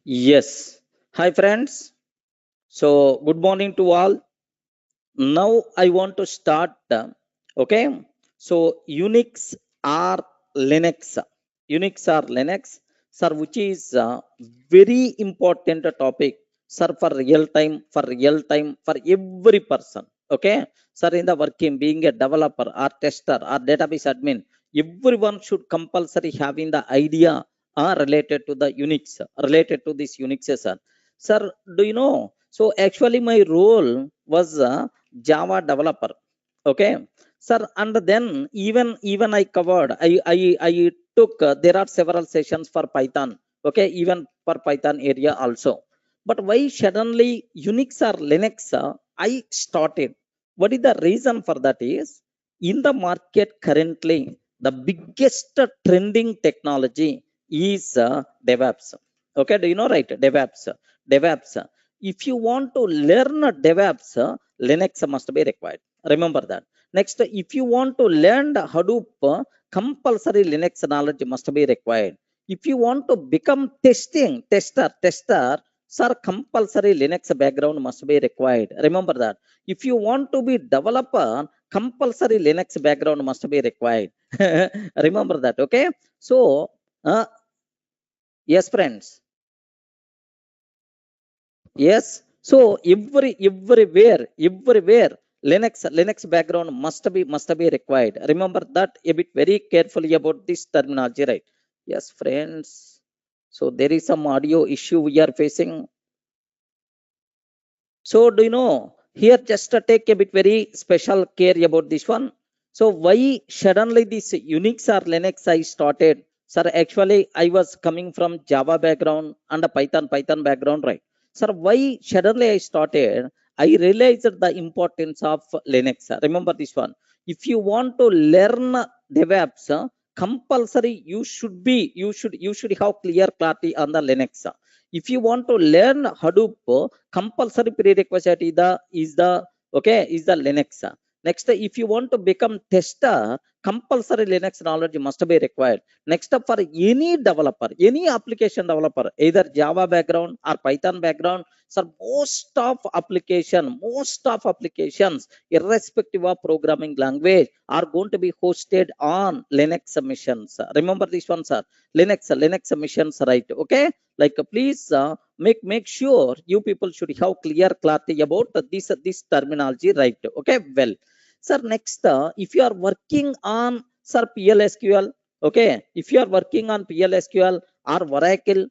Yes. Hi, friends. So, good morning to all. Now, I want to start. Okay. So, Unix or Linux. Unix or Linux, sir, which is very important topic, sir, for every person. Okay. Sir, in the working, being a developer or tester or database admin, everyone should compulsory having the idea related to the Unix, related to this Unix, sir. Sir, do you know? So actually, my role was Java developer. Okay, sir, and then even I covered. I took. There are several sessions for Python. Okay, even for Python area also. But why suddenly Unix or Linux? I started. What is the reason for that? Is in the market currently the biggest trending technology is DevOps. Okay, do you know right? DevOps. If you want to learn DevOps, Linux must be required. Remember that. Next, if you want to learn the Hadoop, compulsory Linux knowledge must be required. If you want to become tester, sir, compulsory Linux background must be required. Remember that. If you want to be developer, compulsory Linux background must be required. Remember that. Okay. So, yes, friends. Yes. So everywhere Linux background must be required. Remember that a bit very carefully about this terminology, right? Yes, friends. So there is some audio issue we are facing. So do you know here just to take a bit very special care about this one. So why suddenly this Unix or Linux I started? Sir, actually I was coming from Java background and a Python background, right? Sir, why suddenly I started? I realized the importance of Linux. Remember this one. If you want to learn DevOps, compulsory you should have clear clarity on the Linux. If you want to learn Hadoop, compulsory prerequisite is the Linux. Next, if you want to become tester, compulsory Linux knowledge must be required. Next up, for any developer, any application developer, either Java background or Python background, so most of applications, irrespective of programming language, are going to be hosted on Linux missions. Remember this one, sir. Linux missions, right? Okay. Like please make sure you people should have clear clarity about this terminology, right? Okay, well, sir, next, if you are working on, sir, PLSQL, okay, if you are working on PLSQL or Oracle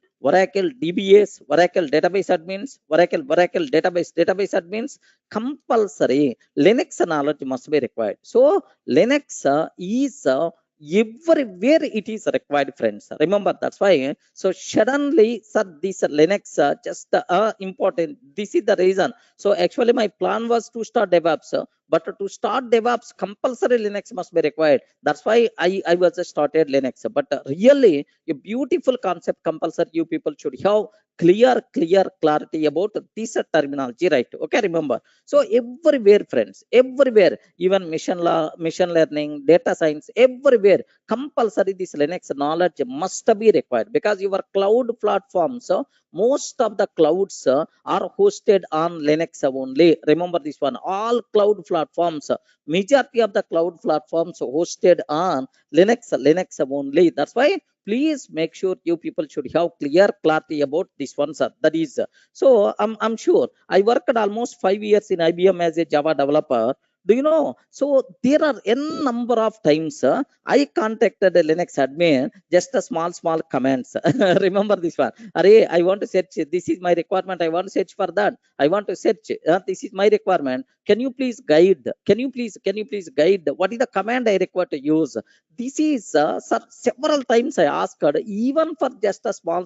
DBS, Oracle database admins, Oracle database admins, compulsory Linux knowledge must be required. So Linux is everywhere it is required, friends. Remember, that's why. So suddenly, sir, this Linux just important. This is the reason. So actually, my plan was to start DevOps, but to start DevOps, compulsory Linux must be required. That's why I was just started Linux. But really, a beautiful concept. Compulsory, you people should have clear clarity about this terminology, right? Okay, remember. So everywhere, friends, everywhere, even machine learning, data science, everywhere, compulsory this Linux knowledge must be required, because your cloud platforms, most of the clouds are hosted on Linux only. Remember this one. All cloud platforms, majority of the cloud platforms hosted on Linux only. That's why please make sure you people should have clear clarity about this one, sir. That is, so I'm sure I worked almost 5 years in IBM as a Java developer. Do you know? So there are n number of times I contacted a Linux admin, just a small comments. Remember this one. Array, I want to search. This is my requirement. I want to search for that. I want to search. This is my requirement. Can you please guide? Can you please guide? What is the command I require to use? This is sir, several times I asked, even for just a small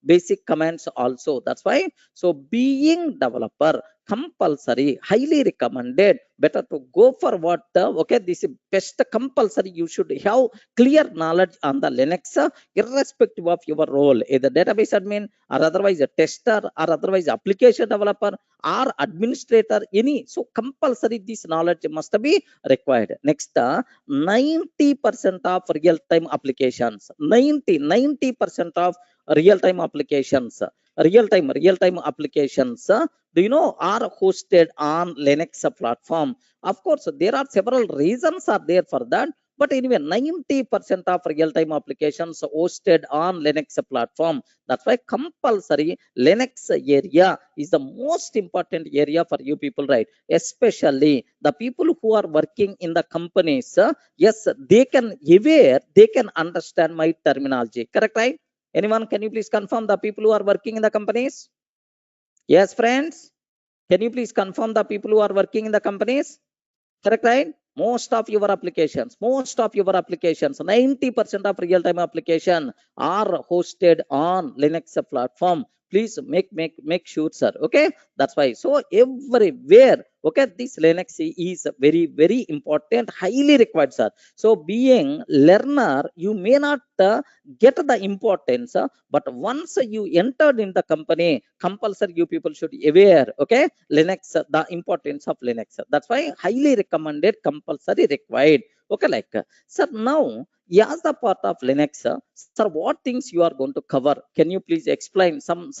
basic commands also. That's why. So being developer, compulsory, highly recommended, better to go for what okay, this is best compulsory. You should have clear knowledge on the Linux, irrespective of your role, either database admin or otherwise a tester or otherwise application developer or administrator, any. So compulsory this knowledge must be required. Next, 90% of real-time applications, 90% of real-time applications, real-time applications, do you know, are hosted on Linux platform. Of course, there are several reasons are there for that. But anyway, 90% of real-time applications hosted on Linux platform. That's why compulsory Linux area is the most important area for you people, right? Especially the people who are working in the companies. Yes, they can aware, they can understand my terminology. Correct, right? Anyone, can you please confirm the people who are working in the companies? Yes, friends. Can you please confirm the people who are working in the companies? Correct, right? Most of your applications, 90% of real-time application are hosted on Linux platform. Please make sure, sir. Okay, that's why. So everywhere, okay, this Linux is very important, highly required, sir. So being learner, you may not get the importance, but once you entered in the company, compulsory you people should aware, okay, Linux, the importance of Linux. That's why highly recommended, compulsory required. Okay, like, sir, now, as the part of Linux, sir, what things you are going to cover? Can you please explain some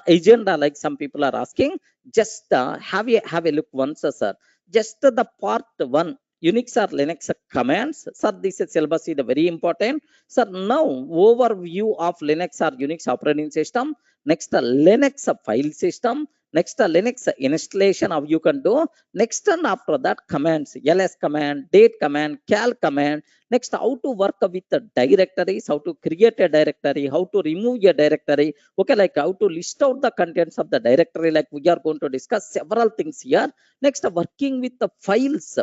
agenda, like some people are asking? Just have a look once, sir. Just the part one, Unix or Linux commands. Sir, this syllabus is very important. Sir, now overview of Linux or Unix operating system. Next, Linux file system. Next, Linux installation how you can do. Next, and after that, commands, ls command, date command, cal command. Next, how to work with the directories, how to create a directory, how to remove a directory. Okay, like how to list out the contents of the directory, like we are going to discuss several things here. Next, working with the files.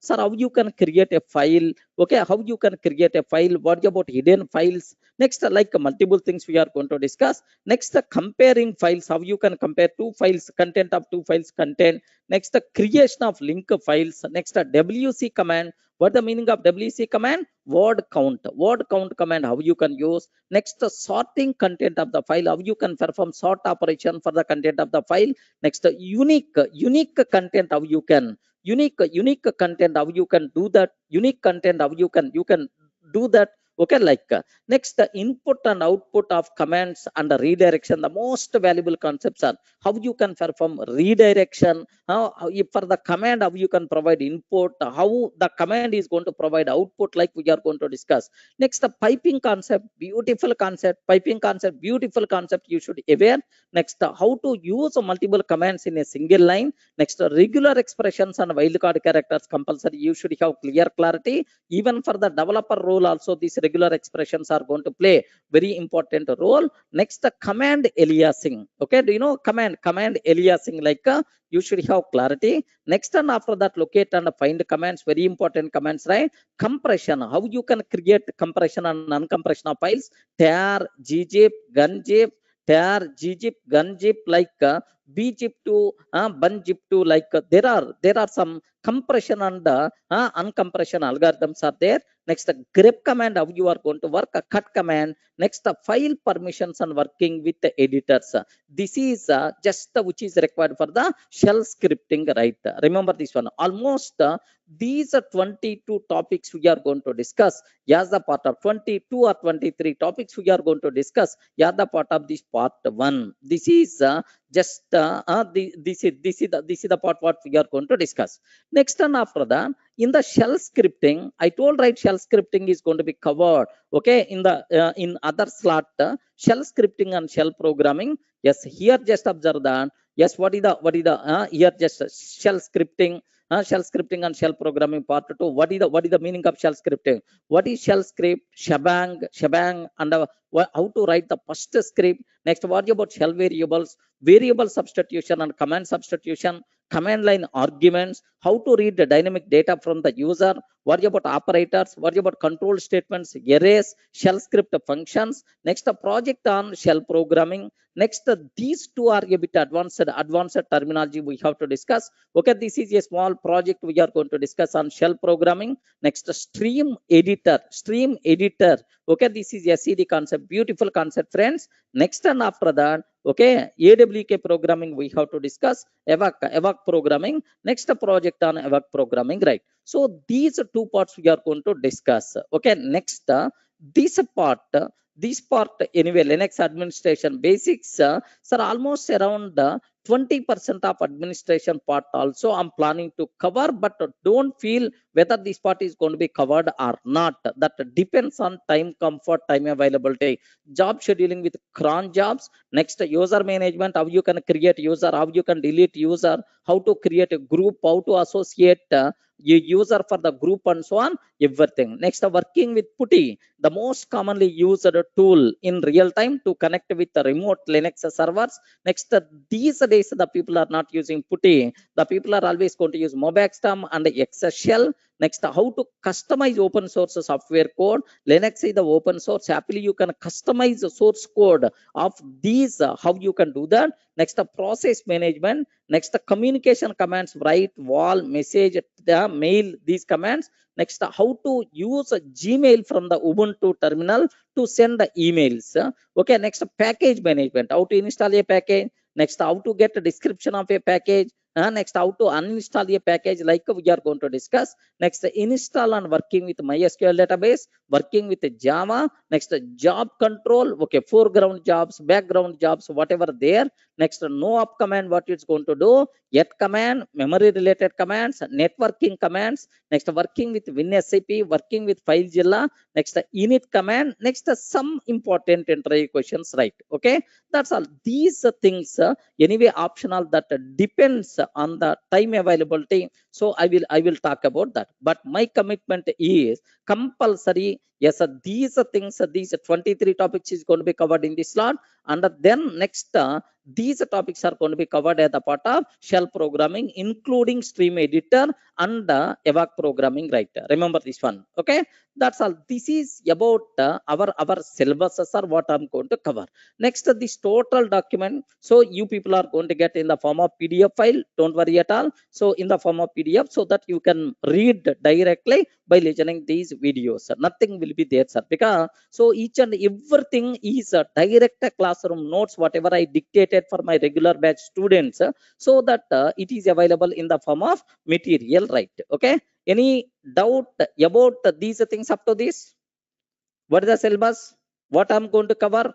Sir, how you can create a file. Okay, how you can create a file. What about hidden files? Next, like multiple things we are going to discuss. Next, comparing files, how you can compare two files, content of two files, content. Next, the creation of link files. Next, WC command. What the meaning of WC command? Word count command, how you can use. Next, sorting content of the file, how you can perform sort operation for the content of the file. Next, unique content, how you can unique content, how you can do that. Unique content, how you can do that. Okay, like, next, the input and output of commands and the redirection. The most valuable concepts are how you can perform redirection, if for the command, how you can provide input, how the command is going to provide output, like we are going to discuss. Next, the piping concept, beautiful concept. Beautiful concept, you should aware. Next, how to use multiple commands in a single line. Next, regular expressions and wildcard characters compulsory, you should have clear clarity. Even for the developer role also, these regular expressions are going to play very important role. Next, the command aliasing. Okay, do you know command aliasing, like, you should have clarity. Next, and after that, locate and find commands, very important commands, right? Compression, how you can create compression and uncompression of files. tar, gzip, gunzip, tar, gzip, gunzip, like, bzip to bunzip to, like, there are some compression and uncompression algorithms are there. Next, grep command, how you are going to work. A cut command. Next, file permissions and working with the editors. This is just which is required for the shell scripting, right? Remember this one. Almost these are 22 topics we are going to discuss. As the part of 22 or 23 topics we are going to discuss. As the part of this part one. This is just this is the part what we are going to discuss. Next, and after that, in the shell scripting, I told, right, shell scripting is going to be covered. Okay, in the in other slot, shell scripting and shell programming. Yes, here just observe that. Yes, what is the here just shell scripting. Shell scripting and shell programming part 2. What is the meaning of shell scripting? What is shell script? Shebang, and how to write the first script. Next, what about shell variables? Variable substitution and command substitution. Command line arguments, how to read the dynamic data from the user. What about operators? What about control statements, arrays, shell script functions. Next, a project on shell programming. Next, these two are a bit advanced terminology we have to discuss. Okay, this is a small project we are going to discuss on shell programming. Next, stream editor. Okay, this is SED concept, beautiful concept, friends. Next, and after that, okay, AWK programming we have to discuss. AWK programming. Next, project on AWK programming, right? So these two parts we are going to discuss. Okay, next, this part, this part anyway, Linux administration basics, sir, almost around 20% of administration part also I'm planning to cover, but don't feel whether this part is going to be covered or not. That depends on time comfort, time availability, job scheduling with cron jobs. Next, user management, how you can create user, how you can delete user, how to create a group, how to associate user for the group and so on, everything. Next, working with PuTTY, the most commonly used tool in real time to connect with the remote Linux servers. Next, these days the people are not using PuTTY. The people are always going to use Mobexterm and XShell. Next, how to customize open source software code. Linux is the open source. Happily, you can customize the source code of these. How you can do that? Next, process management. Next, communication commands, write, wall, message, the mail, these commands. Next, how to use Gmail from the Ubuntu terminal to send the emails. Okay, next, package management, how to install a package. Next, how to get a description of a package. Next, how to uninstall a package, like we are going to discuss. Next, install and working with MySQL database, working with Java. Next, job control. Okay, foreground jobs, background jobs, whatever there. Next, no up command, what it's going to do. Yet command, memory related commands, networking commands. Next, working with WinSCP, working with FileZilla. Next, init command. Next, some important interview questions, right? Okay, that's all. These things anyway optional, that depends on the time availability. So I will talk about that. But my commitment is compulsory. Yes, these things, these 23 topics is going to be covered in this slot. And then next, these topics are going to be covered as a part of shell programming, including stream editor and AWK programming, right? Remember this one. Okay, that's all. This is about our syllabus, sir, what I'm going to cover. Next, this total document. So you people are going to get in the form of PDF file. Don't worry at all. So in the form of PDF, so that you can read directly by listening these videos. Sir. Nothing will be there, sir. Because so each and everything is a direct classroom notes, whatever I dictated for my regular batch students, so that it is available in the form of material, right? Okay. Any doubt about these things up to this? What is the syllabus? What I'm going to cover?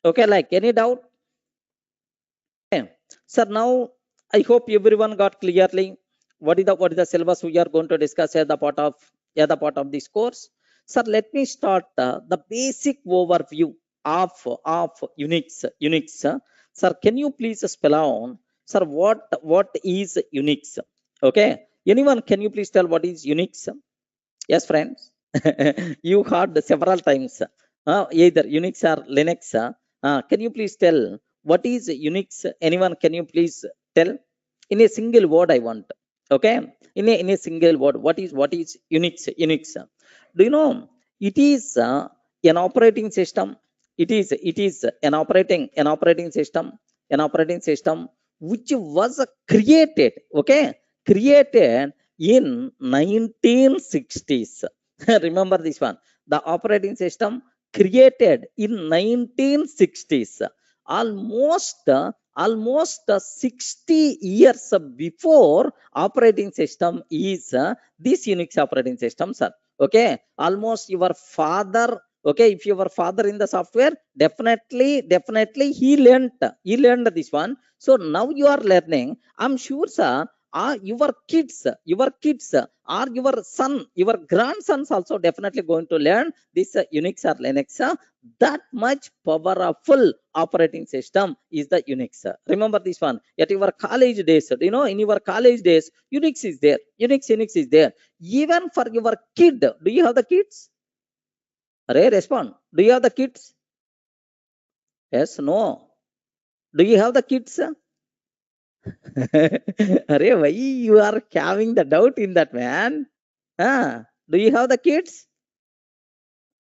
Okay, like any doubt? Okay. Sir, now I hope everyone got clearly what is the syllabus we are going to discuss as the part of this course. Sir, let me start the basic overview of Unix. Sir, can you please spell out, sir, what is Unix? Okay. Anyone, can you please tell what is Unix? Yes, friends. You heard several times. Either Unix or Linux. Can you please tell what is Unix? Anyone, can you please tell in a single word? I want. Okay, in a single word, what is Unix? Unix. Do you know it is an operating system? It is an operating system which was created. Okay, created in 1960s. Remember this one. The operating system created in 1960s. Almost 60 years before operating system is this Unix operating system, sir. Okay, almost your father. Okay, if your father in the software, definitely he learned this one. So now you are learning. I'm sure, sir, your kids or your son, your grandsons also definitely going to learn this Unix or Linux. That much powerful operating system is the Unix. Remember this one. At your college days, you know, in your college days, Unix is there. Unix is there. Even for your kid, do you have the kids? Array, respond. Do you have the kids? Yes, no. Do you have the kids? Array, why you are having the doubt in that, man? Do you have the kids?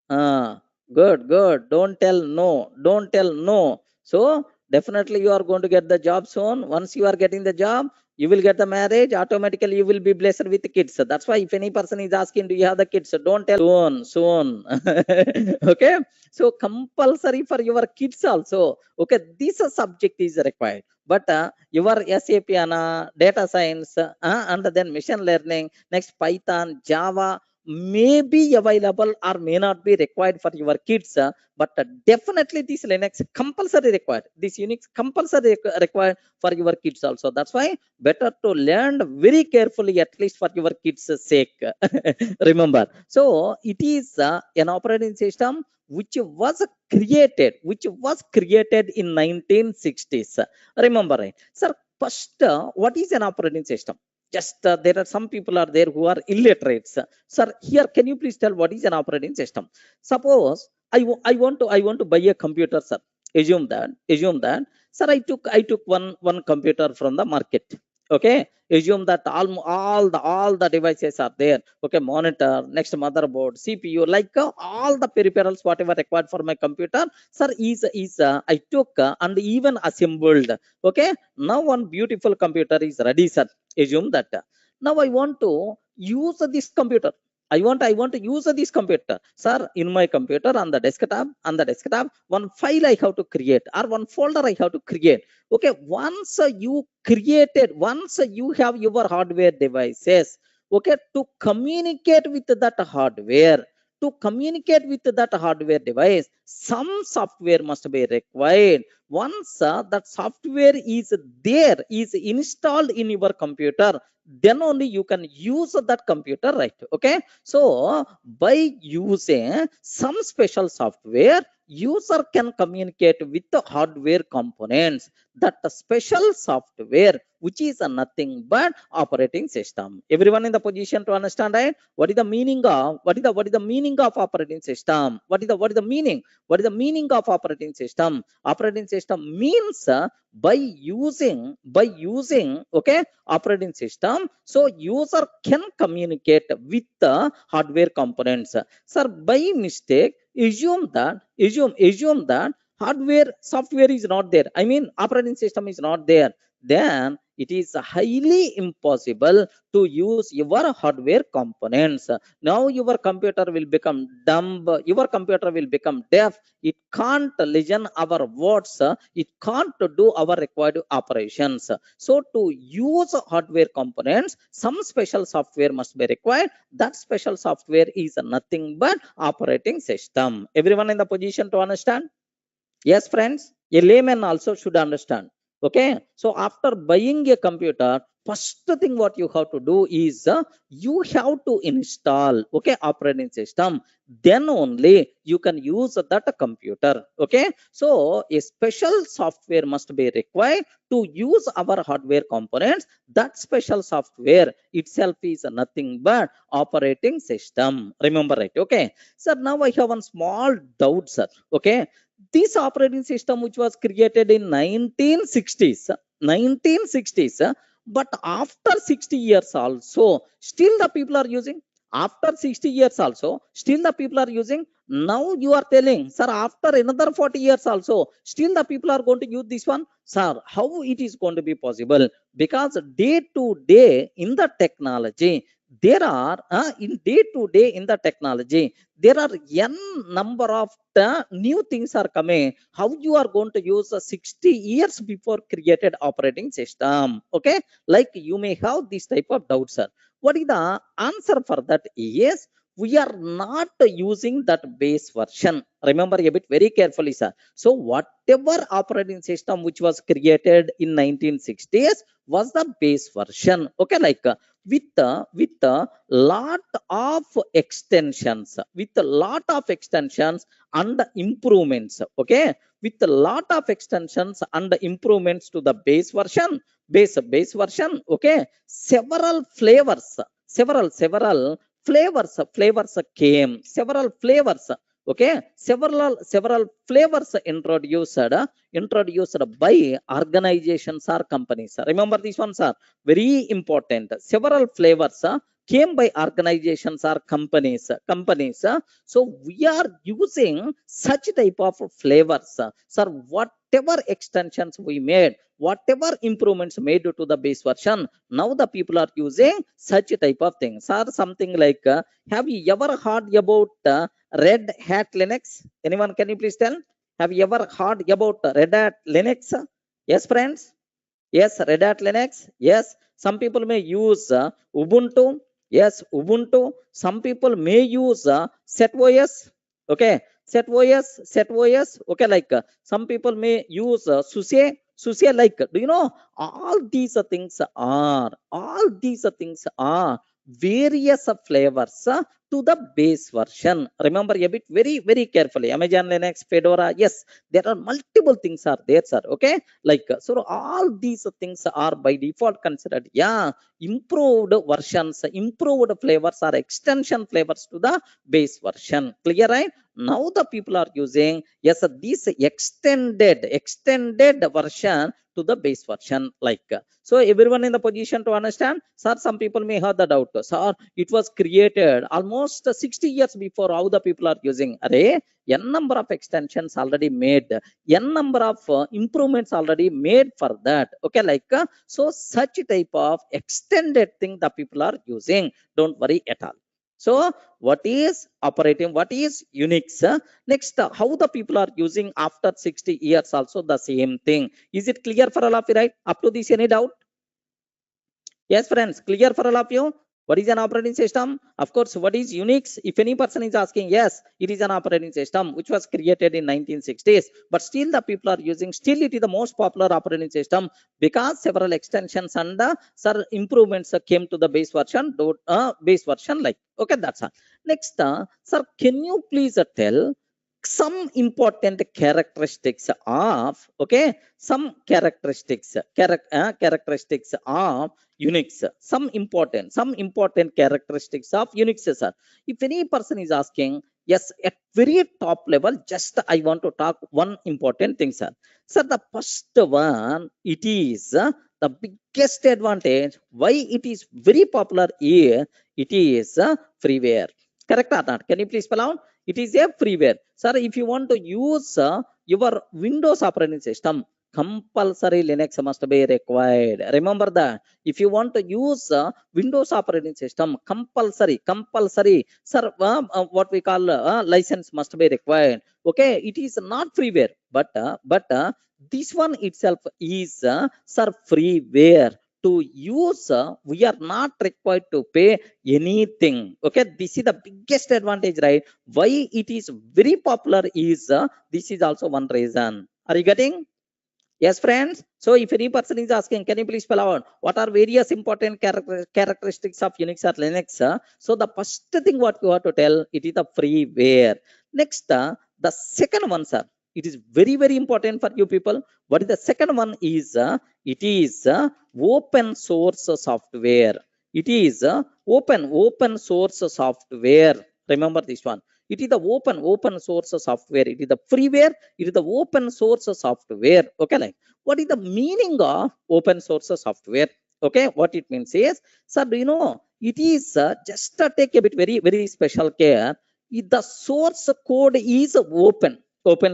Good. Don't tell no. Don't tell no. So definitely you are going to get the job soon. Once you are getting the job, you will get the marriage. Automatically you will be blessed with the kids. So that's why if any person is asking, do you have the kids? So don't tell soon. Okay. So compulsory for your kids also. Okay. This subject is required. But your SAP, data science, and then machine learning, next Python, Java, may be available or may not be required for your kids, but definitely this Linux compulsory required, this Unix compulsory required for your kids also. That's why better to learn very carefully, at least for your kids' sake. Remember, so it is an operating system which was created in 1960s. Remember, right? Sir, first, what is an operating system? Just there are some people are there who are illiterates. Sir, here can you please tell what is an operating system? Suppose I want to buy a computer, sir. Assume that, sir, I took one computer from the market. Okay, assume that all the devices are there. Okay, monitor, next motherboard, CPU, like all the peripherals whatever required for my computer, sir, is I took and even assembled. Okay, now one beautiful computer is ready, sir. Assume that now I want to use this computer. I want to use this computer, sir. In my computer, on the desktop, one file I have to create, or one folder I have to create. Okay, once you have your hardware devices, okay, to communicate with that hardware, device, some software must be required. Once that software is there, is installed in your computer, then only you can use that computer, right? Okay, so by using some special software, user can communicate with the hardware components. That special software, which is nothing but operating system. Everyone in the position to understand, right? What is the meaning of operating system? What is the meaning of operating system? Operating system means by using okay, operating system, so user can communicate with the hardware components. Sir, by mistake, assume that hardware software is not there, I mean operating system is not there, then it is highly impossible to use your hardware components. Now your computer will become dumb, your computer will become deaf. It can't listen our words, it can't do our required operations. So to use hardware components, some special software must be required. That special software is nothing but operating system. Everyone in the position to understand? Yes, friends, a layman also should understand. Okay, so after buying a computer, first thing what you have to do is you have to install okay, operating system. Then only you can use that computer. Okay, so a special software must be required to use our hardware components. That special software itself is nothing but operating system. Remember, right? Okay, sir, now I have one small doubt, sir. Okay, this operating system which was created in 1960s, but after 60 years also still the people are using. After 60 years also still the people are using. Now you are telling, sir, after another 40 years also still the people are going to use this one. Sir, how it is going to be possible? Because day to day in the technology, there are in day to day in the technology, there are n number of new things are coming. How you are going to use 60 years before created operating system? Okay, like you may have this type of doubt, sir. What is the answer for that? Yes, we are not using that base version. Remember a bit very carefully, sir. So whatever operating system which was created in 1960s was the base version. Okay, like with a lot of extensions, and improvements. Okay, with a lot of extensions and improvements to the base version. Okay, several flavors came, several flavors. Okay, several flavors introduced by organizations or companies. Remember these ones are very important. Several flavors came by organizations or companies. So we are using such type of flavors. Sir, whatever extensions we made, whatever improvements made to the base version, now the people are using such type of things. Or something like, have you ever heard about Red Hat Linux? Anyone, can you please tell? Have you ever heard about Red Hat Linux? Yes, friends. Yes, Red Hat Linux. Yes, some people may use Ubuntu. Yes, Ubuntu. Some people may use set OS. Okay, set OS, set OS. Okay, like some people may use SUSE. SUSE, like, do you know, all these things are various flavors to the base version. Remember a bit very carefully. Amazon Linux, Fedora. Yes, there are multiple things are there, sir. Okay, like so all these things are by default considered, yeah, improved versions, improved flavors or extension flavors to the base version. Clear, right? Now the people are using, yes, this extended version to the base version, like so everyone in the position to understand, sir. Some people may have the doubt, sir, it was created almost 60 years before. How the people are using? Array, n number of extensions already made, n number of improvements already made for that. Okay, like so such type of extended thing the people are using. Don't worry at all. So what is operating, what is Unix? Next, how the people are using after 60 years, also the same thing. Is it clear for all of you, right? Up to this, any doubt? Yes, friends, clear for all of you? What is an operating system? Of course, what is Unix? If any person is asking, yes, it is an operating system which was created in 1960s, but still the people are using, still it is the most popular operating system because several extensions and improvements came to the base version, like, okay, that's all. Next, sir, can you please tell some important characteristics of, okay, some characteristics of Unix, some important characteristics of Unix, sir. If any person is asking, yes, at very top level, just I want to talk one important thing, sir. Sir, the first one, it is the biggest advantage why it is very popular here. It is freeware. Correct or not? Can you please spell out? It is a freeware, sir. If you want to use your Windows operating system, compulsory Linux must be required. Remember that. If you want to use Windows operating system, compulsory, sir, what we call license must be required. Okay, it is not freeware, but this one itself is sir, freeware. To use, we are not required to pay anything. Okay, this is the biggest advantage, right? Why it is very popular is this is also one reason. Are you getting? Yes, friends. So if any person is asking, can you please spell out what are various important characteristics of Unix or Linux? So the first thing what you have to tell, it is the freeware. Next, the second one, sir, it is very important for you people. What is the second one is, it is open source software. It is open source software. Remember this one. It is the open source software. It is the freeware. It is the open source software. Okay, like what is the meaning of open source software? Okay, what it means is, sir, do you know? It is just take a bit very special care. If the source code is open,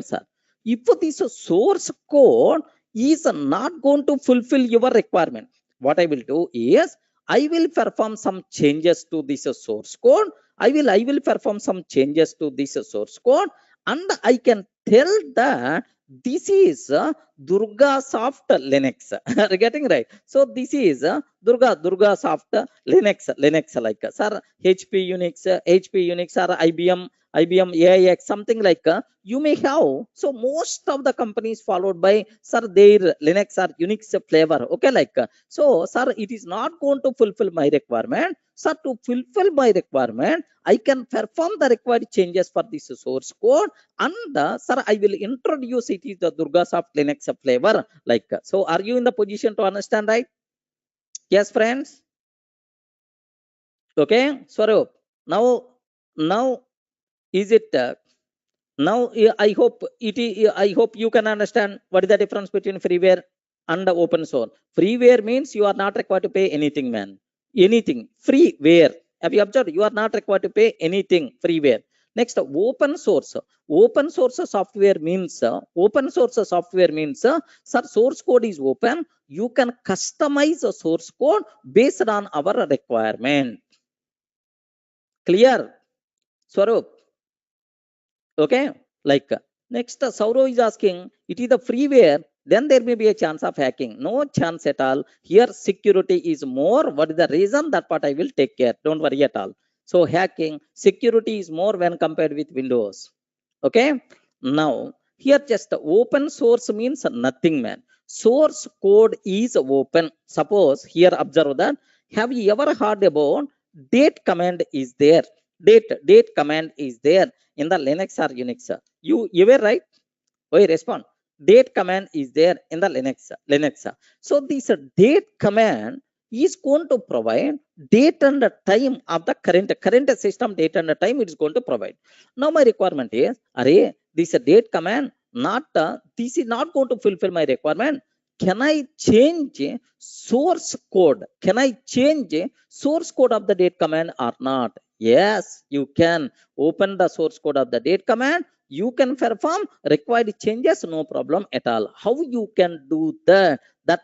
sir. If this source code is not going to fulfill your requirement, what I will do is I will perform some changes to this source code. I will perform some changes to this source code, and I can tell that this is Durga soft Linux. Are you getting right? So this is Durga soft Linux, like sir, HP Unix, or IBM AIX, something like you may have. So most of the companies followed by, sir, their Linux or Unix flavor. Okay, like so, sir, it is not going to fulfill my requirement. Sir, to fulfill my requirement, I can perform the required changes for this source code, and sir, I will introduce it is the Durga soft Linux flavor. Like so, are you in the position to understand, right? Yes, friends. Okay, Swarup. Now is it? Now I hope I hope you can understand what is the difference between freeware and open source. Freeware means you are not required to pay anything, man. Anything. Freeware. Have you observed? You are not required to pay anything. Freeware. Next, open source. Open source software means sir, source code is open. You can customize a source code based on our requirement. Clear, Swarup? Okay, like next, Sauro is asking, it is the freeware. then there may be a chance of hacking. No chance at all. Here security is more. What is the reason? That part I will take care. Don't worry at all. So hacking, security is more when compared with Windows. Okay. Now here just open source means nothing, man. Source code is open. Suppose here observe that. Have you ever heard about date command is there? Date command is there in the Linux or Unix. You were right. Why respond? Date command is there in the Linux. So this date command is going to provide date and time of the current system date and time it is going to provide. Now my requirement is, array, this date command not this is not going to fulfill my requirement. Can I change source code? Can I change source code of the date command or not? Yes, you can open the source code of the date command. You can perform required changes, no problem at all. How you can do that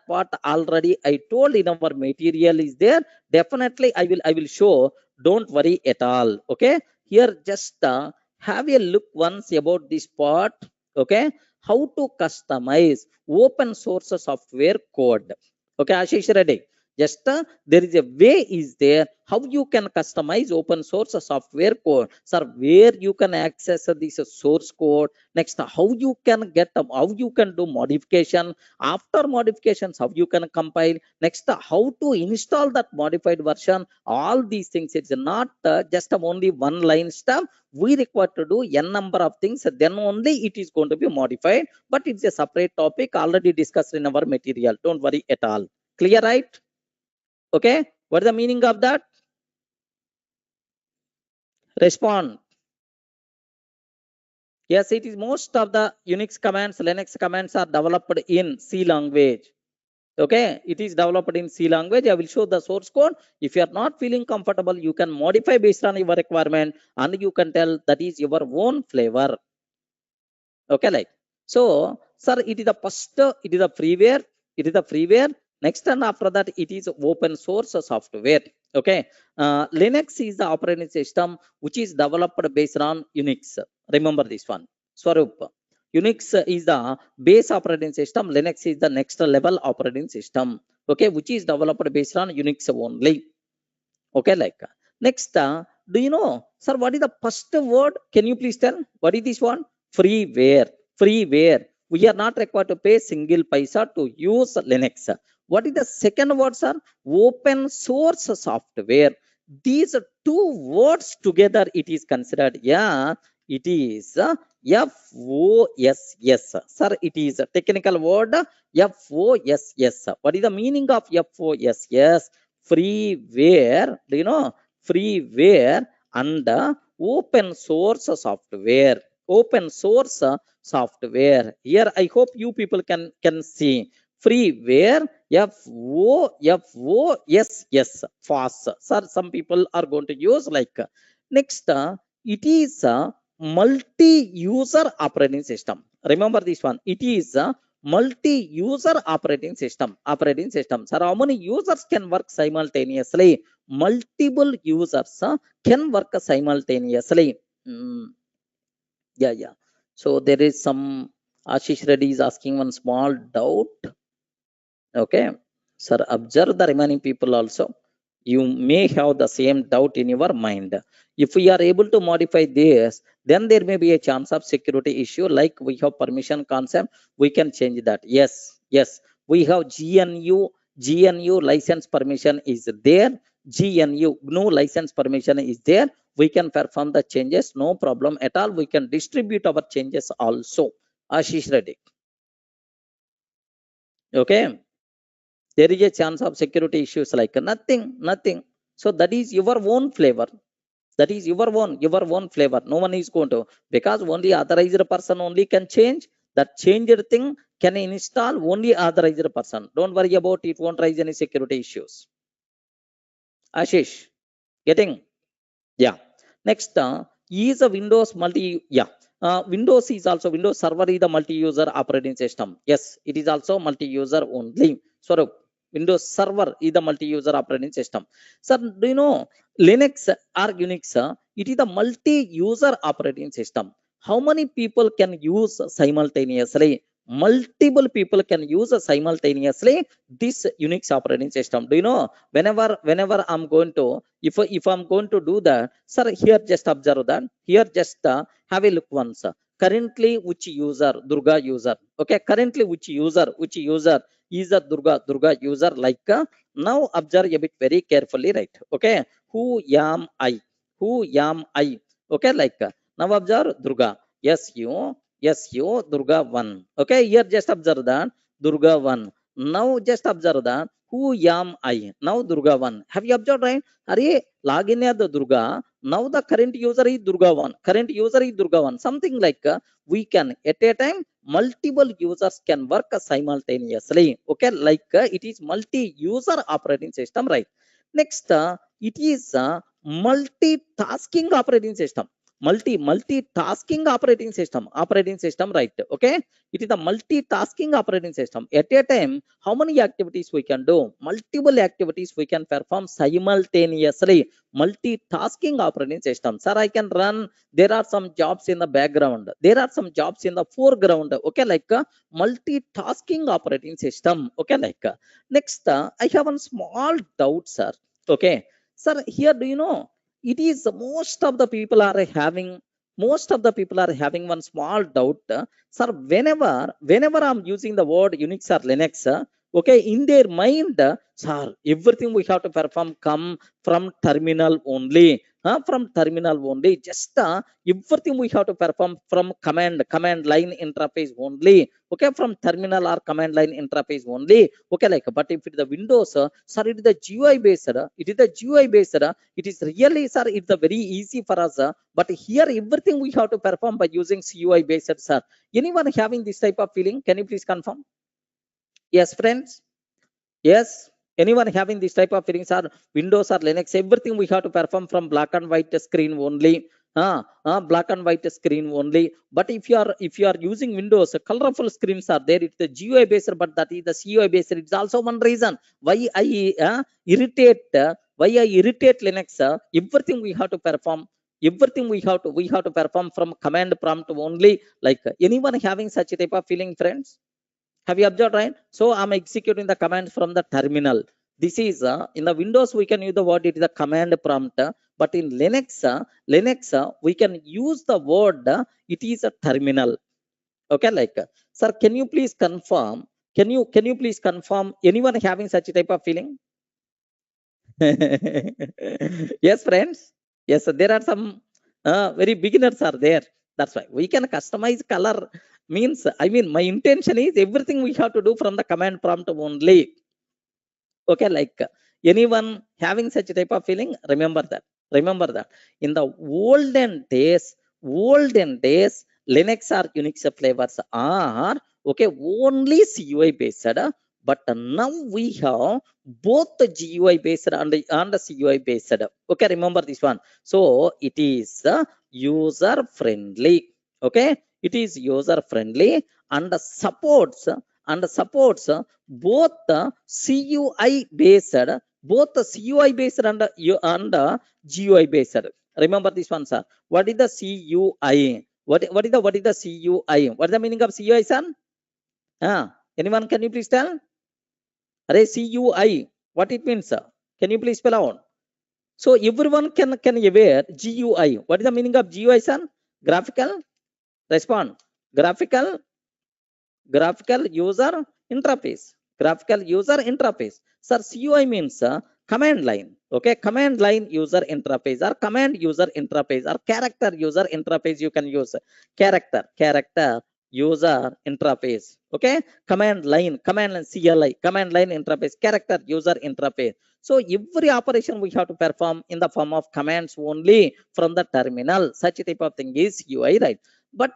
part already I told in our material is there. Definitely I will show. Don't worry at all. Okay, here just have a look once about this part. Okay, how to customize open source software code. Okay, Ashish, ready? Just there is a way is there how you can customize open source software code. Sir, where you can access this source code. Next, how you can get how you can do modification. After modifications, how you can compile. Next, how to install that modified version. All these things, it's not just only one line stuff. We require to do n number of things. Then only it is going to be modified. But it's a separate topic already discussed in our material. Don't worry at all. Clear, right? Okay, what is the meaning of that? Respond. Yes, it is most of the Unix commands, Linux commands are developed in C language. Okay, it is developed in C language. I will show the source code. If you are not feeling comfortable, you can modify based on your requirement and you can tell that is your own flavor. Okay, like so, sir, it is the first, it is a freeware, it is a freeware. Next and after that, it is open source software. Okay, Linux is the operating system which is developed based on Unix. Remember this one. Swarup. Unix is the base operating system. Linux is the next level operating system. Okay, which is developed based on Unix only. Okay, like next, do you know, sir, what is the first word? Can you please tell? What is this one? Freeware. Freeware. We are not required to pay single paisa to use Linux. What is the second word, sir? Open source software. These two words together, it is considered. Yeah, it is FOSS. Sir, it is a technical word. FOSS. What is the meaning of FOSS? Freeware. Do you know? Freeware and open source software. Open source software. Here, I hope you people can see. Freeware, FOSS, fast. Sir, some people are going to use like next. It is a multi-user operating system. Remember this one. It is a multi-user operating system. Sir, how many users can work simultaneously? Multiple users can work simultaneously. Yeah. So there is some Ashish Reddy is asking one small doubt. Okay, sir, observe the remaining people also. You may have the same doubt in your mind. If we are able to modify this, then there may be a chance of security issue. Like we have permission concept, we can change that. Yes. We have GNU license permission is there. GNU license permission is there. We can perform the changes, no problem at all. We can distribute our changes also. Ashish Reddy. Okay. There is a chance of security issues like nothing. So that is your own flavor. That is your own flavor. No one is going to, because only authorized person only can change. That changed thing can install only authorized person. Don't worry about it. Won't raise any security issues. Ashish, getting? Yeah. Next, is a Windows multi. Yeah. Windows is also Windows Server is the multi-user operating system. Yes, it is also multi-user only. So Windows Server is the multi-user operating system. Sir, do you know Linux or Unix? It is the multi-user operating system. How many people can use simultaneously? multiple people can use simultaneously this Unix operating system. Do you know, whenever I'm going to, if I'm going to do that, sir, here just observe that, here just have a look once. Currently which user? Durga user. Okay, currently which user is a Durga user. Like now observe a bit very carefully, right? Okay, who am I? Who am I? Okay, like now observe Durga. Yes, you Durga 1. Okay, here just observe that Durga 1. Now just observe that who am I? Now Durga 1. Have you observed, right? Are login at the Durga. Now the current user is Durga 1. Current user is Durga 1. Something like we can at a time multiple users can work simultaneously. Okay, like it is multi-user operating system, right? Next, it is multitasking operating system. Multitasking operating system, right? Okay, it is a multitasking operating system. At a time, how many activities we can do? Multiple activities we can perform simultaneously. Multitasking operating system. Sir, I can run. There are some jobs in the background. There are some jobs in the foreground. Okay, like multitasking operating system. Okay, like next, I have one small doubt, sir. Okay, sir, here do you know? It is most of the people are having one small doubt, sir. Whenever I'm using the word Unix or Linux, okay, in their mind, sir, everything we have to perform come from terminal only, from terminal only. Just everything we have to perform from command line interface only. Okay, from terminal or command line interface only. Okay, like, but if it is the Windows, sir, it is the GUI based. It is the GUI based. It is really, sir, it's a very easy for us. But here everything we have to perform by using CUI based, sir. Anyone having this type of feeling? Can you please confirm? Yes, friends. Yes. Anyone having this type of feelings, or Windows or Linux, everything we have to perform from black and white screen only. Black and white screen only. But if you are using Windows, colorful screens are there. It's the GUI based, but that is the CUI based. It's also one reason why I irritate Linux. Everything we have to perform. Everything we have to perform from command prompt only. Like anyone having such a type of feeling, friends? Have you observed, right? So I'm executing the command from the terminal. This is in the Windows we can use the word, it is a command prompt, but in Linux we can use the word, it is a terminal. Okay, like sir, can you please confirm? Can you please confirm? Anyone having such a type of feeling? Yes, friends. Yes, there are some very beginners are there. That's why we can customize color. Means, I mean, my intention is everything we have to do from the command prompt only. Okay, like anyone having such a type of feeling, remember that. Remember that. In the olden days, Linux or Unix flavors are okay only CUI based, but now we have both the GUI based and the CUI based. Okay, remember this one. So it is user friendly. Okay, it is user friendly and supports both the CUI based, and GUI based. Remember this one, sir. What is the CUI? What is the CUI? What is the meaning of CUI, son? Anyone can you please tell? Array CUI. What it means, sir? Can you please spell out? So everyone can aware GUI. What is the meaning of GUI, son? Graphical. Respond. Graphical user interface. Graphical user interface. Sir, CUI means command line. Okay, command line user interface or command user interface or character user interface. You can use character user interface. Okay, command line CLI, command line interface, character user interface. So every operation we have to perform in the form of commands only from the terminal. Such a type of thing is UI, right? But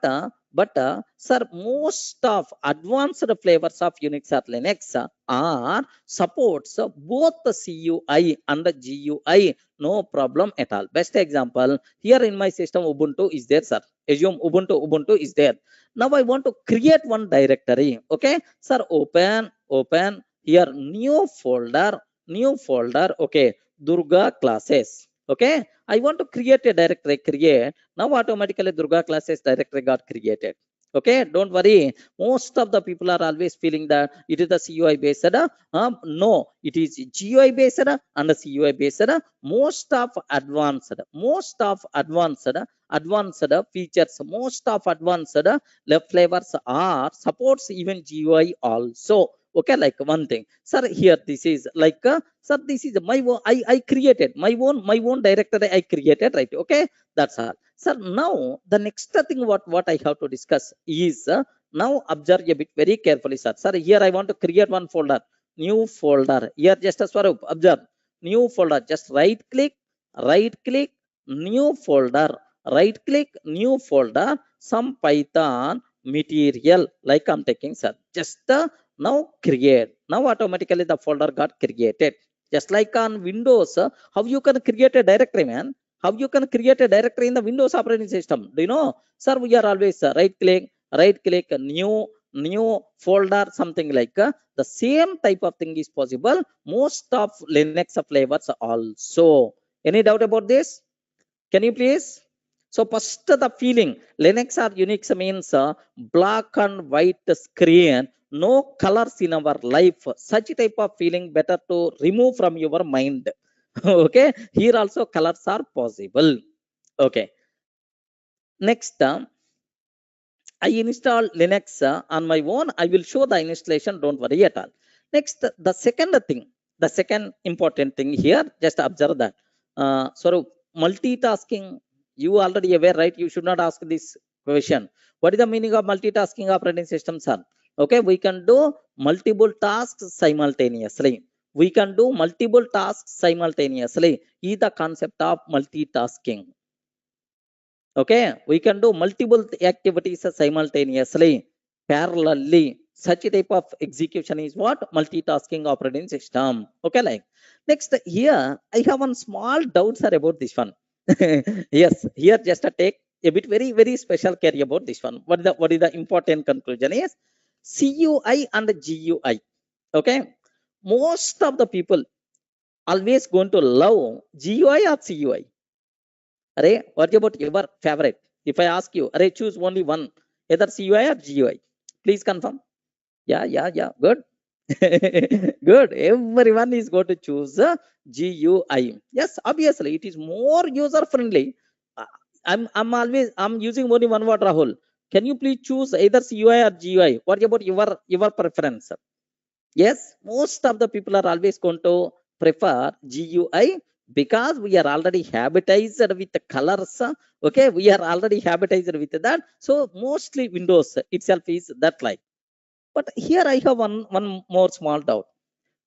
sir, most of advanced flavors of Unix or Linux are supports both the CUI and the GUI. No problem at all. Best example, here in my system Ubuntu is there, sir. Assume Ubuntu is there. Now I want to create one directory. Okay, sir, open here new folder. Okay, Durga classes. Okay, I want to create a directory. Now automatically Durga classes directory got created. Okay, don't worry. Most of the people are always feeling that it is the CUI based. No, it is GUI based and the CUI based. Advanced features, most of advanced left flavors are supports even GUI also. Okay, like one thing, sir. Here, this is like, sir. This is my own. I created my own directory. I created, right? Okay, that's all. Sir, now the next thing what I have to discuss is, now observe a bit very carefully, sir. Sir, here I want to create one folder, new folder. Here just a Swarup, observe, new folder. Just right click, new folder, right click, new folder, some Python material like I'm taking, sir. Just now create. Now automatically the folder got created. Just like on Windows, how you can create a directory, man? How you can create a directory in the Windows operating system? Do you know? Sir, we are always right click, new folder, something like the same type of thing is possible. Most of Linux flavors also. Any doubt about this? Can you please? So first the feeling, Linux or Unix means black and white screen, no colors in our life. Such type of feeling better to remove from your mind. Okay, here also colors are possible. Okay, next, I install Linux on my own. I will show the installation, don't worry at all. Next, the second important thing here, just observe that. So multitasking, you already aware, right? You should not ask this question. What is the meaning of multitasking operating system, sir? Okay, we can do multiple tasks simultaneously. We can do multiple tasks simultaneously. Is the concept of multitasking. Okay, we can do multiple activities simultaneously, parallelly. Such a type of execution is what? Multitasking operating system. Okay, like next here, I have one small doubt, sir, about this one. Yes, here just a take a bit very, very special care about this one. What is the important conclusion is CUI and GUI. Okay, most of the people always going to love GUI or CUI. Array, what about your favorite? If I ask you, array, choose only one, either CUI or GUI. Please confirm. Yeah. Good. Good. Everyone is going to choose GUI. Yes, obviously, it is more user friendly. I'm using only one word, Rahul. Can you please choose either CUI or GUI? What about your preference? Yes, most of the people are always going to prefer GUI because we are already habitized with the colors. Okay, we are already habitized with that. So mostly Windows itself is that like. But here I have one more small doubt.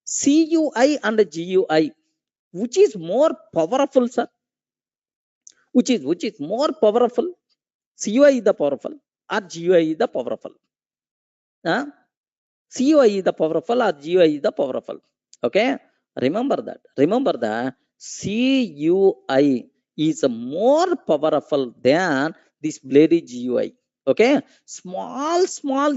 CUI and GUI, which is more powerful, sir? Which is more powerful? CUI is the powerful or GUI is the powerful? Huh? CUI is the powerful or GUI is the powerful. Okay, remember that. Remember that CUI is more powerful than this bloody GUI. Okay, small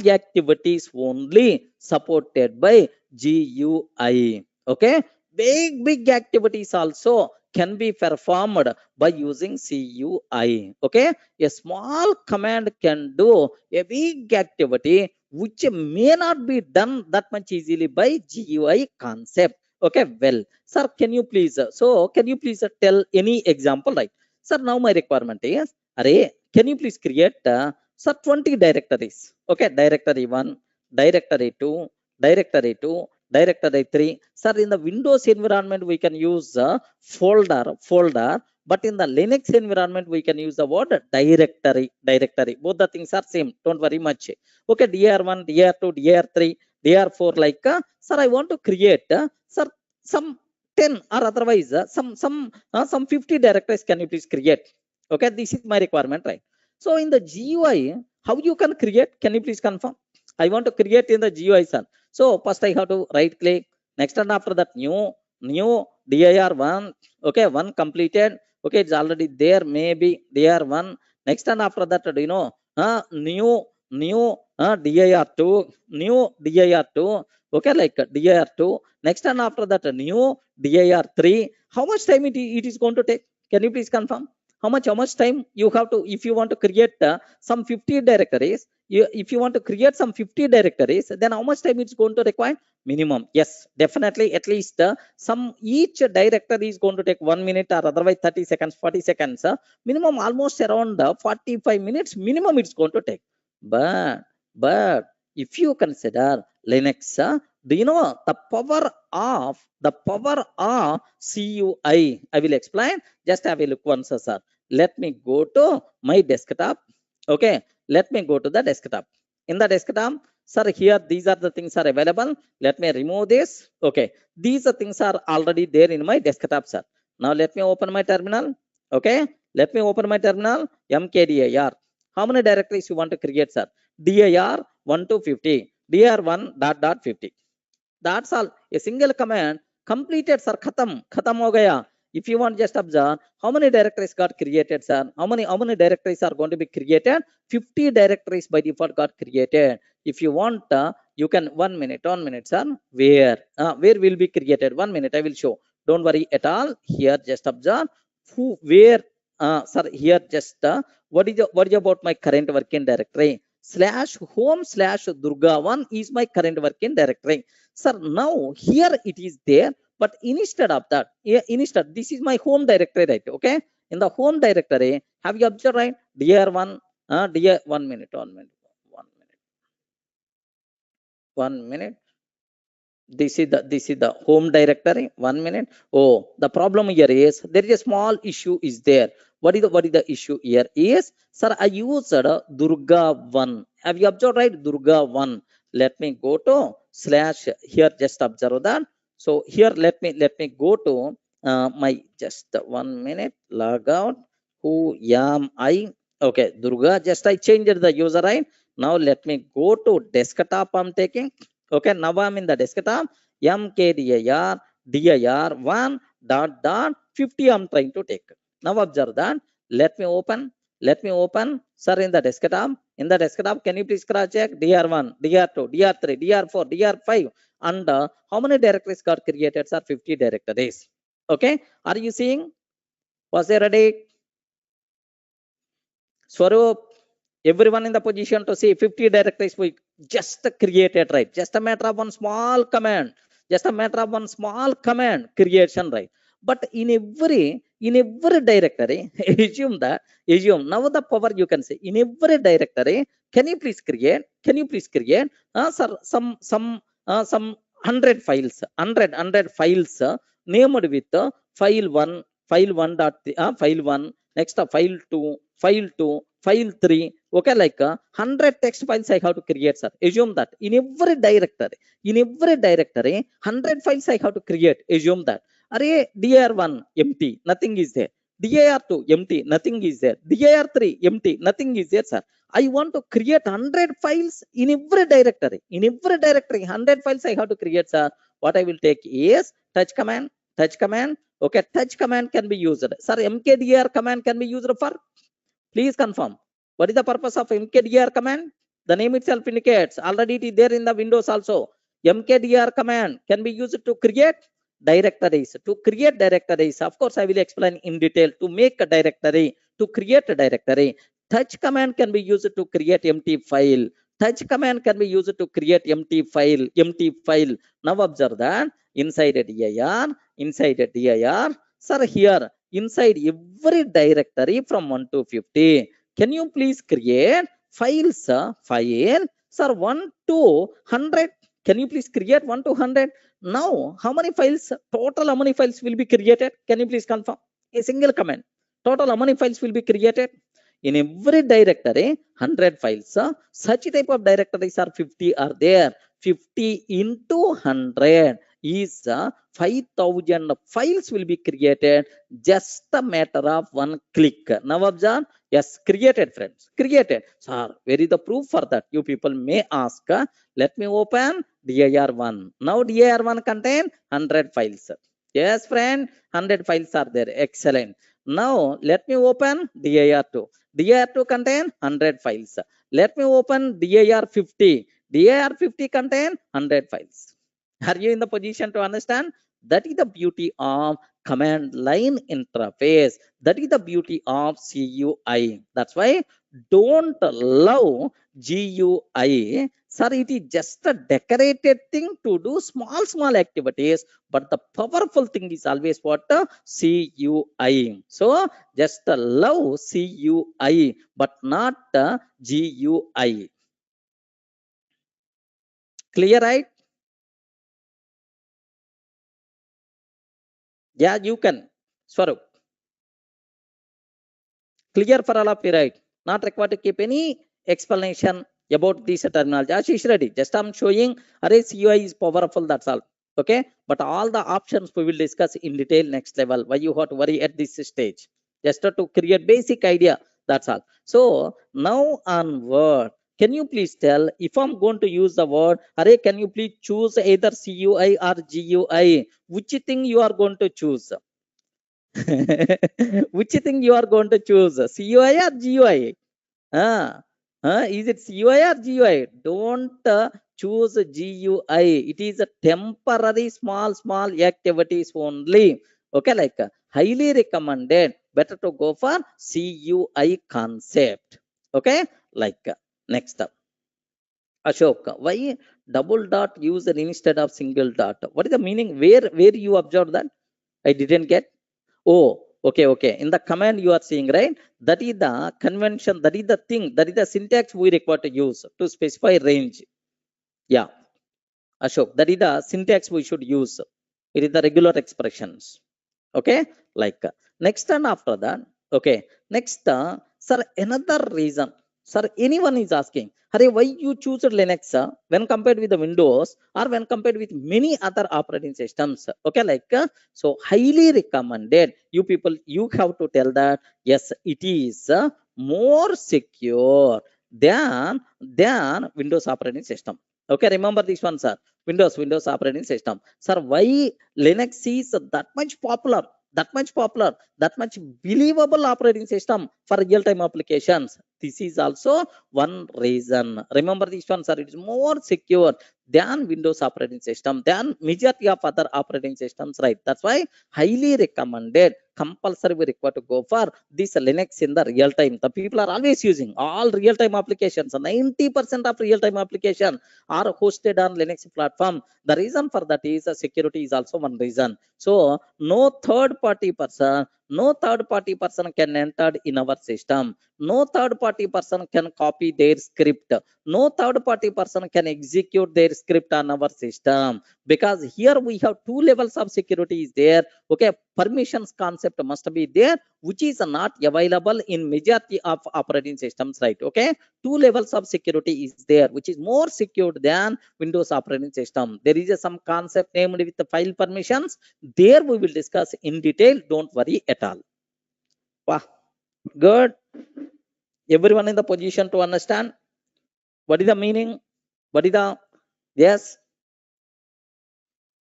activities only supported by GUI. Okay, big activities also can be performed by using CUI. Okay, a small command can do a big activity which may not be done that much easily by GUI concept. Okay, well, sir, can you please tell any example, right? Sir, now my requirement is, array, can you please create, sir, 20 directories. Okay, directory 1, directory 2, directory 2, directory 3. Sir, in the Windows environment, we can use folder, but in the Linux environment, we can use the word directory. Both the things are same. Don't worry much. Okay, DR1, DR2, DR3, DR4, like, sir, I want to create, sir, some 10 or otherwise some 50 directories. Can you please create? Okay, this is my requirement, right? So in the GUI, how you can create? Can you please confirm? I want to create in the GUI, sir. So first I have to right click. Next and after that, new dir1. Okay, one completed. Okay, it's already there. Maybe dir1. Next and after that, do you know? New dir2, new dir2. Okay, like dir2. Next and after that, new dir3. How much time it is going to take? Can you please confirm? How much time you have to, if you want to create some 50 directories, if you want to create some 50 directories, then how much time it's going to require? Minimum. Yes, definitely at least some each directory is going to take 1 minute or otherwise 30 seconds, 40 seconds. Minimum almost around 45 minutes minimum it's going to take. But if you consider Linux, do you know the power of CUI? I will explain. Just have a look once, sir. Let me go to my desktop. Okay, let me go to the desktop. In the desktop, sir, here these are the things are available. Let me remove this. Okay, these things are already there in my desktop, sir. Now let me open my terminal. Okay, let me open my terminal. mkdr. How many directories you want to create, sir? dir 1 to 50, dir1 dot 50. That's all. A single command completed, sir. Khatam ho gaya. If you want, just observe how many directories got created, sir. How many directories are going to be created? 50 directories by default got created. If you want, you can 1 minute, sir. Where will be created? 1 minute, I will show. Don't worry at all. Here, just observe where, sir. Here, just what is about my current working directory? /home/Durga1 is my current working directory. Sir, now here it is there, but instead of that, this is my home directory, right? Okay, in the home directory, have you observed, right? dir1, dir 1 minute, 1 minute, 1 minute, 1 minute. This is the home directory. 1 minute. Oh, the problem here is there is a small issue is there. What is the issue here is, sir, I used Durga 1. Have you observed, right? Durga 1. Let me go to slash here. Just observe that. So here let me go to my, just 1 minute, log out. Who am I? Okay, Durga. Just I changed the user, right? Now let me go to desktop. I'm taking. Okay, now I'm in the desktop. mkdir dir1 dot 50 I'm trying to take. Now observe that. Let me open. Sir, in the desktop. In the desktop, can you please cross check dir1, dir2, dir3, dir4, dir5, and how many directories got created? Sir, 50 directories. Okay, are you seeing? Was there a date? Swaroop, everyone in the position to see 50 directories we just created, right? Just a matter of one small command. Just a matter of one small command creation, right? But in every directory, assume now the power you can say in every directory. Can you please create? Sir, some 100 files, 100 files named with file 1 dot file 1, next file 2, file 2, file 3. Okay, like 100 text files I have to create, sir. Assume that in every directory 100 files I have to create. Assume that. Array dir1 empty, nothing is there. dir2 empty, nothing is there. dir3 empty, nothing is there, sir. I want to create 100 files in every directory. 100 files I have to create, sir. What I will take is touch command. Okay, touch command can be used. Sir, mkdr command can be used for. Please confirm. What is the purpose of mkdr command? The name itself indicates. Already it is there in the Windows also. mkdr command can be used to create directories. Of course, I will explain in detail. To make a directory, to create a directory. Touch command can be used to create empty file. Touch command can be used to create empty file. Now observe that inside dir, sir, here inside every directory from 1 to 50, can you please create files? File, sir, 1 to 100. Can you please create 1 to 100? Now, how many files? Total, how many files will be created? Can you please confirm? A single command. Total, how many files will be created? In every directory, 100 files. Such type of directories are 50 are there. 50 into 100 is 5,000 files will be created. Just a matter of one click. Now observe. Yes, created, friends. Created. Sir, where is the proof for that? You people may ask. Let me open dir1. Now dir1 contain 100 files. Yes, friend. 100 files are there. Excellent. Now let me open dir2. dir2 contain 100 files. Let me open dir50. dir50 contain 100 files. Are you in the position to understand? That is the beauty of command line interface. That is the beauty of CUI. That's why don't love GUI. Sir, it is just a decorated thing to do small activities, but the powerful thing is always what? CUI. So just love CUI, but not GUI. Clear, right? Yeah, you can. Swarup. Clear for all of you, right? Not required to keep any explanation about this terminology. Ashish ready. Just I'm showing array CUI is powerful, that's all. Okay. But all the options we will discuss in detail next level. Why you have to worry at this stage? Just to create basic idea. That's all. So now onward, can you please tell if I'm going to use the word array, can you please choose either CUI or GUI? Which thing you are going to choose? Which thing you are going to choose? CUI or GUI? Is it CUI or GUI? Don't choose GUI. It is a temporary small activities only. Okay, like highly recommended. Better to go for CUI concept. Okay, like next up. Ashok, why double dot user instead of single dot? What is the meaning? Where you observe that? I didn't get. Oh, okay. In the command you are seeing, right? That is the convention, that is the thing, that is the syntax we require to use to specify range. Yeah, Ashok, that is the syntax we should use. It is the regular expressions. Okay, like next and after that. Okay, next, sir, another reason. Sir, anyone is asking, Hare, why you choose Linux when compared with the Windows or when compared with many other operating systems? Okay, like so highly recommended. You people, you have to tell that yes, it is more secure than Windows operating system. Okay, remember this one, sir. Windows operating system. Sir, why Linux is that much popular? That much believable operating system for real-time applications. This is also one reason. Remember this one, sir. It is more secure than Windows operating system, than majority of other operating systems, right? That's why highly recommended. Compulsory we require to go for this Linux in the real time. The people are always using all real time applications. 90% of real time application are hosted on Linux platform. The reason for that is security is also one reason. So no third party person can enter in our system. No third party person can copy their script. No third party person can execute their script on our system, because here we have two levels of security is there. Okay, permissions concept must be there, which is not available in majority of operating systems, right? Okay, two levels of security is there, which is more secure than Windows operating system. There is some concept named with the file permissions. There we will discuss in detail. Don't worry at all. Wow, good. Everyone in the position to understand what is the meaning? What is the yes?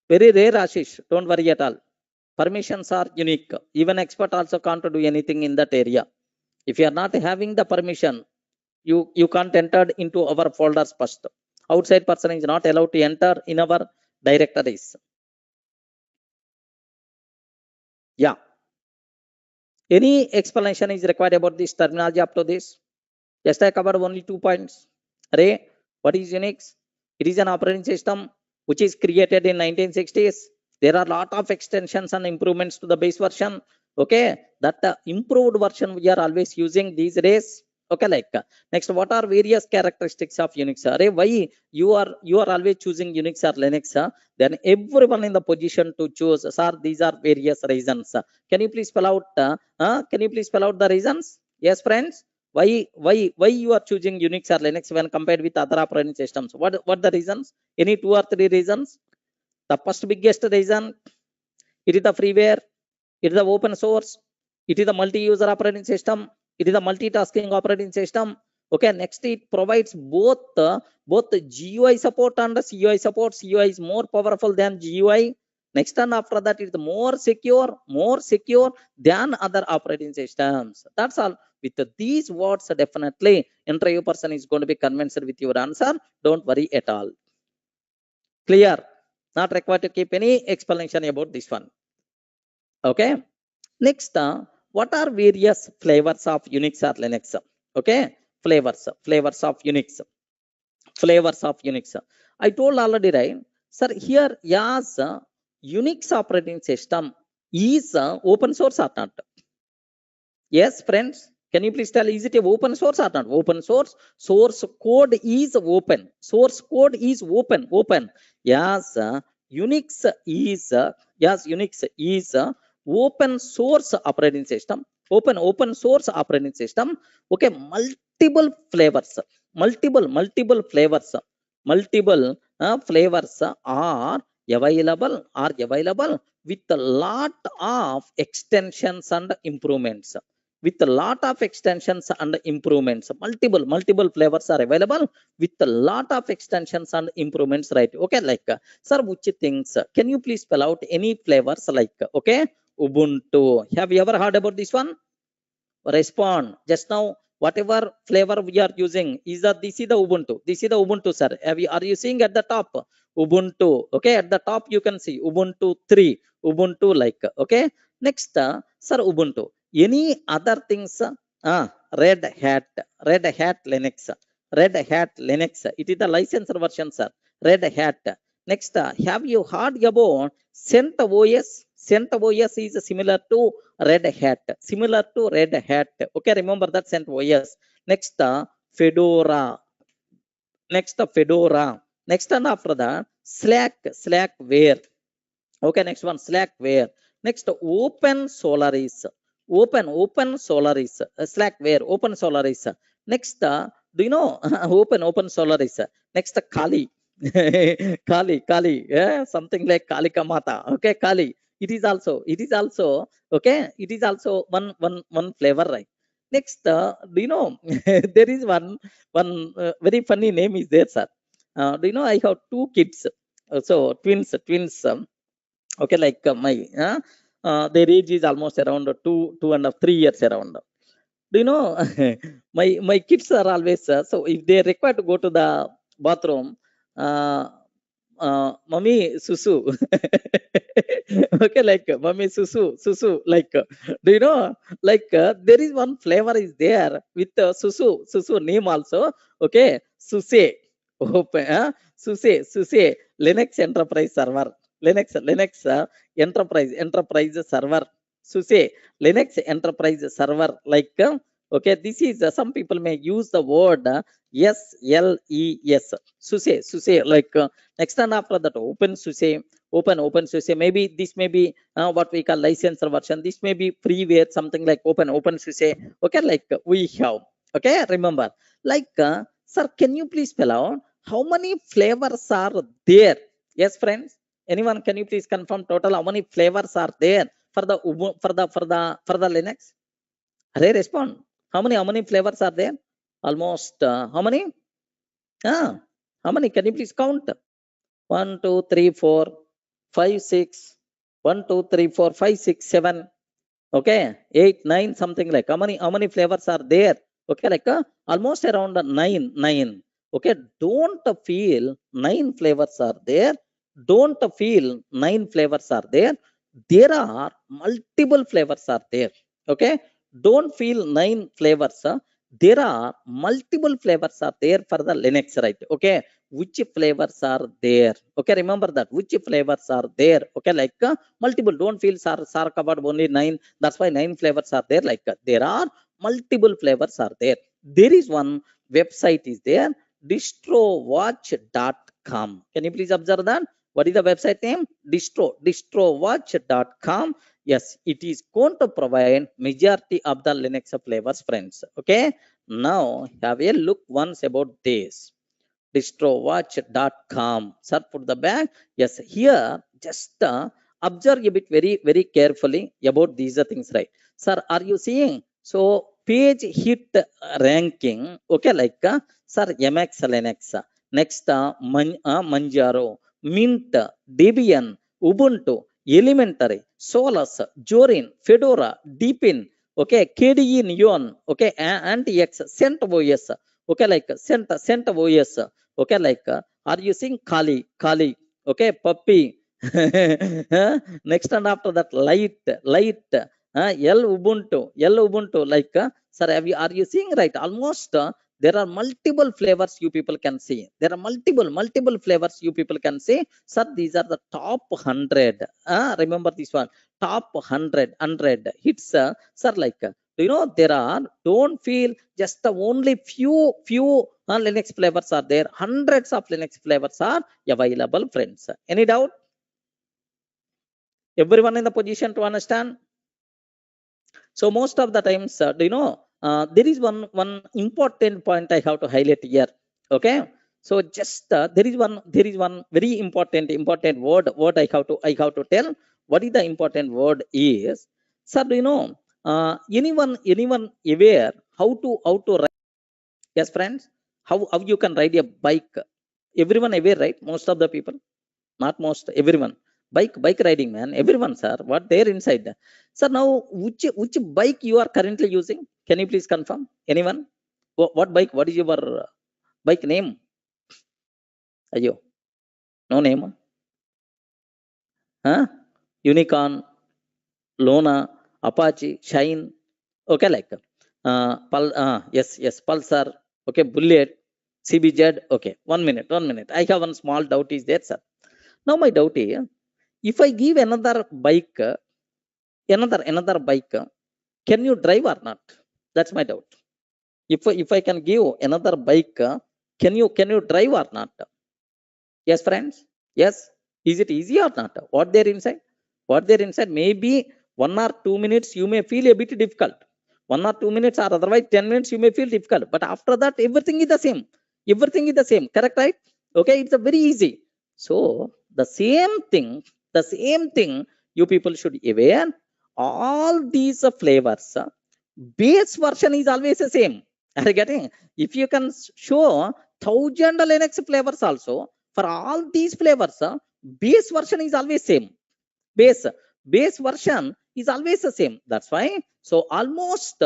Very rare, Ashish. Don't worry at all. Permissions are unique. Even expert also can't do anything in that area. If you are not having the permission, you can't enter into our folders first. Outside person is not allowed to enter in our directories. Yeah. Any explanation is required about this terminology up to this? Just I covered only 2 points. Array, what is Unix? It is an operating system which is created in 1960s. There are a lot of extensions and improvements to the base version. Okay, that improved version we are always using these days. Okay, like next, what are various characteristics of Unix? Array, why you are always choosing Unix or Linux? Then everyone in the position to choose. Sir, these are various reasons. Can you please spell out? Can you please spell out the reasons? Yes, friends. Why you are choosing Unix or Linux when compared with other operating systems? What the reasons? Any 2 or 3 reasons? The first biggest reason, it is the freeware, it is the open source, it is the multi-user operating system, it is the multitasking operating system. Okay, next it provides both the GUI support and the CUI support. CUI is more powerful than GUI. Next and after that, it's more secure than other operating systems. That's all. With these words, definitely interview person is going to be convinced with your answer. Don't worry at all. Clear? Not required to keep any explanation about this one. Okay. Next, what are various flavors of Unix or Linux? Okay. Flavors of Unix. Flavors of Unix. I told already, right? Sir, here, yes, Unix operating system is open source or not? Yes, friends. Can you please tell, is it a open source or not? Open source. Source code is open. Source code is open. Open. Yes, Unix is Unix is open source operating system. Open source operating system. Okay, multiple flavors. Multiple flavors. Multiple flavors are available with a lot of extensions and improvements. With a lot of extensions and improvements, multiple flavors are available with a lot of extensions and improvements, right? Okay, like sir, which things can you please spell out any flavors? Like, okay, Ubuntu, have you ever heard about this one? Respond just now. Whatever flavor we are using, is that this is the Ubuntu. This is the Ubuntu, sir. Are you seeing at the top Ubuntu? Okay, at the top you can see Ubuntu 3, Ubuntu, like, okay. Next, sir, Ubuntu. Any other things? Red Hat, Linux, Red Hat Linux. It is the licensed version, sir. Red Hat. Next, have you heard about CentOS? CentOS is similar to Red Hat. Similar to Red Hat. Okay, remember that CentOS. Next, Fedora. Next, Fedora. Next, and after that, Slackware. Okay, next one, Slackware. Next, Open Solaris. Open Solaris. Slackware, Open Solaris. Next, do you know Open Solaris? Next, Kali. Kali, yeah, something like Kali Kamata. Okay, Kali. It is also okay. It is also one flavor, right? Next, do you know there is one very funny name is there, sir. Do you know I have two kids, so twins. Okay, like their age is almost around 2.5, 3 years around. Do you know my kids are always so if they require to go to the bathroom, uh, mommy susu. Okay, like mommy susu, like do you know, like there is one flavor is there with susu name also. Okay, suse. Open, suse Linux enterprise server. Linux enterprise server. Suse Linux enterprise server, like okay, this is some people may use the word SLES. Suse, like next and after that, open SUSE. Maybe this may be what we call licensed version. This may be freeware, something like open SUSE. Okay, like we have. Okay, remember, like sir, can you please spell out how many flavors are there? Yes, friends. Anyone, can you please confirm total how many flavors are there for the for the Linux? Array, respond. How many flavors are there? Almost how many? How many? Can you please count? 1, 2, 3, 4, 5, 6. 1, 2, 3, 4, 5, 6, 7. Okay, 8, 9, something like. How many flavors are there? Okay, like almost around nine. Okay, don't feel 9 flavors are there. Don't feel 9 flavors are there. There are multiple flavors are there. Okay, don't feel 9 flavors. There are multiple flavors are there for the Linux, right? Okay, which flavors are there? Okay, remember that, which flavors are there? Okay, like multiple. Don't feel sir covered only 9. That's why 9 flavors are there. Like there are multiple flavors are there. There is one website is there, distrowatch.com. Can you please observe that? What is the website name? Distrowatch.com. Yes, it is going to provide majority of the Linux flavors, friends. Okay, now have a look once about this. Distrowatch.com. Sir, put the back. Yes, here just observe a bit very carefully about these things, right? Sir, are you seeing? So page hit ranking. Okay, like sir, MX Linux. Next, Manjaro, Mint, Debian, Ubuntu, Elementary, Solus, Jorin, Fedora, Deepin. Okay, KDE Neon. Okay, Anti-X, CentOS. Okay, like CentOS. Okay, like are you seeing Kali? Okay, puppy. Next and after that, light. L Ubuntu. Like, sir, are you seeing right? Almost there are multiple flavors you people can see. There are multiple flavors you people can see. Sir, these are the top 100. Remember this one. Top 100 hits. Sir, like, do you know there are? Don't feel just the only few Linux flavors are there. Hundreds of Linux flavors are available, friends. Any doubt? Everyone in the position to understand? So most of the times, do you know, there is one important point I have to highlight here. Okay. So just there is one very important word I have to tell. What is the important word is, sir, do you know, anyone aware how to ride? Yes, friends, how you can ride a bike? Everyone aware, right? Most of the people, not most, everyone. Bike riding, man. Everyone, sir. What there inside? Sir, now which bike you are currently using? Can you please confirm? Anyone? What bike? What is your bike name? Ayo, no name. Huh? Unicorn, Lona, Apache, Shine. Okay, like yes, Pulsar. Okay, Bullet, CBZ. Okay, 1 minute. I have one small doubt is there, sir. Now my doubt is, if I give another bike, another bike, can you drive or not? That's my doubt. If I can give another bike, can you drive or not? Yes, friends. Yes. Is it easy or not? What there inside? What there inside? Maybe 1 or 2 minutes you may feel a bit difficult. 1 or 2 minutes, or otherwise 10 minutes you may feel difficult. But after that, everything is the same. Everything is the same. Correct, right? Okay, it's a very easy. So the same thing you people should aware. All these flavors, base version is always the same. Are you getting? If you can show 1,000 Linux flavors also, for all these flavors, base version is always same. Base base version is always the same. That's why. So almost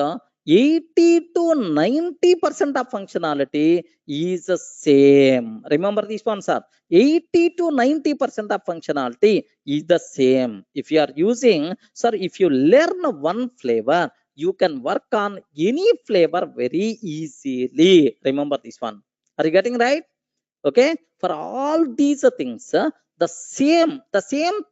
80 to 90% of functionality is the same. Remember these ones, sir. 80 to 90% of functionality is the same. If you are using, sir, if you learn one flavor, you can work on any flavor very easily. Remember this one. Are you getting right? Okay, for all these things, the same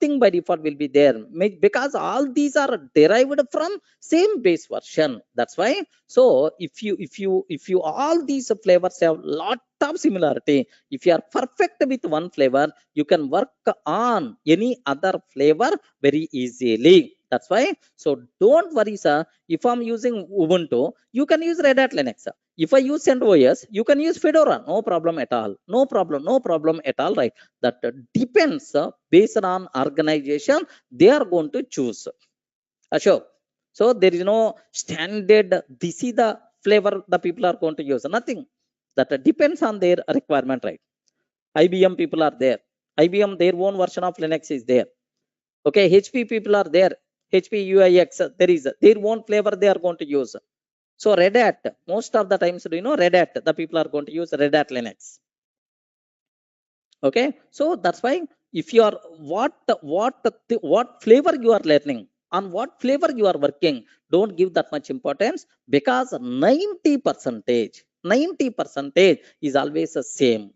thing by default will be there, because all these are derived from same base version. That's why. So if you all these flavors have lot of similarity, if you are perfect with one flavor, you can work on any other flavor very easily. That's why. So don't worry, sir. If I'm using Ubuntu, you can use Red Hat Linux. If I use CentOS, you can use Fedora. No problem at all. No problem at all, right? That depends based on organization they are going to choose. Ashok. So there is no standard. This is the flavor the people are going to use. Nothing. That depends on their requirement, right? IBM people are there. IBM, their own version of Linux is there. Okay, HP people are there. HP UIX, there is their own flavor they are going to use. So Red Hat, most of the times, Red Hat, the people are going to use Red Hat Linux. Okay, so that's why, if you are what flavor you are learning, on what flavor you are working, don't give that much importance, because 90% is always the same.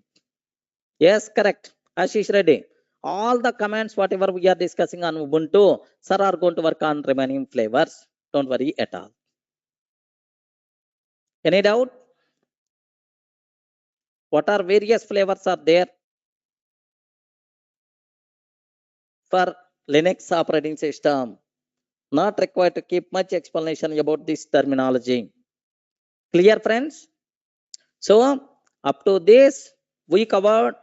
Yes, correct. Ashish Reddy. All the comments, whatever we are discussing on Ubuntu, sir, are going to work on remaining flavors. Don't worry at all. Any doubt? What are various flavors are there for Linux operating system? Not required to keep much explanation about this terminology. Clear, friends? So up to this, we covered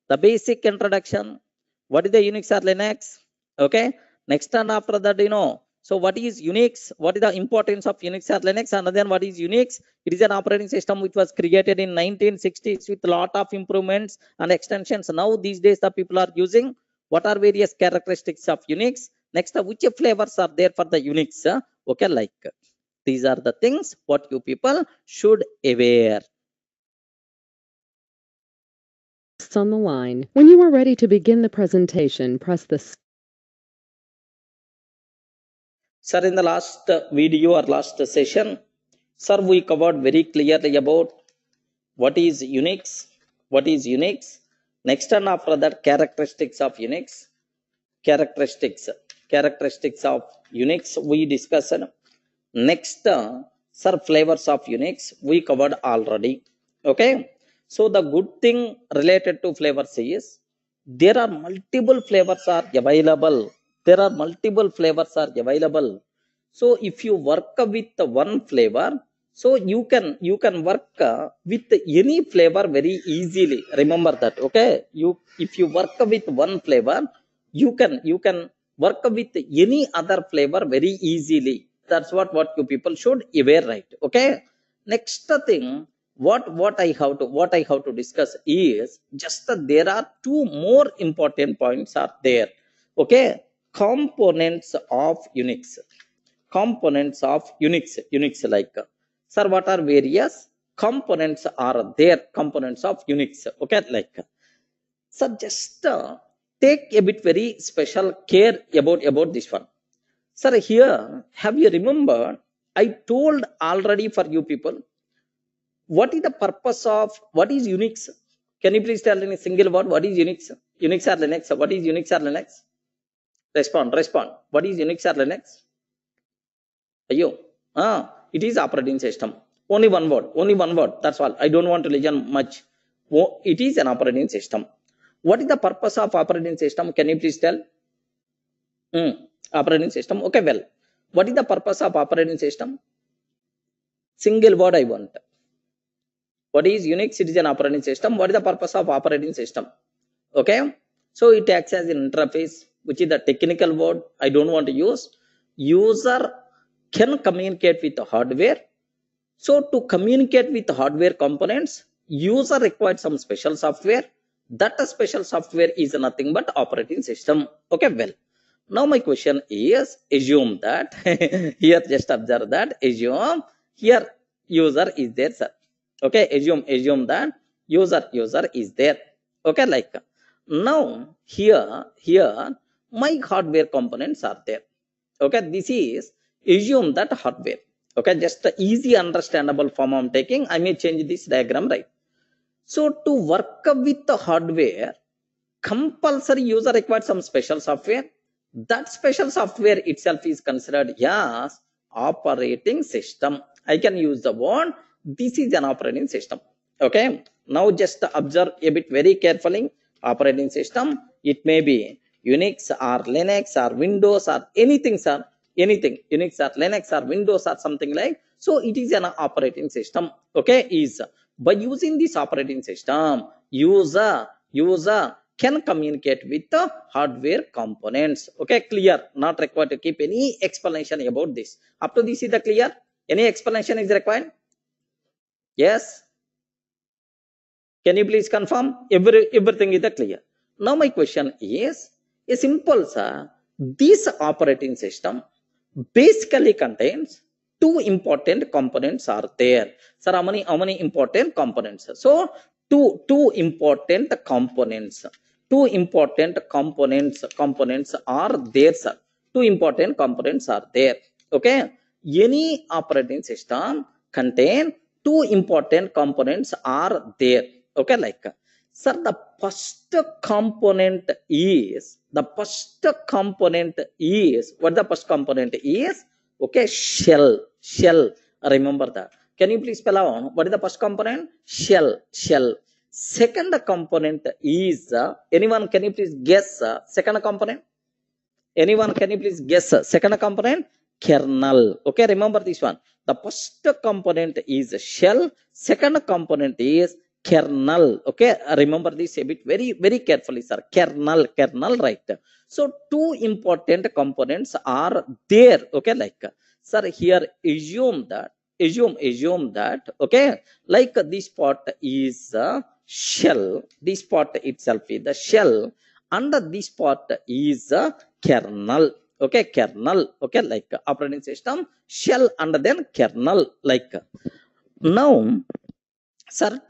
the basic introduction. What is the Unix or Linux? Okay. Next and after that, so what is Unix? What is the importance of Unix or Linux? And then what is Unix? It is an operating system which was created in 1960s with a lot of improvements and extensions. Now these days the people are using. What are various characteristics of Unix? Next, which flavors are there for the Unix? Okay, like these are the things what you people should aware. guests on the line. When you are ready to begin the presentation, press the Sir, in the last video or last session, sir, we covered very clearly about what is Unix, next and after that characteristics of Unix, characteristics of Unix we discussed. Next, sir, flavors of Unix we covered already. Okay, so the good thing related to flavors is there are multiple flavors are available. So if you work with one flavor, so you can work with any flavor very easily. Remember that. Okay, if you work with one flavor, you can work with any other flavor very easily. That's what you people should aware, right? Okay, next thing what I have to discuss is just there are two more important points are there. Okay, components of Unix, like, sir, what are various components are there, components of Unix? Okay, like, sir, just take a bit very special care about this one. Sir, here, have you remembered, I told already for you people, what is the purpose of, what is Unix? Can you please tell in a single word, what is Unix? Unix or Linux? What is Unix or Linux? Respond. What is Unix or Linux? Ayo, it is operating system. Only one word. That's all. I don't want to listen much. It is an operating system. What is the purpose of operating system? Can you please tell? Operating system. Okay, well, what is the purpose of operating system? Single word I want. What is Unix? It is an operating system. What is the purpose of operating system? Okay, so it acts as an interface, which is the technical word I don't want to use. User can communicate with the hardware. So to communicate with hardware components, user requires some special software. That special software is nothing but operating system. Okay, well, now my question is, assume that here, just observe that, assume here user is there, sir. Okay, assume that user is there. Okay, like, now here my hardware components are there. Okay, this is assume that hardware. Okay, just easy understandable form I'm taking. I may change this diagram, right? So to work with the hardware, compulsory user requires some special software. That special software itself is considered as operating system. I can use the word, this is an operating system. Okay, now just observe a bit very carefully. Operating system, it may be Unix or Linux or Windows or anything, sir. Anything, Unix or Linux or Windows or something like. So it is an operating system. Okay, is by using this operating system, user can communicate with the hardware components. Okay, clear? Not required to keep any explanation about this. Up to this is the clear? Any explanation is required? Yes. Can you please confirm? Everything is clear. Now my question is a simple, sir. This operating system basically contains two important components are there. Sir, how many important components? So two important components. Two important components are there, sir. Two important components are there. Okay. Any operating system contain two important components are there. Okay, like, sir, the first component is what the first component is? Okay, shell. Remember that. Can you please spell out what is the first component? Shell. Second component is anyone? Can you please guess second component? Anyone? Can you please guess second component? Kernel. Okay, remember this one. The first component is shell. Second component is kernel. Okay, remember this a bit very carefully, sir. Kernel, right? So two important components are there. Okay, like, sir, here assume that. Okay, like this part is shell. This part itself is the shell. Under this part is kernel. Okay, kernel. Okay, like operating system, shell, and then kernel. Like, now, sir,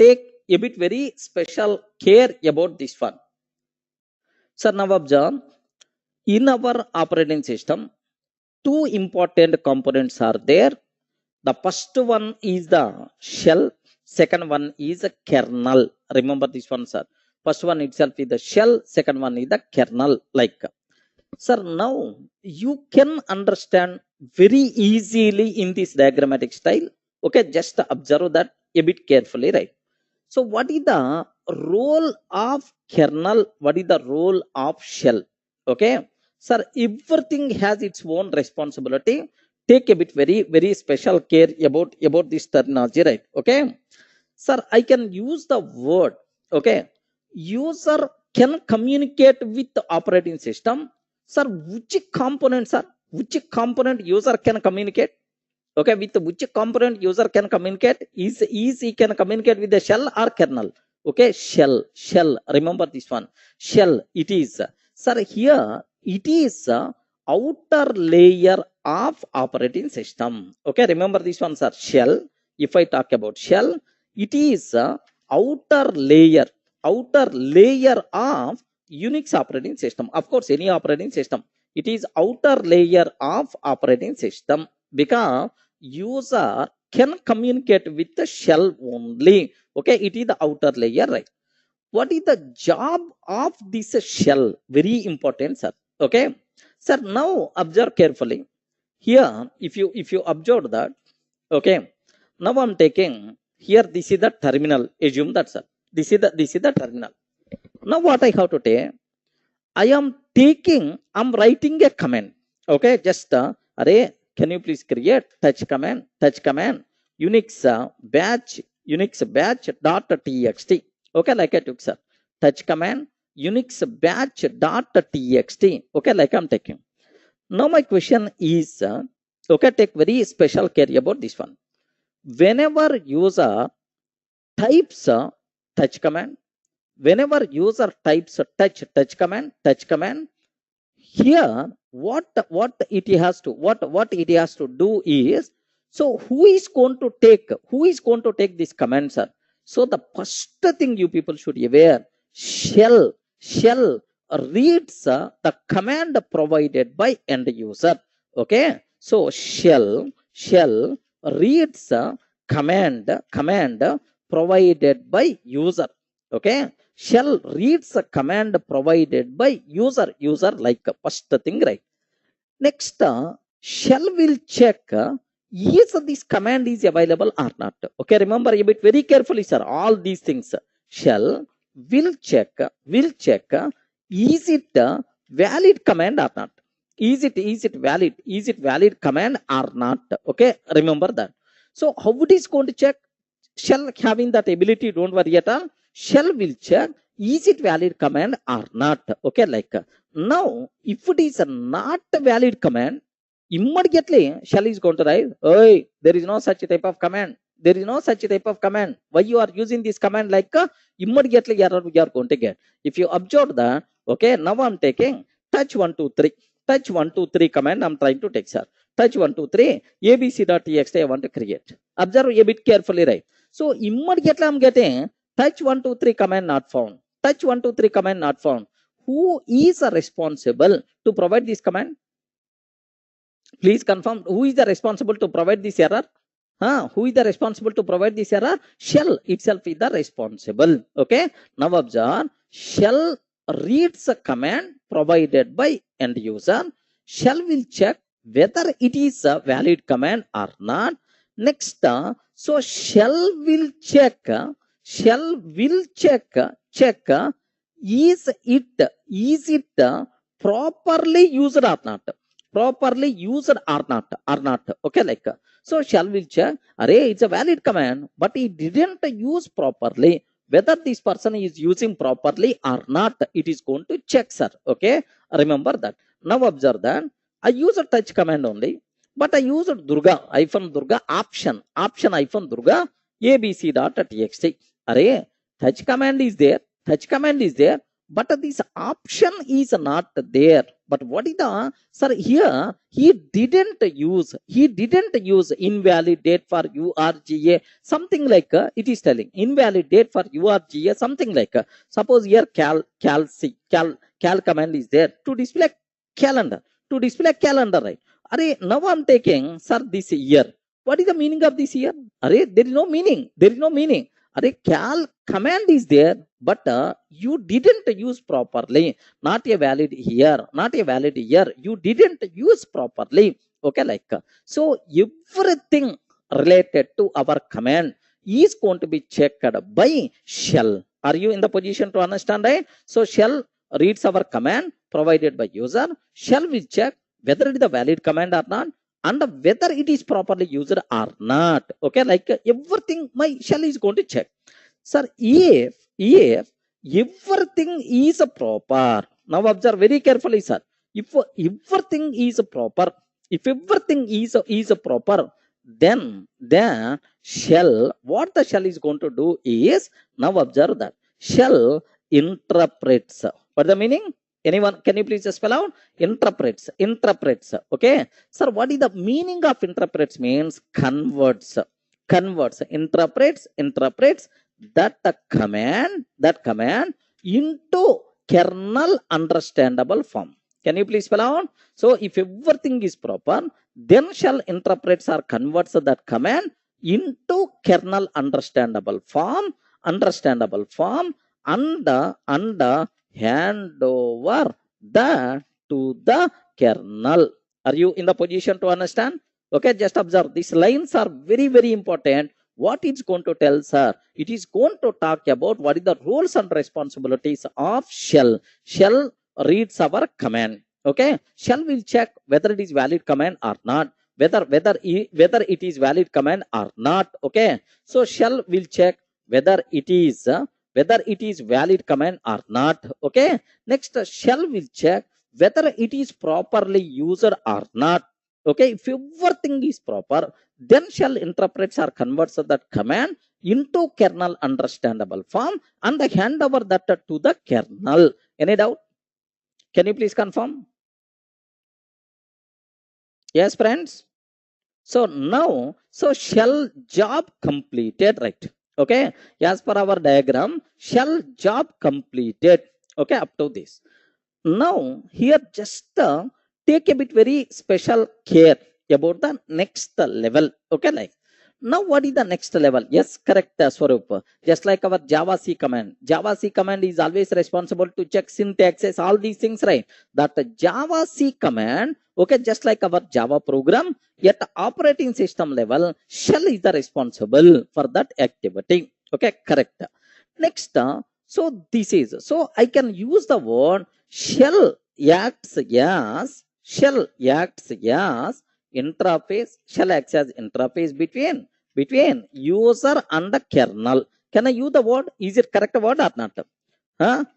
a bit very special care about this one. So now observe, in our operating system, two important components are there. The first one is the shell, second one is a kernel. Remember this one, sir. First one itself is the shell, second one is the kernel. Like, sir, now you can understand very easily in this diagrammatic style. Okay, just observe that a bit carefully, right? So what is the role of kernel? What is the role of shell? Okay, sir, everything has its own responsibility. Take a bit very special care about this terminology, right? Okay, sir, I can use the word, okay, user can communicate with the operating system. Sir, which component, sir, which component user can communicate? Okay, with which component user can communicate? Is he can communicate with the shell or kernel? Okay, shell, remember this one, shell it is. Sir, here it is outer layer of operating system. Okay, remember this one, sir, shell. If I talk about shell, it is outer layer, outer layer of Unix operating system. Of course, any operating system, it is outer layer of operating system, because user can communicate with the shell only. Okay, it is the outer layer, right? What is the job of this shell? Very important, sir. Okay, sir, now observe carefully here. If you observe that, okay, now I'm taking here, this is the terminal. Assume that, sir, this is the terminal. Now what I have to take, I'm writing a command. Okay, just array, can you please create touch command Unix batch dot txt. Okay, like I took, sir, touch command Unix batch dot txt. Okay, like I'm taking. Now my question is, okay, take very special care about this one. Whenever user types touch command, whenever user types touch command, here what it has to, what it has to do is, so who is going to take this command, sir? So the first thing you people should be aware, shell reads the command provided by end user. Okay, so shell reads command provided by user. Okay, shell reads a command provided by user, like first thing, right? Next, shell will check is this command is available or not. Okay, remember a bit very carefully, sir, all these things. Shell will check is it a valid command or not? Is it valid command or not? Okay, remember that. So how it is going to check? Shell having that ability, don't worry at all. Shell will check is it valid command or not. Okay, like now if it is not a valid command, immediately shell is going to write, hey, there is no such type of command, there is no such type of command, why you are using this command? Like immediately error we are going to get. If you observe that, okay, now I'm taking touch 123 command, I'm trying to take, sir, touch 123 abc.txt I want to create. Observe a bit carefully, right? So immediately I'm getting touch 123 command not found, touch 123 command not found. Who is responsible to provide this command? Please confirm, who is the responsible to provide this error? Who is the responsible to provide this error? Shell itself is the responsible. Okay, now observe, shell reads a command provided by end user. Shell will check whether it is a valid command or not. Next, so shell will check is it properly used or not? Properly used or not? Okay, like so shell will check, array, it's a valid command, but it didn't use properly. Whether this person is using properly or not, it is going to check, sir. Okay, remember that. Now observe that I use a touch command only, but I use Durga option Durga abc.txt. Array, touch command is there, but this option is not there. But what is the, sir, here he didn't use invalidate for urga, something like it is telling invalidate for urga, something like suppose here cal command is there to display calendar, right? Now I'm taking, sir, this year. What is the meaning of this year? There is no meaning. Cal command is there, but you didn't use properly. Not a valid here. You didn't use properly. Okay, like so everything related to our command is going to be checked by shell. Are you in the position to understand, right? So shell reads our command provided by user. Shell will check whether it is a valid command or not, and whether it is properly used or not. Okay, like everything my shell is going to check. Sir, if everything is proper, now observe very carefully, sir. If everything is proper, then shell, what the shell is going to do is, now observe that shell interprets. What the meaning? Anyone, can you please spell out? Interprets. Okay, sir, what is the meaning of interprets? Means converts. Interprets that command into kernel understandable form. Can you please spell out? So if everything is proper, then shall interprets or converts that command into kernel understandable form, and hand over that to the kernel. Are you in the position to understand? Okay, just observe. These lines are very, very important. What it's going to tell, sir? It is going to talk about what is the roles and responsibilities of shell. Shell reads our command. Okay, shell will check whether it is valid command or not. Whether it is valid command or not. Okay, so shell will check whether it is valid command or not. Okay, next shell will check whether it is properly used or not. Okay, if everything is proper, then shell interprets or converts that command into kernel understandable form and hand over that to the kernel. Any doubt? Can you please confirm? Yes, friends. So now, so shell job completed, right? Okay, as per our diagram, shell job completed. Okay, up to this. Now here just take a bit very special care about the next level. Okay, like now what is the next level? Yes, correct, Swarup. Just like our Java C command. Java C command is always responsible to check syntaxes, all these things, right? That Java C command, okay, just like our Java program, yet operating system level, shell is the responsible for that activity. Okay, correct. Next, so this is, so I can use the word shell acts as interface. Shell acts as interface between user and the kernel. Can I use the word? Is it correct word or not?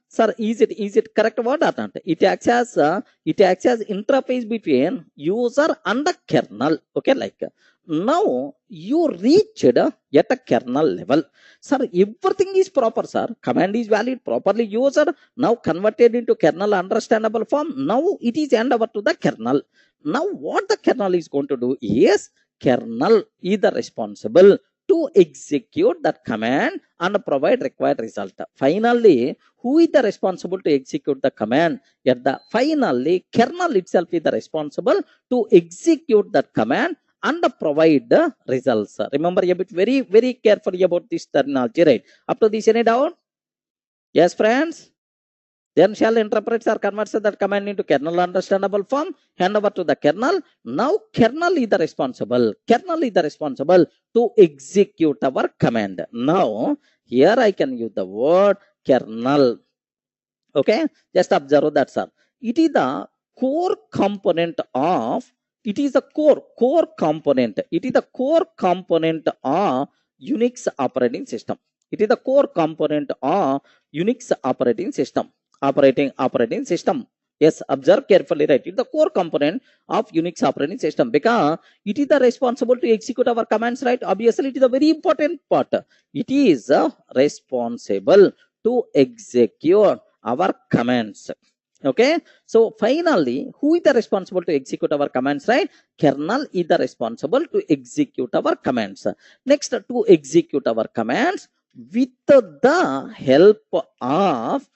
Sir, is it correct word or not? It acts as interface between user and the kernel. Okay, like now you reached at a kernel level. Sir, everything is proper, sir. Command is valid, properly used, now converted into kernel understandable form. Now it is hand over to the kernel. Now what the kernel is going to do is, kernel is the responsible to execute that command and provide required result. Finally, who is the responsible to execute the command? Yet finally, kernel itself is the responsible to execute that command and provide the results. Remember a bit very, very carefully about this terminology, right? Up to this, any doubt? Yes, friends? Then shell interprets or converts that command into kernel understandable form, hand over to the kernel. Now kernel is the responsible to execute our command. Now here I can use the word kernel. Okay, just observe that, sir. It is the core component of, it is the core component. It is the core component of Unix operating system. It is the core component of Unix operating system. Operating system. Yes, observe carefully, right? It is the core component of Unix operating system because it is the responsible to execute our commands, right? Obviously, it is a very important part. It is responsible to execute our commands. Okay, so finally, who is the responsible to execute our commands, right? Kernel is the responsible to execute our commands. Next, to execute our commands with the help of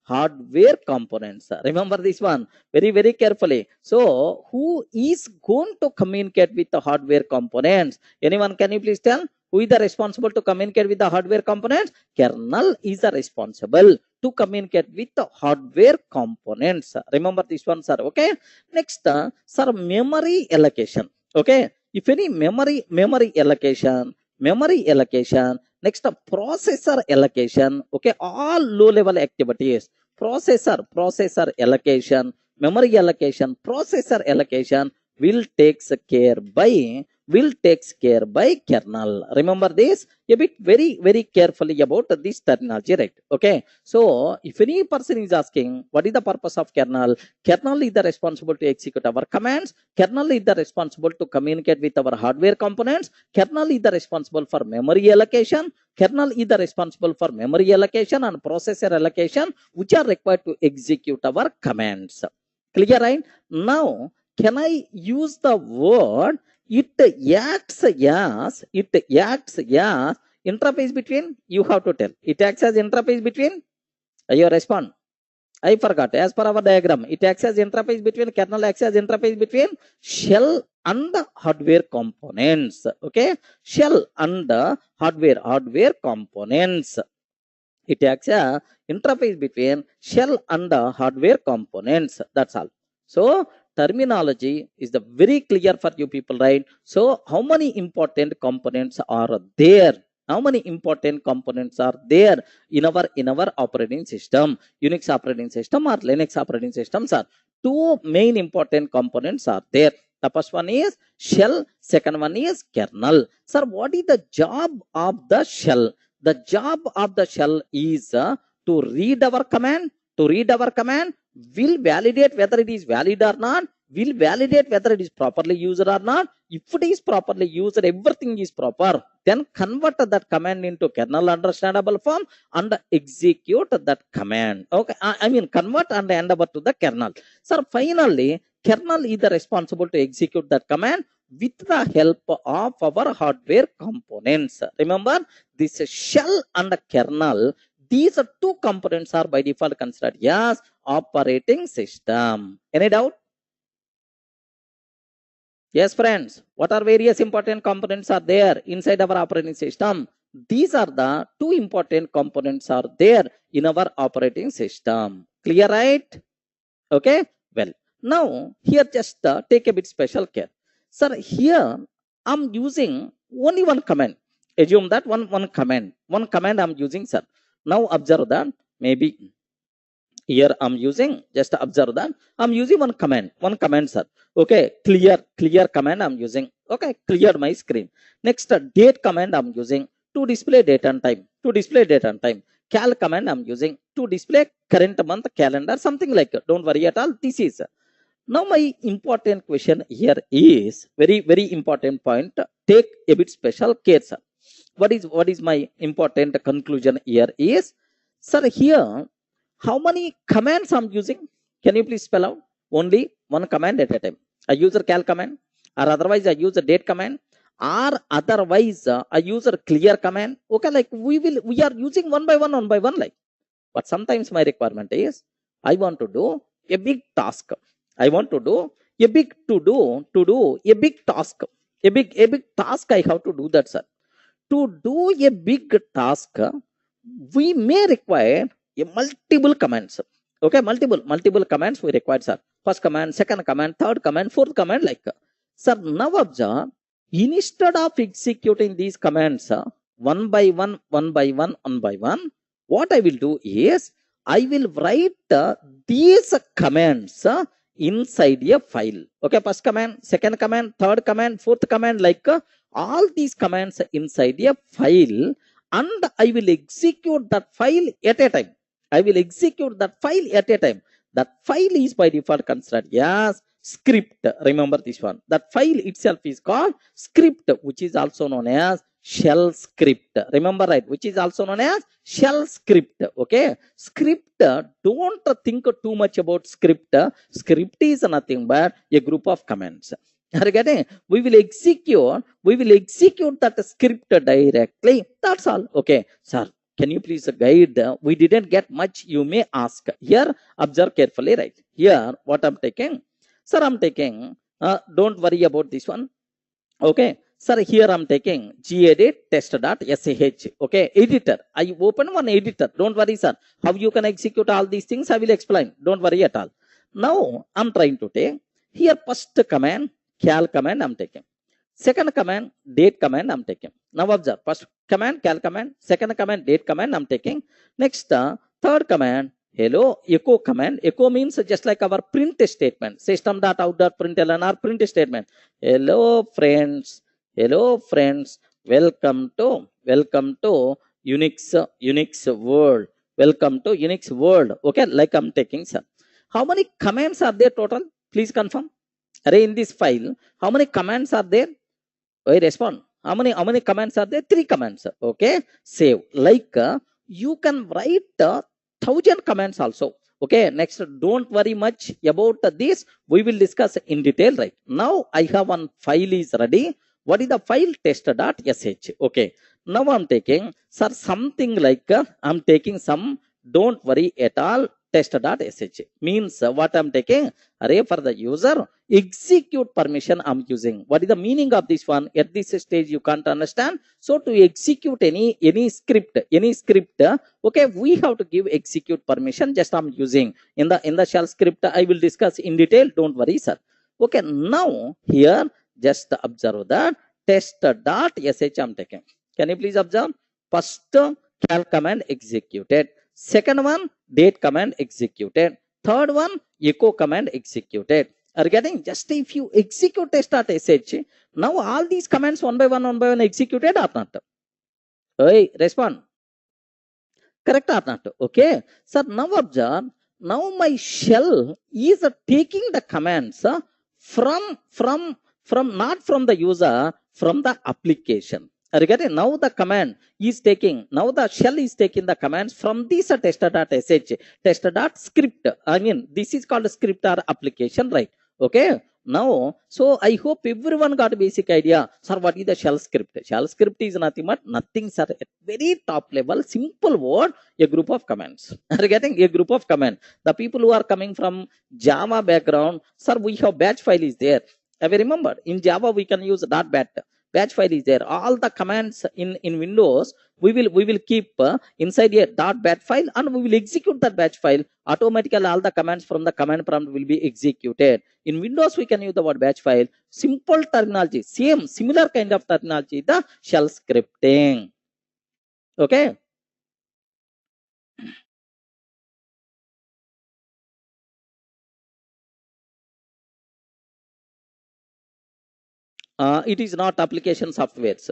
hardware components. Remember this one very carefully. So who is going to communicate with the hardware components? Anyone, can you please tell who is the responsible to communicate with the hardware components? Kernel is the responsible to communicate with the hardware components. Remember this one, sir. Okay, next, sir, memory allocation. Okay, if any memory allocation, next, processor allocation. Okay, all low level activities, processor allocation, memory allocation, processor allocation will takes care by kernel. Remember this a bit very carefully about this terminology, right? Okay, so if any person is asking what is the purpose of kernel, kernel is the responsible to execute our commands, kernel is the responsible to communicate with our hardware components, kernel is the responsible for memory allocation, kernel is the responsible for memory allocation and processor allocation, which are required to execute our commands. Clear, right? Now, can I use the word it acts as interface between? You have to tell. It acts as interface between. You respond. I forgot. As per our diagram, it acts as interface between, kernel acts as interface between shell and hardware components. Okay, shell and hardware components. It acts as interface between shell and hardware components. That's all. So terminology is the very clear for you people, right? So how many important components are there? How many important components are there in our operating system? Unix operating system or Linux operating system, sir? Two main important components are there. The first one is shell, second one is kernel. Sir, what is the job of the shell? The job of the shell is to read our command, will validate whether it is valid or not, will validate whether it is properly used or not. If it is properly used, everything is proper, then convert that command into kernel understandable form and execute that command. Okay, I mean convert and hand over to the kernel. So finally, kernel is the responsible to execute that command with the help of our hardware components. Remember, this shell and kernel, these two components are by default considered as operating system. Any doubt? Yes, friends. What are various important components are there inside our operating system? These are the two important components are there in our operating system. Clear, right? Okay. Well, now here just take a bit special care. Sir, here I'm using only one command. Assume that one command I'm using, sir. Now observe that maybe here I'm using, just observe that I'm using one command, sir. Okay, clear command I'm using. Okay, clear my screen. Next, date command I'm using to display date and time. Cal command I'm using to display current month calendar, something like that. Don't worry at all. This is now my important question here is very important point. Take a bit special care, sir. What is my important conclusion here is, sir, here how many commands I'm using? Can you please spell out? Only one command at a time. I use a cal command, or otherwise I use a date command, or otherwise I use a clear command. Okay, like we are using one by one, like. But sometimes my requirement is I want to do a big task. I want to do a big a big task. A big task I have to do that, sir. To do a big task, we may require a multiple commands. Okay, multiple commands we require, sir. First command, second command, third command, fourth command, like. Sir, now observe, instead of executing these commands one by one, what I will do is I will write these commands inside a file. Okay, first command, second command, third command, fourth command, like all these commands inside a file, and I will execute that file at a time. That file is by default considered as script. Remember this one. That file itself is called script, which is also known as shell script. Remember, right, which is also known as shell script. Okay, script, don't think too much about script. Script is nothing but a group of commands. Are you getting? We will execute that script directly. That's all. Okay, sir, can you please guide? We didn't get much, you may ask. Here, observe carefully, right? Here, what I'm taking, sir, I'm taking, don't worry about this one. Okay, sir, here I'm taking gedit test.sh. Okay, editor, I open one editor. Don't worry, sir, how you can execute all these things I will explain. Don't worry at all. Now I'm trying to take here first command, cal command I'm taking. Second command, date command I'm taking. Now observe, first command, cal command. Second command, date command I'm taking. Next, third command, hello echo command. Echo means just like our print statement, system.out.println or print statement. Hello friends, hello friends, welcome to Unix world, welcome to Unix world. Okay, like I'm taking, sir. How many commands are there total? Please confirm. Array in this file, how many commands are there? I respond. How many commands are there? 3 commands. Okay, save. Like you can write 1,000 commands also. Okay, next, don't worry much about this. We will discuss in detail. Right now, I have one file is ready. What is the file? Test.sh. Okay, now I'm taking, sir, something like I'm taking some. Don't worry at all. Test.sh means what I'm taking, array for the user execute permission I'm using. What is the meaning of this one? At this stage you can't understand. So to execute any script, okay, we have to give execute permission. Just I'm using in the shell script. I will discuss in detail. Don't worry, sir. Okay, now here just observe that test.sh I'm taking. Can you please observe? First cal command executed. Second one, date command executed. Third one, echo command executed. Are getting? Just if you execute test.sh, now all these commands one by one executed or not? Hey, respond. Correct or not? Okay, sir, now observe. Now my shell is taking the commands from not from the user, from the application. Are you getting? Now the command is taking, now the shell is taking the commands from this test.sh, test.script. I mean, this is called script or application, right? Okay, now, so I hope everyone got a basic idea. Sir, what is the shell script? Shell script is nothing but nothing, sir, at very top level, simple word, a group of commands. Are you getting? A group of commands. The people who are coming from Java background, sir, we have batch file is there. Have you remembered? In Java we can use .bat. Batch file is there. All the commands in Windows we will keep inside a .bat file, and we will execute that batch file. Automatically all the commands from the command prompt will be executed. In Windows we can use the word batch file. Simple terminology, same similar kind of terminology, the shell scripting. Okay, it is not application softwares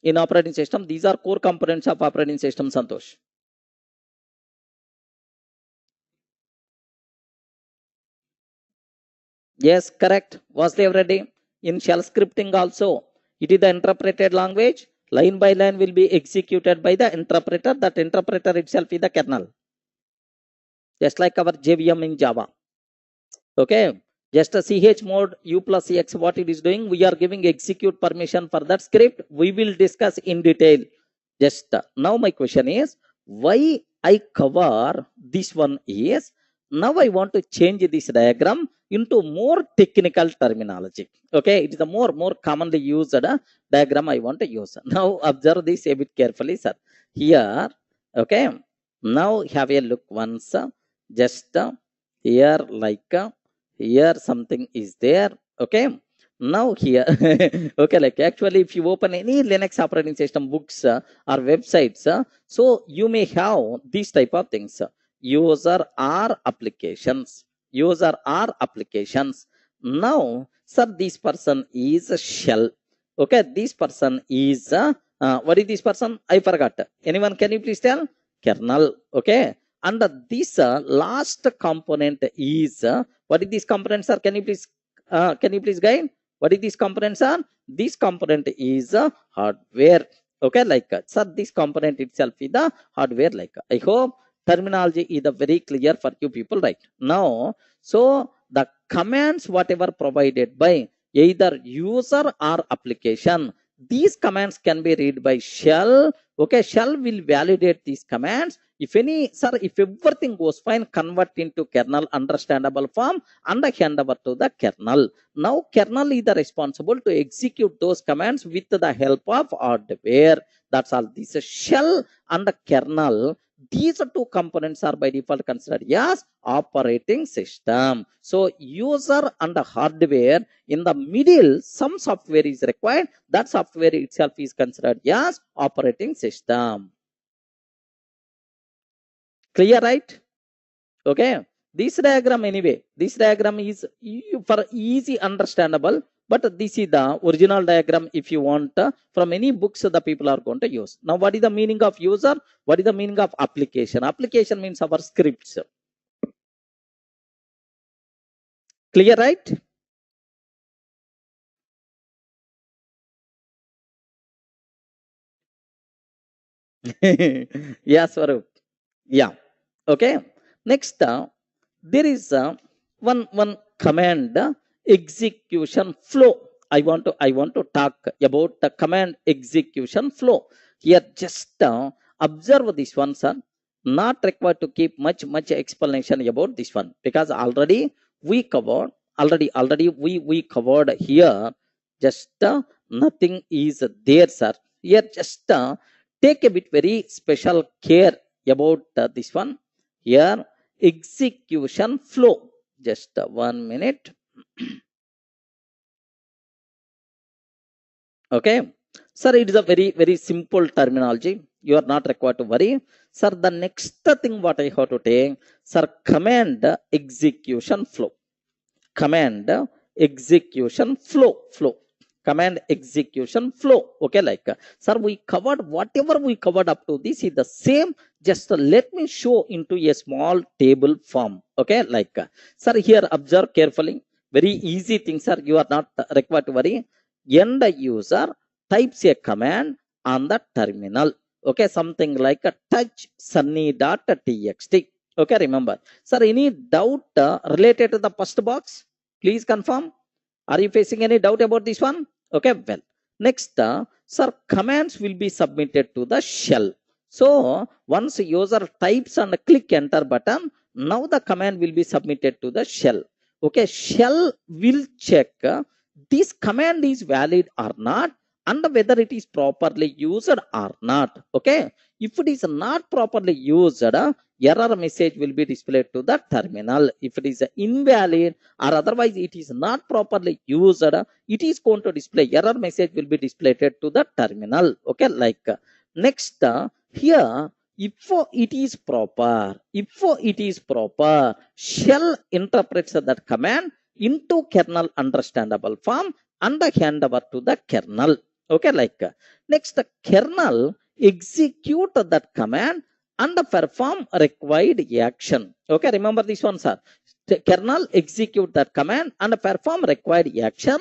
in operating system. These are core components of operating system, Santosh. Yes, correct. Vasudev Reddy. In shell scripting also, it is the interpreted language. Line by line will be executed by the interpreter. That interpreter itself is the kernel. Just like our JVM in Java. Okay. Just a ch mode u plus x, what it is doing, we are giving execute permission for that script. We will discuss in detail. Just now my question is, why I cover this one is, now I want to change this diagram into more technical terminology. Okay, it is a more commonly used diagram I want to use. Now observe this a bit carefully, sir. Here, okay, now have a look once. Just here, like here something is there. Okay, now here okay, like actually if you open any Linux operating system books or websites, so you may have these type of things. User or applications, user or applications. Now, sir, this person is a shell. Okay, this person is what is this person? I forgot. Anyone, can you please tell? Kernel. Okay, and this last component is what is this component, sir? Can you please guide? What is these components are? This component is hardware. Okay, like sir, this component itself is the hardware. Like I hope terminology is very clear for you people right now. So the commands whatever provided by either user or application, these commands can be read by shell. Okay, shell will validate these commands. If any, sir, if everything goes fine, convert into kernel understandable form and hand over to the kernel. Now kernel is the responsible to execute those commands with the help of hardware. That's all. This shell and the kernel, these two components are by default considered as operating system. So user and the hardware, in the middle some software is required. That software itself is considered as operating system. Clear, right? Okay, this diagram anyway, this diagram is for easy understandable, but this is the original diagram. If you want from any books the people are going to use. Now what is the meaning of user? What is the meaning of application? Application means our scripts. Clear, right? Yes, Swarup. Yeah. Okay, next there is one command execution flow. I want to talk about the command execution flow. Here just observe this one, sir. Not required to keep much explanation about this one, because we covered we covered here. Just nothing is there, sir. Here just take a bit very special care about this one. Here execution flow. Just 1 minute. Okay, sir, it is a very simple terminology. You are not required to worry, sir. The next thing what I have to take, sir, command execution flow. Command execution flow. Command execution flow. Okay, like sir, we covered whatever we covered up to this is the same. Just let me show into a small table form. Okay, like sir, here observe carefully. Very easy thing, sir. You are not required to worry. End user types a command on the terminal. Okay, something like a touch sunny.txt. Okay, remember, sir, any doubt related to the first box? Please confirm. Are you facing any doubt about this one? Okay, well, next, sir, commands will be submitted to the shell. So once user types and click enter button, now the command will be submitted to the shell. Okay, shell will check this command is valid or not, and whether it is properly used or not. Okay, if it is not properly used, error message will be displayed to the terminal. If it is invalid or otherwise it is not properly used, it is going to display error message will be displayed to the terminal. Okay, like next, here if it is proper, shell interprets that command into kernel understandable form and hand over to the kernel. Okay, like next, the kernel execute that command and perform required action. Okay, remember this one, sir. The kernel execute that command and perform required action,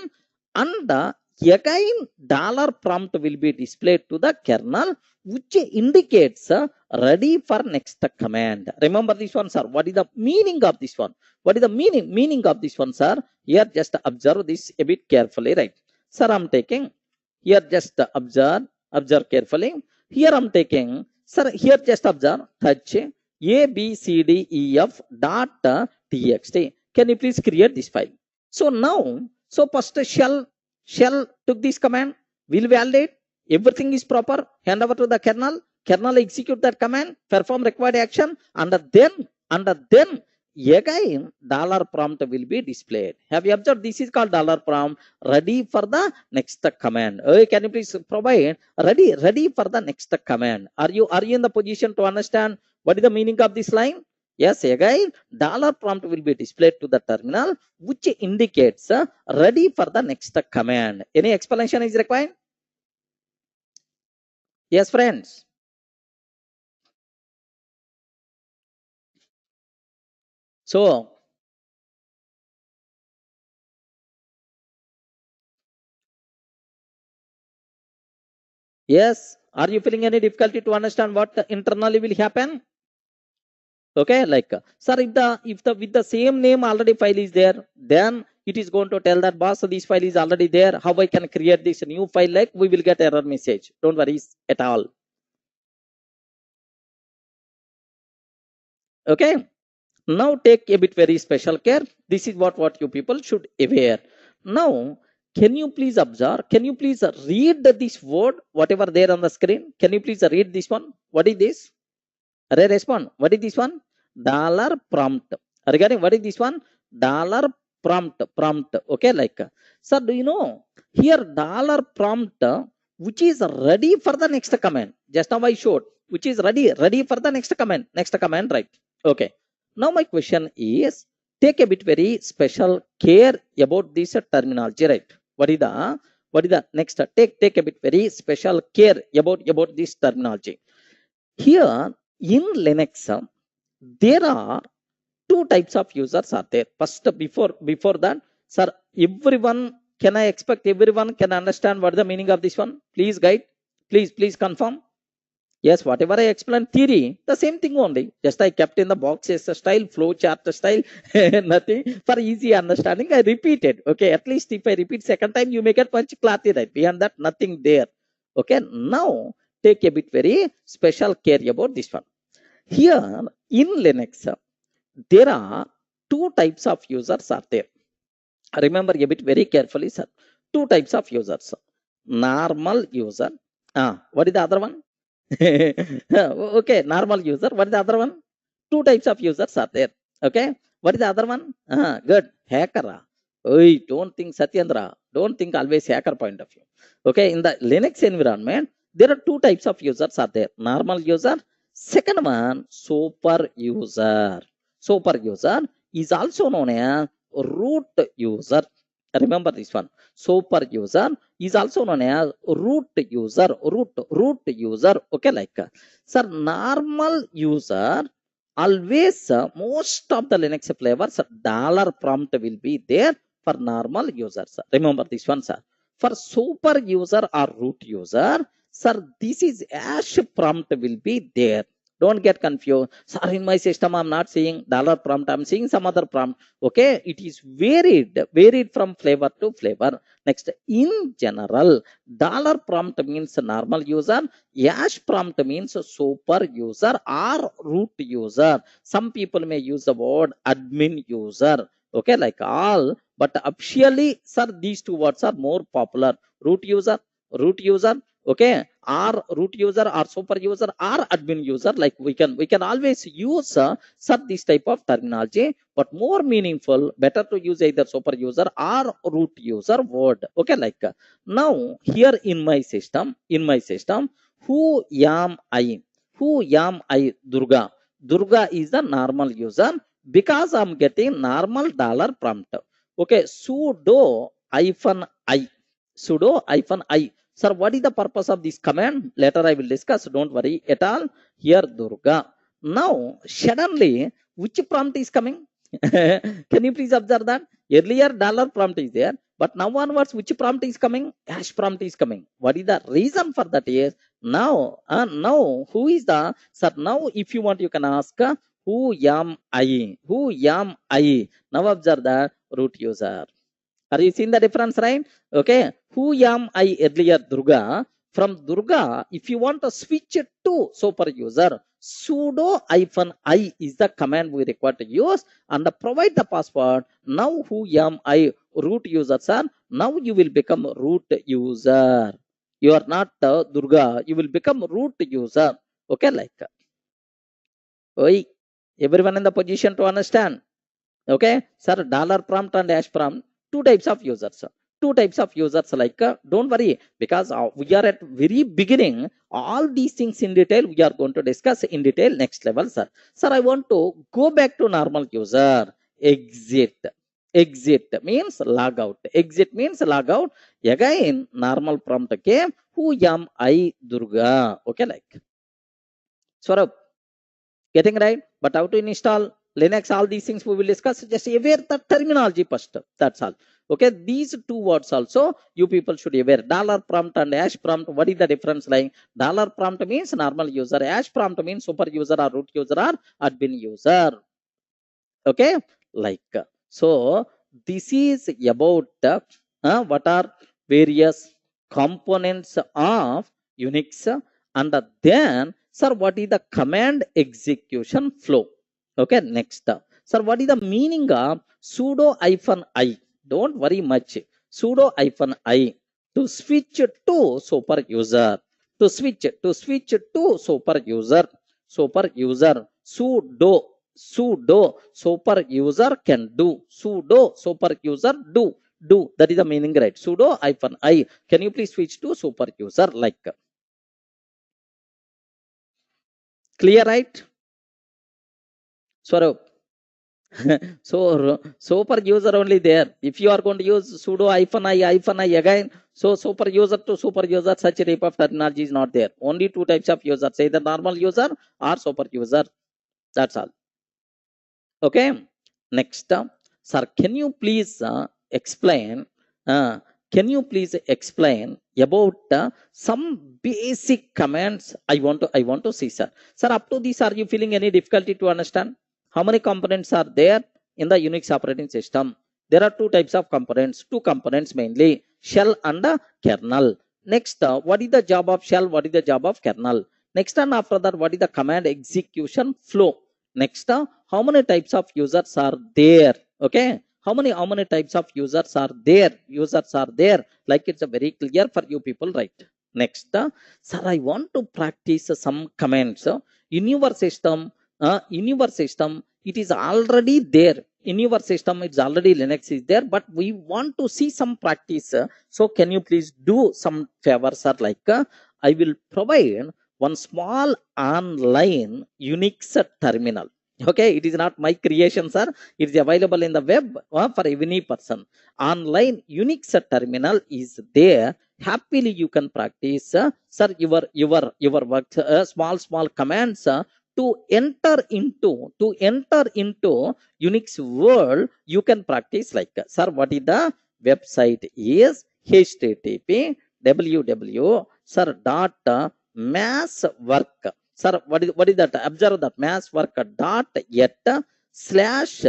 and again dollar prompt will be displayed to the kernel, which indicates ready for next command. Remember this one, sir. What is the meaning of this one? What is the meaning of this one, sir? Here just observe this a bit carefully, right? Sir, I'm taking here, just observe carefully. Here I'm taking, sir, here just observe touch a b c d e f dot txt. Can you please create this file? So now, so first shell took this command, will validate everything is proper, hand over to the kernel execute that command, perform required action, and then again dollar prompt will be displayed. Have you observed? This is called dollar prompt, ready for the next command. Okay, can you please provide ready for the next command? Are you in the position to understand what is the meaning of this line? Yes, again dollar prompt will be displayed to the terminal, which indicates ready for the next command. Any explanation is required? Yes, friends. So Yes. Are you feeling any difficulty to understand what internally will happen? Okay, like sir, if the with the same name already file is there, then it is going to tell that boss, this file is already there. How I can create this new file? Like we will get error message. Don't worry at all. Okay. Now take a bit very special care. This is what you people should aware. Now, can you please observe? Can you please read this word, whatever there on the screen? Can you please read this one? What is this? Array respond. What is this one? Dollar prompt. Regarding what is this one? Dollar prompt. Prompt. Okay, like sir, do you know here dollar prompt which is ready for the next command? Just now I showed which is ready for the next command. Next command, right? Okay. Now my question is take a bit very special care about this terminology, right? What is the next? Take a bit very special care about this terminology. Here in Linux, there are two types of users are there. First, before that, sir, everyone can I expect everyone can understand what the meaning of this one? Please guide. Please confirm. Yes, whatever I explained theory, the same thing only. Just I kept in the boxes style, flow chart style, nothing for easy understanding. I repeated. Okay, at least if I repeat second time, you may get much clarity, right? Beyond that, nothing there. Okay, now take a bit very special care about this one. Here in Linux, there are two types of users are there. Remember a bit very carefully, sir. Two types of users. Normal user. What is the other one? Okay, normal user. What is the other one? Two types of users are there. Okay. What is the other one? Good. Hacker. Oi, don't think Satyendra. Don't think always hacker point of view. Okay. In the Linux environment, there are two types of users are there. Normal user. Second one, super user. Super user is also known as root user. Remember this one. Super user is also known as root user. Root user. Okay, like sir, normal user always most of the Linux flavors dollar prompt will be there for normal users. Remember this one, sir. For super user or root user, sir, this is hash prompt will be there. Don't get confused. Sir, in my system, I'm not seeing dollar prompt. I'm seeing some other prompt. Okay, it is varied from flavor to flavor. Next, in general, dollar prompt means normal user. Hash prompt means super user or root user. Some people may use the word admin user. Okay, like all, but officially, sir, these two words are more popular. Root user, okay, or root user or super user or admin user. Like we can always use sir this type of terminology, but more meaningful, better to use either super user or root user word. Okay, like now here in my system, who am I? Who am I? Durga. Durga is the normal user because I'm getting normal dollar prompt. Okay, sudo hyphen I. Sudo hyphen I. Sir, what is the purpose of this command? Later I will discuss. Don't worry at all. Here Durga. Now, suddenly, which prompt is coming? Can you please observe that? Earlier dollar prompt is there, but now onwards, which prompt is coming? Hash prompt is coming. What is the reason for that? Is now who is the sir? Now, if you want, you can ask who am I? Who am I? Now observe the root user. Are you seeing the difference, right? Okay. Who am I earlier? Durga. From Durga, if you want to switch it to super user, sudo hyphen I is the command we require to use and provide the password. Now who am I? Root user, sir. Now you will become root user. You are not Durga. You will become root user. Okay, like. Oi, everyone in the position to understand. Okay, sir, dollar prompt and hash prompt, two types of users. Two types of users, like don't worry, because we are at very beginning. All these things in detail we are going to discuss in detail next level, sir. Sir, I want to go back to normal user. Exit means log out. Exit means log out. Again, normal prompt came. Who am I? Durga. Okay, like. Swarab, getting right? But how to install Linux, all these things we will discuss. Just aware the terminology first. That's all. Okay, these two words also you people should be aware. Dollar prompt and hash prompt, what is the difference? Like dollar prompt means normal user, hash prompt means super user or root user or admin user. Okay, like so this is about what are various components of Unix, and then sir what is the command execution flow. Okay, next sir what is the meaning of sudo hyphen I? Don't worry much. Sudo hyphen I to switch to super user, to super user, sudo super user can do, sudo super user do, that is the meaning, right? Sudo hyphen I, can you please switch to super user, like clear, right? Swarup. So super user only there. If you are going to use sudo hyphen I again, so super user to super user, such a type of terminology is not there. Only two types of users, either normal user or super user, that's all. Okay, next sir can you please explain uh, about some basic commands? I want to see, sir up to this are you feeling any difficulty to understand how many components are there in the Unix operating system? There are two types of components, two components mainly, shell and kernel. Next what is the job of shell, what is the job of kernel? Next, and after that what is the command execution flow? Next how many types of users are there? Okay, how many types of users are there, like it's a very clear for you people, right? Next sir I want to practice some commands in your system. It is already there in your system, it's already Linux is there, but we want to see some practice. So can you please do some favors, sir? Like I will provide one small online Unix terminal. Okay, it is not my creation, sir. It is available in the web for any person. Online Unix terminal is there. Happily you can practice, sir, your work, small commands to enter into Unix world. You can practice, like sir what is the website is http www sir dot mass work. Sir what is that? Observe that mass work dot yet slash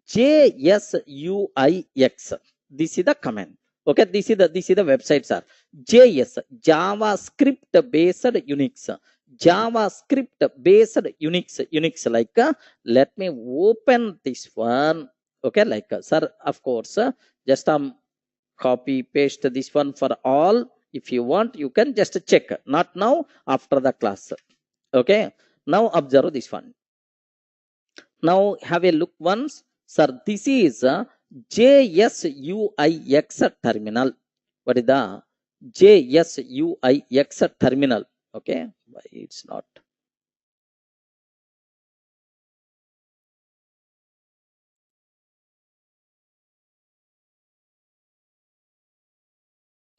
JSUIX. This is the command. Okay, this is the website, sir. JS, JavaScript based Unix. JavaScript based Unix, like let me open this one. Okay, like sir of course just copy paste this one for all. If you want you can just check, not now, after the class. Okay, now observe this one. Now have a look once, sir. This is JSUIX terminal. What is the JSUIX terminal? Okay, why it's not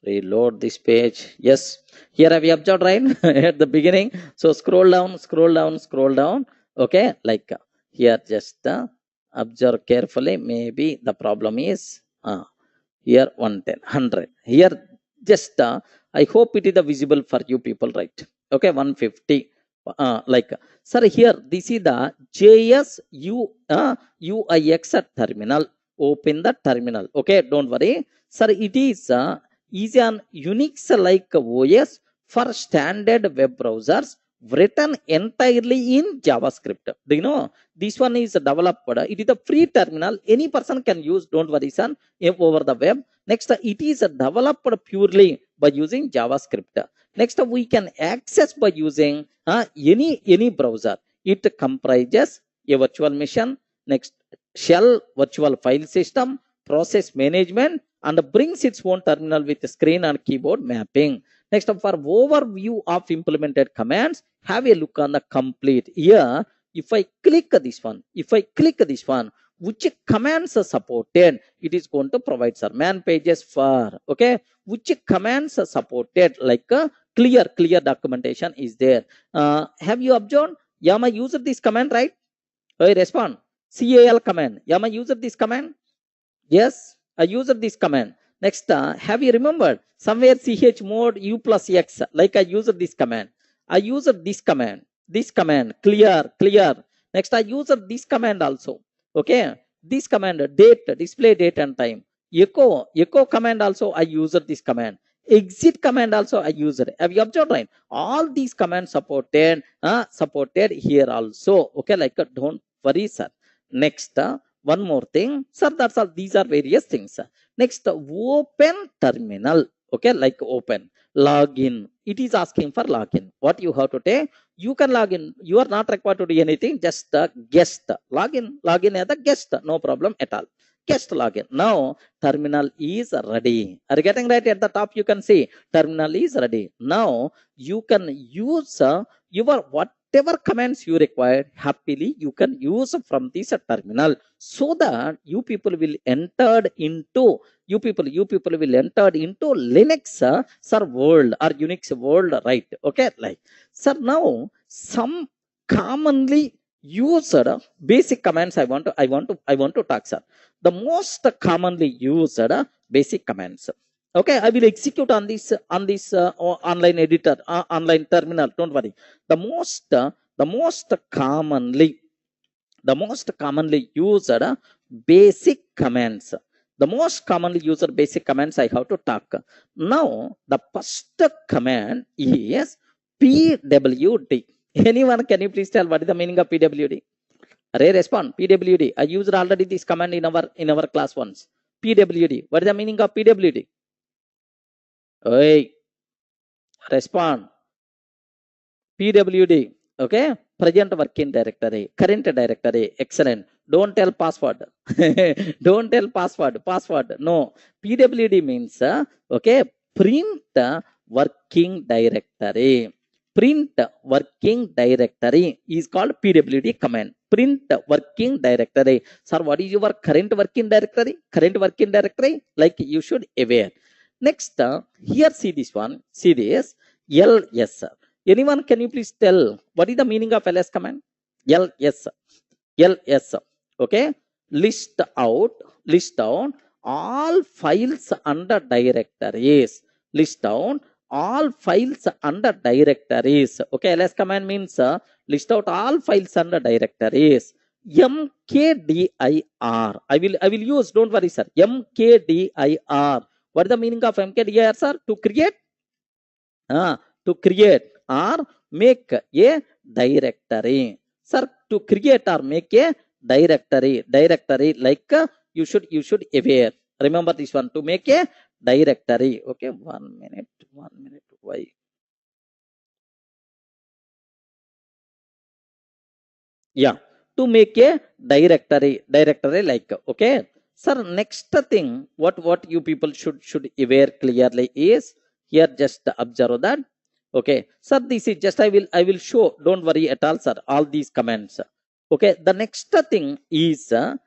reload this page? Yes, here have you observed, right? At the beginning. So scroll down. Okay, like here just observe carefully. Maybe the problem is here 110 100 here. Just I hope it is the visible for you people, right? Okay, 150 like sir here this is the JSUIX terminal. Open the terminal. Okay, don't worry, sir. It is an Unix like OS for standard web browsers, written entirely in JavaScript. Do you know this one is developed? It is a free terminal, any person can use, don't worry son, over the web. Next it is developed purely by using JavaScript. Next we can access by using any browser. It comprises a virtual machine, next shell, virtual file system, process management, and brings its own terminal with screen and keyboard mapping. Next, for overview of implemented commands, have a look on the complete. Here, if I click this one, which commands are supported, it is going to provide, sir, man pages for, okay, which commands are supported, like clear documentation is there. Have you observed? Am I used this command, right? I respond. CAL command. Am I used this command? Yes. I used this command. Next, have you remembered somewhere ch mode u plus x, like I used this command. I used this command, clear. Next, I used this command also. Okay, this command, date, display date and time. Echo command also I used this command. Exit command also I used. Have you observed, right? All these commands supported here also. Okay, like don't worry, sir. Next, one more thing, sir. That's all. These are various things. Next, open terminal. Okay, like open login. It is asking for login. What you have to take? You can log in. You are not required to do anything. Just guest login as a guest. No problem at all. Guest login. Now terminal is ready. Are you getting right? At the top you can see terminal is ready. Now you can use your whatever commands you require happily you can use from this terminal, so that you people will entered into Linux sir world or Unix world, right? Okay, like sir, now some commonly used basic commands I want to talk, sir. The most commonly used basic commands. Okay, I will execute on this online editor, online terminal. Don't worry. The most commonly used basic commands. The most commonly used basic commands I have to talk. Now, the first command is pwd. Anyone, can you please tell what is the meaning of pwd? Array, respond. Pwd. I used already this command in our class once. Pwd. What is the meaning of pwd? Oi, respond. PWD. Okay, present working directory, current directory. Excellent. Don't tell password. Don't tell password. No. PWD means okay, print working directory. Print working directory is called PWD command. Print working directory. Sir, what is your current working directory? Current working directory, like you should aware. Next, here see this one. See this ls. Anyone, can you please tell what is the meaning of ls command? ls. Okay, list out all files under directories. List down all files under directories. Okay, ls command means list out all files under directories. mkdir. I will use. Don't worry, sir. mkdir. What is the meaning of mkdir, sir? To create or make a directory. Sir, to create or make a directory, like you should aware. Remember this one, to make a directory. Okay, 1 minute. Why? Yeah, to make a directory like, okay. Sir, next thing, what you people should aware clearly is here. Just observe that. Okay, sir, this is just I will show. Don't worry at all, sir. All these commands. Okay, the next thing is, sir,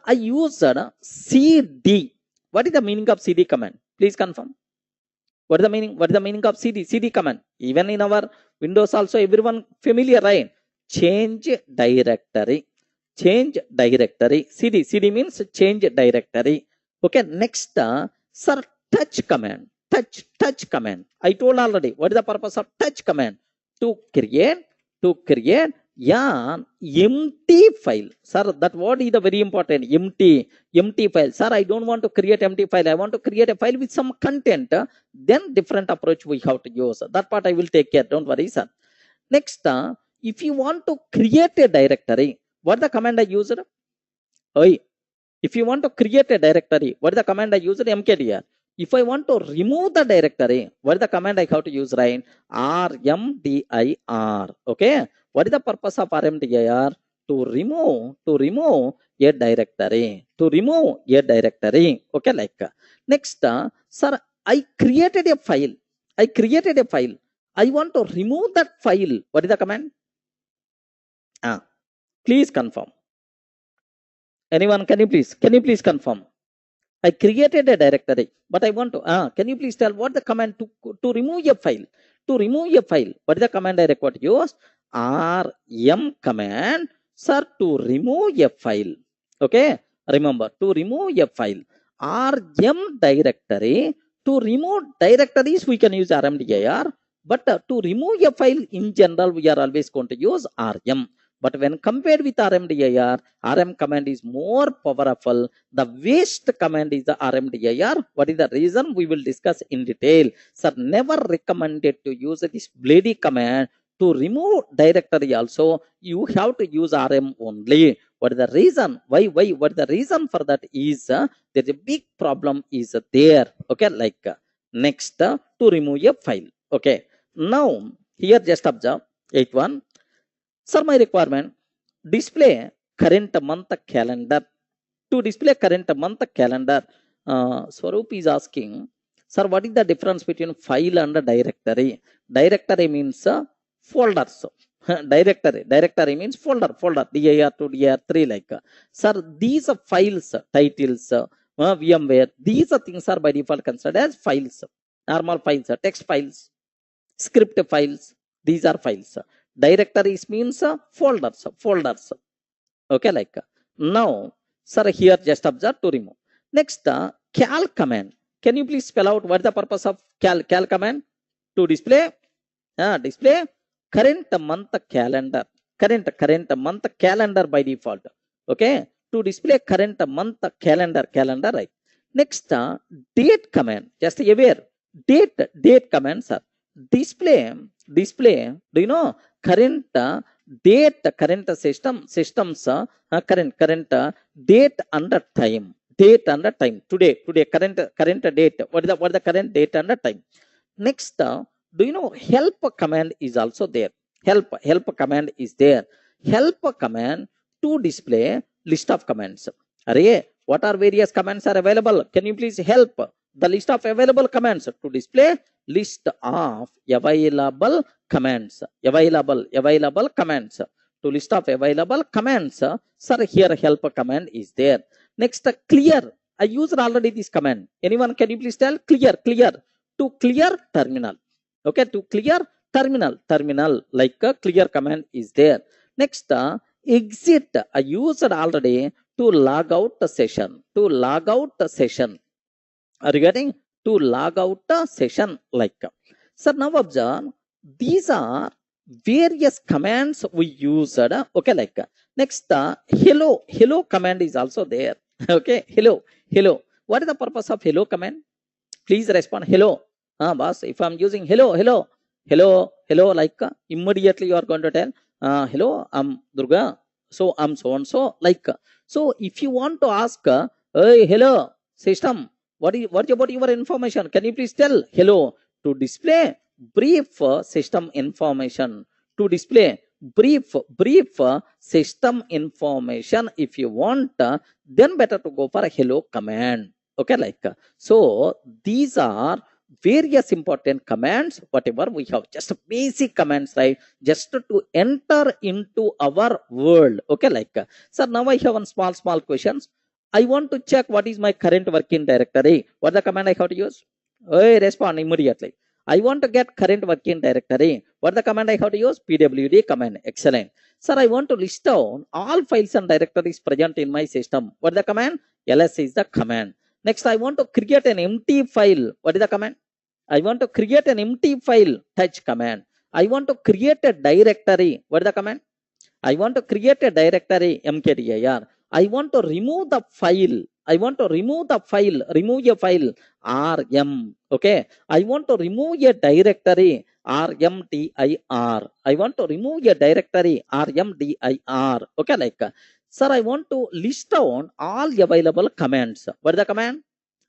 I used cd. What is the meaning of cd command? Please confirm. What is the meaning? What is the meaning of cd command? Even in our Windows also, everyone familiar, right? Change directory. cd means change directory. Okay, next, sir, touch command. Touch command. I told already. What is the purpose of touch command? To create an empty file. Sir, that word is the very important. Empty file. Sir, I don't want to create empty file. I want to create a file with some content. Then different approach we have to use. That part I will take care. Don't worry, sir. Next, if you want to create a directory, what the command I used? If you want to create a directory, what is the command I used? mkdr. If I want to remove the directory, what is the command I have to use, right? rmdir. Okay, what is the purpose of rmdir? To remove a directory. Okay, like next, sir, I created a file. I want to remove that file. What is the command? Please confirm. Anyone, can you please confirm? I created a directory, but I want to, can you please tell what the command to remove a file? To remove a file, what is the command I require to use? rm command, sir, to remove a file. Okay, remember, to remove a file. rm directory. To remove directories, we can use rmdir, but to remove a file in general, we are always going to use rm. But when compared with rmdir, rm command is more powerful. The waste command is the rmdir. What is the reason? We will discuss in detail. Sir, never recommended to use this bloody command. To remove directory also, you have to use rm only. What is the reason? Why? What the reason for that is there's a big problem is there. Okay, like next to remove a file. Okay, now here just observe 81. Sir, my requirement, display current month calendar. To display current month calendar, Swaroop is asking, sir, what is the difference between file and directory? Directory means folders. Directory means folder, dir2, dir3, like. Sir, these files, titles, VMware, these things are by default considered as files. Normal files, text files, script files, these are files. Directories means folders. Okay, like. Now, sir, here just observe to remove. Next, cal command. Can you please spell out what is the purpose of cal command? To display current month calendar. Current month calendar by default. Okay, to display current month calendar, right? Next, date command. Just aware, date command, sir. Display. Do you know current date, current systems, current date under time. Today current date. What is the current date under time? Next, do you know help command is also there? Help command is there. Help command to display list of commands. Array, what are various commands are available? Can you please help the list of available commands? To display list of available commands. Available commands. To list of available commands, sir, here help command is there. Next, clear. I used already this command. Anyone, can you please tell? Clear. To clear terminal. Okay, to clear terminal, like a clear command is there. Next, exit. I used already to log out the session. Are you getting? To log out the session, like. So now observe, these are various commands we used. Okay, like. Next, hello command is also there. Okay, hello. What is the purpose of hello command? Please respond. Hello. Boss, if I'm using hello, like, immediately you are going to tell, hello, I'm Durga, so I'm so and so, like. So if you want to ask, hey, hello system, what about your information? Can you please tell hello? To display brief system information. To display brief system information, if you want, then better to go for a hello command. Okay, like. So these are various important commands, whatever we have, just basic commands, right? Just to enter into our world. Okay, like. So now I have one small questions. I want to check what is my current working directory. What the command I have to use? Hey, respond immediately. I want to get current working directory. What the command I have to use? Pwd command. Excellent. Sir, I want to list down all files and directories present in my system. What the command? ls is the command. Next, I want to create an empty file. What is the command? I want to create an empty file. Touch command. I want to create a directory. What is the command? I want to create a directory. mkdr. I want to remove the file. Remove a file. rm. Okay. I want to remove a directory. rmdir. I want to remove a directory. rmdir. Okay, like. Sir, I want to list down all available commands. What is the command?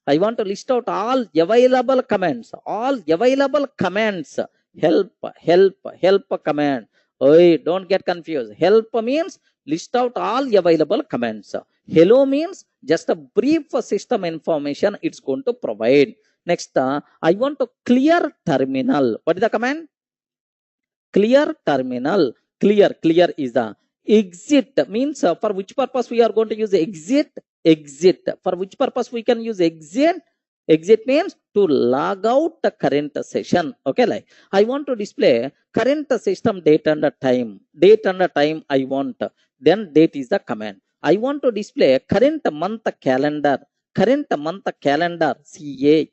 I want to list out all available commands. Help command. Oh, don't get confused. Help means list out all available commands. Hello means just a brief system information it's going to provide. Next, I want to clear terminal. What is the command? Clear terminal. Clear is the exit. Means for which purpose we are going to use exit? For which purpose we can use exit? Exit means to log out the current session. Okay, like. I want to display current system date and time. I want. Then date is the command. I want to display current month calendar. current month calendar,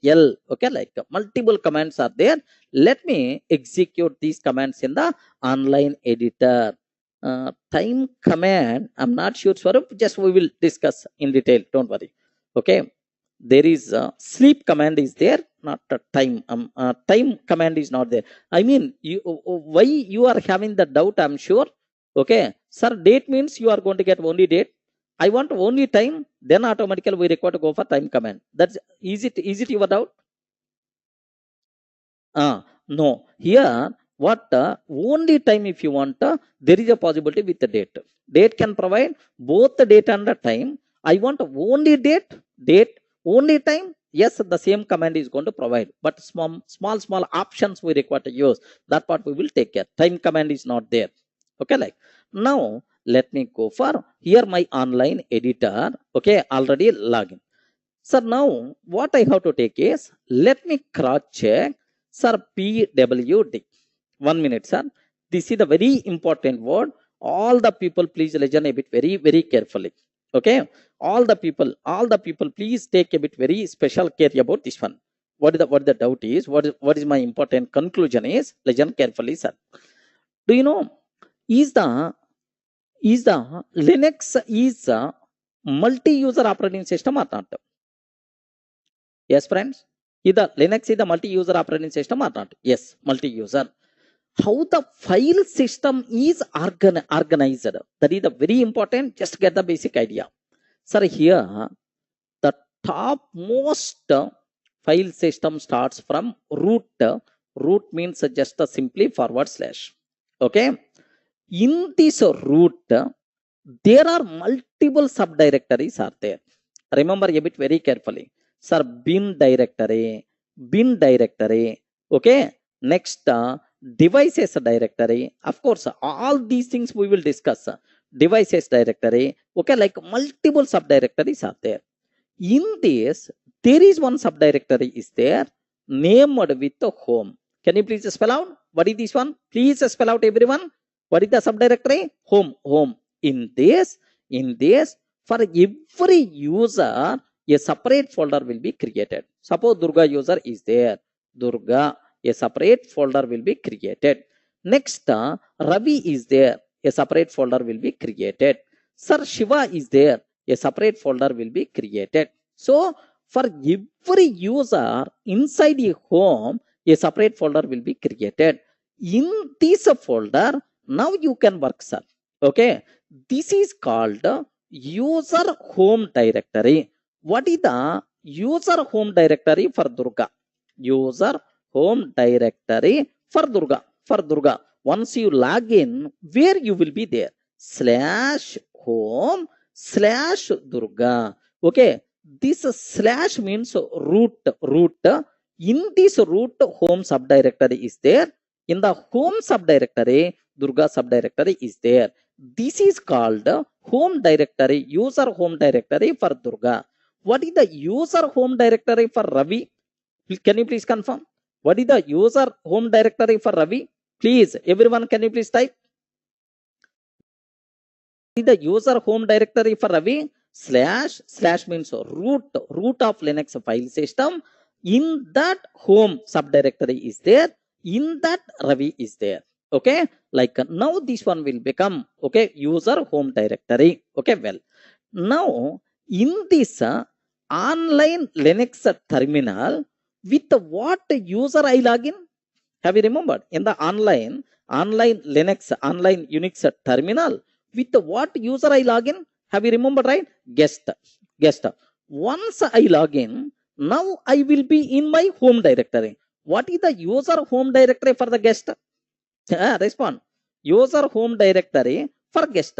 cal, okay, like multiple commands are there. Let me execute these commands in the online editor. Time command, I'm not sure, Swarup, just we will discuss in detail, don't worry. Okay, there is sleep command is there, not time. Time command is not there. I mean, you, why you are having the doubt, I'm sure. Okay, sir, date means you are going to get only date. I want only time, then automatically we require to go for time command. That's, is it your doubt? No, here what only time if you want, there is a possibility with the date. Date can provide both the date and the time. I want only date, only time. Yes, the same command is going to provide, but small options we require to use. That part we will take care. Time command is not there. Okay, like now let me go for here my online editor. Okay, already login. Sir, now what I have to take is, let me cross check, sir, PWD. 1 minute, sir. This is the very important word. All the people, please listen a bit very carefully. Okay, all the people, please take a bit very special care about this one. What the doubt is, what is my important conclusion is, listen carefully, sir. Do you know, is the Linux is a multi-user operating system or not? Yes, friends. Either Linux is the multi-user operating system or not? Yes, multi-user. How the file system is organized, that is the very important. Just get the basic idea. Sir, here the top most file system starts from root. Root means just a simply forward slash. Okay. In this root, there are multiple subdirectories are there. Remember a bit very carefully. Sir, bin directory. Okay. Next, devices directory. Of course, all these things we will discuss. Devices directory. Okay, like multiple subdirectories are there. In this, there is one subdirectory is there named with the home. Can you please spell out? What is this one? Please spell out, everyone. What is the subdirectory? Home. In this, for every user, a separate folder will be created. Suppose Durga user is there. Durga, a separate folder will be created. Next, Ravi is there. A separate folder will be created. Sir, Shiva is there. A separate folder will be created. So, for every user inside a home, a separate folder will be created. In this folder, now you can work, sir. Okay, this is called user home directory. What is the user home directory for Durga? User home directory for Durga. Once you log in, where you will be there? /home/Durga. Okay, this slash means root. In this root, home subdirectory is there. In the home subdirectory, Durga subdirectory is there. This is called home directory, user home directory for Durga. What is the user home directory for Ravi? Can you please confirm? What is the user home directory for Ravi? Please, everyone, can you please type? What is the user home directory for Ravi? // means root of Linux file system. In that home subdirectory is there. In that Ravi is there. Okay, like now this one will become, okay, user home directory. Okay, well, now in this online Linux terminal, with what user I login? Have you remembered? In the online Linux, online Unix terminal, with what user I login? Have you remembered, right? Guest. Once I login, now I will be in my home directory. What is the user home directory for the guest? Respond. User home directory for guest.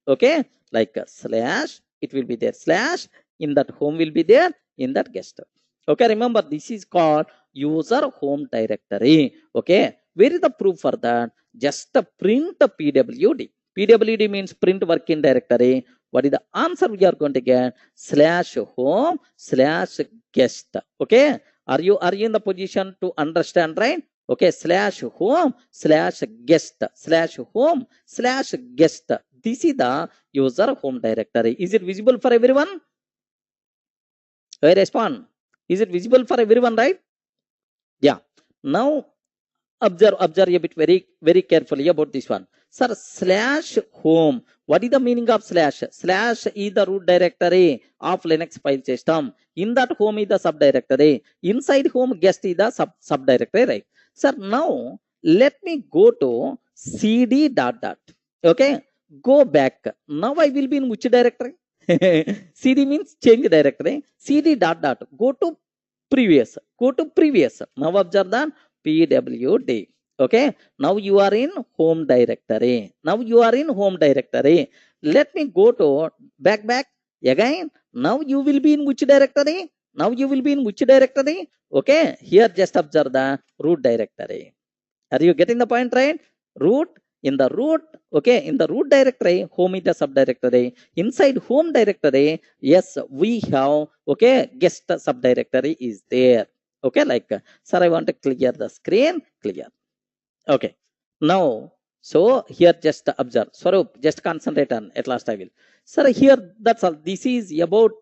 Okay, like slash, it will be there, slash, in that home will be there, in that guest. Okay, remember, this is called user home directory. Okay, where is the proof for that? Just print pwd. Pwd means print working directory. What is the answer we are going to get? /home/guest. Okay, are you in the position to understand, right? Okay, /home/guest, /home/guest. This is the user home directory. Is it visible for everyone? I respond. Is it visible for everyone, right? Yeah. Now observe a bit very carefully about this one. Sir, slash home. What is the meaning of slash? Slash is the root directory of Linux file system. In that home is the subdirectory. Inside home guest is the subdirectory, right? Sir, now let me go to cd dot dot. Okay, go back. Now I will be in which directory? cd means change directory. cd dot dot. Go to previous. Go to previous. Now observe that pwd. Okay, now you are in home directory. Now you are in home directory. Let me go to back again. Now you will be in which directory? Now you will be in which directory? Okay, here just observe the root directory. Are you getting the point, right? Root, in the root, okay, in the root directory, home is the subdirectory. Inside home directory, yes, we have, okay, guest subdirectory is there. Okay, like, sir, I want to clear the screen, clear. Okay, now, so here just observe. Swarup, just concentrate on, at last I will. Sir, here, that's all. This is about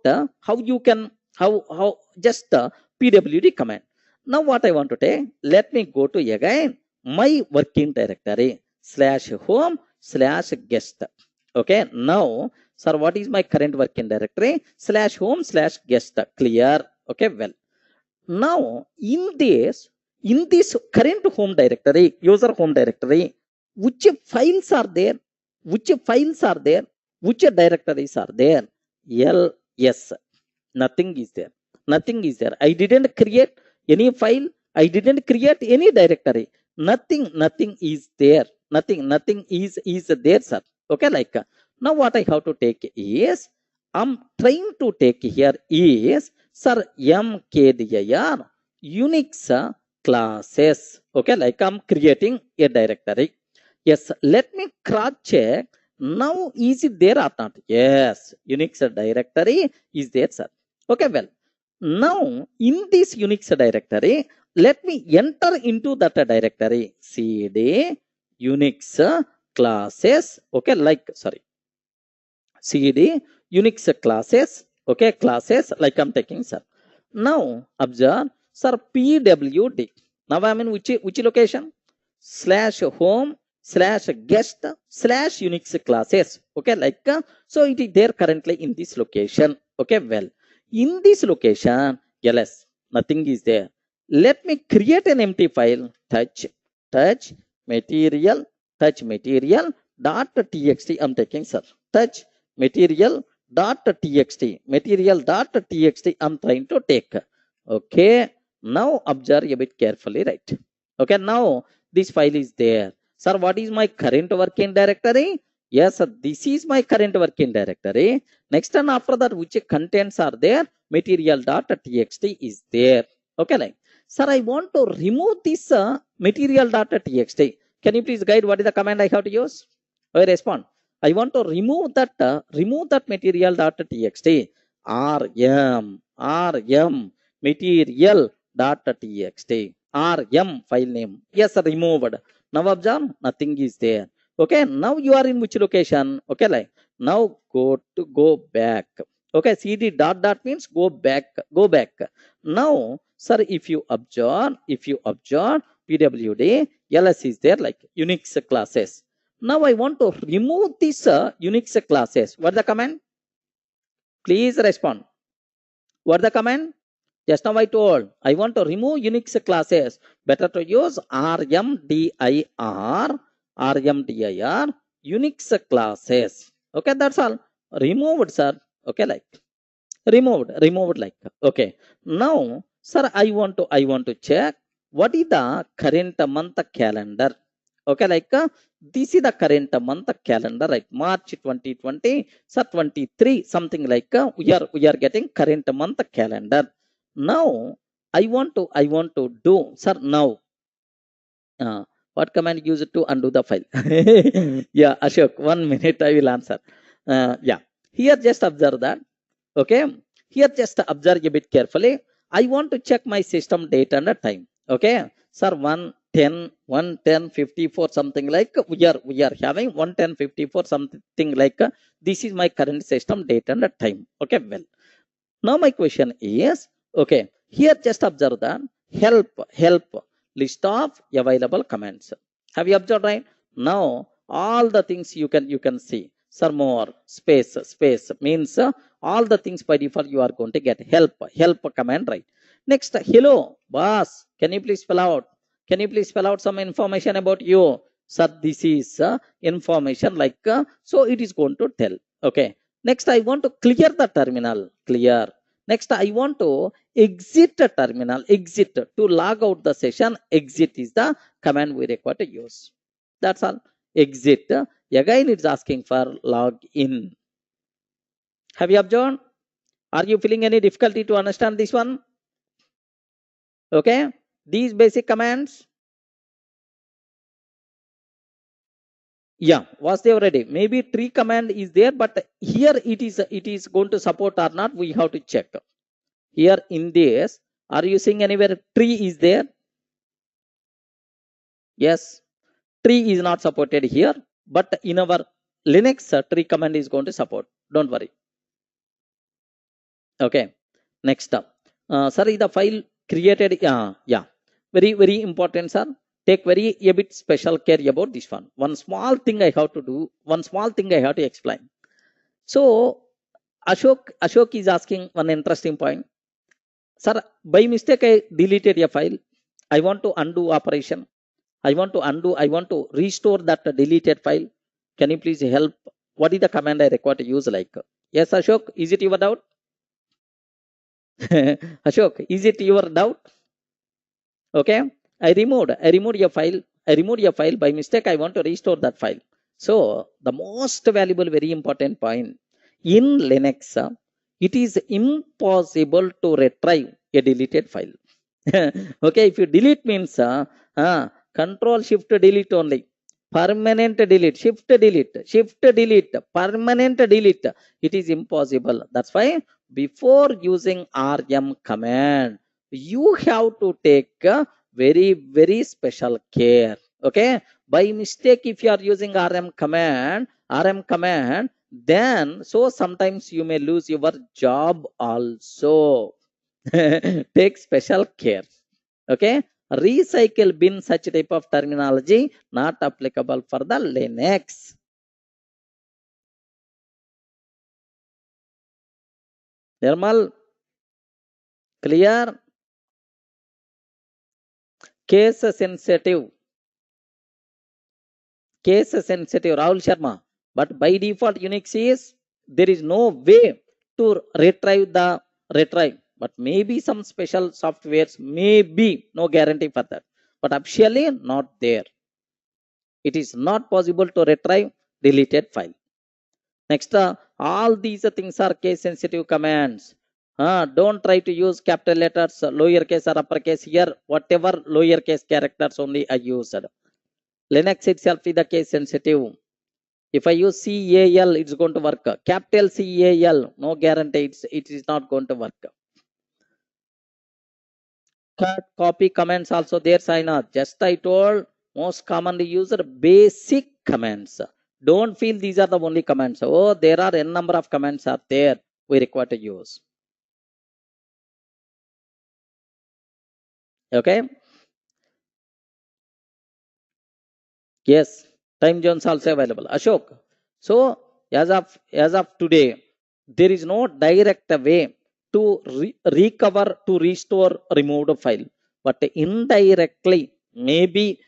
how you can, how just pwd command. Now what I want to take, let me go to again my working directory slash home slash guest. Okay, now, sir, what is my current working directory? Slash home slash guest, clear. Okay, well, now in this current home directory, user home directory, which files are there? Which files are there? Which directories are there? Yes, nothing is there. Nothing is there. I didn't create any file. I didn't create any directory. Nothing is there. Nothing is there, sir. Okay, like, now what I have to take is, I'm trying to take here is, sir, mkdr Unix classes. Okay, like, I'm creating a directory. Yes, let me cross check. Now is it there or not? Yes, Unix directory is there, sir. Okay, well, now in this Unix directory, let me enter into that directory cd Unix classes. Okay, like, sorry, cd Unix classes. Okay, classes, like, I'm taking, sir. Now observe, sir, pwd. Now I'm in which location? Slash home slash guest slash Unix classes. Okay, like, so it is there currently in this location. Okay, well, in this location, yes, nothing is there. Let me create an empty file. Touch material dot txt. I'm taking, sir. Touch material dot txt. I'm trying to take. Okay, now observe a bit carefully, right? Okay, now this file is there. Sir, what is my current working directory? Yes, sir, this is my current working directory. Next, and after that, which contents are there? Material.txt is there. Okay, like, sir, I want to remove this material.txt. Can you please guide what is the command I have to use? I respond. I want to remove that material.txt. rm material.txt. rm file name. Yes, removed. Now observe, nothing is there. Okay, now you are in which location? Okay, like, now go back. Okay, cd dot dot means go back. Now, sir, if you observe pwd, ls is there, like, Unix classes. Now I want to remove this Unix classes. What the command? Please respond. What the command? Just now I told, I want to remove Unix classes. Better to use rmdir Unix classes. Okay, that's all. Removed, sir. Okay, like, removed, like, okay. Now, sir, I want to check what is the current month calendar. Okay, like, this is the current month calendar, right? March 2020, sir, 23, something like, we are getting current month calendar. Now I want to do, sir, now what command use to undo the file? Yeah, Ashok, 1 minute, I will answer. Yeah, here just observe that. Okay, here just observe a bit carefully. I want to check my system date and time. Okay, sir, 110:54, something like, we are having 110:54, something like, this is my current system date and time. Okay, well, Now my question is, okay, here just observe that help list of available commands. Have you observed, right? Now all the things you can see. Some more space means all the things by default you are going to get help command, right? Next, hello boss, can you please spell out? Can you please spell out some information about you? Sir, this is information like so it is going to tell. Okay. Next, I want to clear the terminal. Clear. Next, I want to exit the terminal. Exit. To log out the session, exit is the command we require to use. That's all. Exit. Again, it's asking for log in. Have you observed? Are you feeling any difficulty to understand this one? Okay. These basic commands. Yeah, was they already? Maybe tree command is there, but here it is going to support or not. We have to check. Here in this, are you seeing anywhere tree is there? Yes, tree is not supported here, but in our Linux, tree command is going to support. Don't worry. Okay. Next up, sorry, the file created. Yeah, very important, sir. Take a bit special care about this one. One small thing I have to do. One small thing I have to explain. So Ashok is asking one interesting point. Sir, by mistake I deleted a file. I want to undo operation. I want to restore that deleted file. Can you please help? What is the command I require to use like? Yes, Ashok, is it your doubt? Ashok, is it your doubt? Okay. I removed your file. I removed your file by mistake. I want to restore that file. So the most valuable, very important point in Linux, it is impossible to retrieve a deleted file. Okay, if you delete means control shift delete only. Permanent delete, shift delete, permanent delete. It is impossible. That's why before using rm command, you have to take very special care. Okay, by mistake if you are using rm command, then so sometimes you may lose your job also. Take special care. Okay, recycle bin, such type of terminology not applicable for the Linux. Thermal, clear? Case sensitive, Rahul Sharma. But by default Unix is, there is no way to retrieve the retrieve. But maybe some special softwares, maybe, no guarantee for that. But officially not there. It is not possible to retrieve deleted file. Next, all these things are case sensitive commands. Don't try to use capital letters, lowercase or uppercase here. Whatever lowercase characters only I used. Linux itself is the case sensitive. If I use CAL, it's going to work. Capital CAL, no guarantee it is not going to work. Cut, copy commands also there, Saina. Just I told, most commonly used basic commands. Don't feel these are the only commands. Oh, there are n number of commands are there we require to use. Okay. Yes, time zones also available. Ashok. So as of today, there is no direct way to recover, to restore removed file, but indirectly maybe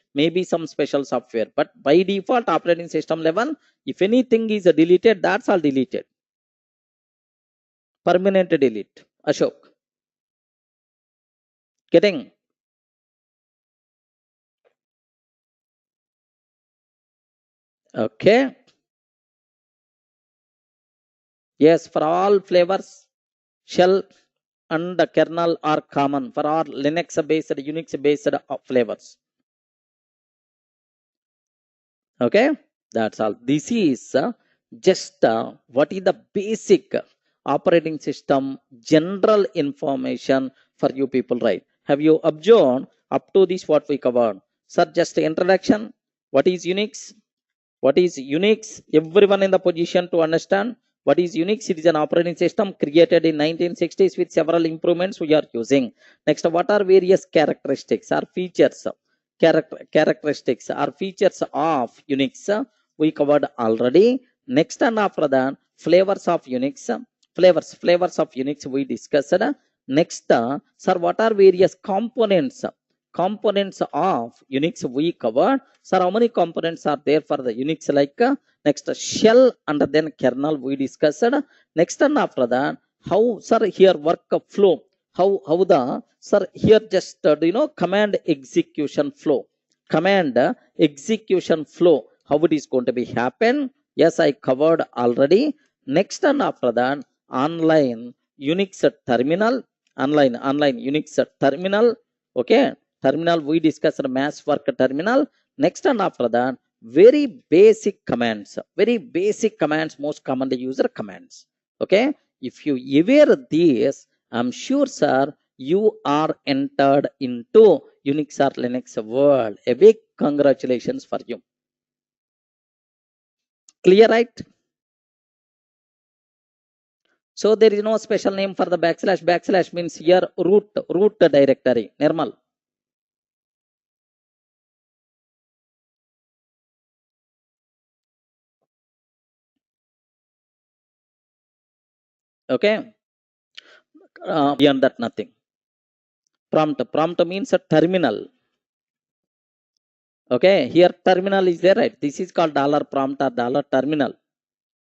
some special software. But by default operating system level, if anything is deleted, that's all deleted. Permanent delete. Ashok. Getting? Okay. Yes, for all flavors, shell and the kernel are common for all Linux based, Unix based flavors. Okay, that's all. This is just what is the basic operating system general information for you people, right? Have you observed up to this what we covered? Sir, just introduction. What is Unix? What is Unix? Everyone in the position to understand. What is Unix? It is an operating system created in 1960s with several improvements we are using. Next, what are various characteristics or features? Characteristics or features of Unix we covered already. Next, and after that, flavors of Unix. Flavors of Unix we discussed. Next, sir, what are various components? Components of Unix we covered. Sir, how many components are there for the Unix? Like next, shell and then kernel we discussed. Next, and after that, how, sir, here workflow. How the, sir, here just command execution flow. Command execution flow. How it is going to be happen? Yes, I covered already. Next, and after that, online Unix terminal. Online Unix terminal. Okay, terminal we discussed mass work terminal. Next, and after that, very basic commands, most commonly used commands. Okay, if you aware this, I'm sure, sir, you are entered into Unix or Linux world. A big congratulations for you. Clear, right? So there is no special name for the backslash. Backslash means here root directory. Normal. Okay. Beyond that, nothing. Prompt means a terminal. Okay, here terminal is there, right? This is called $prompt or $terminal.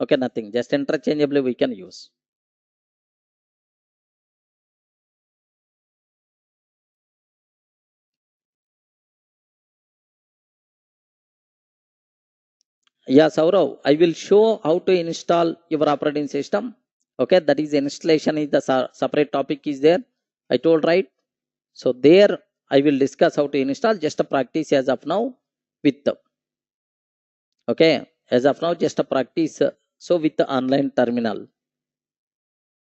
Okay, nothing. Just interchangeably we can use. Yeah, Saurav, I will show how to install your operating system. Okay, that is installation is the separate topic is there. I told, right? So there I will discuss how to install. Just a practice as of now with the, okay, as of now just a practice. So with the online terminal,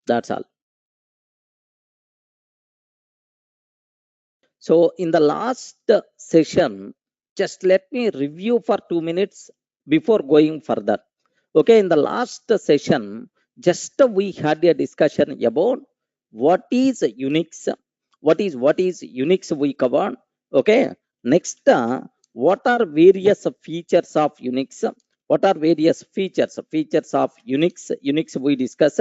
that's all. So in the last session, just let me review for 2 minutes before going further. Okay, in the last session, just we had a discussion about what is Unix, what is Unix we covered. Okay, next, what are various features of Unix? What are various features of Unix we discussed.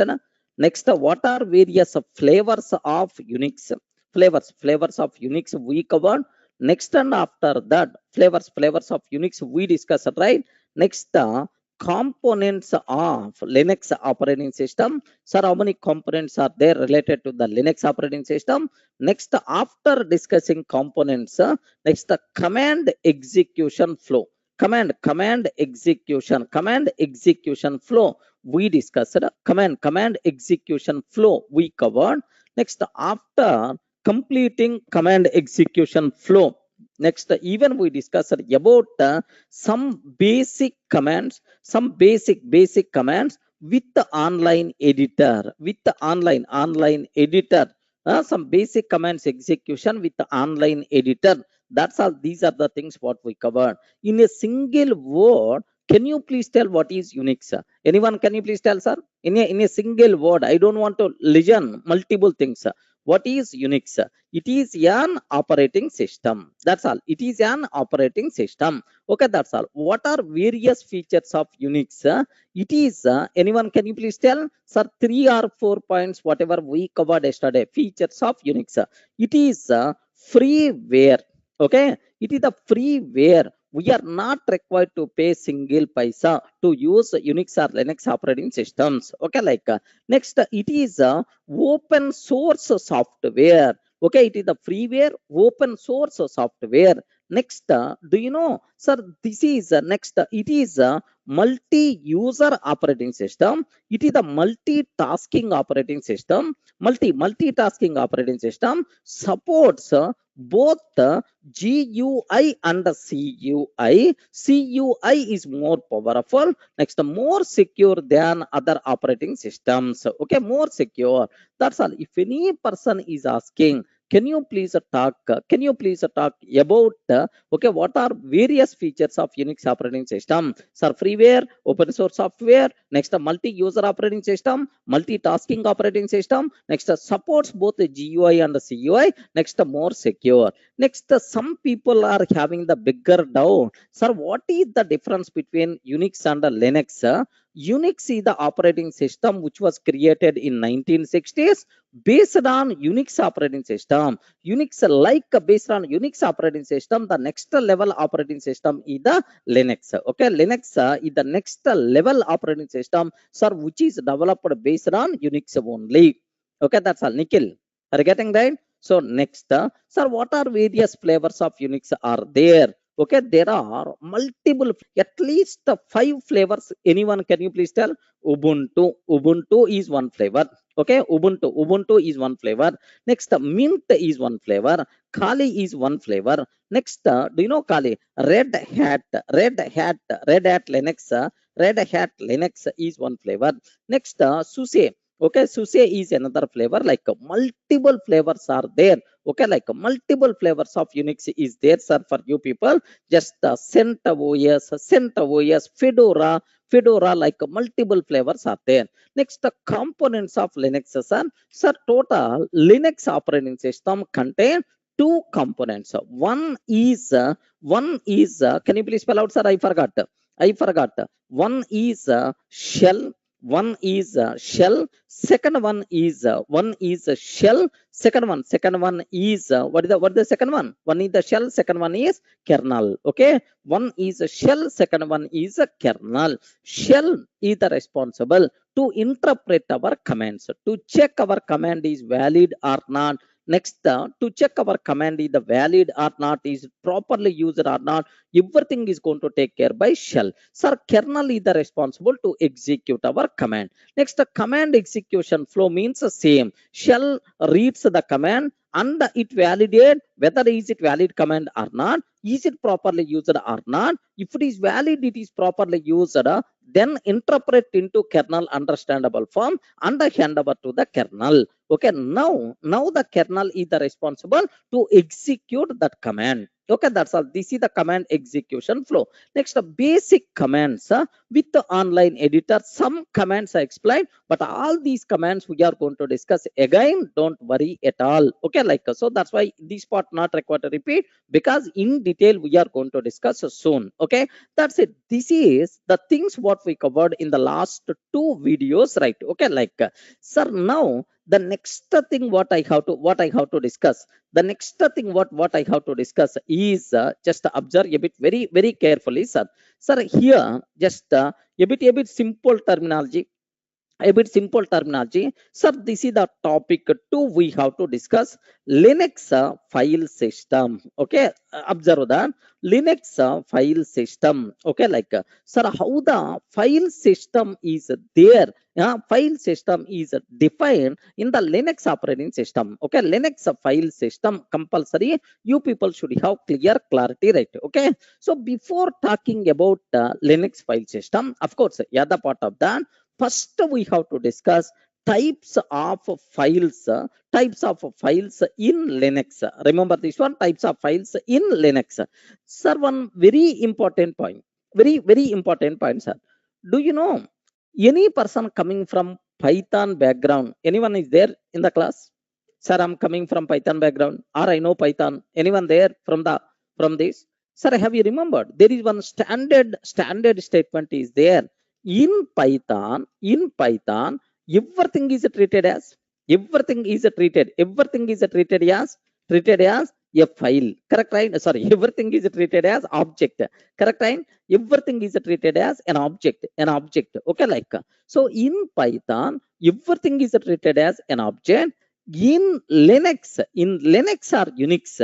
Next, what are various flavors of Unix? Flavors of Unix we covered. Next, and after that, flavors of Unix we discussed, right? Next, components of Linux operating system. Sir, how many components are there related to the Linux operating system? Next, after discussing components, next, command execution flow. Command execution flow we discussed. Command execution flow we covered. Next, after completing command execution flow, next, even we discussed about some basic commands, with the online editor, some basic commands execution with the online editor. That's all. These are the things what we covered in a single word. Can you please tell what is Unix? Anyone, can you please tell, sir? In a single word, I don't want to listen multiple things. What is Unix? It is an operating system. That's all. It is an operating system. Okay, that's all. What are various features of Unix? It is, anyone, can you please tell, sir, 3 or 4 points, whatever we covered yesterday, features of Unix. It is freeware. Okay, it is the freeware. We are not required to pay single paisa to use Unix or Linux operating systems. Okay, like next, it is open source software. Okay, it is the freeware, open source software. Next, do you know, sir, this is next, it is multi-user operating system. It is the multitasking operating system. Multitasking operating system supports both GUI and CUI. CUI is more powerful. Next, more secure than other operating systems. Okay, more secure. That's all. If any person is asking, can you please talk about okay, what are various features of Unix operating system? Sir, freeware, open source software, next multi-user operating system, multitasking operating system, next supports both the GUI and the CUI, next more secure. Next, some people are having the bigger doubt. Sir, what is the difference between Unix and Linux? Unix is the operating system which was created in 1960s based on Unix operating system. Unix, like based on Unix operating system, the next level operating system is the Linux. Okay, Linux is the next level operating system, sir, which is developed based on Unix only. Okay, that's all. Nikhil, are you getting right? So next, sir, what are various flavors of Unix are there? Okay, there are multiple, at least 5 flavors. Anyone, can you please tell? Ubuntu is one flavor. Okay, Ubuntu is one flavor. Next, Mint is one flavor. Kali is one flavor. Next, do you know Kali? Red Hat Linux. Red Hat Linux is one flavor. Next, SUSE. Okay, SUSE is another flavor. Like multiple flavors are there. Okay, like multiple flavors of Unix is there, sir, for you people. Just CentOS, Fedora, like multiple flavors are there. Next, the components of Linux, sir. Sir, total Linux operating system contain 2 components. One is can you please spell out, sir? I forgot. One is shell. One is shell. Second one is shell. Second one is what is the second one? One is the shell. Second one is kernel. Okay. One is a shell. Second one is a kernel. Shell is the responsible to interpret our commands, to check our command is valid or not. Next, to check our command is the valid or not, is properly used or not. Everything is going to take care by shell. Sir, kernel is the responsible to execute our command. Next, the command execution flow means the same. Shell reads the command and it validate whether is it valid command or not. Is it properly used or not? If it is valid, it is properly used, then interpret into kernel understandable form and hand over to the kernel. Okay, now the kernel is the responsible to execute that command. Okay, that's all. This is the command execution flow. Next, basic commands with the online editor. Some commands I explained, but all these commands we are going to discuss again. Don't worry at all. Okay, like so. That's why this part not required to repeat, because in detail we are going to discuss soon. Okay, that's it. This is the things what we covered in the last 2 videos, right? Okay, like sir, now the next thing what I have to discuss. The next thing what I have to discuss is just observe a bit very carefully, sir. Sir, here just a bit simple terminology. Sir, this is the topic 2 we have to discuss. Linux file system. Okay, observe that Linux file system. Okay, like sir, how the file system is there. File system is defined in the Linux operating system. Okay, Linux file system compulsory. You people should have clarity, right? Okay, so before talking about Linux file system, of course, yeah, the part of that. First, we have to discuss types of files in Linux. Remember this one, types of files in Linux. Sir, one very important point. Very important point, sir. Do you know any person coming from Python background? Anyone is there in the class? Sir, I'm coming from Python background, or I know Python. Anyone there from this? Sir, have you remembered? There is one standard statement is there in Python. Everything is treated as a file. Correct, right? Sorry, everything is treated as object. Correct, right? Everything is treated as an object. Okay, like so in Python, everything is treated as an object. In Linux or Unix,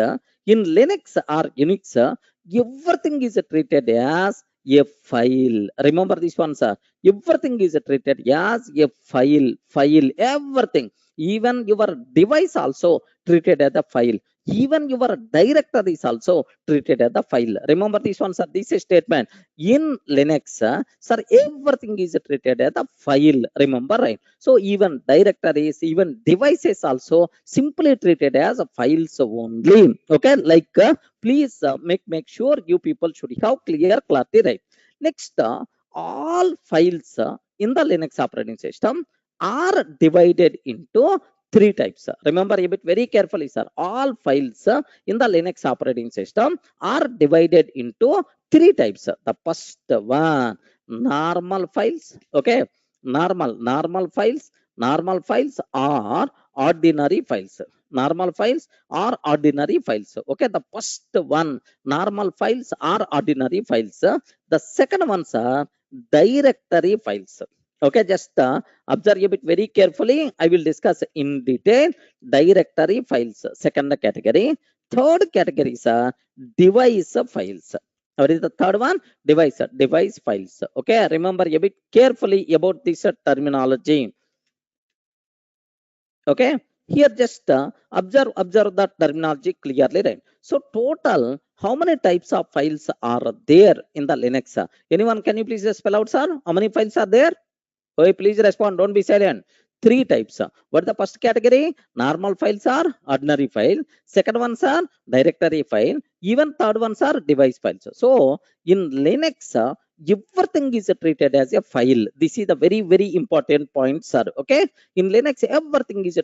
everything is treated as a file. Remember this one, sir. Everything is treated as a file. Everything, even your device also treated as a file. Even your directory is also treated as the file. Remember this one, sir. This is statement in Linux, sir. Everything is treated as a file. Remember, right? So even directories, even devices also simply treated as files only. Okay, like please make sure you people should have clear clarity, right? Next, all files in the Linux operating system are divided into three types. Remember a bit very carefully, sir. All files in the Linux operating system are divided into three types. The first one, normal files. Okay, normal files. Normal files are ordinary files. Normal files are ordinary files. Okay, the first one, normal files are ordinary files. The second ones are directory files. Okay, just observe a bit very carefully. I will discuss in detail directory files, second category. Third category is device files. What is the third one? Device files. Okay, remember a bit carefully about this terminology. Okay, here just observe the terminology clearly, right? So total, how many types of files are there in the Linux? Anyone, can you please spell out, sir? How many files are there? Oh, please respond. Don't be silent. Three types. What the first category? Normal files are ordinary file. Second ones are directory file. Even third ones are device files. So in Linux, everything is treated as a file. This is the very important point, sir. Okay. In Linux, everything is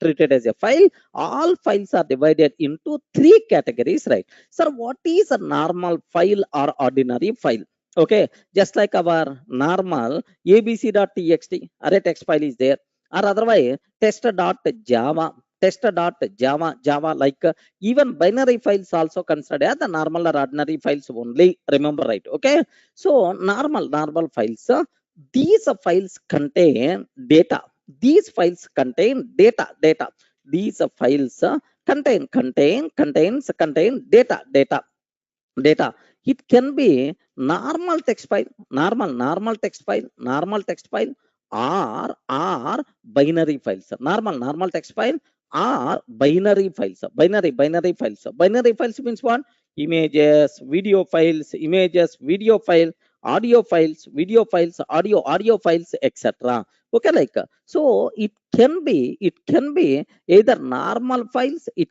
treated as a file. All files are divided into three categories, right? Sir, what is a normal file or ordinary file? Okay, just like our normal abc.txt array text file is there, or otherwise test.java, test.java, like even binary files also considered as the normal or ordinary files only. Remember, right? Okay, so normal files, these files contain data. These files contain data. These files contain data. It can be normal text file, normal text file, or binary files. Normal text file or binary files. Binary files means what? Images, video file, audio files, audio files, etc. Okay, like so it can be either normal files, like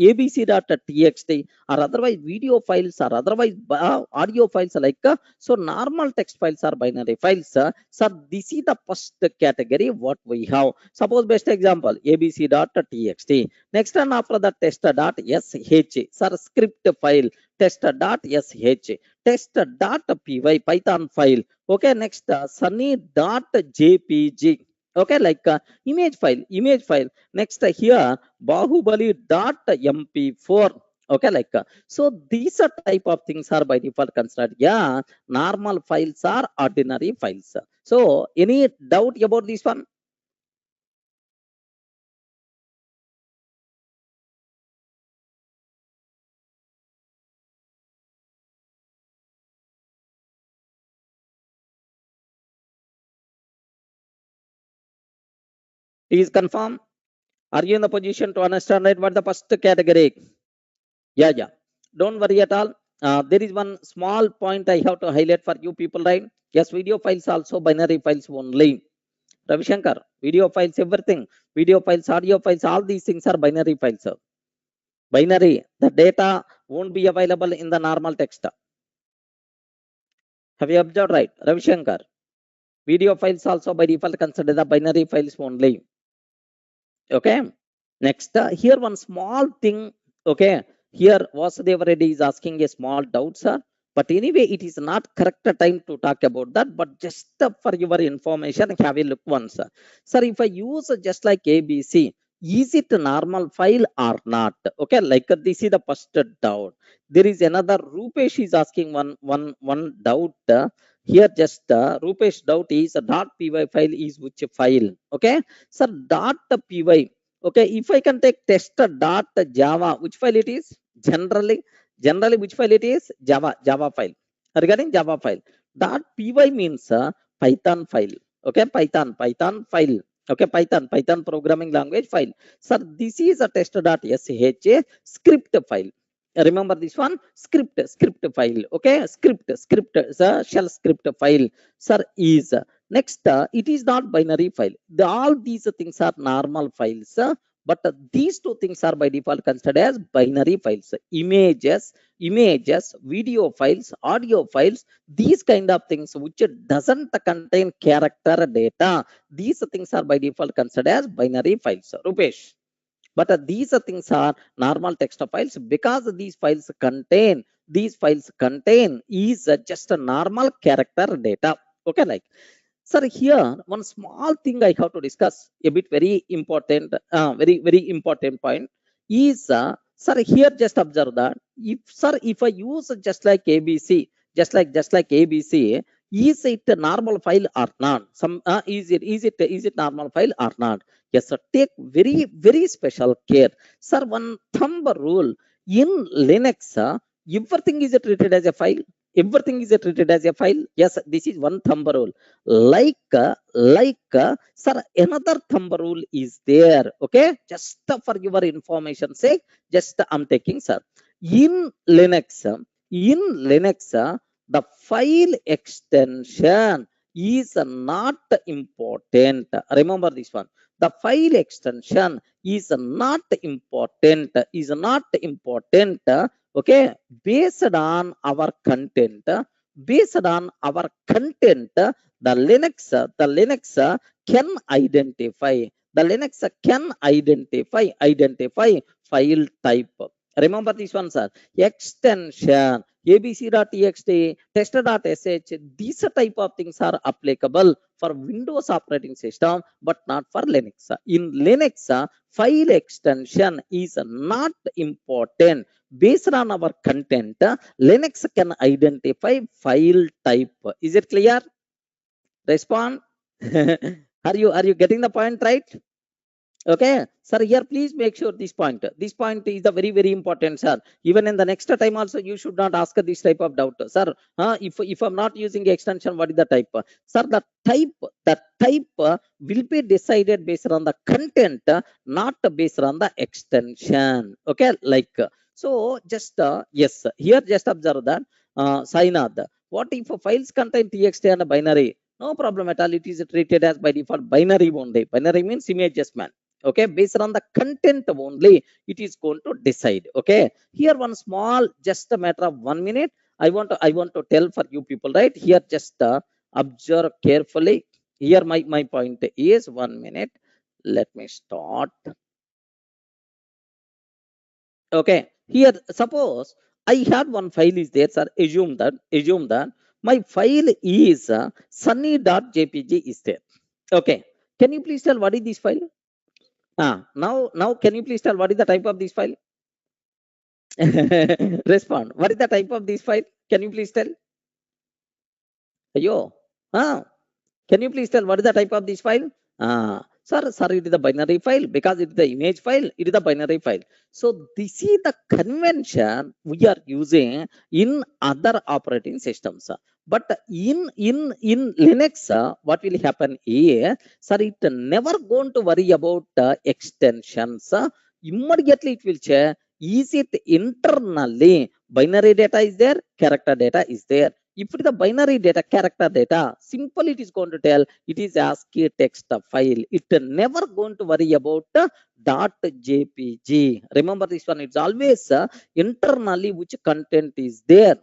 abc.txt, or otherwise video files, or otherwise audio files, like so normal text files are binary files. So this is the first category what we have. Suppose best example abc.txt. Next one after that test.sh, sir, script file, test.sh, test.py, python file. Okay, next sunny.jpg. Okay, like image file. Next here bahubali.mp4. Okay, like so these are type of things are by default considered. Yeah, normal files are ordinary files. So any doubt about this one? Please confirm. Are you in the position to understand, right, what the first category? Yeah. Don't worry at all. There is one small point I have to highlight for you people, right? Yes, video files also binary files only. Ravi Shankar, video files, everything. Video files, audio files, all these things are binary files. Binary. The data won't be available in the normal text. Have you observed, right? Ravi Shankar. Video files also by default consider the binary files only. Okay. Next, here one small thing. Okay. Here Vasudev Reddy is asking a small doubt, sir. But anyway, it is not correct time to talk about that. But just for your information, have a look once. Sir, if I use just like ABC, is it a normal file or not? Okay, like this is the first doubt. There is another Rupesh is asking one doubt. Here just Rupesh doubt is .py file is which file? Okay, sir, .py. Okay, if I can take test.java, which file it is? Generally, which file it is? Java file. Regarding Java file, .py means Python file. Okay, Python file. Okay, Python programming language file. Sir, this is a test.sh script file. Remember this one, script file. Okay, script is a shell script file. Sir, is next, it is not binary file. All these things are normal files, but these two things are by default considered as binary files. Images, video files, audio files, these kind of things which doesn't contain character data, these things are by default considered as binary files, Rupesh. But these things are normal text files, because these files contain is just a normal character data. Okay, like, sir, here one small thing I have to discuss a bit, very important, very important point is, sir, here just observe that if I use just like ABC, just like ABC, is it a normal file or not? Is it normal file or not? Yes, sir. Take very special care, sir. One thumb rule in Linux, everything is treated as a file. Everything is treated as a file. Yes, this is one thumb rule. Sir, another thumb rule is there. Okay, just for your information sake, just I'm taking, sir. In Linux, in Linux, the file extension is not important. Remember this one. The file extension is not important. Okay, based on our content. Based on our content, the Linux can identify. The Linux can identify file type. Remember this one, sir. Extension, abc.txt, tester.sh, these type of things are applicable for Windows operating system, but not for Linux. In Linux, file extension is not important. Based on our content, Linux can identify file type. Is it clear? Respond. Are you getting the point right? Okay, sir, here please make sure this point. This point is the very important, sir. Even in the next time also, you should not ask this type of doubt, sir. If I'm not using extension, what is the type? Sir, the type will be decided based on the content, not based on the extension. Okay, like, so just yes, here just observe that, Sainath. What if files contain txt and binary? No problem at all. It is treated as by default binary only. Binary means images, man. Okay, based on the content only, it is going to decide. Okay, here one small, just a matter of 1 minute, I want to tell for you people, right here. Just observe carefully. Here my point is 1 minute. Let me start. Okay, here suppose I had one file is there, sir. Assume that my file is sunny.jpg is there. Okay, can you please tell what is this file? Now, can you please tell what is the type of this file? Respond. What is the type of this file? Can you please tell? Ayo. Ah, can you please tell what is the type of this file? Sir, it is the binary file, because it is the image file. It is the binary file. So this is the convention we are using in other operating systems. But in Linux, what will happen is, sir, it never going to worry about extensions. Immediately it will check, is it internally binary data is there, character data is there. If it is the binary data, character data, simple it is going to tell it is ASCII text file. It never going to worry about .jpg. Remember this one. It's always internally which content is there.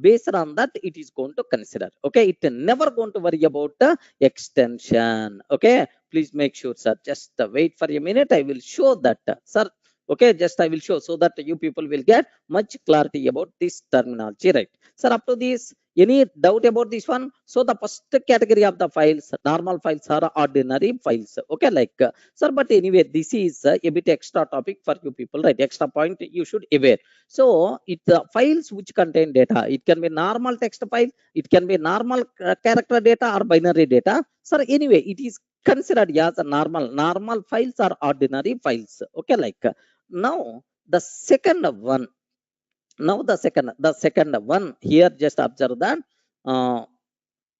Based on that, it is going to consider. Okay, it never going to worry about extension. Okay, please make sure, sir. Just wait for a minute. I will show that, sir. Okay, just I will show, so that you people will get much clarity about this terminology, right? Sir, up to this, any doubt about this one? So the first category of the files, normal files or ordinary files. Okay, like, sir, but anyway, this is a bit extra topic for you people, right? Extra point you should aware. So it files which contain data. It can be normal text file. It can be normal character data or binary data. Sir, anyway, it is considered as a normal files or ordinary files. Okay, like, now the second one. Now the second one here, just observe that. Uh,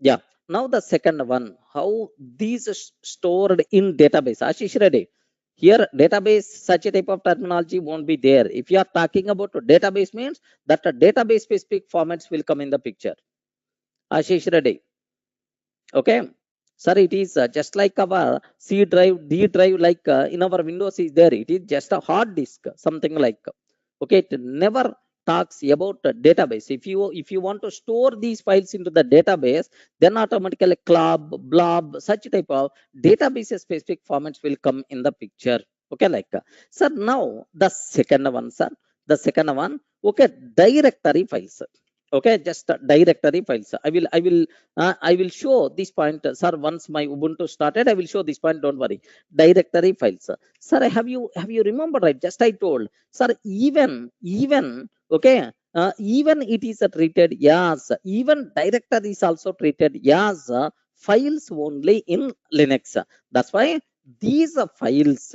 yeah, Now the second one, how these stored in database. Ashish Reddy. Here database, such a type of terminology won't be there. If you are talking about a database means that a database specific formats will come in the picture. Ashish Reddy. Okay. Sir, it is just like our C drive, D drive, like in our Windows is there. It is just a hard disk, something like. Okay, it never talks about a database. If you want to store these files into the database, then automatically club, blob, such type of database specific formats will come in the picture. Okay, like sir. Now the second one, sir. The second one. Okay, directory files. Okay, just directory files. I will show this point, sir. Once my Ubuntu started, I will show this point. Don't worry. Directory files, sir. Have you remembered, right? Just I told, sir. Even okay. Even it is treated as, even directory is also treated as files only in Linux. That's why these files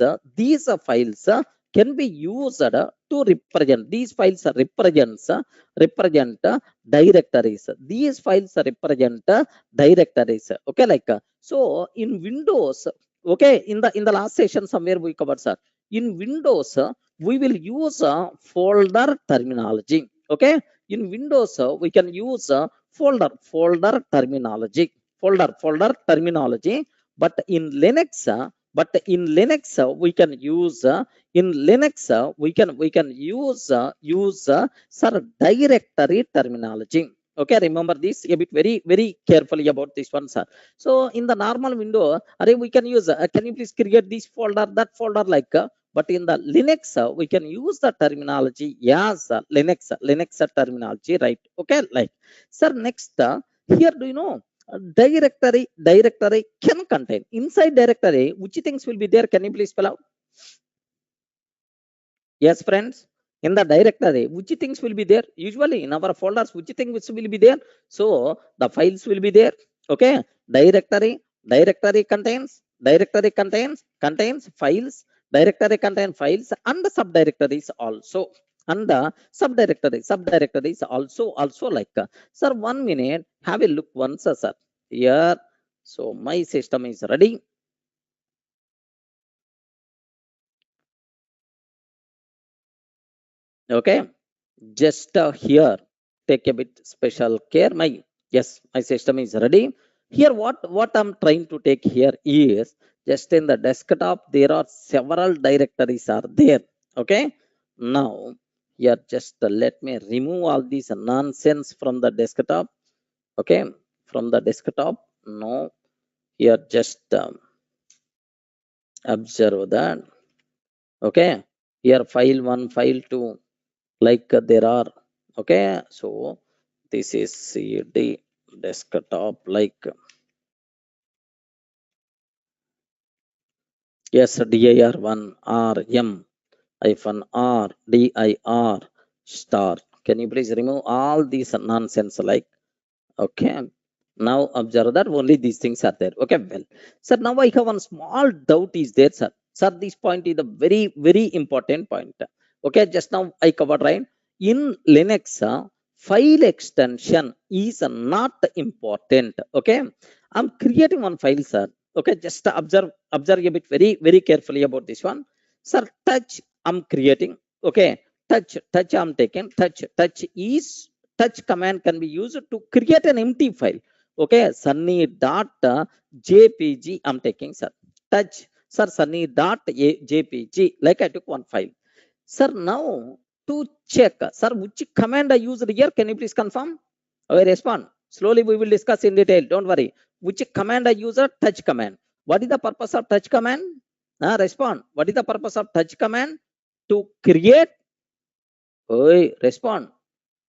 can be used to represent. These files represent directories. These files represent directories. Okay, like so in Windows. Okay, in the last session somewhere we covered, sir. In Windows, we will use folder terminology. Okay, in Windows we can use folder terminology. Folder terminology. But in Linux, we can use we can use sir, directory terminology. Okay, remember this a bit very very carefully about this one, sir. So in the normal window, we can use can you please create this folder, that folder, like but in the Linux, we can use the terminology as Linux terminology, right? Okay, like sir. Next, here, do you know, directory can contain, inside directory which things will be there? Can you please spell out? Yes, friends. In the directory, which things will be there? Usually in our folders, which things will be there? So the files will be there. Okay. Directory contains files. Directory contains files and subdirectories also. And the subdirectories also like. Sir, 1 minute. Have a look once, sir. Here. So my system is ready. Okay, just here, take a bit special care. My system is ready. Here, what I'm trying to take here is, just in the desktop there are several directories are there. Okay, now here, just let me remove all this nonsense from the desktop. Okay, from the desktop. No, here, just observe that. Okay, here, file 1, file 2, like there are. Okay, so this is CD desktop, like yes, dir1 rm hyphen r dir star. Can you please remove all these nonsense, like? Okay, now observe that only these things are there. Okay, well, sir, now I have one small doubt is there, sir. Sir, this point is a very very important point. Okay, just now I covered, right? In Linux, file extension is not important. Okay, I'm creating one file, sir. Okay, just observe a bit very very carefully about this one, sir. Touch I'm creating. Okay, touch I'm taking. Touch command can be used to create an empty file. Okay, sunny.jpg I'm taking, sir. Touch, sir, sunny.jpg, like I took one file. Sir, now to check, sir, which command I used here, can you please confirm? Okay, respond. Slowly we will discuss in detail. Don't worry. Which command I use? Touch command. What is the purpose of touch command? Respond. What is the purpose of touch command? To create. Respond.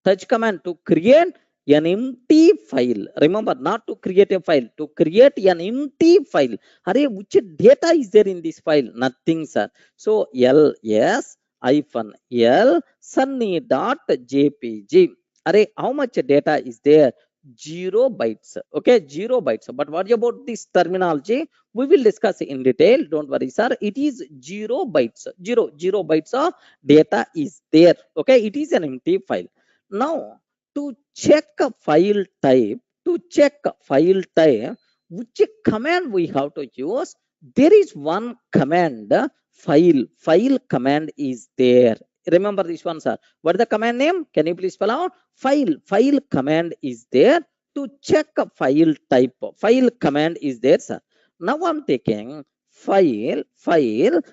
Touch command to create an empty file. Remember, not to create a file, to create an empty file. Which data is there in this file? Nothing, sir. So ls-l sunny.jpg. How much data is there? 0 bytes. Okay, 0 bytes. But what about this terminology? We will discuss in detail. Don't worry, sir. It is 0 bytes. Zero bytes of data is there. Okay, it is an empty file. Now, to check a file type, To check file type, which command we have to use? There is one command, file. File command is there. Remember this one, sir. What is the command name? Can you please spell out? File. File command is there to check a file type. File command is there, sir. Now I'm taking file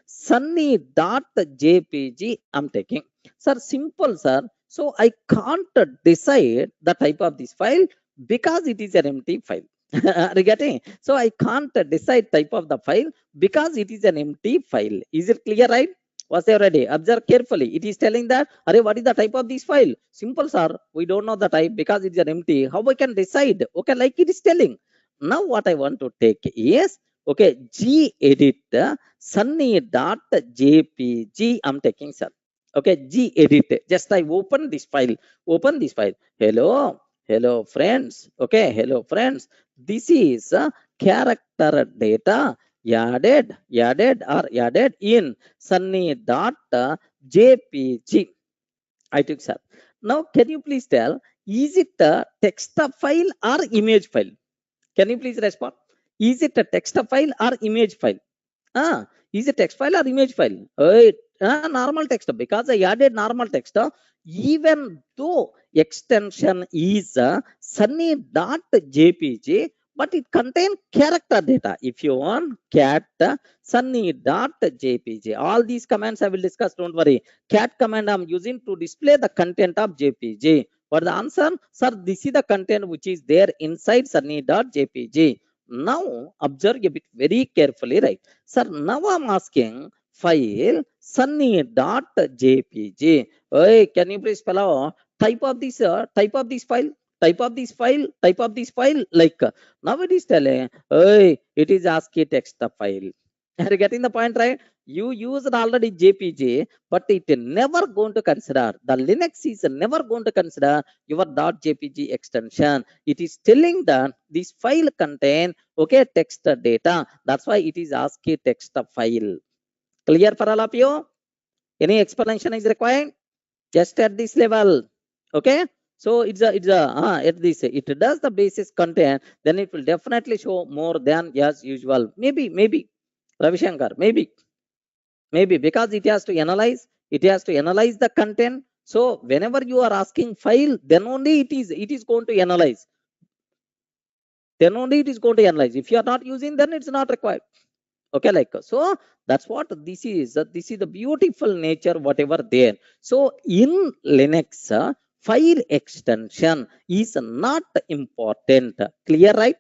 sunny.jpg. I'm taking. Sir, simple, sir. So I can't decide the type of this file because it is an empty file. Are you getting? So I can't decide type of the file because it is an empty file. Is it clear, right? Was there ready? Observe carefully. It is telling that, what is the type of this file? Simple, sir. We don't know the type because it is an empty. How we can decide? Okay, like it is telling. Now what I want to take is, okay, gedit sunny.jpg. I'm taking, sir. Okay, gedit. Just I open this file. Open this file. Hello friends. Okay, hello friends. This is character data added in sunny.jpg. I took, sir. Now can you please tell, is it a text file or image file? Can you please respond? Is it a text file or image file? Is it text file or image file? Normal text, because I added normal text. Even though extension is sunny.jpg, but it contains character data. If you want cat sunny.jpg, all these commands I will discuss. Don't worry. Cat command I'm using to display the content of jpg. What the answer? Sir, this is the content which is there inside sunny.jpg. Now observe a bit very carefully, right? Sir, now I'm asking file sunny.jpg. Hey, can you please spell out type of this file? Type of this file. Like now it is telling, hey, it is ASCII text file. Are you getting the point, right? You used already JPG, but it never going to consider. The Linux is never going to consider your .jpg extension. It is telling that this file contain, okay, text data. That's why it is ASCII text file. Clear for all of you? Any explanation is required? Just at this level. Okay. So at this, it does the basis content, then it will definitely show more than as usual. Maybe, Ravi Shankar, maybe, because it has to analyze the content. So whenever you are asking file, then only it is going to analyze. If you are not using, then it's not required. Okay, like so that's what this is. This is the beautiful nature whatever there. So in Linux, file extension is not important. Clear, right?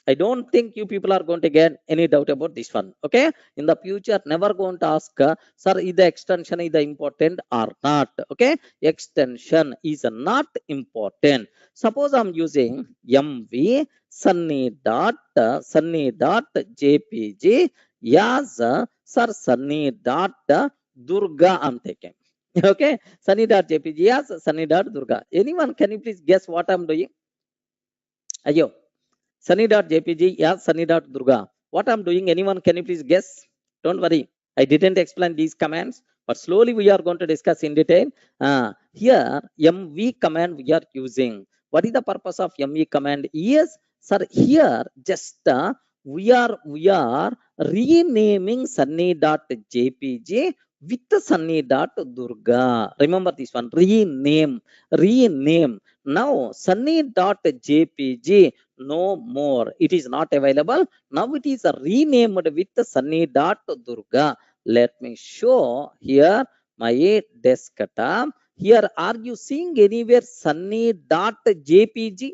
I don't think you people are going to get any doubt about this one. Okay, in the future never going to ask, sir, is the extension is the important or not? Okay, extension is not important. Suppose I'm using mv sunny.jpg as sir sunny.durga I'm taking. Okay, sunny.jpg as sunny.durga. Anyone, can you please guess what I'm doing? Ayo. Sunny.jpg, yeah, sunny.durga. What I'm doing, anyone, can you please guess? Don't worry, I didn't explain these commands, but slowly we are going to discuss in detail. Here, mv command we are using. What is the purpose of mv command? Yes, sir, here just we are renaming sunny.jpg with sunny.durga. Remember this one, rename. Now sunny.jpg no more, it is not available. Now it is renamed with sunny.durga. Let me show here my desktop. Here, are you seeing anywhere sunny.jpg?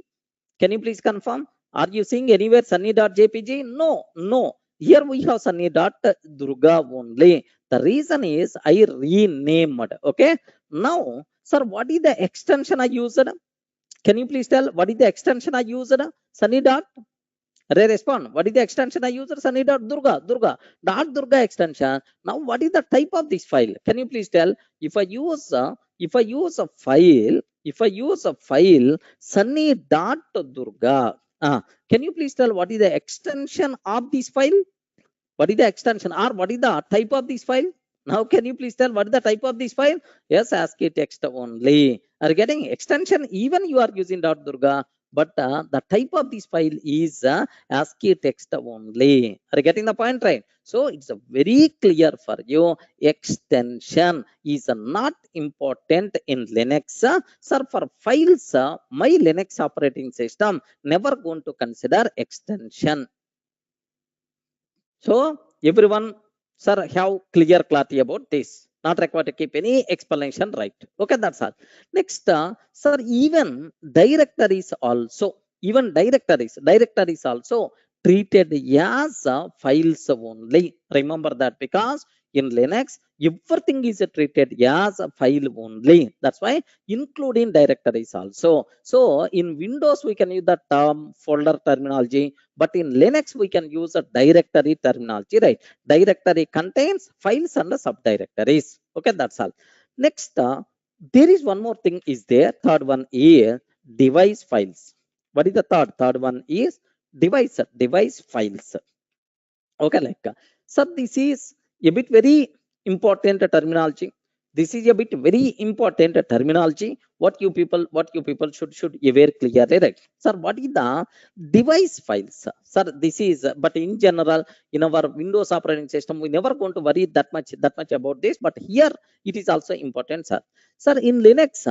Can you please confirm? Are you seeing anywhere sunny.jpg? No. Here we have sunny.durga only. The reason is I renamed. Okay. Now, sir, what is the extension I used? Can you please tell what is the extension I used? Sunny dot. Respond. What is the extension I used? Sunny dot Durga. Durga extension. Now, what is the type of this file? Can you please tell? If I use a file, Sunny dot Durga. Can you please tell what is the extension of this file? What is the extension or what is the type of this file? Now, can you please tell what is the type of this file? Yes, ASCII text only. Are you getting extension? Even you are using .durga, but the type of this file is ASCII text only. Are you getting the point, right? So it's a very clear for you. Extension is not important in Linux. Sir, for files, my Linux operating system never going to consider extension. So everyone, sir, have clear clarity about this. Not required to keep any explanation, right? Okay, that's all. Next, sir, even directories also treated as files only. Remember that, because in Linux, everything is treated as a file only. That's why including directories also. So in Windows, we can use the term folder terminology, but in Linux, we can use a directory terminology, right? Directory contains files and subdirectories. Okay, that's all. Next, there is one more thing is there. Third one is device files. What is the third? Third one is device files. Okay, like sir, this is a bit very important terminology. This is a bit very important terminology. What you people should aware clearly, right? Sir, what is the device files? Sir, this is but in general in our Windows operating system we never going to worry that much about this. But here it is also important, sir. Sir, in Linux,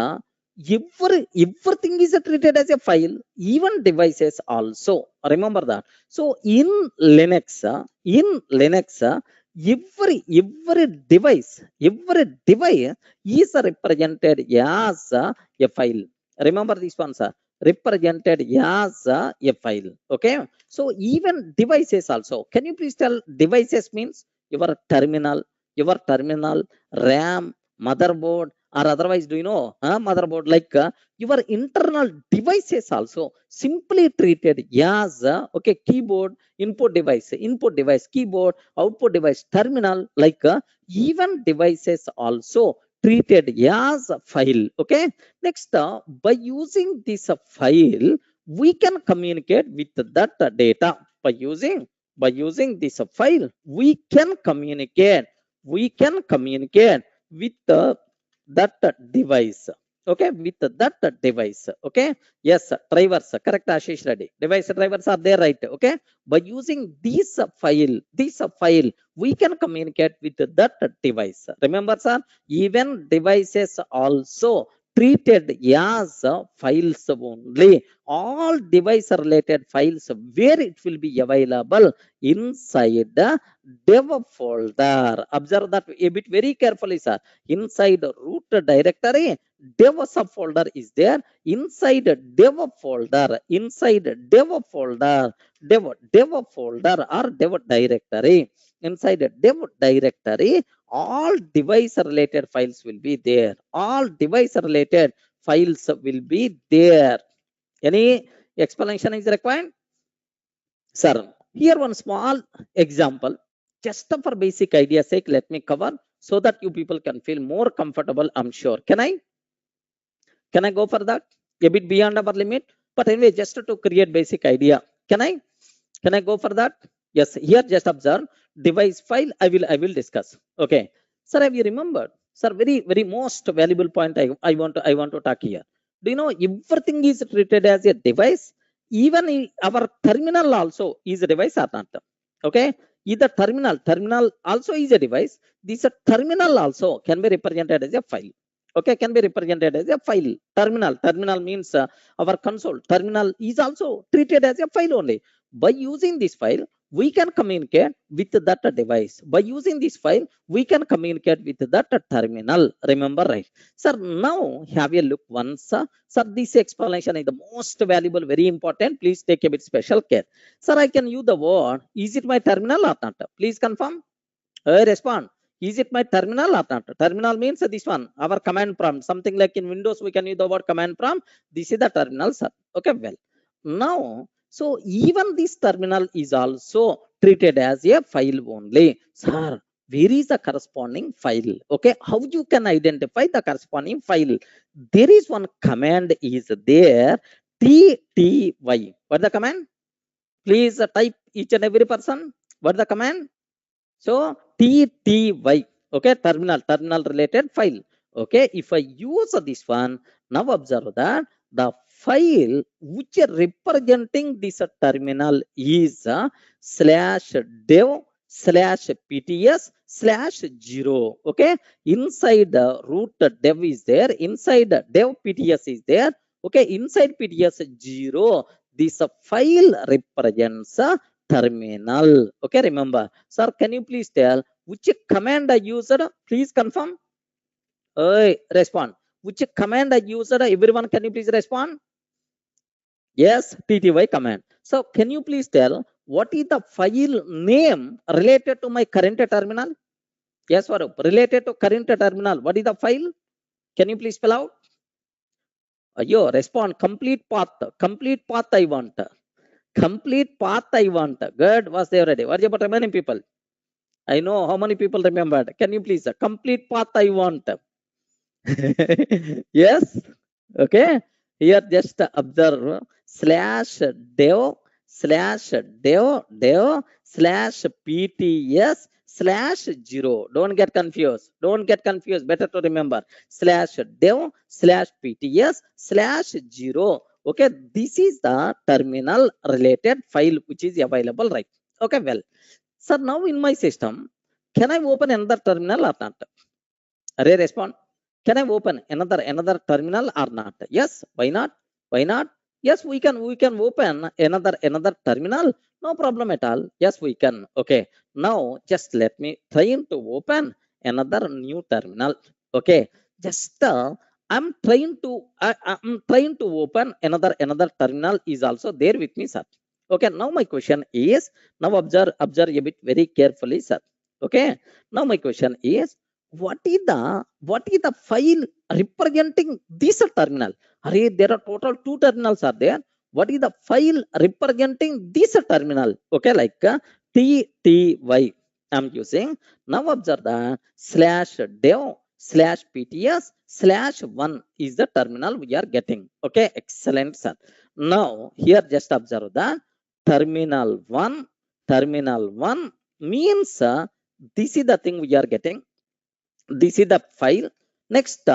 everything is treated as a file, even devices also. Remember that. So in Linux, every device is represented as a file. Remember this one, sir. Represented as a file. Okay. So even devices also. Can you please tell devices means your terminal, RAM, motherboard, or otherwise, do you know motherboard, like your internal devices also simply treated as okay, keyboard, input device, keyboard, output device, terminal, like even devices also treated as a file. Okay. Next, by using this file, we can communicate with that data. By using this file, we can communicate with that device. Okay, with that device. Okay. Yes, drivers, correct, Ashish Reddy. Device drivers are there, right? Okay. By using this file, we can communicate with that device. Remember, sir, even devices also treated as files only. All device related files where it will be available inside the dev folder. Observe that a bit very carefully, sir. Inside root directory, dev subfolder is there. Inside dev folder, dev folder or dev directory, inside dev directory, all device related files will be there. All device related files will be there. Any explanation is required, sir? Here one small example, just for basic idea sake, let me cover so that you people can feel more comfortable. I'm sure. Can I go for that? A bit beyond our limit, but anyway, just to create basic idea. Can I go for that? Yes. Here, just observe device file. I will discuss. Okay. Sir, have you remembered? Sir, very very most valuable point I want to talk here. Do you know everything is treated as a device? Even our terminal also is a device or not? Okay. Either terminal also is a device. This terminal also can be represented as a file. Okay, can be represented as a file. Terminal means our console. Terminal is also treated as a file only. By using this file, we can communicate with that device. By using this file, we can communicate with that terminal. Remember, right? Sir, now have a look once. Sir, this explanation is the most valuable, very important. Please take a bit special care. Sir, I can use the word, is it my terminal or not? Please confirm. Respond. Is it my terminal or not? Terminal means this one, our command prompt. Something like in Windows, we can use the word command prompt. This is the terminal, sir. Okay, well. Now, so even this terminal is also treated as a file only. Sir, where is the corresponding file? Okay, how you can identify the corresponding file? There is one command is there, tty. What the command? Please type each and every person. What the command? So tty, okay, terminal related file. Okay, if I use this one, now observe that the file which representing this terminal is /dev/pts/0. Okay, inside root dev is there, inside dev pts is there. Okay, inside pts 0, this file represents a terminal. Okay, remember. Sir, can you please tell which command I used? Please confirm. Respond. Which command I used? Everyone, can you please respond? Yes, tty command. So can you please tell what is the file name related to my current terminal? Yes, Swarup, related to current terminal, what is the file? Can you please spell out? Yo, respond. Complete path. Complete path I want. Complete path I want. Good. Was there already? What about remaining people? I know how many people remembered. Can you please? Complete path I want. Yes. Okay. Here just observe /dev/pts/0. Don't get confused. Don't get confused. Better to remember /dev/pts/0. Okay. This is the terminal related file which is available, right? Okay. Well, sir, now in my system, can I open another terminal or not? Array, respond. Can I open another terminal or not? Yes. Why not? Why not? Yes, we can open another terminal. No problem at all. Yes, we can. Okay. Now just let me try to open another new terminal. Okay. Just I'm trying to open another terminal is also there with me, sir. Okay. Now my question is, now observe a bit very carefully, sir. Okay. Now my question is, what is the file representing this terminal? Array, there are total 2 terminals are there. What is the file representing this terminal? Okay, like tty I'm using. Now observe the /dev/pts/1 is the terminal we are getting. Okay, excellent, sir. Now here just observe the terminal 1 means this is the thing we are getting. This is the file. Next,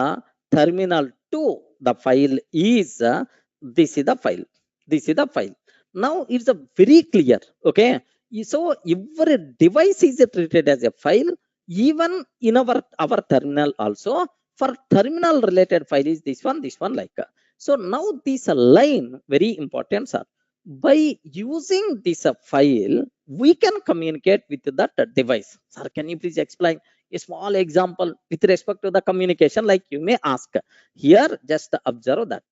terminal 2, the file is this is the file. This is the file. Now it's a very clear. Okay. So every device is treated as a file. Even in our terminal also, for terminal related file is this one like. So now this line very important, sir. By using this file, we can communicate with that device. Sir, can you please explain a small example with respect to the communication, like you may ask? Here just observe that.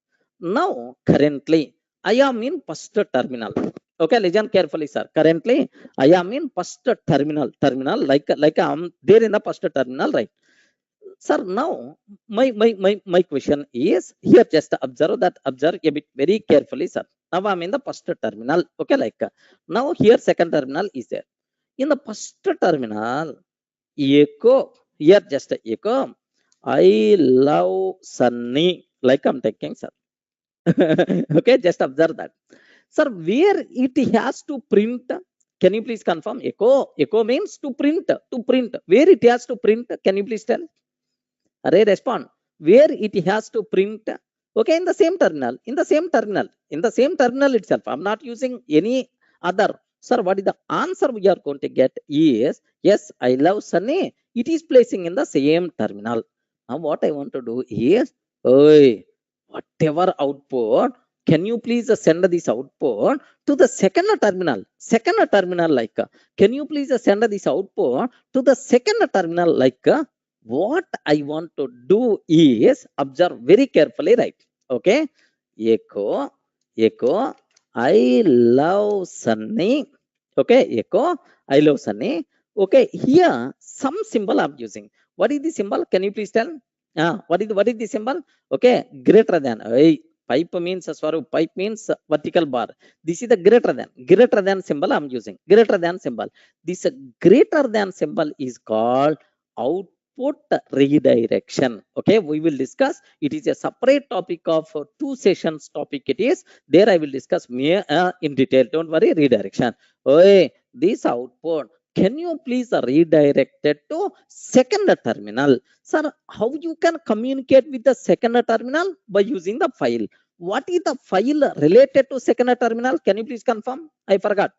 Now currently I am in first terminal. Okay, listen carefully, sir. Currently I am in first terminal like I'm there in the first terminal, right? Sir, now my question is, here just observe a bit very carefully, sir. Now I'm in the first terminal. Okay, like now here second terminal is there. In the first terminal, echo, here just echo, I love Sunny, like I'm taking, sir. Okay, just observe that. Sir, where it has to print, can you please confirm? Echo means to print. Where it has to print, can you please tell? Array, respond. Where it has to print? Okay, in the same terminal, in the same terminal itself. I'm not using any other. Sir, what is the answer we are going to get is, yes, I love Sunny. It is placing in the same terminal. Now what I want to do is, whatever output, can you please send this output to the second terminal? Like, can you please send this output to the second terminal? Like, what I want to do is, observe very carefully, right? Okay, echo, I love Sunny. Okay, echo, I love Sunny. Okay, here some symbol I'm using. What is the symbol? Can you please tell? What is the symbol? Okay, greater than. Pipe means, Swarup, pipe means vertical bar. This is the greater than symbol I'm using. Greater than symbol. This greater than symbol is called output redirection. Okay, we will discuss. It is a separate topic of 2 sessions topic. It is there. I will discuss in detail. Don't worry. Redirection. This output, can you please redirect it to second terminal? Sir, how you can communicate with the second terminal? By using the file. What is the file related to second terminal? Can you please confirm? I forgot.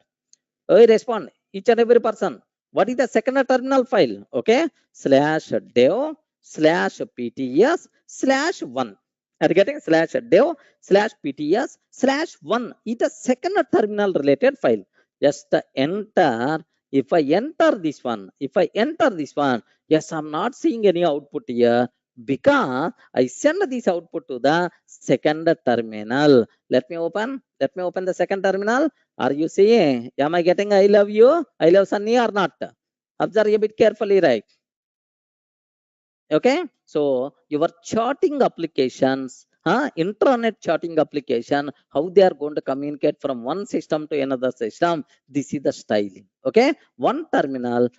Respond, each and every person. What is the second terminal file? Okay, /dev /pts/1. Are you getting? /dev /pts/1 is the second terminal related file. Just enter. If I enter this one, yes, I'm not seeing any output here because I send this output to the second terminal. Let me open the second terminal. Are you seeing? Am I getting I love you? I love Sunny or not? Observe a bit carefully, right? Okay. So your chatting applications, intranet chatting application, how they are going to communicate from one system to another system. This is the style. Okay. One terminal.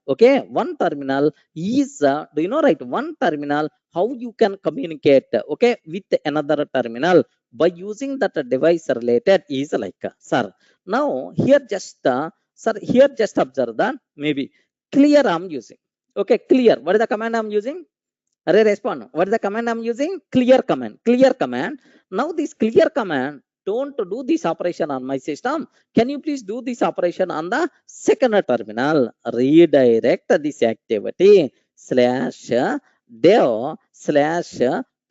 Okay. One terminal is, do you know, right? One terminal, how you can communicate, okay, with another terminal by using that device related is like, sir. Now here just, sir, here just observe that maybe clear I'm using. Okay, clear. What is the command I'm using? Array respond. What is the command I'm using? Clear command. Clear command. Now this clear command, don't do this operation on my system. Can you please do this operation on the second terminal? Redirect this activity /dev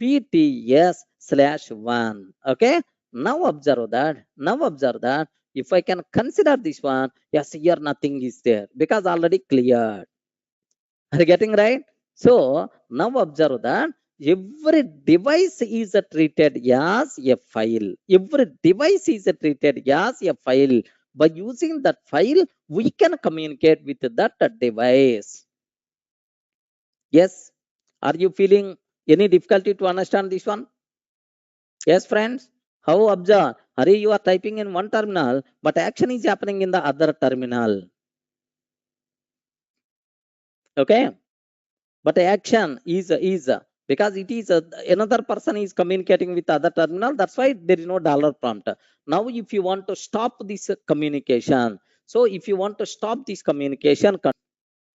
/pts/1. Okay. Now observe that. If I can consider this one, yes, here nothing is there because already cleared. Are you getting right? So now observe that every device is treated as a file. Every device is treated as a file. By using that file, we can communicate with that device. Yes. Are you feeling any difficulty to understand this one? Yes, friends. How observe? Hurry, you are typing in one terminal, but action is happening in the other terminal. Okay. But action is because it is another person is communicating with other terminal. That's why there is no dollar prompt. Now if you want to stop this communication, so if you want to stop this communication,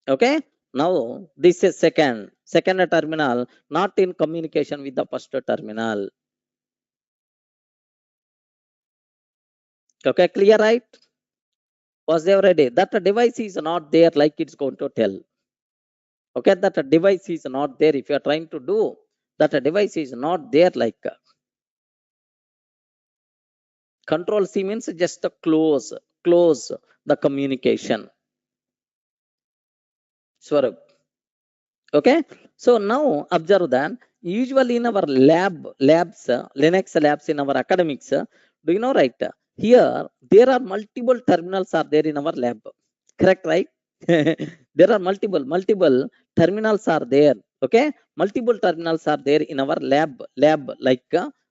okay, now this is second terminal not in communication with the first terminal. Okay, clear, right? Was they already that device is not there like it's going to tell. Okay, that device is not there. If you are trying to do that, device is not there like. Control C means just close the communication. Swarup. Okay. So now observe that usually in our labs, Linux labs in our academics, do you know, right? Here there are multiple terminals are there in our lab. Correct, right? There are multiple terminals are there. Okay, multiple terminals are there in our lab. Like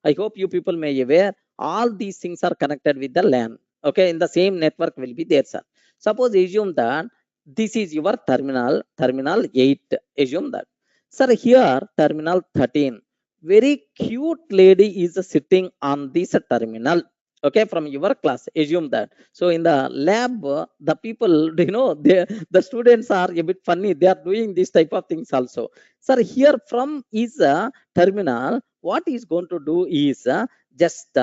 I hope you people may be aware. All these things are connected with the LAN. Okay, in the same network will be there, sir. Suppose assume that this is your terminal 8. Assume that. Sir, here terminal 13. Very cute lady is sitting on this terminal. Okay, from your class. Assume that. So in the lab, the people, you know, the students are a bit funny. They are doing this type of things also. Sir, here from is a terminal. What is going to do is just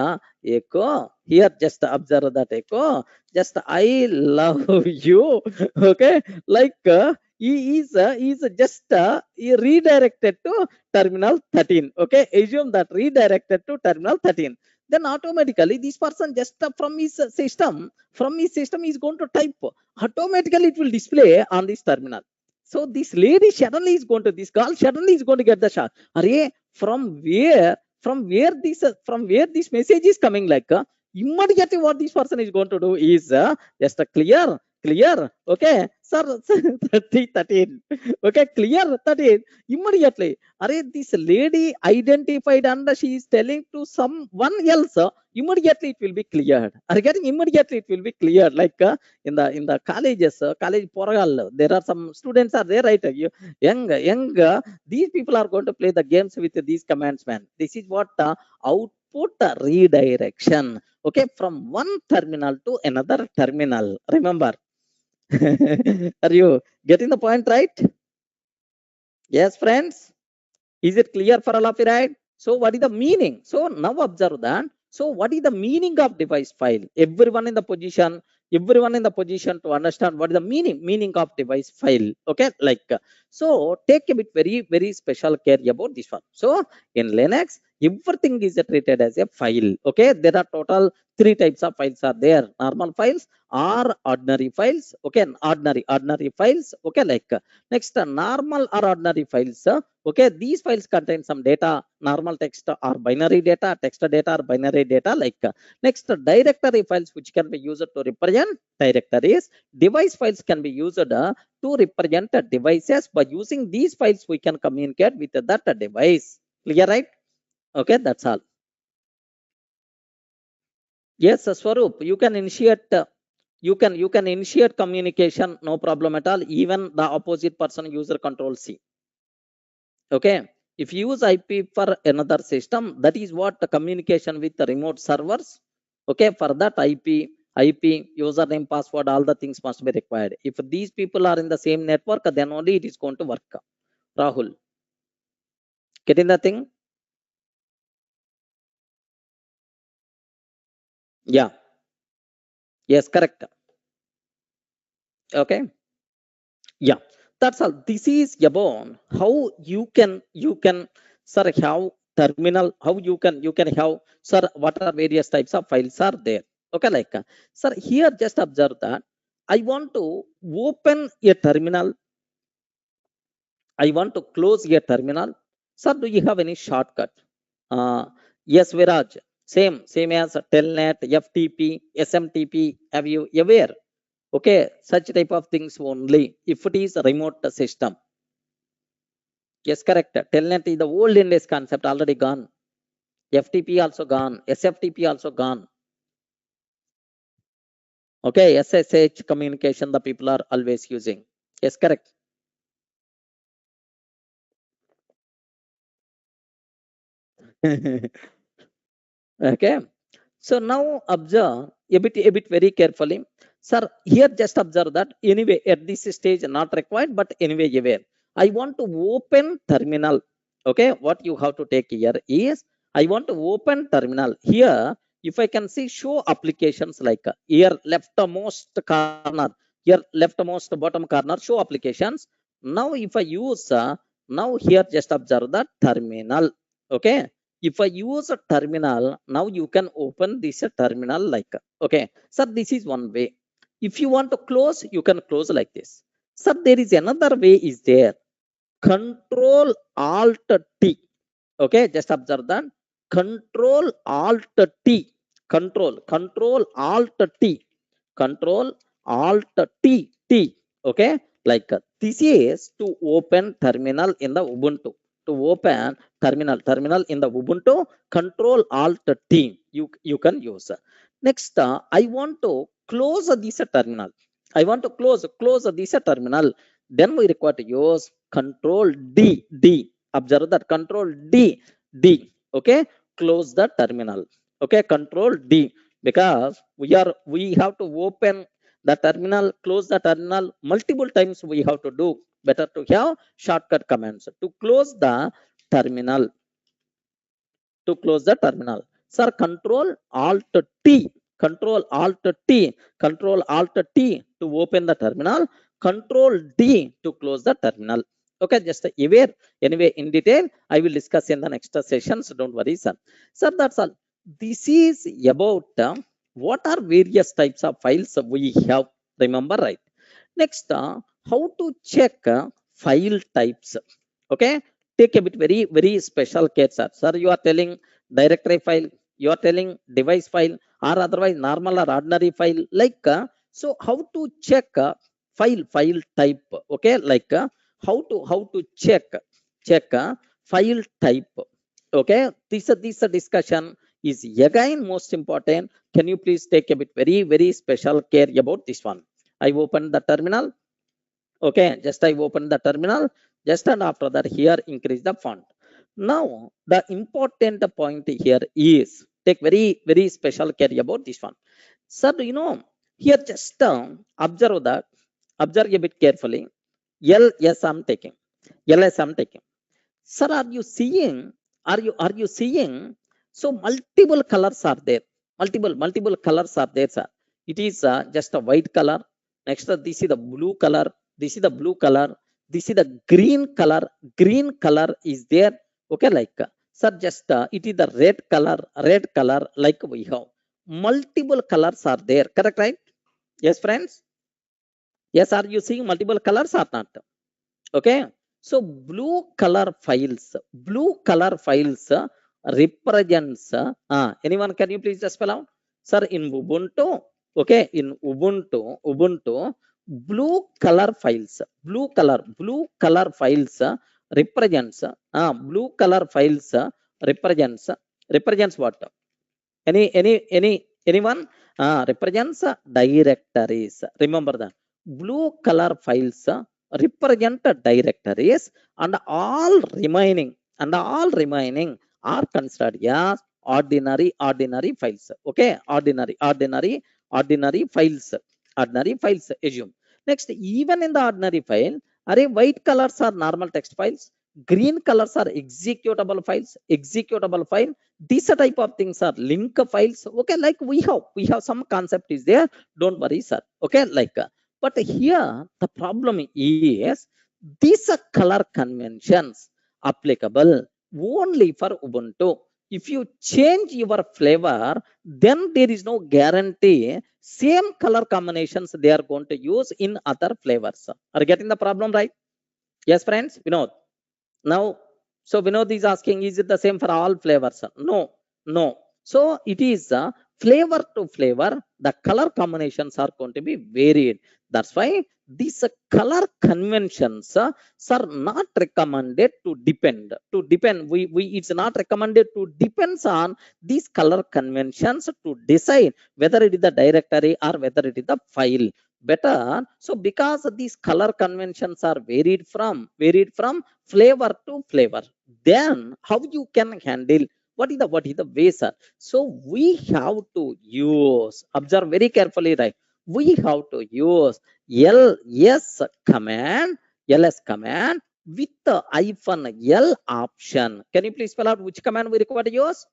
echo. Here, just observe that echo. Just I love you. Okay, like he is just redirected to terminal 13. Okay, assume that redirected to terminal 13. Then automatically this person just from his system is going to type. Automatically it will display on this terminal. So this lady suddenly is going to, this girl suddenly is going to get the shot. Array, from where this message is coming, like immediately what this person is going to do is just a clear. Okay, sir, 13. Okay, clear 13. Immediately, array, this lady identified and she is telling to someone else. Immediately it will be cleared. Are getting? Immediately it will be cleared. Like in the colleges, college poragal, there are some students are there, right? Young. These people are going to play the games with these commands, man. This is what output redirection. Okay, from one terminal to another terminal. Remember. Are you getting the point, right? Yes, friends. Is it clear for all of you, right? So what is the meaning? So now observe that. So what is the meaning of device file? Everyone in the position to understand what is the meaning of device file. Okay, like so take a bit very special care about this one. So in Linux, everything is treated as a file. Okay, there are total three types of files are there: normal files or ordinary files. Okay, ordinary files. Okay, like next normal or ordinary files. Okay, these files contain some data, normal text or binary data, text data or binary data. Like next directory files which can be used to represent directories. Device files can be used to represent devices. By using these files, we can communicate with that device. Clear, right? Okay, that's all. Yes, Swaroop, you can initiate. You can initiate communication, no problem at all. Even the opposite person user control C. Okay, if you use IP for another system, that is what the communication with the remote servers. Okay, for that IP, username, password, all the things must be required. If these people are in the same network, then only it is going to work. Rahul, getting the thing? Yeah, yes, correct. Okay, yeah, that's all. This is about how you can sir have terminal, how you can have, sir, what are various types of files are there. Okay, like sir, here just observe that I want to open a terminal, I want to close a terminal. Sir, do you have any shortcut? uh, yes, Viraj, same as telnet, FTP, SMTP. Have you aware? Okay, such type of things only if it is a remote system. Yes, correct. Telnet is the old Indies concept, already gone. FTP also gone. SFTP also gone. Okay, SSH communication the people are always using. Yes, correct. Okay. So now observe a bit very carefully. Sir, here just observe that anyway at this stage not required, but anyway aware. I want to open terminal. Okay, what you have to take here is I want to open terminal. Here, if I can see show applications like here leftmost corner, here leftmost bottom corner, show applications. Now if I use now here just observe that terminal. Okay, if I use a terminal, now you can open this terminal like, okay, sir, this is one way. If you want to close, you can close like this. Sir, there is another way is there. Control Alt T. Okay, just observe that. Control Alt T. Control Alt T. Control Alt T. T. Okay, like this is to open terminal in the Ubuntu. To open terminal in the Ubuntu, Control Alt T. You can use. Next, I want to close this terminal. I want to close this terminal. Then we require to use Control D. D. Observe that Control D. D. Okay, close the terminal. Okay, Control D, because we have to open the terminal, close the terminal multiple times. We have to do better to have shortcut commands to close the terminal. To close the terminal, sir, Control Alt T. Control Alt T. Control Alt T to open the terminal. Control D to close the terminal. Okay, just aware. Anyway, in detail I will discuss in the next session, so don't worry, sir. Sir, that's all. This is about what are various types of files we have. Remember, right? Next, how to check file types. Okay, take a bit very special case, sir. Sir, you are telling directory file, you are telling device file, or otherwise normal or ordinary file. Like so, how to check file type? Okay, like how to check file type. Okay, this discussion is again most important. Can you please take a bit very special care about this one? I open the terminal. Okay, just I open the terminal, just and after that here increase the font. Now the important point here is take very special care about this one. Sir, here just observe that, observe a bit carefully. L, yes, I'm taking. L, yes, I'm taking. Sir, are you seeing Are you seeing? So multiple colors are there. Multiple colors are there, sir. It is just a white color. Next, this is the blue color. This is the blue color. This is the green color. Green color is there. Okay, like sir, just it is the red color. Red color, like we have multiple colors are there. Correct, right? Yes, friends. Yes, are you seeing multiple colors or not? Okay, so blue color files represents anyone, can you please just spell out, sir, in Ubuntu? Okay, in Ubuntu blue color files represents blue color files represents represents what? Anyone? Represents directories. Remember that blue color files represent directories, and all remaining are considered as ordinary files. Okay, ordinary files. Ordinary files. Assume. Next, even in the ordinary file, array white colors are normal text files. Green colors are executable files. Executable file, these type of things are link files. Okay, like we have some concept is there, don't worry, sir. Okay, like but here the problem is these are color conventions applicable only for Ubuntu. If you change your flavor, then there is no guarantee same color combinations they are going to use in other flavors. Are you getting the problem, right? Yes, friends. Vinod, now, so Vinod is asking, is it the same for all flavors? No, no. So it is flavor to flavor, the color combinations are going to be varied. That's why these color conventions are not recommended to depend. We it's not recommended to depends on these color conventions to decide whether it is the directory or whether it is the file. Better, so because these color conventions are varied from flavor to flavor, then how you can handle, what is the way, sir? So we have to use, observe very carefully, right? We have to use ls command with the -l option. Can you please spell out which command we require to use?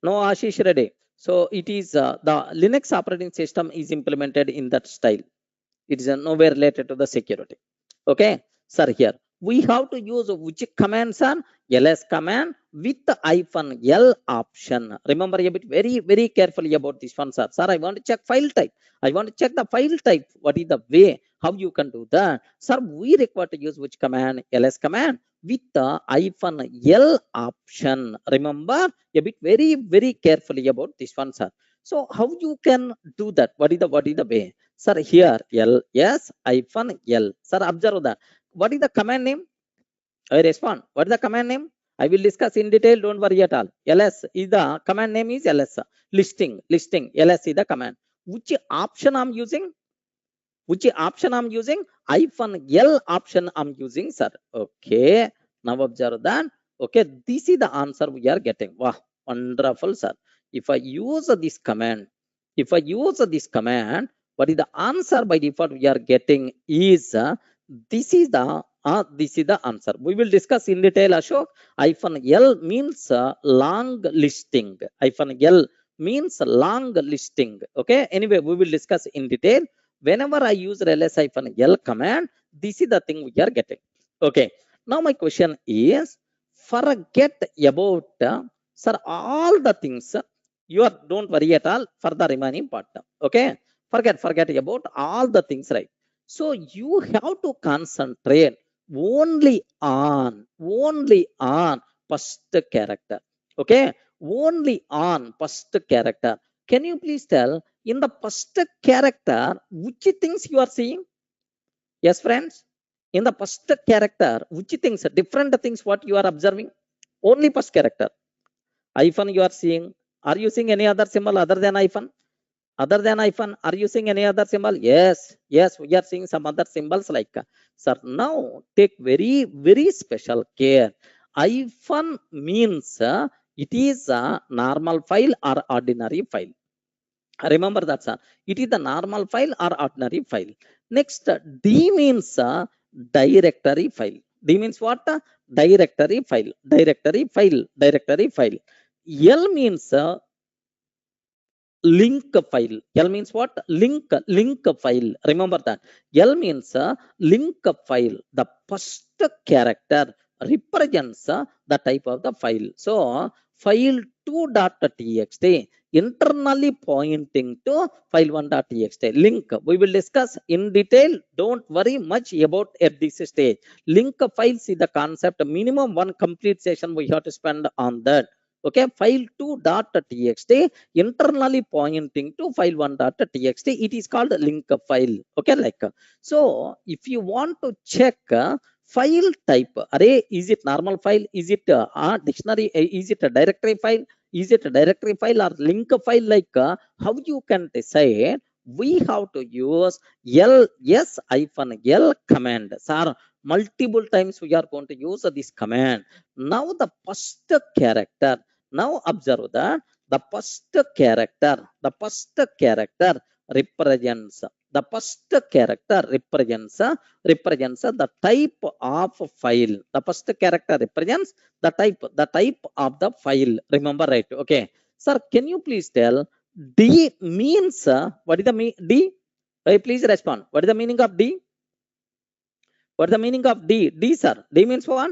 No, Ashish Reddy. So it is the Linux operating system is implemented in that style. It is nowhere related to the security. Okay, sir, here we have to use which command, sir? ls command with the -l option. Remember a bit very carefully about this one, sir. Sir, I want to check file type. I want to check the file type. What is the way how you can do that, sir? We require to use which command? ls command with the -l option. Remember a bit very carefully about this one, sir. So how you can do that? What is the way? Sir, here ls-l. Sir, observe that. What is the command name? I respond. What is the command name? I will discuss in detail. Don't worry at all. ls is the command name is ls. Listing. ls is the command. Which option I'm using? Which option I'm using? -l option I'm using, sir. Okay. Now observe that. Okay. This is the answer we are getting. Wow. Wonderful, sir. If I use this command, what is the answer by default we are getting is this is the answer. We will discuss in detail, Ashok. -l means long listing. -l means long listing. Okay. Anyway, we will discuss in detail. Whenever I use ls-l command, this is the thing we are getting. Okay. Now my question is, forget about sir all the things. You are, don't worry at all for the remaining part. Okay. Forget about all the things, right? So you have to concentrate only on first character. Okay. Only on first character. Can you please tell in the first character which things you are seeing? Yes, friends. In the first character, which things, different things, what you are observing? Only first character. Hyphen you are seeing. Are you seeing any other symbol other than hyphen? Other than hyphen, are you seeing any other symbol? Yes, we are seeing some other symbols like, sir, now take very special care. Hyphen means it is a normal file or ordinary file. Remember that, sir. It is the normal file or ordinary file. Next, D means directory file. D means what? Directory file, directory file, directory file. L means link file. L means what? Link file. Remember that. L means link file. The first character represents the type of the file. So file2.txt internally pointing to file1.txt. Link we will discuss in detail. Don't worry much about at this stage. Link files is the concept. Minimum one complete session we have to spend on that. Okay, file2.txt internally pointing to file1.txt. It is called link file. Okay, like so if you want to check file type, array, is it normal file, is it dictionary, is it a directory file, is it a directory file or link file, like how you can decide? We have to use ls-l command. Sir, multiple times we are going to use this command. Now the first character, now observe that the first character represents the first character represents the type of file. The first character represents the type of the file. Remember, right? Okay, sir, can you please tell D means what is the D? Hey, please respond. What is the meaning of D? What is the meaning of D? D, sir. D means what?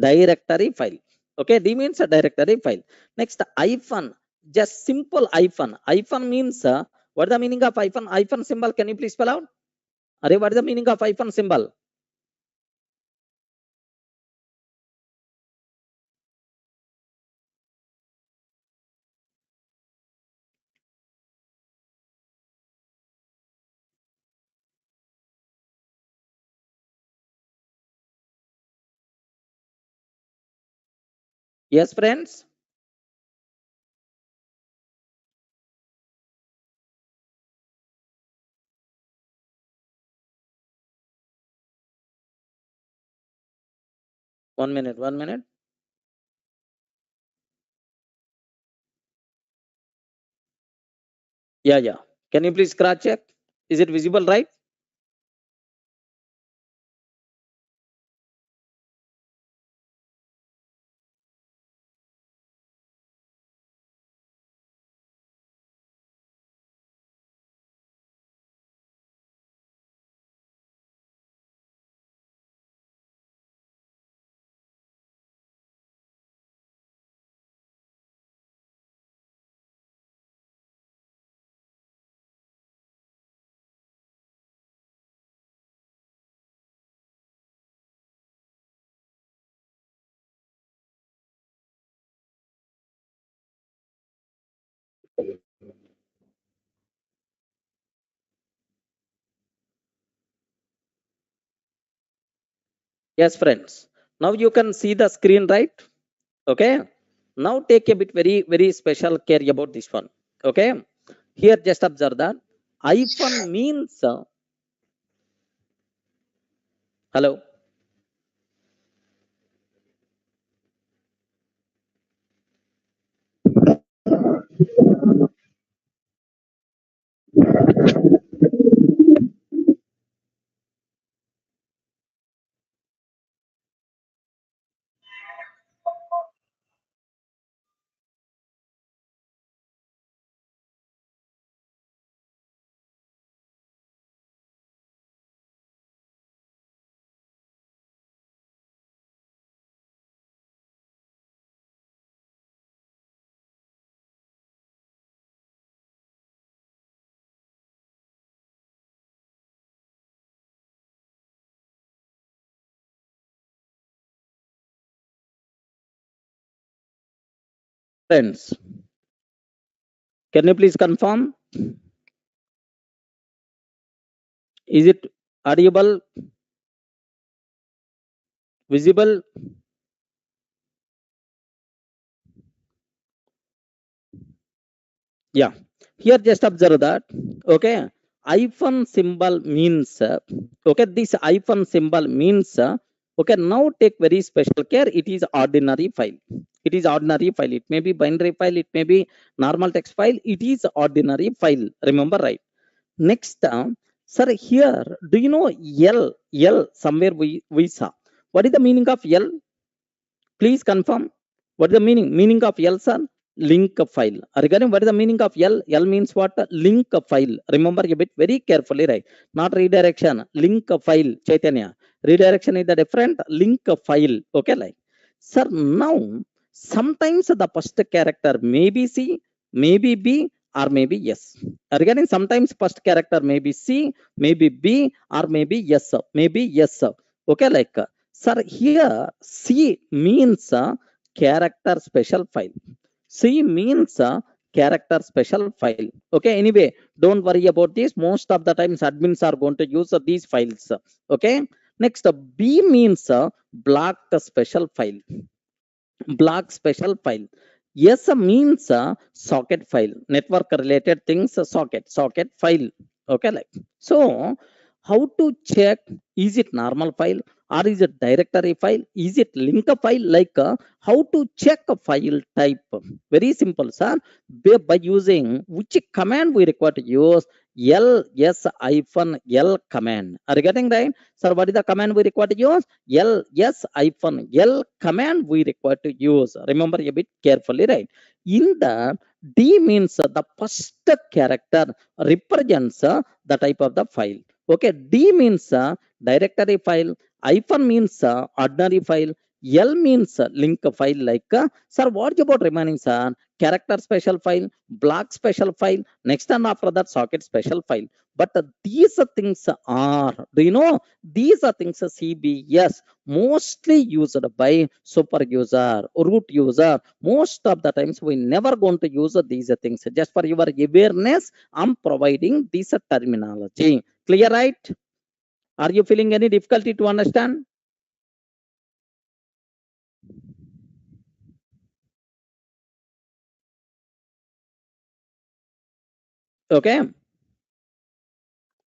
Directory file. Okay, D means a directory file. Next, hyphen, just simple hyphen. Hyphen means what is the meaning of hyphen? Hyphen symbol, can you please spell out? Array, what is the meaning of hyphen symbol? Yes, friends. One minute, 1 minute. Yeah, yeah. Can you please cross check? Is it visible, right? Yes, friends. Now you can see the screen, right? Okay. Now take a bit very special care about this one. Okay. Here, just observe that hyphen means hello. Friends, can you please confirm? Is it audible, visible? Yeah. Here, just observe that. Okay. Hyphen symbol means, okay, this hyphen symbol means, okay, now take very special care. It is ordinary file. It is ordinary file. It may be binary file. It may be normal text file. It is ordinary file. Remember, right? Next, Sir, here, do you know L somewhere we saw. What is the meaning of L? Please confirm. What is the meaning? Meaning of L, sir? Link file. Regarding what is the meaning of L? L means what? Link file. Remember a bit very carefully, right? Not redirection. Link file. Chaitanya. Redirection is the different link file. Okay, like. Sir, now sometimes the first character may be C, maybe B, or maybe yes. Regarding sometimes first character may be C, maybe B, or maybe yes. Maybe yes. Okay, like. Sir, here C means character special file. C means character special file. Okay, anyway, don't worry about this. Most of the times admins are going to use these files. Okay, next B means block special file. Block special file. Yes means socket file. Network related things, socket file. Okay, like so. How to check? Is it normal file or is it directory file? Is it link file? Like how to check a file type? Very simple, sir. By using which command we require to use? ls-l command. Are you getting right? Sir, what is the command we require to use? ls-l command we require to use. Remember a bit carefully, right? In the D means the first character represents the type of the file. Okay, D means directory file, hyphen means ordinary file, L means link file. Like, sir, what about remaining, sir? Character special file, block special file, next and after that socket special file. But these things are, do you know, these are things CBS mostly used by super user, root user. Most of the times we never going to use these things. Just for your awareness, I'm providing this terminology. Clear, right? Are you feeling any difficulty to understand? Okay.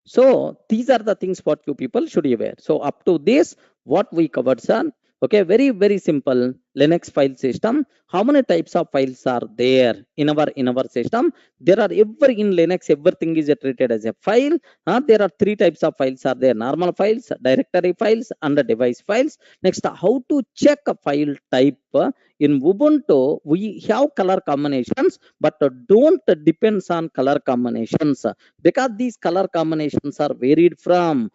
So these are the things what you people should be aware. So up to this, what we covered, sir. Okay, very simple Linux file system. How many types of files are there in our system? There are in Linux, everything is treated as a file. There are three types of files are there: normal files, directory files, and device files. Next, how to check a file type? In Ubuntu, we have color combinations, but don't depends on color combinations, because these color combinations are varied from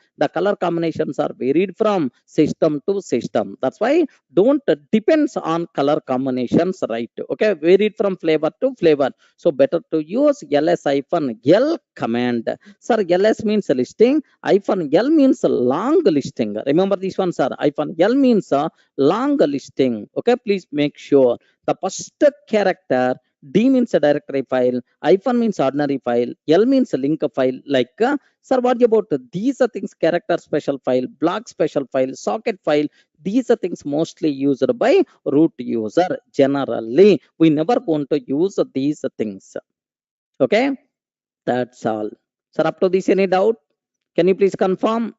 system to system. That's why don't depends on color combinations, right? Okay, varied from flavor to flavor. So better to use ls-l command. Sir, ls means listing, -l means long listing. Remember this one, sir. -l means long listing. Okay, please make sure the first character. D means a directory file, hyphen means ordinary file, L means a link file. Like, sir, what about these are things? Character special file, block special file, socket file. These are things mostly used by root user. Generally, we never want to use these things. Okay, that's all. Sir, up to this, any doubt? Can you please confirm?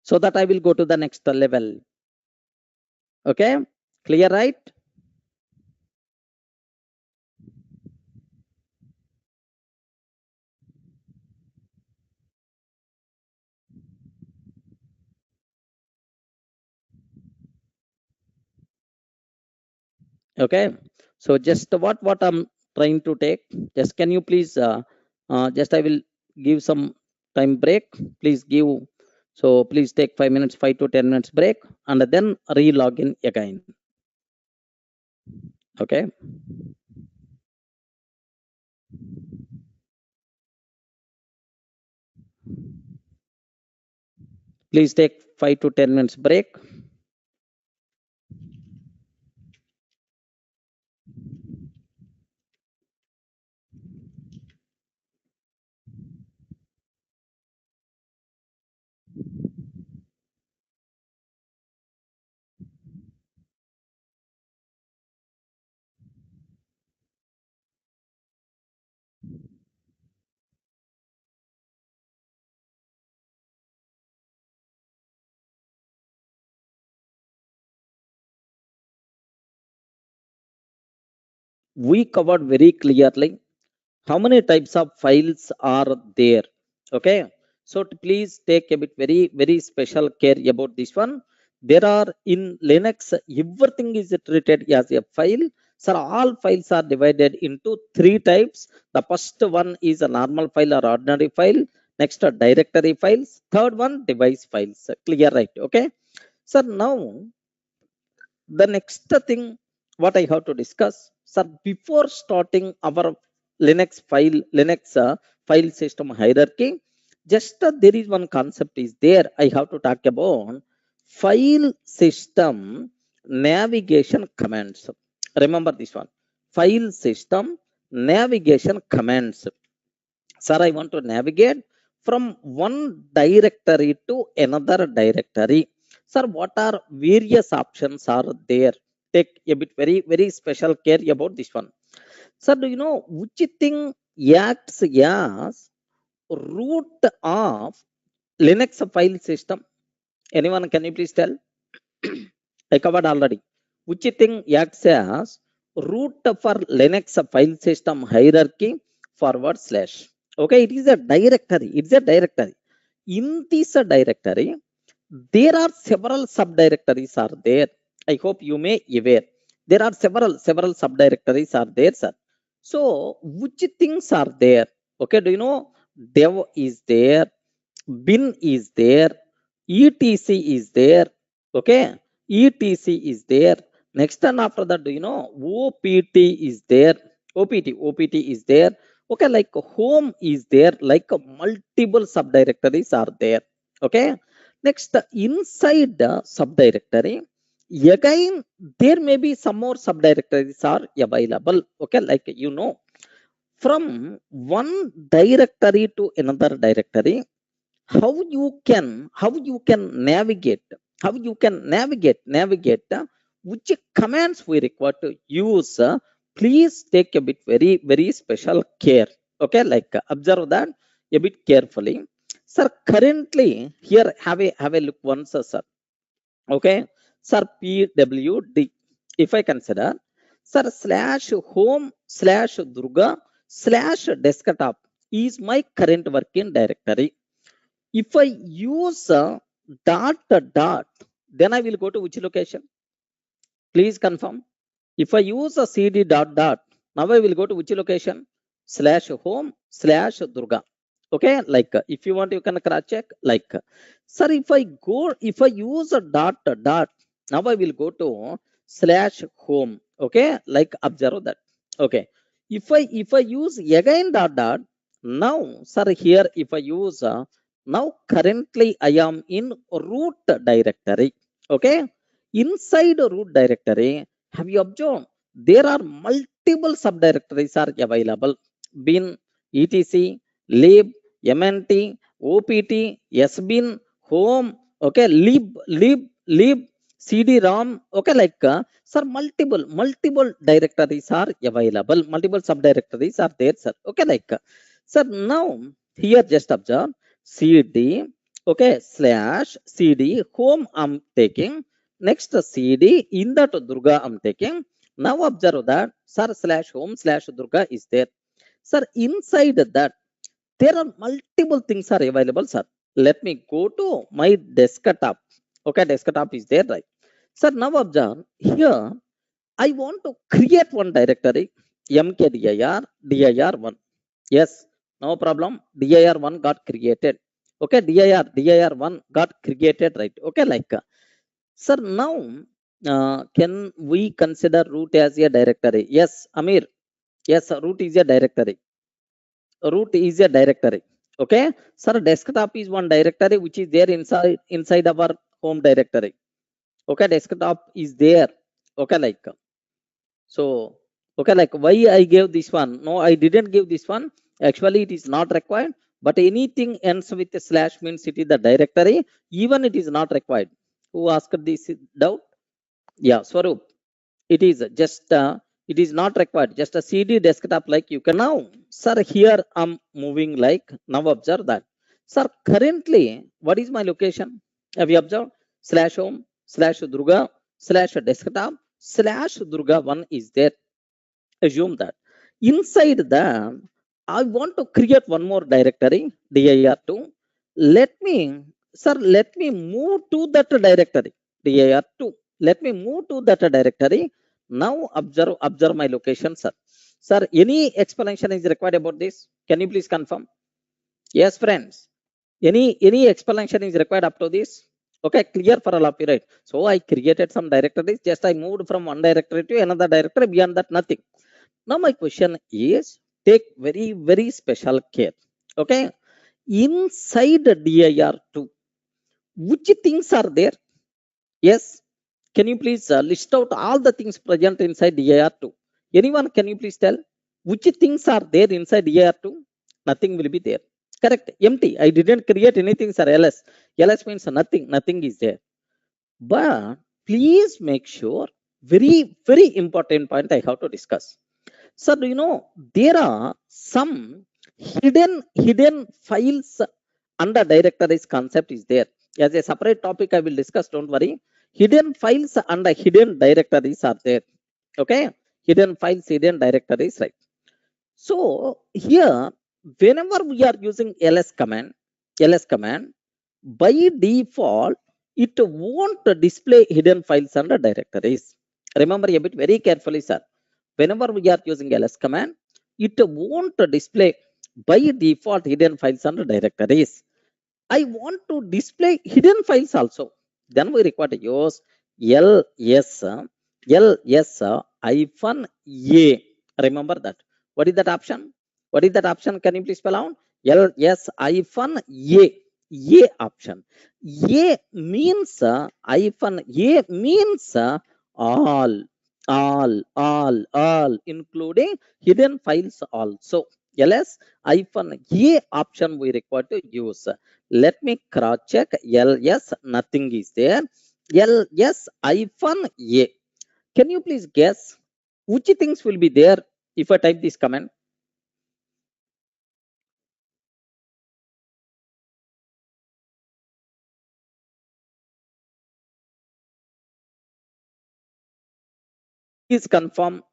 So that I will go to the next level. Okay, clear, right? Okay, so just what I'm trying to take, just can you please just I will give some time break, please give. So please take 5 minutes, 5 to 10 minutes break, and then re-log in again. Okay, please take 5 to 10 minutes break. We covered very clearly how many types of files are there. Okay, So please take a bit very special care about this one. There are in Linux, everything is treated as a file. So all files are divided into three types. The first one is a normal file or ordinary file. Next are directory files. Third one device files. Clear, right? Okay. So now the next thing what I have to discuss, sir, before starting our Linux file system hierarchy, just there is one concept is there. I have to talk about file system navigation commands. Remember this one, file system navigation commands. Sir, I want to navigate from one directory to another directory. Sir, what are various options are there? Take a bit very special care about this one. Sir, do you know which thing acts as root of Linux file system? Anyone, can you please tell? I covered already. Which thing acts as root for Linux file system hierarchy forward slash. Okay, it is a directory. It's a directory. In this directory, there are several subdirectories are there. I hope you may aware. There are several subdirectories are there, sir. So which things are there? Okay, do you know dev is there, bin is there, etc is there, okay, etc is there. Next and after that, do you know opt is there, opt is there, okay, like home is there, like multiple subdirectories are there, okay. Next, inside the subdirectory, again there may be some more subdirectories are available, okay, like from one directory to another directory. How you can navigate, which commands we require to use. Please take a bit very special care, okay, like observe that a bit carefully. Sir, currently here, have a look once, sir. Okay, sir, pwd, if I consider, sir, slash home slash Durga slash desktop is my current working directory. If I use dot, then I will go to which location? Please confirm. If I use a cd dot, now I will go to which location? Slash home slash Durga. Okay, like if you want, you can cross check. Like, sir, if I use a dot, now I will go to slash home. Okay, like observe that. Okay, if I use again dot, now, sir, here if I use now currently I am in root directory. Okay, inside root directory, have you observed there are multiple subdirectories are available? Bin, etc, lib, mnt, opt, sbin, home, okay, lib, cd-rom, okay, like sir, multiple directories are available, multiple subdirectories are there, sir, okay, like sir, now here just observe cd, okay, slash cd home I'm taking. Next cd in that Durga I'm taking. Now observe that, sir, slash home slash Durga is there. Sir, inside that there are multiple things are available, sir. Let me go to my desktop. Okay, desktop is there, right? Sir, now observe here. I want to create one directory, mkdir dir1. Yes, no problem. Dir1 got created. Okay, dir1 got created, right? Okay, like sir, now can we consider root as a directory? Yes, Amir. Yes, root is a directory. Root is a directory. Okay, sir, desktop is one directory which is there inside our home directory. Okay, desktop is there. Okay, like so. Okay, like why I gave this one? No, I didn't give this one. Actually, it is not required. But anything ends with a slash means it is the directory. Even it is not required. Who asked this doubt? Yeah, Swarup. It is just it is not required. Just a cd desktop, like you can now. Sir, here I'm moving, like now observe that. Sir, currently what is my location? Have you observed? Slash home slash Durga slash desktop slash Durga 1 is there. Assume that inside that I want to create one more directory, dir2. Let me, sir, let me move to that directory, dir2. Let me move to that directory. Now observe my location, sir. Sir, any explanation is required about this? Can you please confirm? Yes, friends. Any explanation is required up to this? Okay, clear for all of you, right? So I created some directories. Just I moved from one directory to another directory. Beyond that, nothing. Now my question is, take very special care. Okay, inside dir2, which things are there? Yes, can you please list out all the things present inside dir2? Anyone, can you please tell which things are there inside dir2? Nothing will be there. Correct, empty. I didn't create anything, sir. ls means nothing is there. But please make sure, very important point I have to discuss. So do you know there are some hidden files under directories concept is there. As a separate topic I will discuss, don't worry. Hidden files under hidden directories are there. Okay, hidden files, hidden directories, right? So here, whenever we are using ls command, by default it won't display hidden files under directories. Remember a bit very carefully, sir. Whenever we are using ls command, it won't display by default hidden files under directories. I want to display hidden files also. Then we require to use ls hyphen a. Remember that. What is that option? What is that option? Can you please spell out? ls hyphen a. A option. A means hyphen a means all, all, including hidden files also. ls hyphen a option we require to use. Let me cross check. ls nothing is there. ls hyphen a. Can you please guess which things will be there if I type this command? Please confirm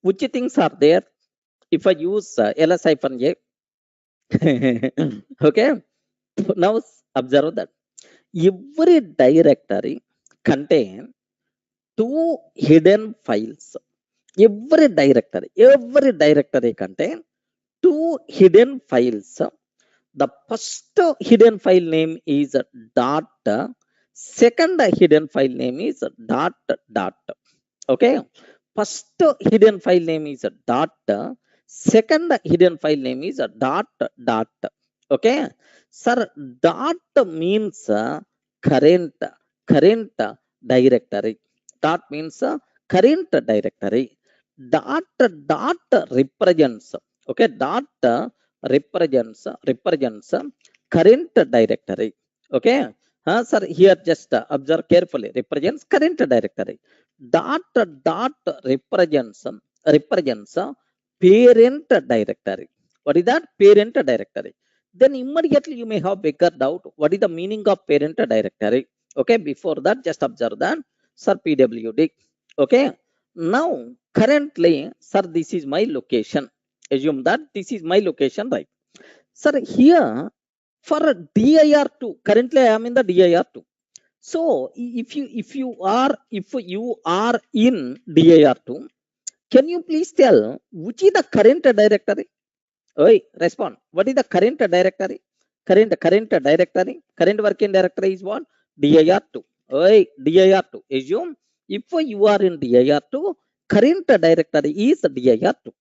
which things are there if I use ls hyphen a. Okay, now observe that every directory contain two hidden files. Every directory contain two hidden files. The first hidden file name is dot. Second hidden file name is dot. Okay. First hidden file name is dot. Second hidden file name is dot. Okay. Sir, dot means current directory. Dot means current directory. Dot represents. Okay. Dot represents current directory. Okay. Sir, here just observe carefully. Represents current directory. Dot represents parent directory. What is that? Parent directory. Then immediately you may have bigger doubt. What is the meaning of parent directory? Okay, before that, just observe that. Sir, pwd. Okay. Now, currently, sir, this is my location. Assume that this is my location, right? Sir, here for dir2, currently I am in the dir2. So if you are in dir2, can you please tell which is the current directory? Oi, respond. What is the current directory? Current directory. Current working directory is what? dir2. Oi, dir2. Assume if you are in dir2, current directory is dir2.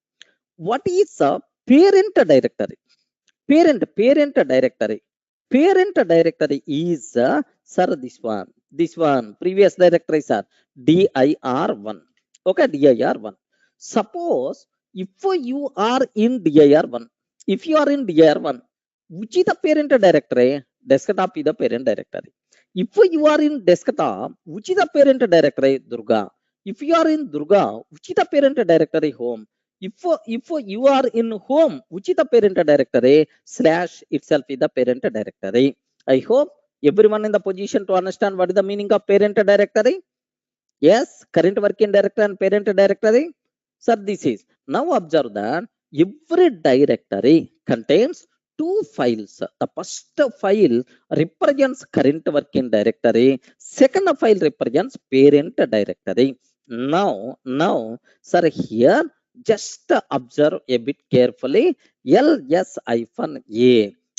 What is a parent directory? Parent directory. Parent directory is sir, this one previous directories are dir1. Okay, dir1. Suppose if you are in dir1, which is the parent directory? Desktop is the parent directory. If you are in desktop, which is the parent directory? Durga. If you are in Durga, which is the parent directory? Home. If you are in home, which is the parent directory? Slash itself is the parent directory. I hope everyone in the position to understand what is the meaning of parent directory. Yes, current working directory and parent directory. Sir, this is. Now observe that every directory contains two files. The first file represents current working directory. Second file represents parent directory. Now, sir, here just observe a bit carefully. ls-a.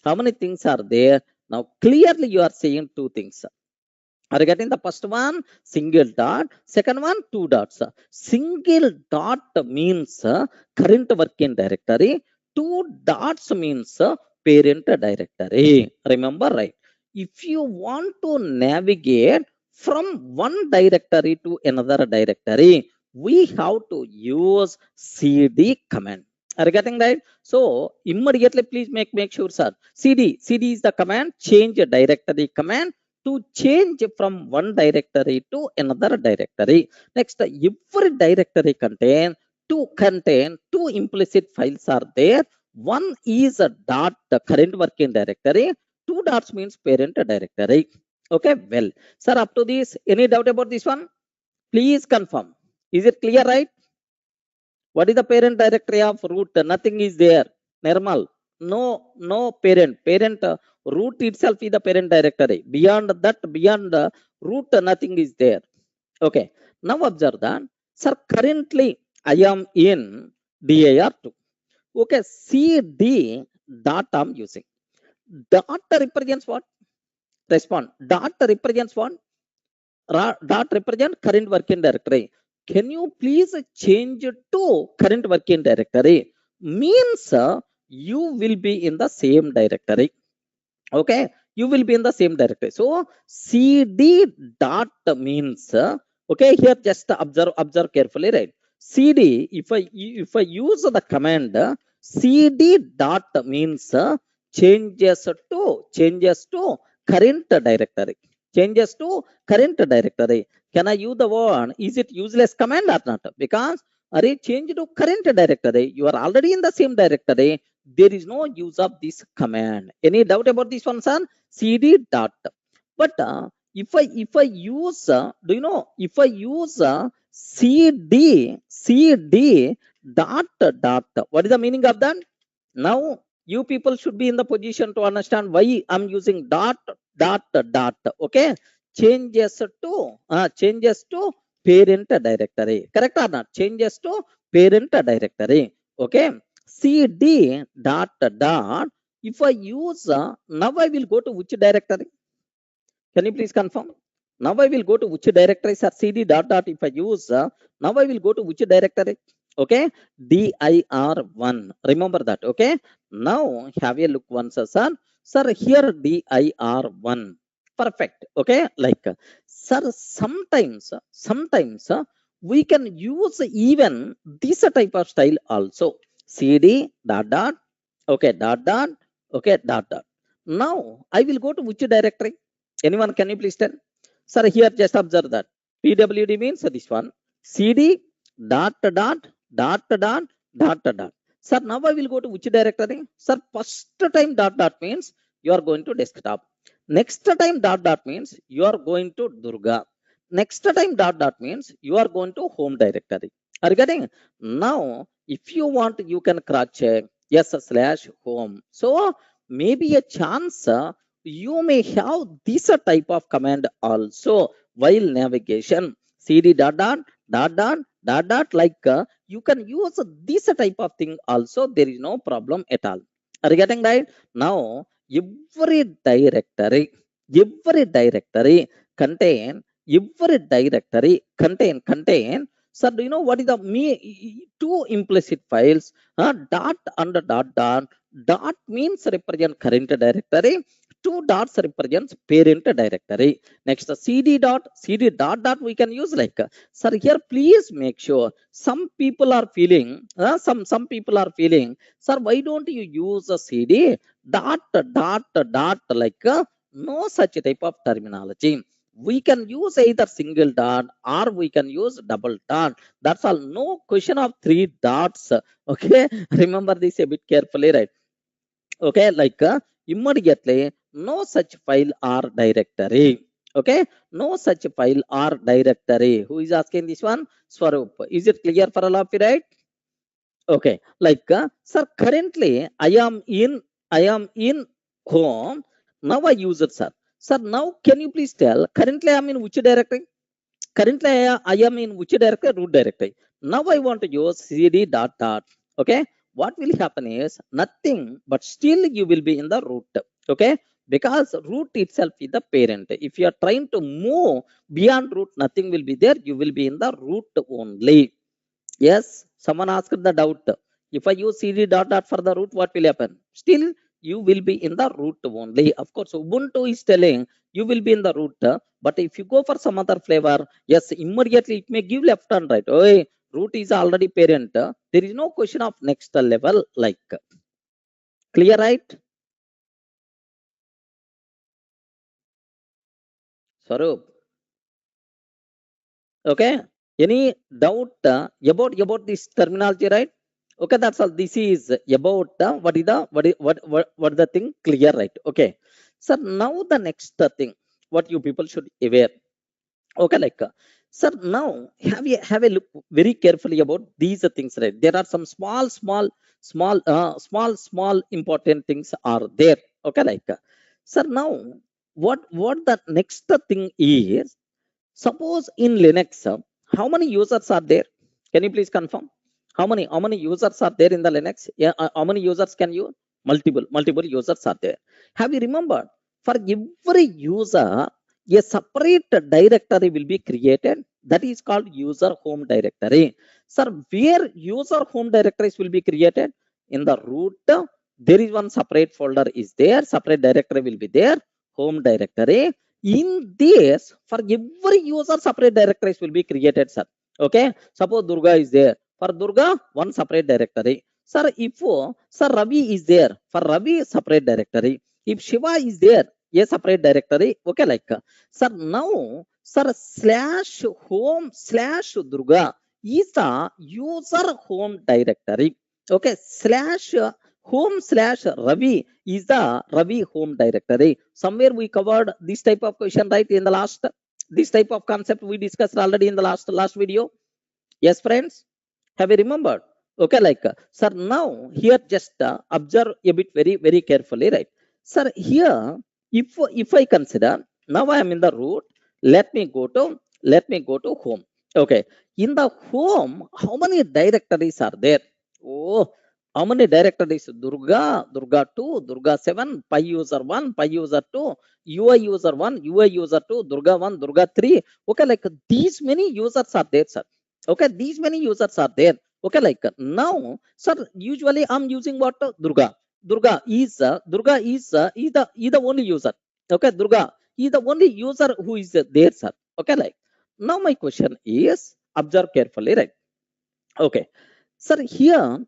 How many things are there? Now, clearly you are seeing two things. Are you getting the first one? Single dot. Second one, two dots. Single dot means current working directory. Two dots means parent directory. Remember, right? If you want to navigate from one directory to another directory, we have to use cd command. Are you getting right? So immediately, please make sure, sir. Cd is the command, change directory command to change from one directory to another directory. Next, every directory contain two implicit files are there. One is a dot, the current working directory. Two dots means parent directory. Okay, well, sir, up to this, any doubt about this one? Please confirm. Is it clear, right? What is the parent directory of root? Nothing is there. Normal. No parent. Root itself is the parent directory. Beyond that, beyond the root, nothing is there. Okay. Now observe that. Sir, currently I am in dir2. Okay. cd dot I'm using. Dot represents what? Respond. Dot represents what? Dot represent current working directory. Can you please change to current working directory? Means you will be in the same directory. Okay, you will be in the same directory. So cd dot means okay, here just observe carefully, right? Cd, if I use the command cd dot means changes to current directory. Changes to current directory. Can I use the word? Is it useless command or not? Because change to current directory, you are already in the same directory. There is no use of this command. Any doubt about this one, son? cd dot. But if I use do you know, if I use cd dot dot, what is the meaning of that? Now you people should be in the position to understand why I'm using dot dot dot. Okay, changes to parent directory. Correct or not? Changes to parent directory. Okay, cd dot dot. If I use now, I will go to which directory? Can you please confirm? Now I will go to which directory, sir? cd dot dot. If I use now, I will go to which directory? Okay, dir1. Remember that. Okay, now have a look once, sir. Sir, here dir1. Perfect. Okay, like sir, sometimes we can use even this type of style also. cd dot dot. Okay, dot dot. Okay, dot dot. Now I will go to which directory? Anyone, can you please tell? Sir, here just observe that. PWD means this one. CD dot dot dot dot dot dot. Sir, now I will go to which directory? Sir, first time dot dot means you are going to desktop. Next time dot dot means you are going to Durga. Next time dot dot means you are going to home directory. Are you getting? Now, if you want, you can cross check. Yes, slash home. So maybe a chance you may have this type of command also while navigation. cd dot dot dot dot dot dot, like you can use this type of thing also. There is no problem at all. Are you getting right? Now every directory every directory contain every directory contain. So do you know what is the two implicit files? Dot and dot dot. Dot means represent current directory. Two dots represents parent directory. Next, cd dot dot we can use like sir, here please make sure. Some people are feeling some people are feeling, sir, why don't you use a cd dot dot dot, like no such type of terminology. We can use either single dot or we can use double dot. That's all. No question of three dots. Okay, remember this a bit carefully, right? Okay, like immediately no such file or directory. Okay, no such file or directory. Who is asking this one? Swarup. Is it clear for all of you, right? Okay, like sir, currently I am in I am in home. Now I use it, sir. Sir, now can you please tell, currently I am in which directory? Currently I am in which directory? Root directory. Now I want to use cd dot dot. Okay. What will happen is nothing, but still you will be in the root. Okay. Because root itself is the parent. If you are trying to move beyond root, nothing will be there. You will be in the root only. Yes, someone asked the doubt. If I use cd dot dot for the root, what will happen? Still, you will be in the root only. Of course, Ubuntu is telling you will be in the root. But if you go for some other flavor, yes, immediately it may give left and right. Oh, root is already parent. There is no question of next level like. Clear, right? Swaroop. Okay. Any doubt about this terminology, right? Okay, that's all. This is about what is the what the thing clear, right? Okay. So now the next thing, what you people should aware. Okay, like sir, now have a look very carefully about these things, right? There are some small important things are there. Okay, like sir, now what the next thing is. Suppose in Linux, how many users are there? Can you please confirm? How many users are there in the Linux? Yeah, how many users can you? Multiple users are there. Have you remembered? For every user, a separate directory will be created. That is called user home directory. Sir, where user home directories will be created? In the root, there is one separate folder is there. Separate directory will be there. Home directory. In this, for every user, separate directories will be created, sir. Okay. Suppose Durga is there. For Durga, one separate directory. Sir, if Sir Ravi is there, for Ravi, separate directory. If Shiva is there, a separate directory. Okay, like sir, now sir slash home slash Durga is the user home directory. Okay, slash home slash Ravi is the Ravi home directory. Somewhere we covered this type of question, right? In the last, this type of concept we discussed already in the last video. Yes, friends, have you remembered? Okay, like sir, now here just observe a bit very carefully, right? Sir, here if I consider now I am in the root, let me go to home. Okay, in the home, how many directories are there? Oh, how many directories? Durga 2, Durga 7, Pi user 1, Pi user 2, UI user 1, UI user 2, Durga 1, Durga 3. Okay, like these many users are there, sir. Okay, these many users are there. Okay, like now, sir, usually I'm using what? Durga. Durga is the only user. Okay, Durga is the only user who is there, sir. Okay, like now my question is, observe carefully, right? Okay, sir, here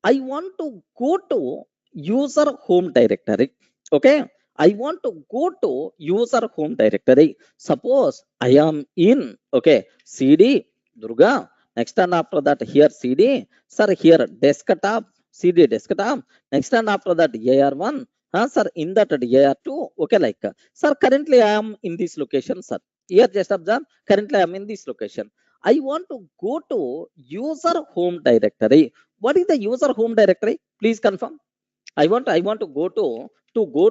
I want to go to user home directory. Okay, I want to go to user home directory. Suppose I am in, okay, cd Durga. Next and after that here cd. Sir, here desktop, cd desktop. Next and after that AR1. Sir, in that AR2. Okay, like sir, currently I am in this location, sir. Here just observe. Currently I am in this location. I want to go to user home directory. What is the user home directory? Please confirm. I want to go to user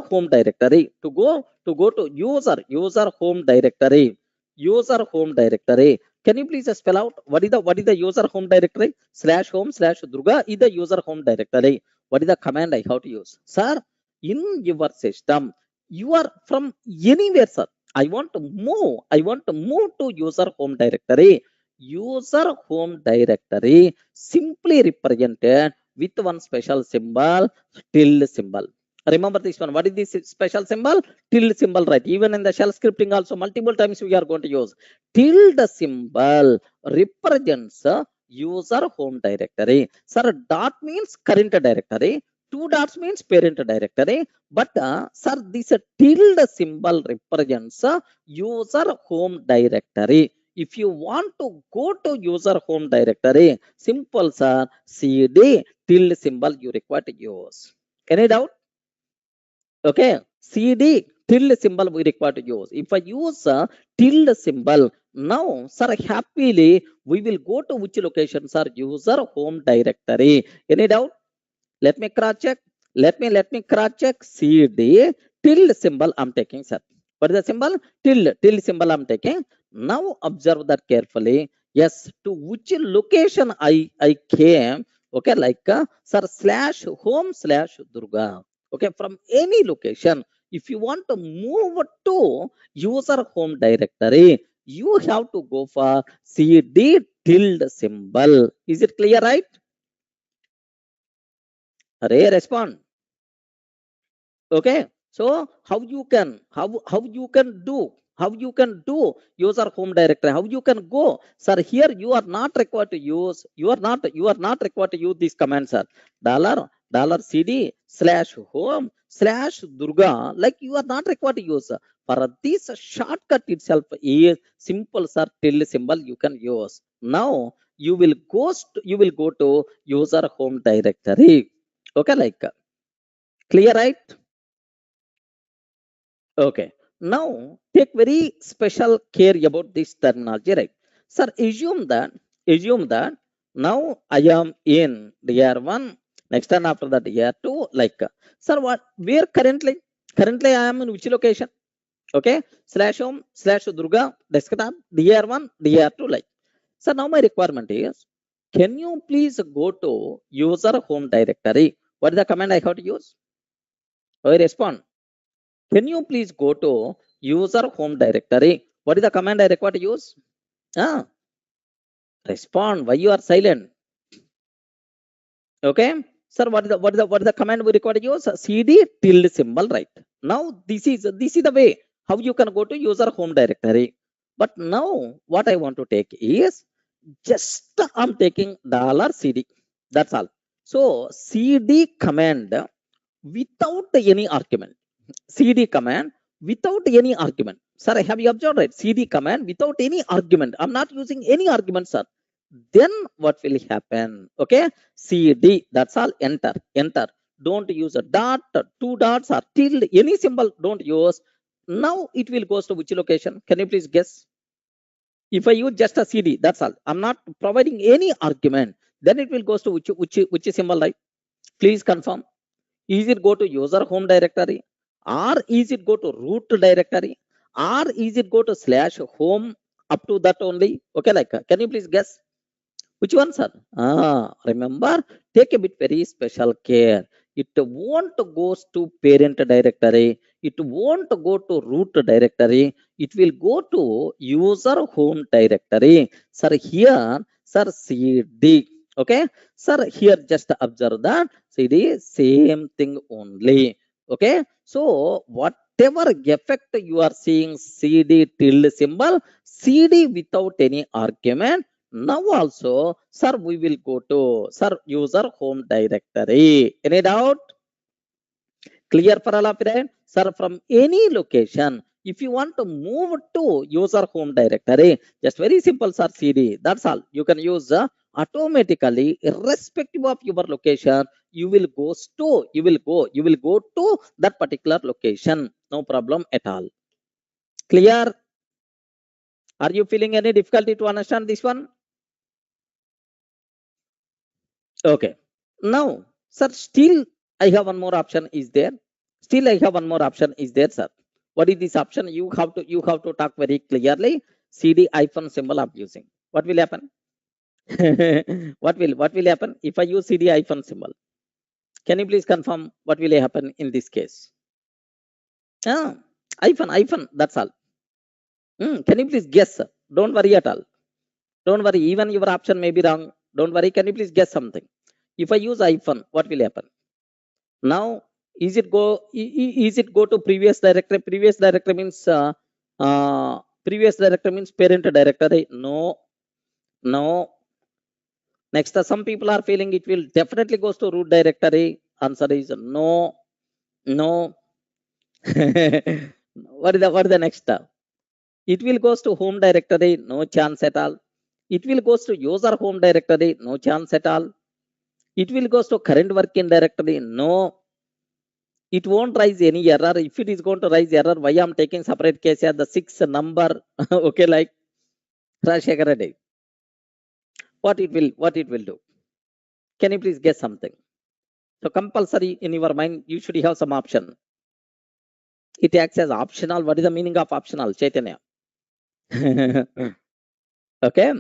home directory. To go to user home directory. User home directory. Can you please spell out what is the user home directory? Slash home slash Durga is the user home directory. What is the command I have to use? Sir, in your system, you are from anywhere, sir. I want to move to user home directory. User home directory simply represented with one special symbol, tilde symbol. Remember this one. What is this special symbol? Tilde symbol, right? Even in the shell scripting also multiple times we are going to use. Tilde symbol represents a user home directory. Sir, dot means current directory. Two dots means parent directory. But sir, this tilde symbol represents a user home directory. If you want to go to user home directory, simple sir, cd tilde symbol you require to use. Any doubt? Okay, cd tilde symbol we require to use. If I use tilde symbol, now sir, happily we will go to which location, sir? User home directory. Any doubt? Let me cross check. Let me cross check. CD tilde symbol I'm taking, sir. What is the symbol? Tilde symbol I'm taking. Now observe that carefully. Yes, to which location I came. Okay, like sir, slash home slash Durga. Okay, from any location. If you want to move to user home directory, you have to go for CD tilde symbol. Is it clear, right? Array, respond. Okay, so how you can do user home directory, how you can go, sir? Here you are not required to use, you are not required to use this command, sir. Dollar cd slash home slash Durga, like you are not required to use. For this shortcut itself is simple, sir. Tilde symbol you can use. Now you will go to user home directory. Okay, like clear, right? Okay. Now take very special care about this terminology, right? Sir, assume that now I am in year one, next time after that year two, like sir, what where currently I am in which location? Okay, slash home slash Durga desktop year one, year two, like. So now my requirement is, can you please go to user home directory? What is the command I have to use? I respond. Can you please go to user home directory? What is the command I require to use? Ah, respond. Why you are silent? Okay, sir. What is the command we require to use? CD tilde symbol, right? Now this is the way how you can go to user home directory. But now what I want to take is just I'm taking dollar $CD. That's all. So CD command without any argument. CD command without any argument. Sir, have you observed, right? CD command without any argument. I'm not using any argument, sir. Then what will happen? Okay, CD. That's all. Enter. Enter. Don't use a dot, two dots, or tilde. Any symbol. Don't use. Now it will go to which location? Can you please guess? If I use just a CD, that's all. I'm not providing any argument. Then it will go to which symbol, right? Please confirm. Is it go to user home directory, or is it go to root directory, or is it go to slash home up to that only? Okay, like can you please guess which one, sir? Remember, take a bit very special care. It won't goes to parent directory, it won't go to root directory, it will go to user home directory. Sir, here, sir, CD. Okay, sir, here just observe that CD same thing only. Okay, so whatever effect you are seeing, CD tilde symbol, CD without any argument. Now also, sir, we will go to, sir, user home directory. Any doubt? Clear for all of it? Sir, from any location, if you want to move to user home directory, just very simple, sir, CD. That's all. You can use automatically, irrespective of your location. You will go to that particular location. No problem at all. Clear? Are you feeling any difficulty to understand this one? Okay. Now, sir, still I have one more option is there. Still I have one more option is there, sir. What is this option? You have to talk very clearly. CD hyphen symbol I'm using. What will happen? What will happen if I use CD hyphen symbol? Can you please confirm what will happen in this case? Hyphen. That's all. Can you please guess, sir? Don't worry at all. Don't worry. Even your option may be wrong. Don't worry. Can you please guess something? If I use hyphen, what will happen? Now, is it go to previous directory? Previous directory means parent directory. No. Next, some people are feeling it will definitely goes to root directory. Answer is no. What is the next? It will goes to home directory. No chance at all. It will goes to user home directory. No chance at all. It will goes to current working directory. No. It won't raise any error. If it is going to raise error, why I'm taking separate case here, the 6 number. Okay, like Rajshekar Reddy. What it will do? Can you please guess something? So compulsory in your mind, you should have some option. It acts as optional. What is the meaning of optional, Chaitanya? Okay.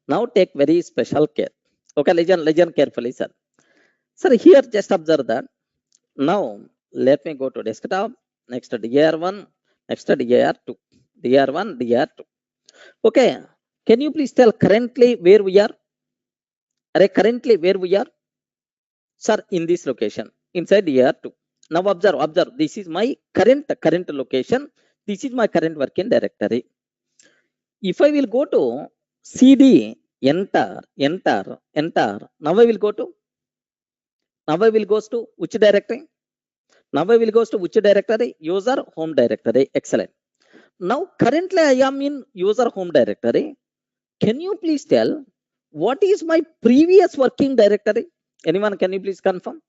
Now take very special care. Okay, listen carefully, sir. Sir, here just observe that. Now let me go to desktop. Next DR1, next DR2, DR1, DR2. Okay. Can you please tell currently where we are? Currently where we are? Sir, in this location, inside DR2. Now observe. This is my current location. This is my current working directory. If I will go to CD, enter. Now I will go to which directory? Now I will go to which directory? User home directory. Excellent. Now currently I am in user home directory. Can you please tell what is my previous working directory? Anyone, can you please confirm?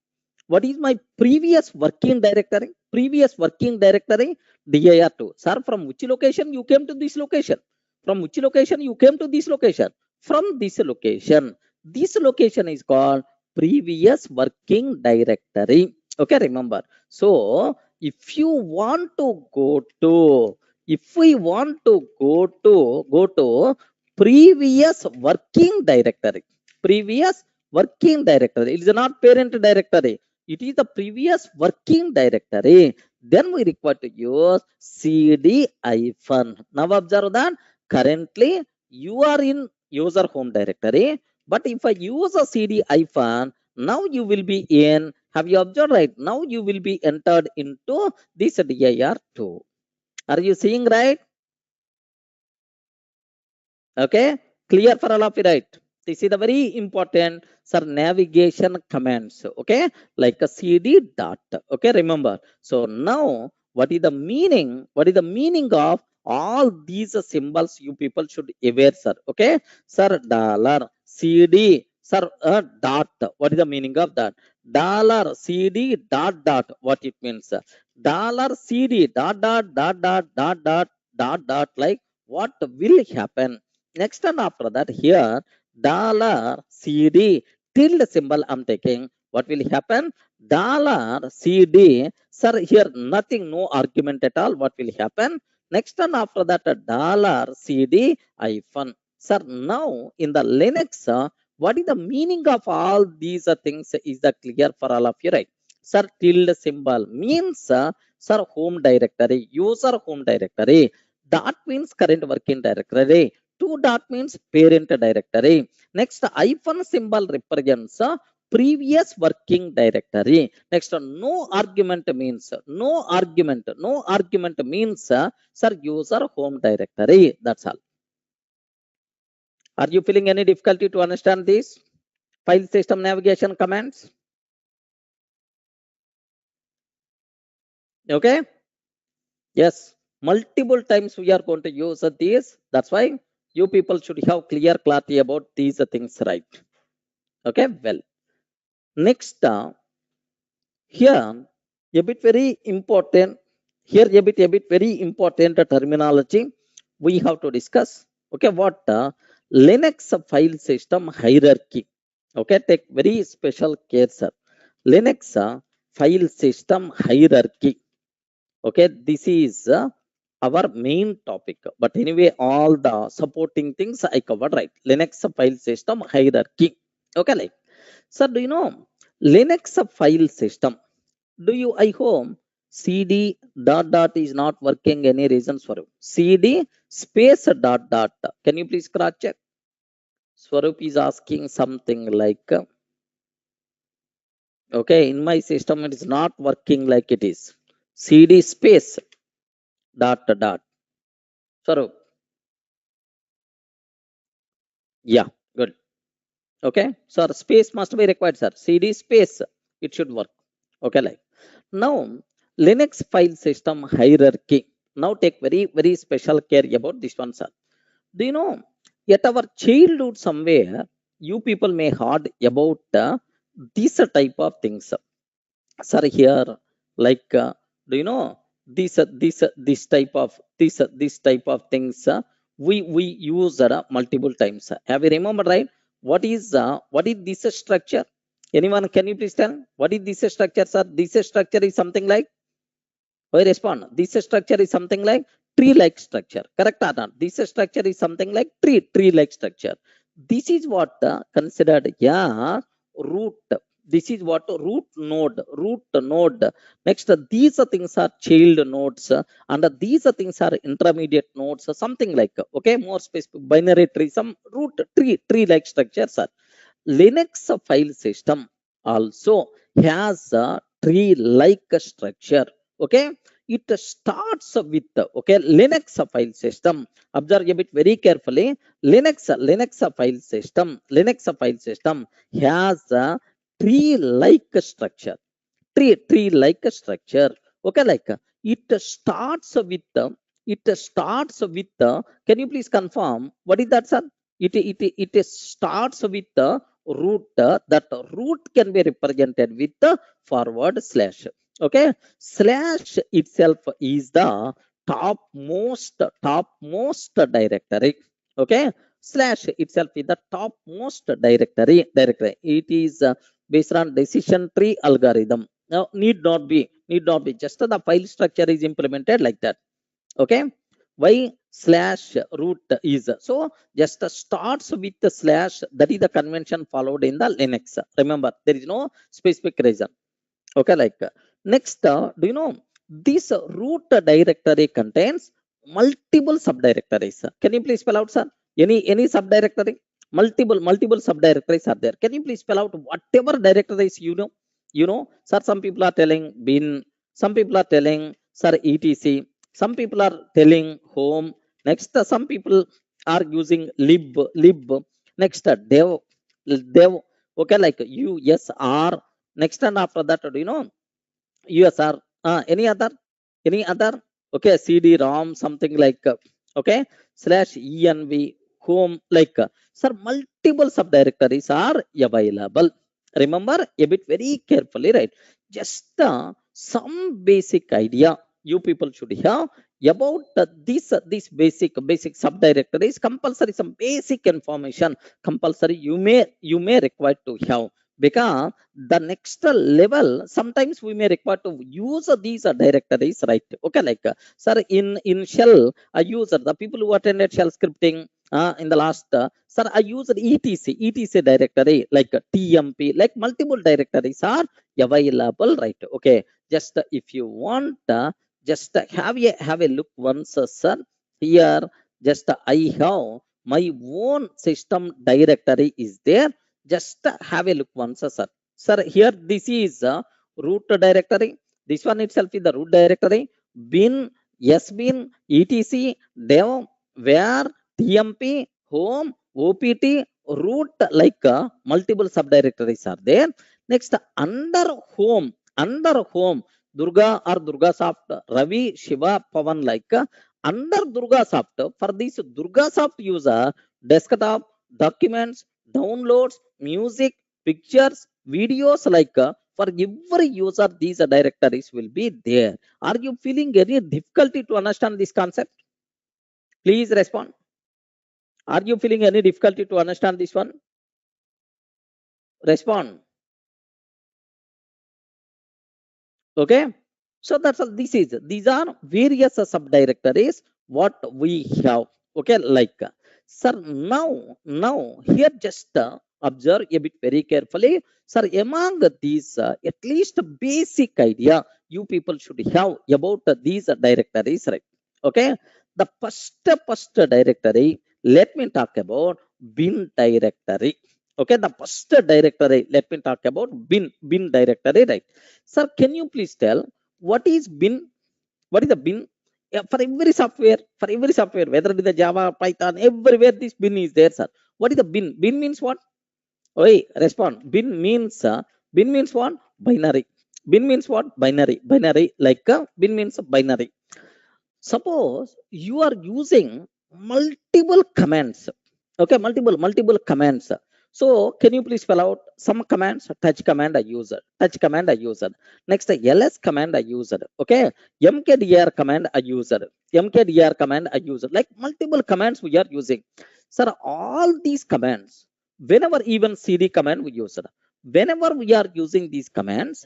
What is my previous working directory? Previous working directory, dir2. Sir, from which location you came to this location? From which location you came to this location? From this location. This location is called previous working directory. Okay, remember. So, if you want to go to, if we want to go to previous working directory, previous working directory, it is not parent directory, it is the previous working directory, then we require to use cd hyphen. Now observe that currently you are in user home directory, but if I use a cd hyphen, now you will be in, have you observed, right? Now you will be entered into this dir2. Are you seeing, right? Okay, clear for all of you, right? This is the very important, sir, navigation commands. Okay, like a cd dot. Okay, remember. So now, what is the meaning? What is the meaning of all these symbols? You people should aware, sir. Okay, sir, dollar cd, sir, dot. What is the meaning of that? Dollar cd dot. What it means? Dollar cd dot. Like what will happen? Next, and after that, here dollar cd tilde symbol I'm taking. What will happen? Dollar cd. Sir, here nothing, no argument at all. What will happen? Next, and after that, dollar cd hyphen. Sir, now in the Linux, what is the meaning of all these things? Is that clear for all of you, right? Sir, tilde symbol means, sir, home directory, user home directory. Dot means current working directory. Two dot means parent directory. Next, hyphen symbol represents a previous working directory. Next, no argument means, no argument means, sir, user home directory. That's all. Are you feeling any difficulty to understand this? File system navigation commands? Okay. Yes. Multiple times we are going to use these. That's why you people should have clear clarity about these things, right? Okay. Well, next, here a bit very important. Here a bit very important terminology we have to discuss. Okay, what Linux file system hierarchy. Okay, take very special care, sir. Linux file system hierarchy. Okay, this is our main topic. But anyway, all the supporting things I covered, right? Linux file system hierarchy. Okay, like, sir, do you know Linux file system? Do you, I hope cd dot is not working, any reasons for you? Cd space dot. Can you please cross check? Swarup is asking something like, okay, in my system it is not working like it is. Cd space dot. Swarup, yeah, good. Okay, so space must be required, sir. Cd space, it should work. Okay, like now Linux file system hierarchy. Now take very special care about this one, sir. Do you know, at our childhood somewhere, you people may heard about this type of things. Sir, here, like, do you know this type of this type of things? We use multiple times. Have you remembered, right? What is this structure? Anyone, can you please tell what is this structure, sir? This structure is something like, why respond? This structure is something like tree-like structure. Correct or not? This structure is something like tree-like structure. This is what considered, yeah, root. This is what root node. Next, these things are child nodes, and these things are intermediate nodes, something like, okay, more specific binary tree, some root tree-like structures are. Linux file system also has a tree-like structure. Okay, it starts with, okay, Linux file system. Observe a bit very carefully. Linux file system has a tree-like structure. Tree-like structure. Okay, like it starts with can you please confirm what is that, sir? It starts with the root. That root can be represented with the forward slash. Okay, slash itself is the topmost directory. Okay, slash itself is the topmost directory. It is based on decision tree algorithm. Now, need not be just the file structure is implemented like that. Okay, why slash root is so just starts with the slash. That is the convention followed in the Linux. Remember, there is no specific reason. Okay, like next, do you know this root directory contains multiple subdirectories? Can you please spell out, sir? Any subdirectory? Multiple subdirectories are there. Can you please spell out whatever directories you know? Sir, some people are telling bin, some people are telling, sir, etc. Some people are telling home. Next, some people are using lib. Next, dev. Okay, like usr. Next, and after that, do you know USR? Any other? Okay, CD-ROM, something like, okay, slash env home, like, sir, multiple subdirectories are available. Remember a bit very carefully, right? Just some basic idea you people should have about this basic subdirectories. Compulsory some basic information compulsory you may require to have, because the next level sometimes we may require to use these directories, right? Okay, like, sir, in shell I use the people who attended shell scripting in the last, sir, I used etc directory, like tmp, like multiple directories are available, right? Okay, just if you want, just have a look once, sir. Here, just I have my own system directory is there. Just have a look once, sir. Sir, here this is root directory. This one itself is the root directory. Bin, sbin, etc, dev, where, tmp, home, opt, root, like multiple subdirectories are there. Next, under home, Durga or Durga Soft, Ravi, Shiva, Pavan, like under Durga Soft, for this Durga Soft user, desktop, documents, downloads, music, pictures, videos, like for every user, these directories will be there. Are you feeling any difficulty to understand this concept? Please respond. Are you feeling any difficulty to understand this one? Respond. Okay, so that's all. These are various subdirectories what we have. Okay, like, sir, now here, just observe a bit very carefully, sir. Among these, at least basic idea you people should have about these directories, right? Okay, the first directory, let me talk about bin directory. Okay, the first directory, let me talk about bin directory, right? Sir, can you please tell what is bin? What is the bin? Yeah, for every software, whether it is the Java, Python, everywhere this bin is there, sir. What is the bin? Bin means what? Oi, respond. Bin means what? Binary. Bin means what? Binary. Like, bin means binary. Suppose you are using multiple commands. Okay, multiple commands. So can you please spell out some commands? Touch command I use it. Touch command I use it. Next, ls command I use it. Okay, mkdr command I use it. Mkdr command I use it. Like multiple commands we are using. Sir, all these commands, whenever even cd command we use it. whenever we are using these commands,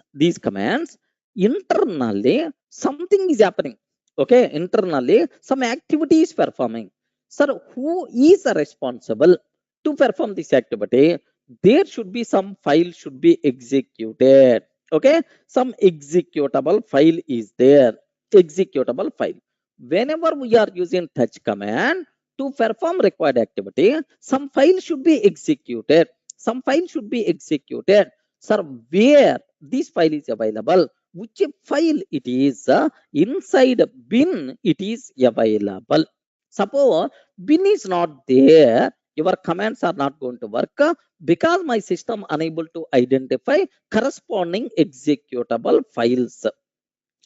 internally something is happening. Okay, internally some activity is performing. Sir, who is responsible to perform this activity? There should be some file should be executed. Okay, some executable file is there. Executable file. Whenever we are using touch command to perform required activity, some file should be executed. Some file should be executed. Sir, where this file is available? Which file it is? Inside bin it is available. Suppose bin is not there, your commands are not going to work because my system unable to identify corresponding executable files.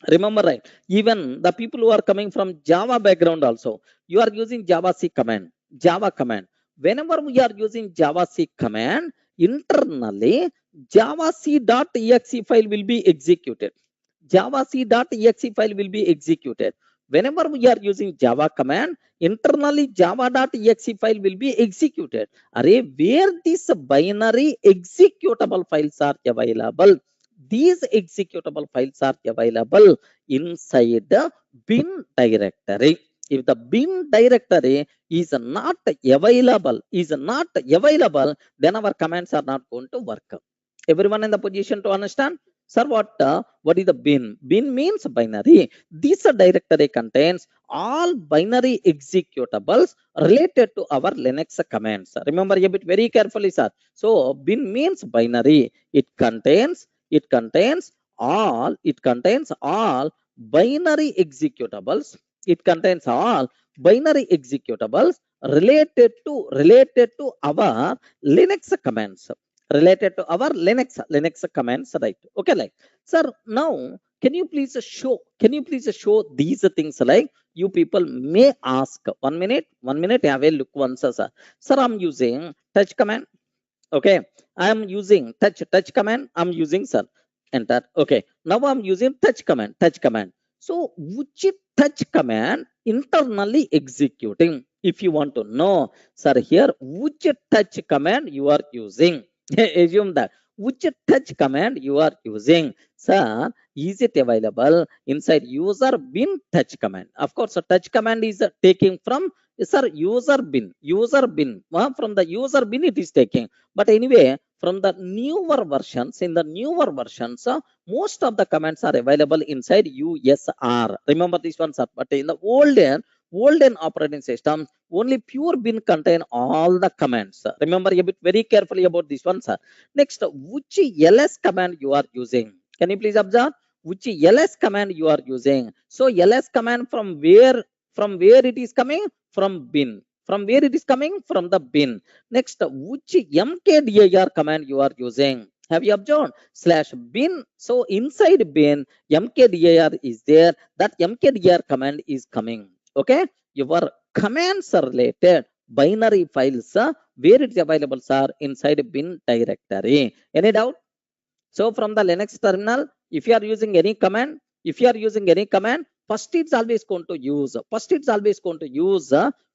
Remember, right? Even the people who are coming from Java background also, you are using Java C command, Java command. Whenever we are using Java C command, internally Java C.exe file will be executed. Java C.exe file will be executed. Whenever we are using Java command, internally Java.exe file will be executed. Array, where these binary executable files are available? These executable files are available inside the bin directory. If the bin directory is not available, then our commands are not going to work. Everyone in the position to understand? Sir, what is the bin? Bin means binary. This directory contains all binary executables related to our Linux commands. Remember a bit very carefully, sir. So bin means binary. It contains all binary executables. It contains all binary executables related to our Linux commands. Related to our Linux commands, right? Okay, like, sir, now can you please show these things, like you people may ask. 1 minute, have a look once, sir. Sir, I'm using touch command. Okay, I am using touch command. I'm using, sir, enter. Okay, now I'm using touch command. So which touch command internally executing? If you want to know, sir, here which touch command you are using? Assume that which touch command you are using, sir. Is it available inside user bin touch command? Of course, a touch command is taking from, sir, user bin. From the user bin it is taking. But anyway, from the newer versions, in the newer versions, most of the commands are available inside USR. Remember this one, sir. But in the olden operating system, only pure bin contain all the commands. Remember a bit very carefully about this one, sir. Next, which ls command you are using? Can you please observe which ls command you are using? So ls command from where? From where it is coming? From bin. From where it is coming? From the bin. Next, which mkdir command you are using? Have you observed? /bin. So inside bin, mkdir is there. That mkdir command is coming. Okay, your commands are related binary files, where it is available, sir, inside bin directory. Any doubt? So from the Linux terminal, if you are using any command, first it's always going to use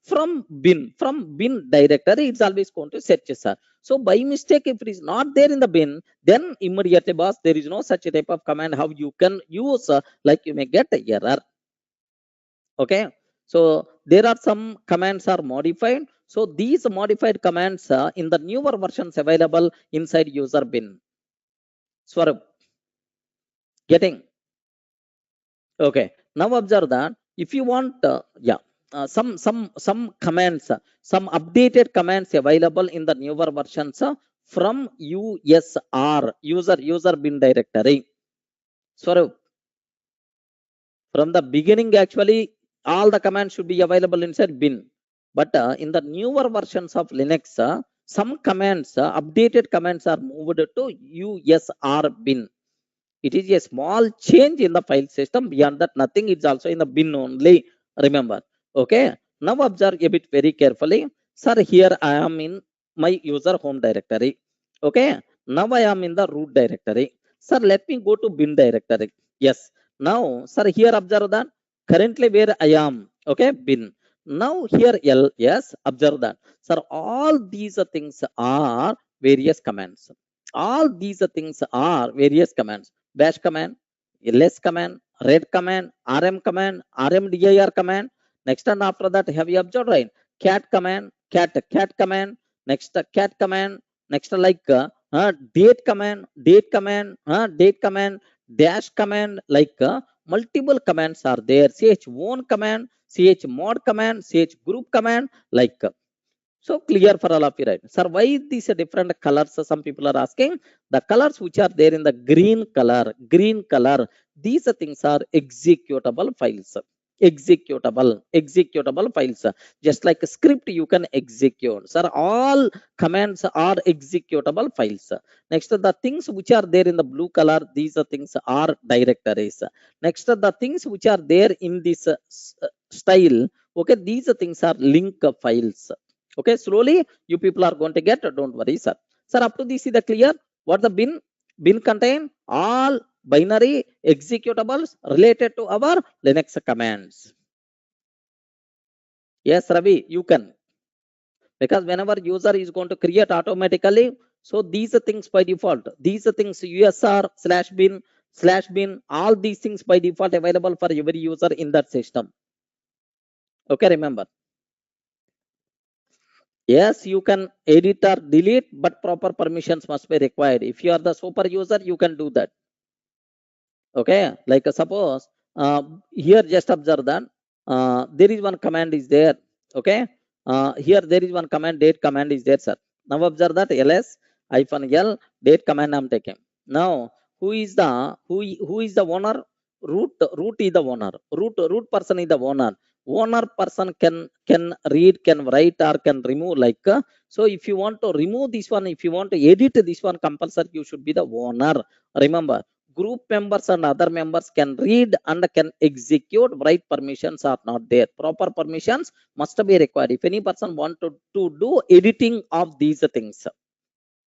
from bin directory. It's always going to search, sir. So by mistake, if it is not there in the bin, then immediately, boss, there is no such type of command how you can use, like you may get a error. Okay, so there are some commands are modified. So these modified commands in the newer versions available inside user bin. Swarup, getting? Okay, now observe that if you want, some commands, some updated commands available in the newer versions from USR, user bin directory. Swarup, from the beginning, actually, all the commands should be available inside bin. But in the newer versions of Linux, some commands, updated commands are moved to USR bin. It is a small change in the file system. Beyond that, nothing. It's also in the bin only. Remember. Okay. Now observe a bit very carefully. Sir, here I am in my user home directory. Okay. Now I am in the root directory. Sir, let me go to bin directory. Yes. Now, sir, here observe that currently where I am. Okay. Bin. Now here L. Yes. Observe that. Sir, all these things are various commands. All these things are various commands. Bash command, ls command, read command, rm command, rmdir command. Next and after that, have you observed, right? Cat command, cat command. Next cat command. Next like date command, date command, dash command. Like multiple commands are there. Ch own command, ch mod command, ch group command. Like so clear for all of you, right? Sir, why these different colors? Some people are asking. The colors which are there in the green color, these things are executable files. Executable files. Just like a script you can execute. Sir, all commands are executable files. Next, the things which are there in the blue color, these things are directories. Next, the things which are there in this style, okay, these things are link files. Okay, slowly you people are going to get, don't worry, sir. Sir, up to this is the clear. What the bin contain? All binary executables related to our Linux commands. Yes, Ravi, you can. Because whenever user is going to create automatically, so these are things by default. These are things usr /bin, all these things by default available for every user in that system. Okay, remember. Yes, you can edit or delete, but proper permissions must be required. If you are the super user, you can do that. Okay, like suppose here just observe that there is one command is there. Okay, here there is one command, date command is there, sir. Now observe that ls -l date command I'm taking. Now who is the owner? Root is the owner. Root person is the owner. Owner person can read, can write, or can remove. Like so, if you want to remove this one, if you want to edit this one, compulsory you should be the owner. Remember, group members and other members can read and can execute. Write permissions are not there. Proper permissions must be required if any person want to do editing of these things.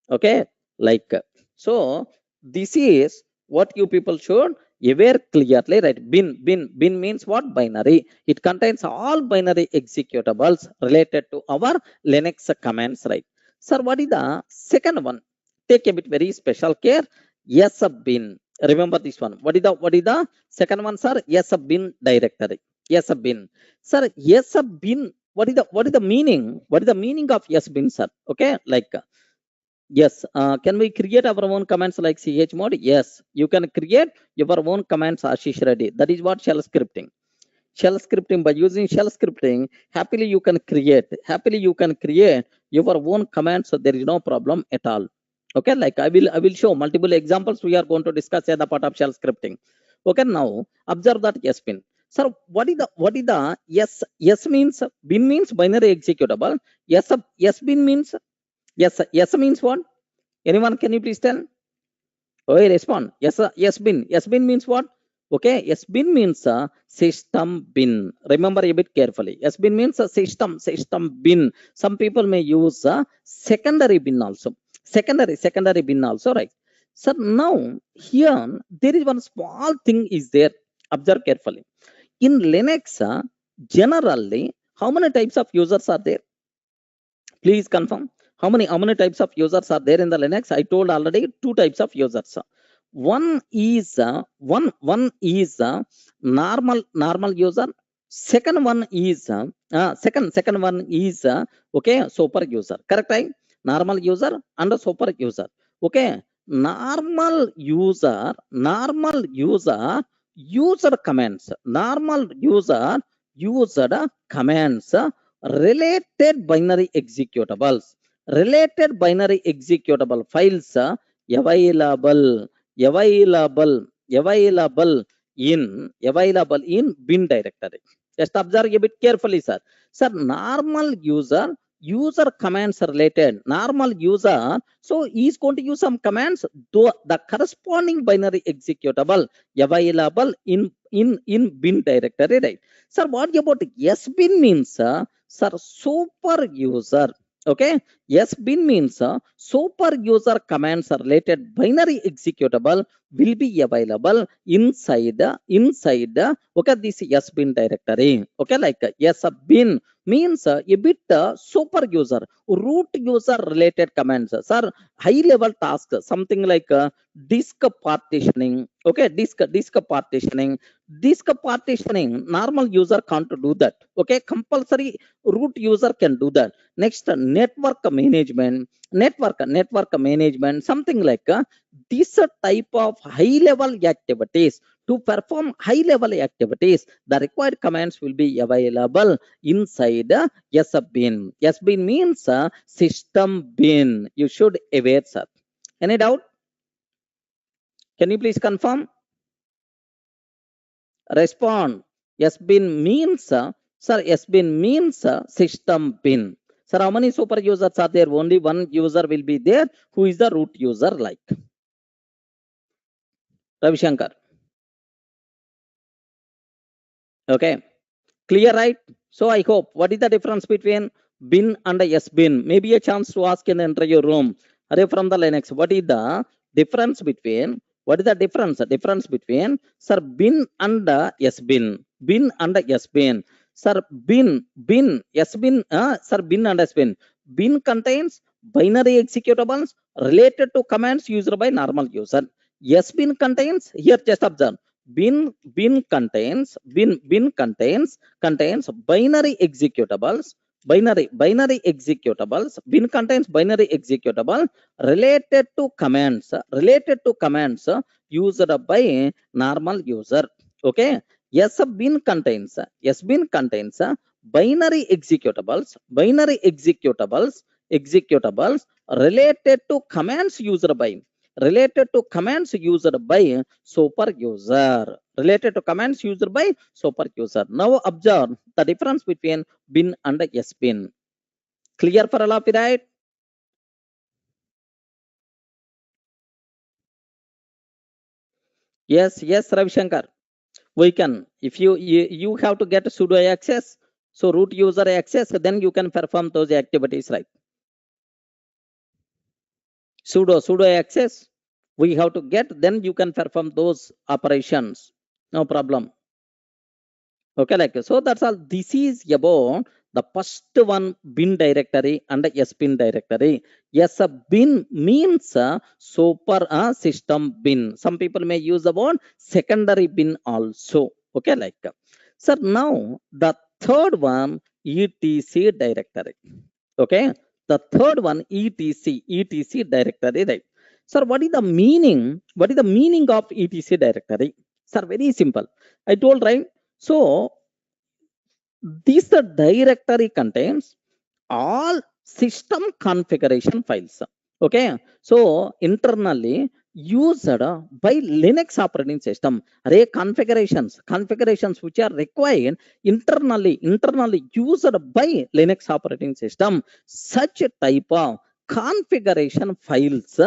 Okay, like so this is what you people should aware clearly, right? Bin means what? Binary. It contains all binary executables related to our Linux commands, right? Sir, what is the second one? Take a bit very special care. Yes, bin. Remember this one. What is the second one, sir? Yes, bin directory. Yes, bin. Sir, yes, bin. What is the meaning? What is the meaning of yes bin, sir? Okay, like yes, can we create our own commands like chmod? Yes, you can create your own commands, Ashish Reddy. That is what shell scripting. Shell scripting, by using shell scripting, happily you can create your own commands, so there is no problem at all. Okay, like I will show multiple examples we are going to discuss as a part of shell scripting. Okay, now observe that yes bin. Sir, what is the yes means? Bin means binary executable. Yes bin means yes means what? Anyone, can you please tell? Oh, respond. Yes, yes bin. Yes bin means what? Okay, yes bin means system bin. Remember a bit carefully. Yes bin means system bin. Some people may use secondary bin also. Secondary bin also, right? So now here there is one small thing is there. Observe carefully. In Linux, generally, how many types of users are there? Please confirm. How many types of users are there in the Linux? I told already two types of users. One is normal user. Second one is second one is okay, super user. Correct, right? Normal user and a super user. Okay, normal user user commands. Normal user used commands related binary executables. Related binary executable files available in bin directory. Just observe a bit carefully, sir. Sir, normal user commands related. Normal user, so he is going to use some commands, though the corresponding binary executable available in bin directory, right? Sir, what about yes bin means? Sir, super user. Okay, SBin means super user commands related binary executable will be available inside okay, this SBin directory. Okay, like SBin means a bit super user root user related commands, sir, high level tasks, something like disk partitioning. Okay, disk partitioning normal user can't do that. Okay, compulsory root user can do that. Next, network management, something like this type of high level activities. To perform high level activities, the required commands will be available inside SBin. SBin means system bin. You should aware, sir. Any doubt? Can you please confirm? Respond. SBin means, sir, SBin means system bin. Sir, how many super users are there? Only one user will be there. Who is the root user like? Ravi Shankar. Okay. Clear, right? So I hope. What is the difference between bin and SBin? Maybe a chance to ask in the interview room. Are from the Linux? What is the difference between? What is the difference? The difference between, sir, bin and SBin. Bin and SBin. Sir, SBin, sir, bin and SBin. Bin contains binary executables related to commands used by normal user. SBin contains, here just observe, bin contains binary executables. Bin contains binary executable related to commands used by normal user. Okay, SBin contains binary executables related to commands used by super user. Now observe the difference between bin and SBin. Clear for all of you, right? Yes, Ravi Shankar. We can, if you have to get sudo access, so root user access, then you can perform those activities, right? Sudo access we have to get, then you can perform those operations, no problem. Okay, like so that's all. This is about the first one, bin directory and SBin directory. SBin means super system bin. Some people may use the word secondary bin also. Okay, like sir, now the third one, etc directory. Okay, the third one, etc directory, right? Sir, what is the meaning? What is the meaning of etc directory? Sir, very simple. I told, right? So this directory contains all system configuration files. Okay, so internally used by Linux operating system. Array configurations which are required internally used by Linux operating system. Such a type of configuration files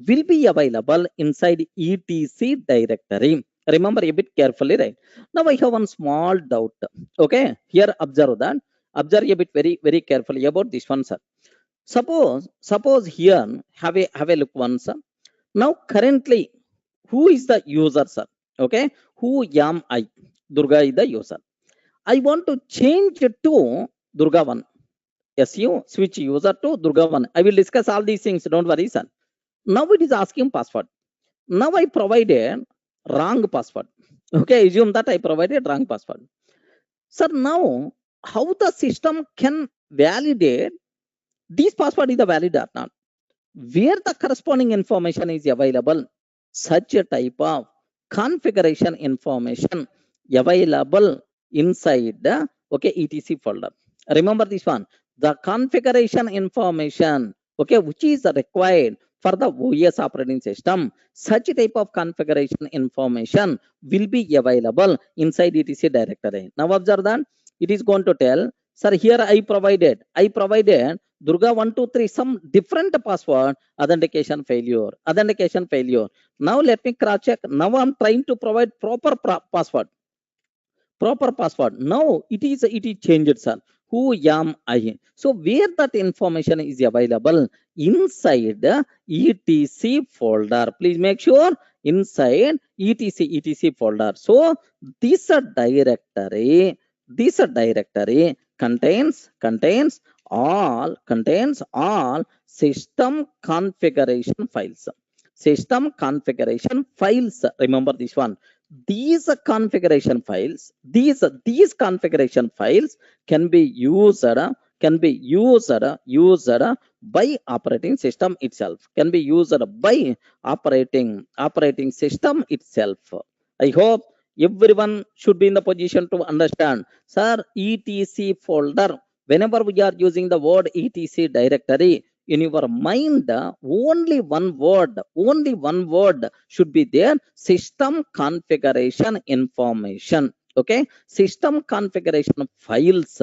will be available inside etc directory. Remember a bit carefully, right? Now I have one small doubt. Okay, here observe that. Observe a bit very carefully about this one, sir. Suppose here have a look once, sir. Now currently, who is the user, sir? Okay, who am I? Durga is the user. I want to change it to Durga 1. SU switch user to Durga 1. I will discuss all these things, don't worry, sir. Now it is asking password. Now I provided wrong password. Okay, assume that I provided wrong password. Sir, now how the system can validate this password is the valid or not? Where the corresponding information is available? Such a type of configuration information available inside the okay etc folder. Remember this one, the configuration information, okay, which is required for the OS operating system. Such type of configuration information will be available inside etc directory. Now observe that it is going to tell, sir, here I provided Durga 123 some different password, authentication failure. Now let me cross check. Now I'm trying to provide proper password. Now it is changed, sir. who am I. So where that information is available? Inside etc folder. Please make sure inside etc folder. So this directory contains all system configuration files. System configuration files. Remember this one. These configuration files, these configuration files can be used by operating system itself. Can be used by operating system itself. I hope everyone should be in the position to understand. Sir, etc folder. Whenever we are using the word etc directory, in your mind, only one word should be there: system configuration information. Okay, system configuration files.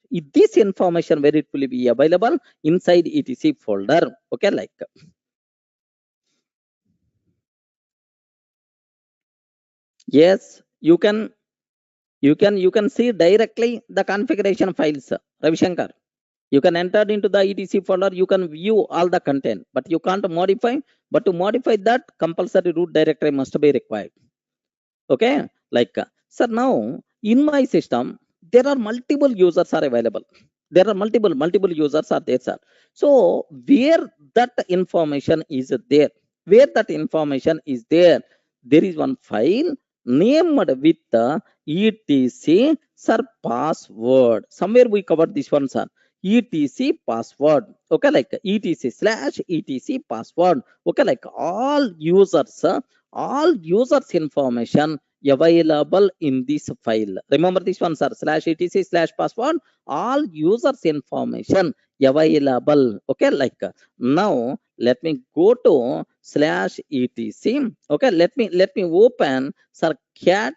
This information where it will be available inside etc folder. Okay, like yes, you can see directly the configuration files, Ravi Shankar. You can enter into the etc folder, you can view all the content, but you can't modify. But to modify that, compulsory root directory must be required. Okay, like sir, now in my system there are multiple users are available. There are multiple users are there, sir. So where that information is there, there is one file named with the etc sir password. Somewhere we covered this one, sir. etc password. Okay, like etc/etc password. Okay, like all users information available in this file. Remember this one, sir. /etc/password. All users information available. Okay, like now let me go to /etc. Okay, let me open, sir, cat.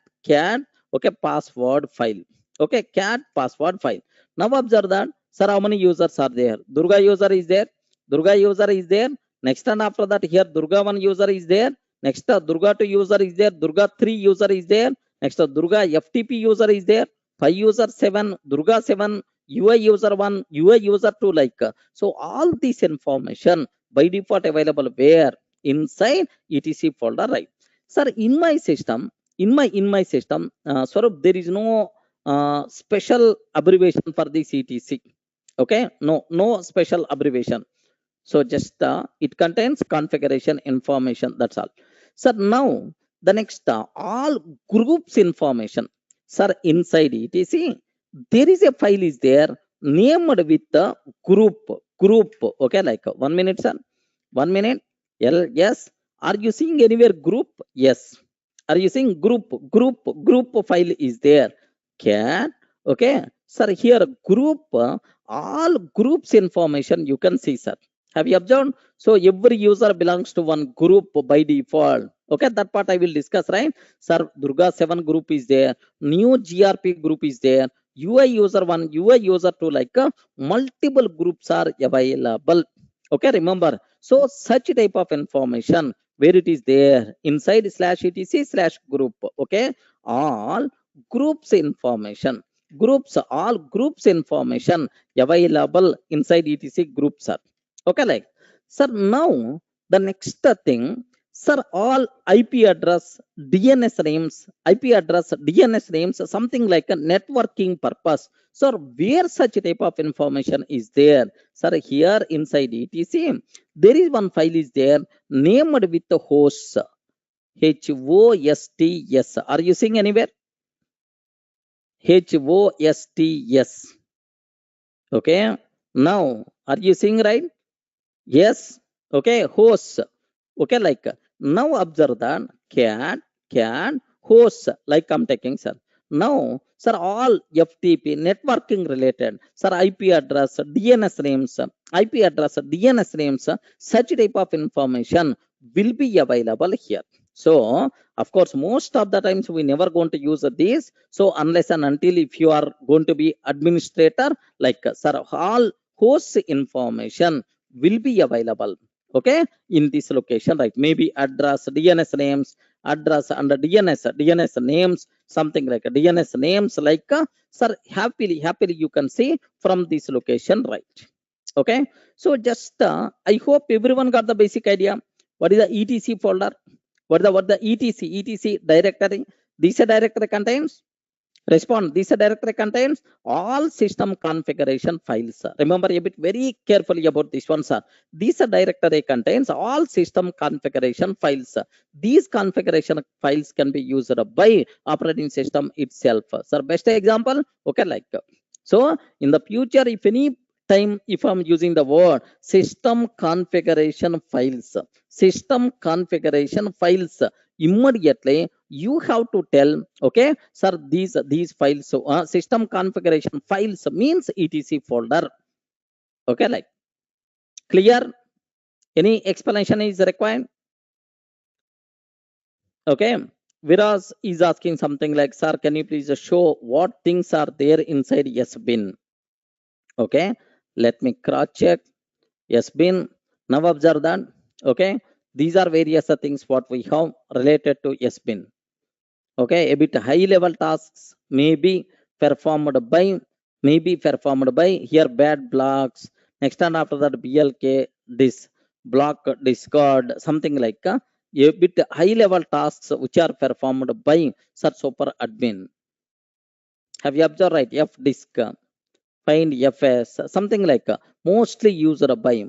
Okay, password file. Okay, cat password file. Now observe that, sir, how many users are there? Durga user is there. Next and after that, here Durga 1 user is there. Next, Durga 2 user is there. Durga 3 user is there. Next, Durga FTP user is there. 5 user 7, Durga 7, UI user 1, UI user 2, like. So all this information by default available where? Inside etc folder, right? Sir, in my system, Swarup, there is no special abbreviation for this etc. Okay, no special abbreviation. So just it contains configuration information. That's all. Sir, now the next all groups information. Sir, inside etc, there is a file is there named with the group. Okay, like 1 minute, sir. 1 minute. Yes. Are you seeing anywhere group? Yes. Are you seeing group file is there? Cat. Okay. Sir, here group, all groups information you can see, sir. Have you observed? So every user belongs to one group by default. Okay, that part I will discuss, right? Sir, Durga 7 group is there. New GRP group is there. UI user 1, UI user 2, like multiple groups are available. Okay, remember. So such type of information where it is there inside /etc/group. Okay, all groups information. All groups information available inside etc groups, sir. Okay, like, sir, now the next thing, sir, all IP address, DNS names, something like a networking purpose. Sir, where such type of information is there? Sir, here inside etc, there is one file is there named with the host, HOSTS. Are you seeing anywhere? HOSTS. Okay, now are you seeing right? Yes. Okay, host. Okay, like now observe that cat host, like I'm taking, sir. Now, sir, all FTP networking related, sir, IP address, DNS names, such type of information will be available here. So, of course, most of the times we never going to use this. So, unless and until if you are going to be administrator, like, sir, all host information will be available. Okay, in this location, right? Maybe address, DNS names, address under DNS names, something like a DNS names like sir, happily you can see from this location, right? Okay, so just I hope everyone got the basic idea. What is the etc folder? What the etc directory? This directory contains respond. This directory contains all system configuration files. Remember a bit very carefully about this one, sir. This directory contains all system configuration files. These configuration files can be used by operating system itself. Sir, best example, okay, like so in the future, if any time if I'm using the word system configuration files, immediately you have to tell, okay, sir, these files, so system configuration files means etc folder. Okay, like clear? Any explanation is required? Okay, Viras is asking something like, sir, can you please show what things are there inside yes bin? Okay, let me cross check. Yes bin. Now observe that. Okay, these are various things what we have related to yes bin. Okay, a bit high level tasks may be performed by here bad blocks. Next and after that blk this block discard something like a bit high level tasks which are performed by such super admin. Have you observed, right? F disk find fs something like mostly used by.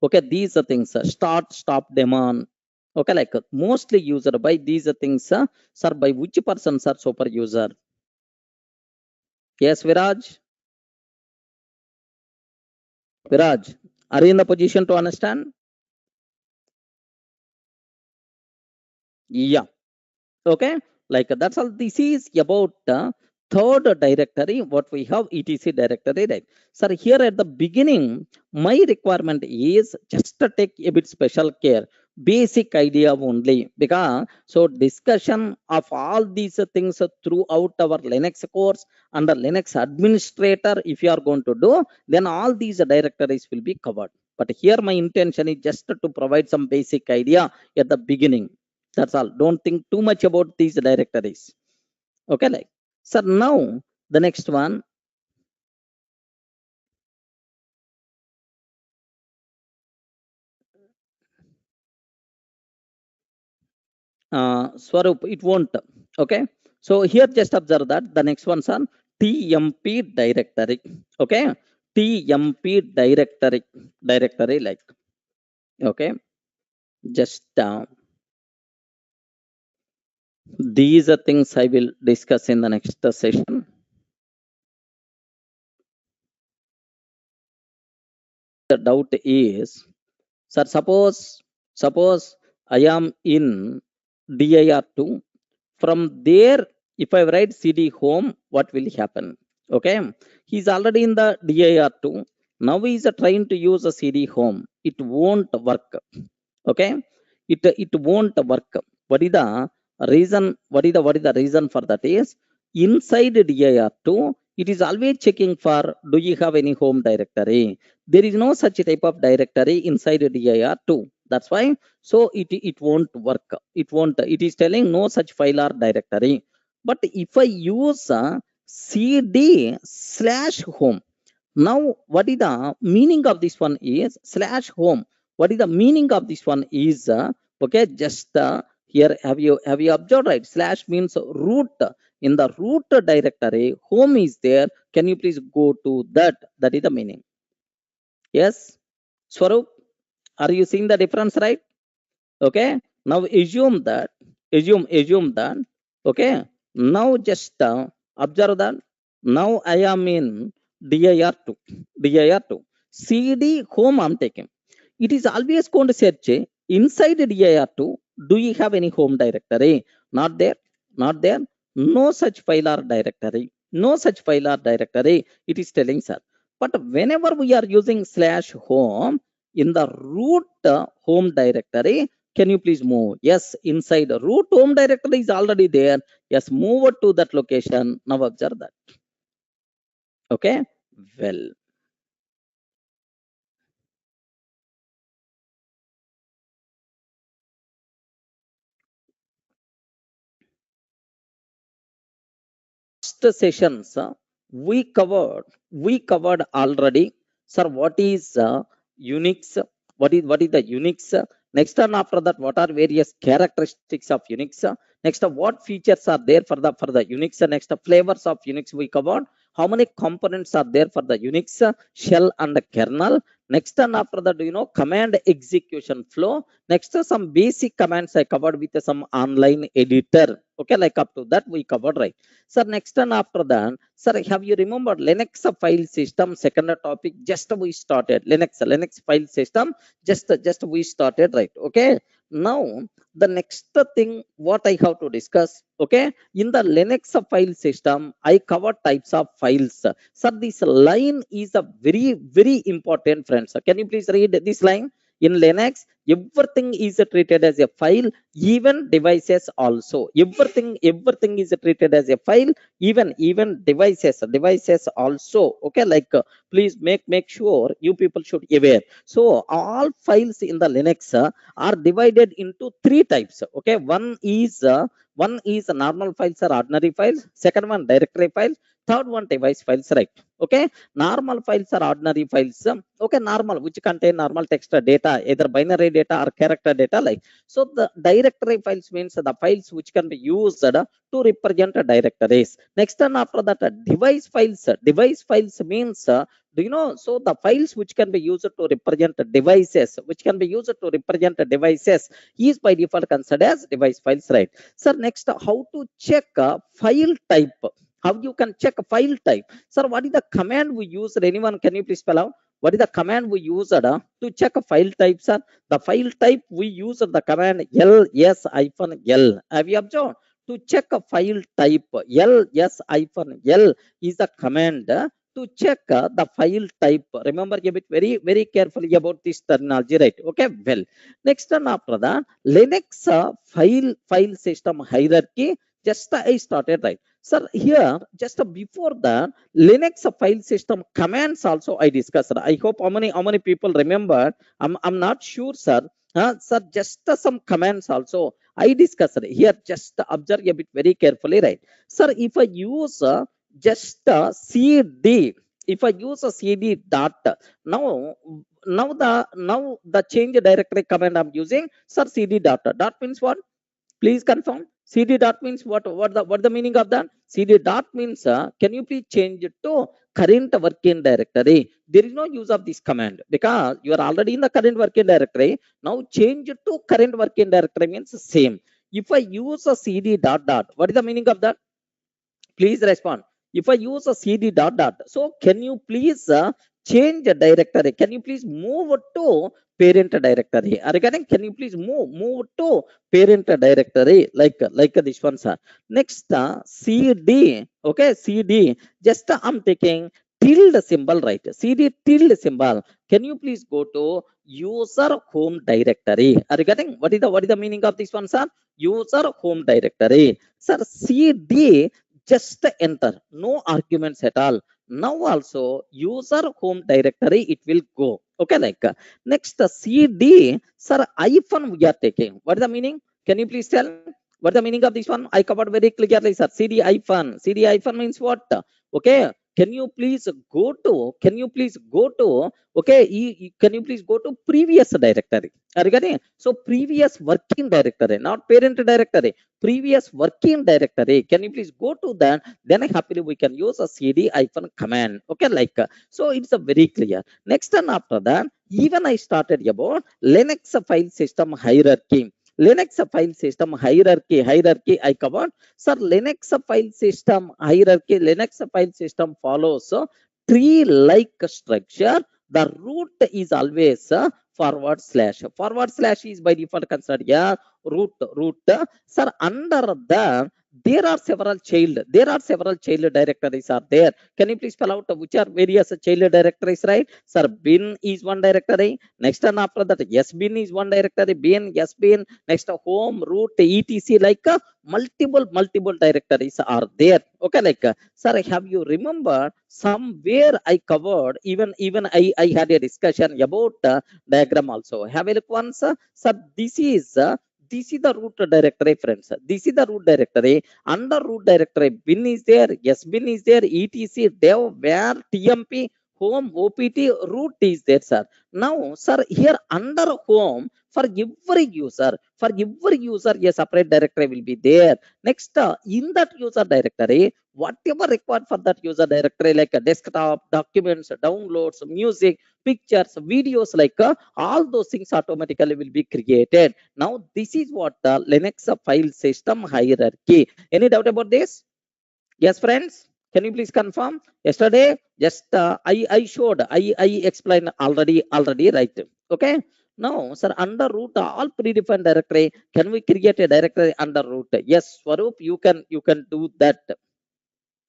Okay, these are things start stop demand. Okay, like mostly used by these things sir, by which person, sir? Super user. Yes, Viraj, are you in the position to understand? Yeah. Okay, like that's all. This is about the third directory what we have, etc directory, right? Sir, here at the beginning my requirement is just to take a bit special care, basic idea only, because so discussion of all these things throughout our Linux course under Linux administrator, if you are going to do, then all these directories will be covered. But here my intention is just to provide some basic idea at the beginning. That's all. Don't think too much about these directories. Okay, like sir. Now the next one, Swarup, it won't. Okay. So here just observe that the next one, son, TMP directory. Okay. TMP directory like, okay. Just these are things I will discuss in the next session. The doubt is, sir, suppose I am in dir2. From there, if I write cd home, what will happen? Okay, he's already in the dir2. Now he's trying to use a cd home. It won't work. Okay, it won't work. What is the reason? What is the reason for that? Is inside dir2, it is always checking for, do you have any home directory? There is no such type of directory inside dir2. That's why so it won't work. It is telling no such file or directory. But if I use cd slash home, now what is the meaning of this one is slash home. What is the meaning of this one is okay, just here have you observed, right? Slash means root. In the root directory home is there. Can you please go to that? That is the meaning. Yes, Swarup, are you seeing the difference, right? Okay, now assume that. Okay, now just observe that. Now I am in dir2 cd home I'm taking. It is always going to search inside dir2, do you have any home directory? Not there. No such file or directory. It is telling, sir. But whenever we are using slash home in the root home directory, can you please move? Yes, inside the root home directory is already there. Yes, move it to that location. Now observe that. Okay, well, sessions we covered already, sir, what is Unix, what is the Unix. Next and after that, what are various characteristics of Unix? Next, what features are there for the Unix? Next, flavors of Unix we covered. How many components are there for the Unix shell and kernel? Next and after that, command execution flow. Next, some basic commands I covered with some online editor. Okay, like up to that we covered, right? Sir, next and after that, sir, have you remembered Linux file system? Second topic, just we started Linux file system. Just we started, right? Okay. Now the next thing what I have to discuss. Okay, in the Linux file system, I cover types of files. Sir, this line is a very important, friends. Can you please read this line? In Linux, everything is treated as a file, even devices also. Everything is treated as a file, even devices also. Okay, like please make sure you people should aware. So all files in the Linux are divided into three types. Okay, one is normal files or ordinary files. Second one, directory files. Third one, device files, right? Okay, normal files are ordinary files. Okay, normal, which contain normal text data, either binary data or character data, like. So the directory files means the files which can be used to represent directories. Next and after that, device files. Device files means do you know? So the files which can be used to represent devices, is by default considered as device files, right? Sir, next, how to check file type? How you can check file type? Sir, what is the command we use? Anyone, can you please spell out? What is the command we use to check a file type, sir? The file type we use the command ls-l. Have you observed? To check a file type, ls-l is the command to check the file type. Remember a bit very carefully about this terminology, right? Okay, well. Next and after that, Linux file system hierarchy. Just I started, right? Sir, here, just before that, Linux file system commands also I discussed. I hope how many people remember. I'm not sure, sir. Sir, just some commands also I discussed here. Just observe a bit very carefully, right? Sir, if I use just cd, if I use a cd dot, now the change directory command I'm using, sir, cd dot. Dot means what? Please confirm. CD dot means what the meaning of that? CD dot means can you please change it to current working directory? There is no use of this command because you are already in the current working directory. Now change it to current working directory means same. If I use a CD dot dot, what is the meaning of that? Please respond. If I use a cd dot dot, so can you please change the directory? Can you please move to parent directory? Regarding, can you please move to parent directory, like this one, sir? Next, cd. Okay, cd. Just I'm taking tilde symbol, right? Cd tilde symbol. Can you please go to user home directory? Regarding, what is the meaning of this one, sir? User home directory. Sir, cd, just enter, no arguments at all. Now also user home directory it will go. Okay, like next, cd, sir, hyphen we are taking. What is the meaning? Can you please tell what is the meaning of this one? I covered very clearly, sir. Cd hyphen means what? Okay, can you please go to okay, can you please go to previous directory? Regarding, so previous working directory, not parent directory, previous working directory. Can you please go to that? Then happily we can use a cd hyphen command. Okay, like so it's a very clear. Next, and after that, even I started about Linux file system hierarchy. Linux file system hierarchy I covered. Sir, Linux file system hierarchy, Linux file system follows tree like structure. The root is always forward slash. Forward slash is by default considered, yeah, root. Sir, under the, there are several child directories are there. Can you please spell out which are various child directories, right? Sir, bin is one directory. Next, and after that, yes, bin is one directory. Bin, yes, bin. Next, home, root, etc. Like multiple directories are there. Okay, like sir, have you remember somewhere I covered, even I had a discussion about diagram also. Have a look once. Sir, this is this is the root directory, friends. This is the root directory. Under root directory, bin is there, yes, bin is there, etc, dev, where, tmp, home, opt, root is there, sir. Now, sir, here under home, for every user, a separate directory will be there. Next, in that user directory, whatever required for that user directory, like a desktop, documents, downloads, music, pictures, videos, like all those things automatically will be created. Now, this is what the Linux file system hierarchy. Any doubt about this? Yes, friends. Can you please confirm? Yesterday, just I showed, I explained already, right? Okay. Now, sir, under root all predefined directory, can we create a directory under root? Yes, Swaroop, you can do that.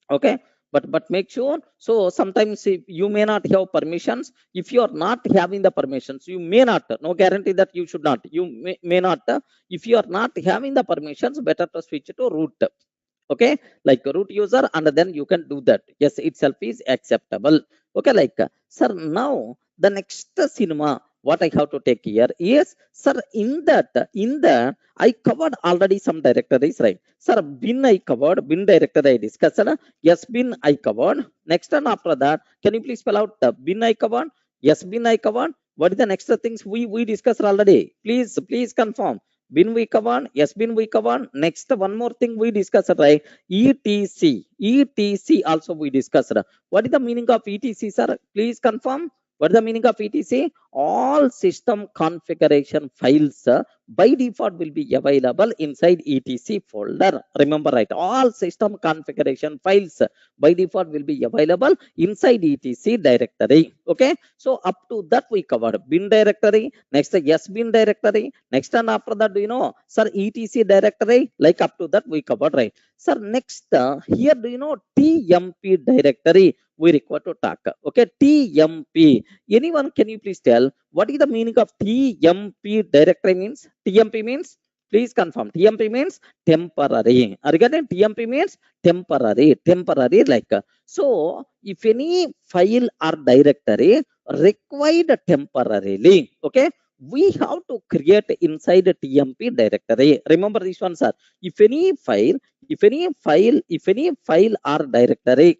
Okay, but make sure. So sometimes if you may not have permissions. If you are not having the permissions, you may not. No guarantee that you should not. You may not. If you are not having the permissions, better to switch to root. Okay, like root user, and then you can do that. Yes, itself is acceptable. Okay, like sir, now the next cinema what I have to take here is, sir, in that I covered already some directories, right? Sir, bin I covered, bin directory I discussed. Yes, bin I covered. Next, and after that, can you please spell out the bin I covered? Yes, bin I covered. What is the next things we discussed already? Please confirm. Bin we covered. Yes, bin we covered. Next, one more thing we discussed, right? etc also we discussed. What is the meaning of etc, sir? Please confirm. What is the meaning of etc? All system configuration files by default will be available inside etc folder. Remember, right? All system configuration files by default will be available inside etc directory. Okay, so up to that we covered bin directory. Next, yes, bin directory. Next, and after that, do you know, sir, etc directory, like up to that we covered, right? Sir, next, here, do you know tmp directory we require to talk? Okay, tmp. Anyone, can you please tell what is the meaning of tmp directory means? Tmp means, please confirm. Tmp means temporary. Regarding tmp means temporary, like so. If any file or directory required temporarily, okay, we have to create inside a tmp directory. Remember this one, sir. If any file or directory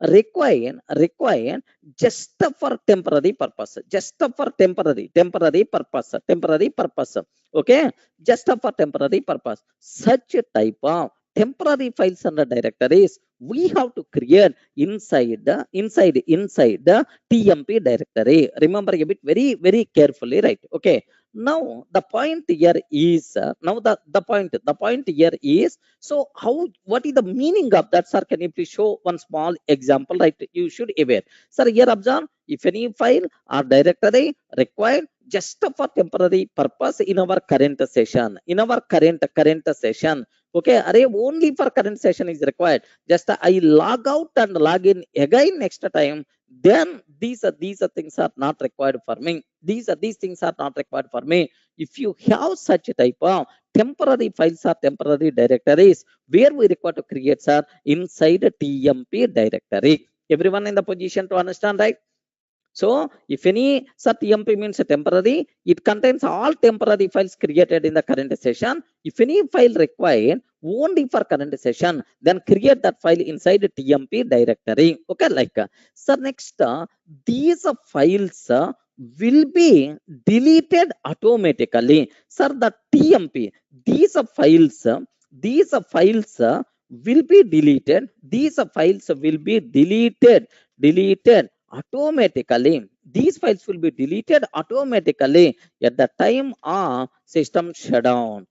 require just for temporary purpose, temporary purpose, okay, just for temporary purpose, such a type of temporary files and directories we have to create inside the tmp directory. Remember a bit very carefully, right? Okay, now the point here is the point here is, so how, what is the meaning of that, sir? Can you please show one small example, right? You should aware, sir. Here observe, if any file or directory required just for temporary purpose in our current session, okay, array only for current session is required. Just I log out and log in again next time, then these are things are not required for me. These things are not required for me. If you have such a type of temporary files or temporary directories where we require to create, sir, inside a tmp directory. Everyone in the position to understand, right? So if any sub tmp means a temporary, it contains all temporary files created in the current session. If any file required only for current session, then create that file inside a tmp directory. Okay, like so next, these files will be deleted automatically, sir. The tmp, these files will be deleted. These files will be deleted automatically. These files will be deleted automatically at the time of system shutdown.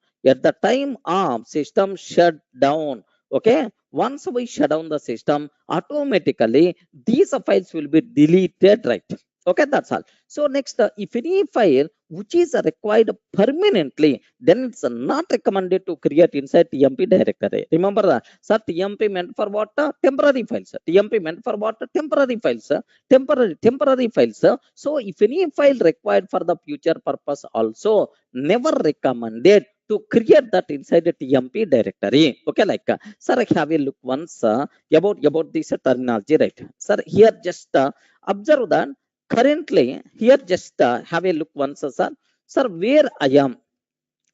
Okay, once we shut down the system, automatically these files will be deleted, right? Okay, that's all. So next, if any file which is required permanently, then it's not recommended to create inside tmp directory. Remember that, sir. Tmp meant for what? Temporary files. Tmp meant for what? Temporary files. Temporary files. So if any file required for the future purpose also, never recommended to create that inside a tmp directory. Okay, like sir, have a look once about this terminology, right? Sir, here just observe that currently here, just have a look once, sir. Sir, where I am,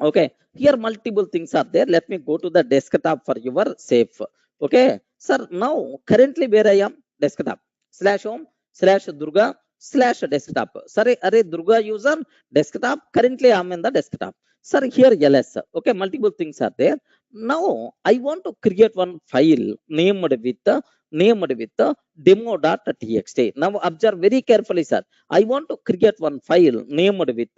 Okay, here multiple things are there. Let me go to the desktop for your safe. Okay, sir, now currently where I am, desktop slash home slash Durga slash desktop. Sorry, array Durga user desktop. Currently I'm in the desktop. Sir, here ls. Okay, multiple things are there. Now I want to create one file named with demo.txt. Now observe very carefully, sir. I want to create one file named with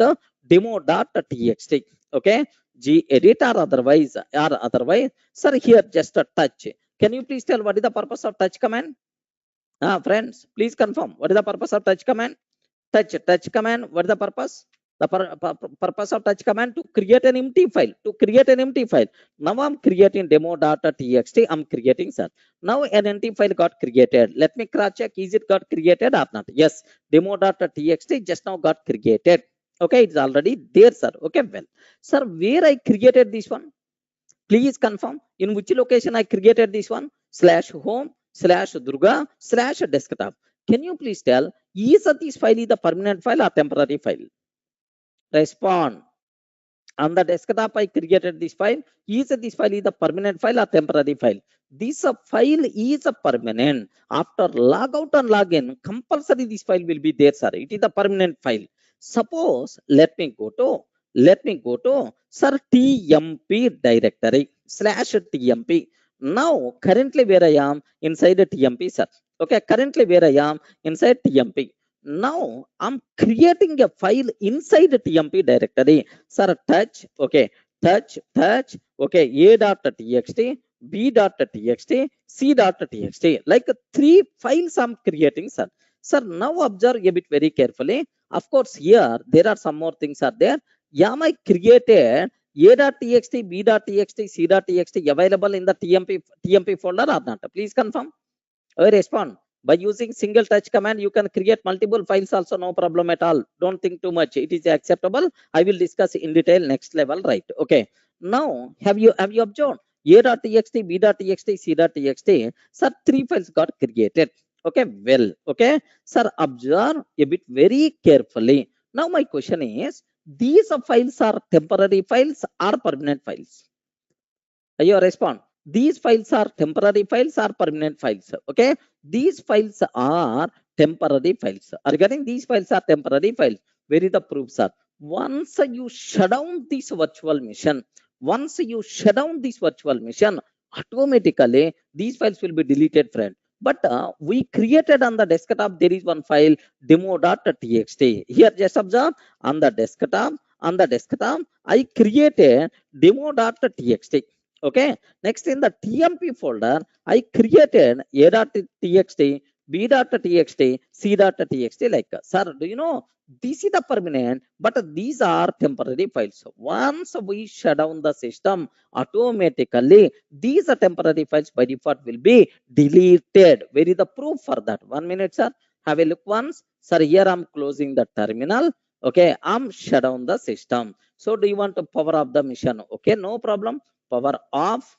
demo.txt. Okay, gedit or otherwise, sir, here just a touch. Can you please tell what is the purpose of touch command? Friends, please confirm what is the purpose of touch command. Touch command, what is the purpose? The purpose of touch command to create an empty file. Now I'm creating demo.txt. I'm creating, sir. Now an empty file got created. Let me cross check, is it got created or not? Yes, demo.txt just now got created. Okay, it's already there, sir. Okay, well, sir, where I created this one, please confirm in which location I created this one. Slash home slash Durga slash desktop. Can you please tell, is this file is the permanent file or temporary file? Respond. On the desktop I created this file. Is this file is the permanent file or temporary file? This file is a permanent. After log out and log in, compulsory this file will be there, sir. It is the permanent file. Suppose let me go to sir tmp directory slash tmp. Now currently where I am, inside the tmp, sir. Okay, currently where I am, inside tmp. Now I'm creating a file inside the tmp directory. Sir, touch. Okay, touch. Okay, a.txt, b.txt, c.txt. Like three files I'm creating, sir. Sir, now observe a bit very carefully. Of course, here there are some more things are there. Am I created a.txt, b.txt, c.txt available in the tmp folder or not? Please confirm. Respond. By using single touch command, you can create multiple files also, no problem at all. Don't think too much. It is acceptable. I will discuss in detail next level, right? Okay. Now, have you observed a.txt, b.txt, c.txt? Sir, three files got created. Okay, well, okay. Sir, observe a bit very carefully. Now, my question is, these files are temporary files or permanent files? You respond. These files are temporary files or permanent files? Okay, these files are temporary files. Regarding these files are temporary files, where is the proof, sir? Once you shut down this virtual machine, automatically these files will be deleted, friend. But we created on the desktop, there is one file demo.txt. Here just observe, on the desktop I created demo.txt. Okay, next in the tmp folder I created a.txt, b.txt, c.txt. Like, sir, do you know, this is the permanent, but these are temporary files. Once we shut down the system, automatically these are temporary files by default will be deleted. Where is the proof for that? 1 minute, sir. Have a look once, sir. Here I'm closing the terminal. Okay, I'm shut down the system. So do you want to power up the machine? Okay, no problem. Power off.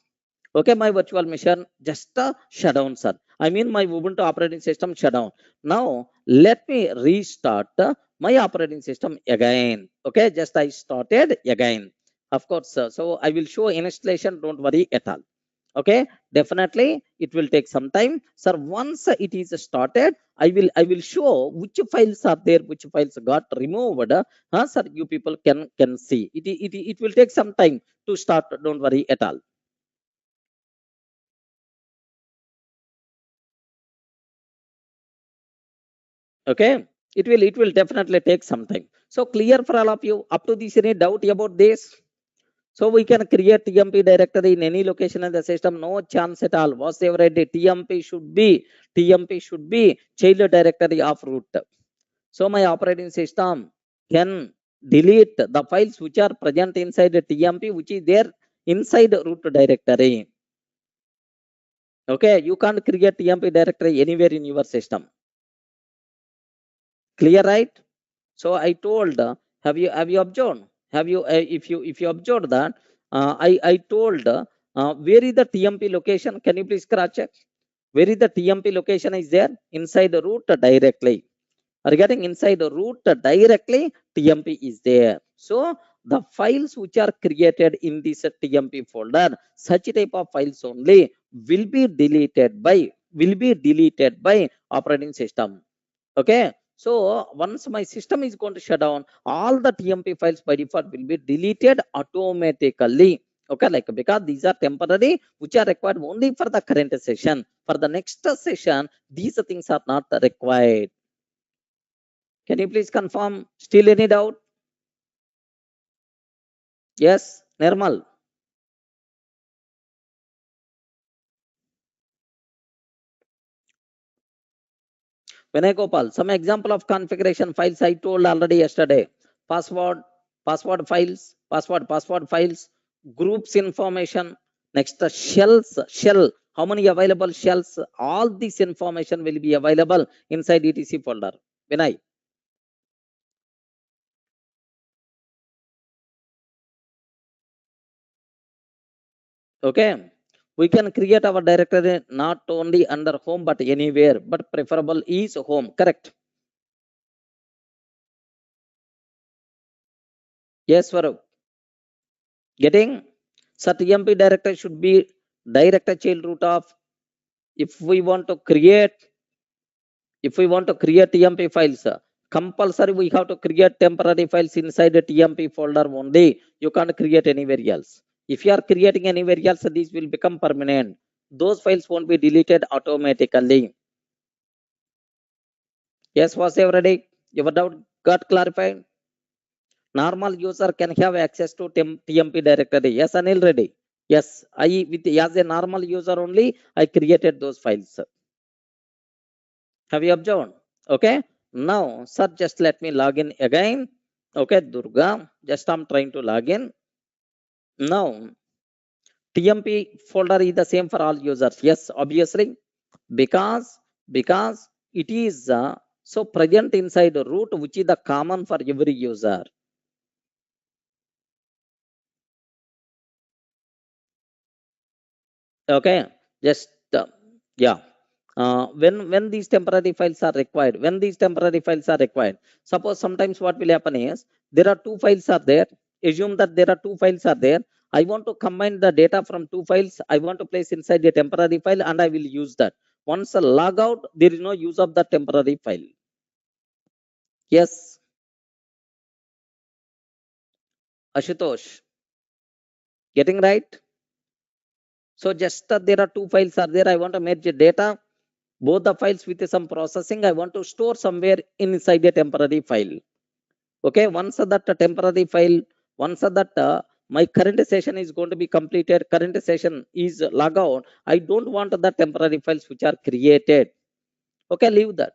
Okay, my virtual machine just shut down, sir. I mean my Ubuntu operating system shut down. Now let me restart my operating system again. Okay, just I started again. Of course, sir. So I will show installation. Don't worry at all. Okay, definitely it will take some time, sir. Once it is started, I will show which files are there, which files got removed. Sir, you people can see it will take some time to start. Don't worry at all. Okay, it will definitely take some time. So clear for all of you? Up to this, any doubt about this? So we can create tmp directory in any location in the system, no chance at all whatsoever. Tmp should be child directory of root. So my operating system can delete the files which are present inside the tmp, which is there inside root directory. Okay, you can't create tmp directory anywhere in your system. Clear, right? So I told, have you observed? Have you if you observed that, I told, where is the tmp location? Can you please cross check? Where is the tmp location is there? Inside the root directly. Regarding inside the root directly, tmp is there. So the files which are created in this TMP folder, such type of files only will be deleted by operating system. Okay, so once my system is going to shut down, all the TMP files by default will be deleted automatically. Okay, like because these are temporary, which are required only for the current session. For the next session, these things are not required. Can you please confirm? Still any doubt? Yes, Nirmal. Vinay Gopal, some example of configuration files I told already yesterday. Password, password files, groups information. Next, the shell. How many available shells? All this information will be available inside etc folder. Vinay. Okay. We can create our directory not only under home but anywhere, but preferable is home. Correct. Yes, Swarup. Getting? So TMP directory should be direct child root of. If we want to create TMP files, compulsory we have to create temporary files inside the TMP folder only. You can't create anywhere else. If you are creating anywhere else, these will become permanent. Those files won't be deleted automatically. Yes, was ready? Your doubt got clarified? Normal user can have access to TMP directory. Yes, Anil ready? Yes, as a normal user only, I created those files. Have you observed? Okay. Now, sir, just let me log in again. Okay, Durga, just I'm trying to log in. Now, TMP folder is the same for all users. Yes, obviously, because it is so present inside root, which is the common for every user. Okay, just yeah. When these temporary files are required, suppose sometimes what will happen is there are two files are there. Assume that there are two files are there. I want to combine the data from two files. I want to place inside a temporary file and I will use that. Once a log out, there is no use of the temporary file. Yes, Ashutosh, getting right? So just there are two files are there. I want to merge the data, both the files with some processing. I want to store somewhere inside a temporary file. Okay, once that temporary file, once that my current session is going to be completed, current session is log out, I don't want the temporary files which are created. Okay, leave that.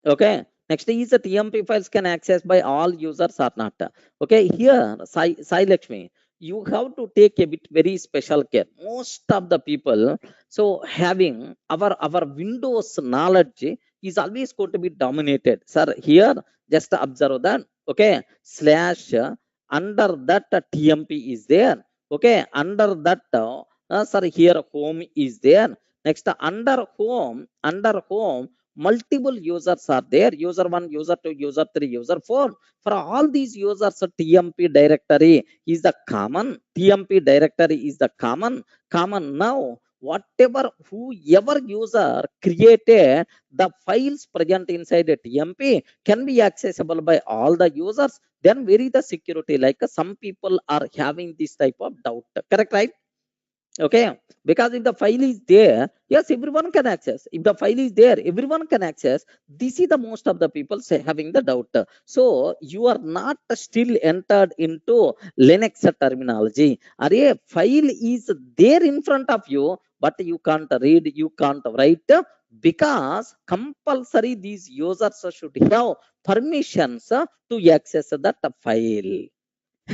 Okay, next is the TMP files can access by all users or not. Okay, here Sai Lakshmi, you have to take a bit very special care. Most of the people, so having our Windows knowledge is always going to be dominated. Sir, here just observe that. Okay, slash under that TMP is there. Okay, under that sir, here home is there. Next under home multiple users are there. User 1, user 2, user 3, user 4. For all these users, TMP directory is the common. TMP directory is the common. Now, whoever user created the files present inside a TMP can be accessible by all the users. Then where is the security? Like some people are having this type of doubt. Correct, right? Okay, because if the file is there, yes, everyone can access. If the file is there, everyone can access. This is the most of the people say having the doubt. So you are not still entered into Linux terminology. Array file is there in front of you, but you can't read, you can't write, because compulsory these users should have permissions to access that file.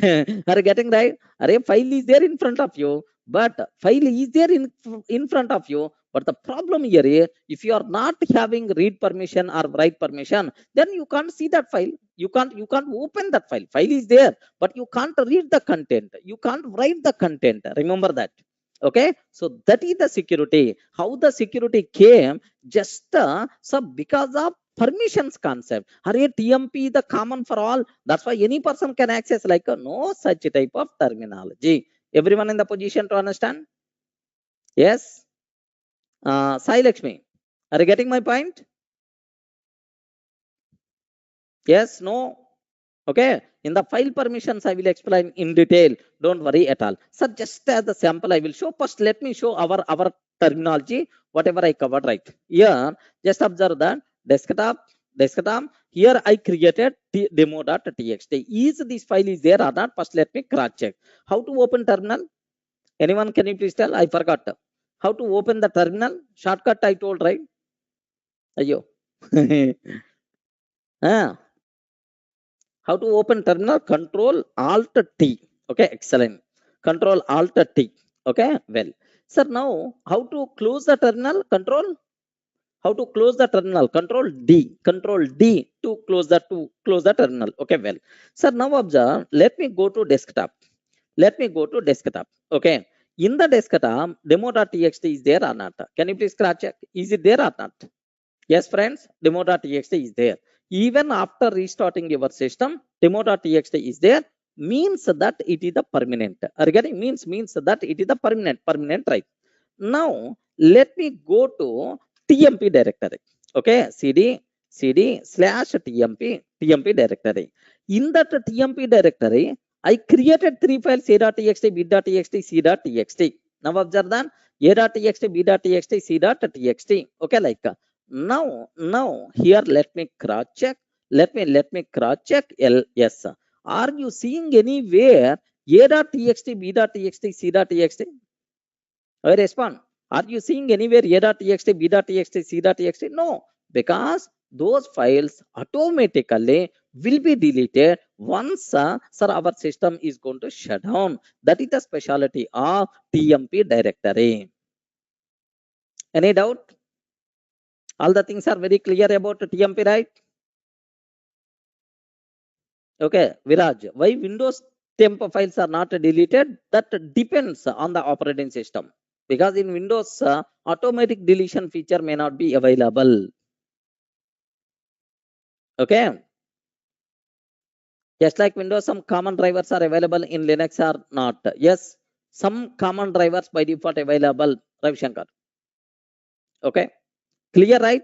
Are you getting right? Array file is there in front of you, but file is there in front of you. But the problem here is if you are not having read permission or write permission, then you can't see that file. You can't open that file. File is there, but you can't read the content. You can't write the content. Remember that. Okay, so that is the security. How the security came? Just so because of permissions concept. Are TMP the common for all? That's why any person can access, like no such type of terminology. Everyone in the position to understand? Yes. Sai Lakshmi, are you getting my point? Yes, no. Okay. In the file permissions, I will explain in detail. Don't worry at all. So just as the sample I will show. First, let me show our terminology, whatever I covered, right? Here, just observe that desktop. Here I created demo.txt. Is this file is there or not? First, let me cross check. How to open terminal? Anyone can you please tell? I forgot. How to open the terminal? Shortcut I told, right? Ayo. Ah. How to open terminal? Control Alt T. Okay, excellent. Control Alt T. Okay, well. Sir, now how to close the terminal? Control. How to close the terminal? Control D. Control D to close the terminal. Okay, well. Sir, now observe. Let me go to desktop. Let me go to desktop. Okay. In the desktop, demo.txt is there or not? Can you please scratch check? Is it there or not? Yes, friends, demo.txt is there. Even after restarting your system, demo.txt is there, means that it is the permanent. Regarding means that it is the permanent, right? Now, let me go to TMP directory. Okay, cd/tmp directory. In that TMP directory, I created three files: a.txt, b.txt, c.txt. Now observe that a.txt, b.txt, c.txt. Okay, like now here let me cross check. Let me cross check. Yes. Are you seeing anywhere a.txt, b.txt, c.txt? I respond. Are you seeing anywhere a.txt, b.txt, c.txt? No, because those files automatically will be deleted once sir, our system is going to shut down. That is the specialty of TMP directory. Any doubt? All the things are very clear about TMP, right? Okay, Viraj, why Windows temp files are not deleted? That depends on the operating system. Because in Windows, automatic deletion feature may not be available. Okay. Just like Windows, some common drivers are available in Linux are not. Yes, some common drivers by default available. Ravi Shankar. Okay. Clear, right?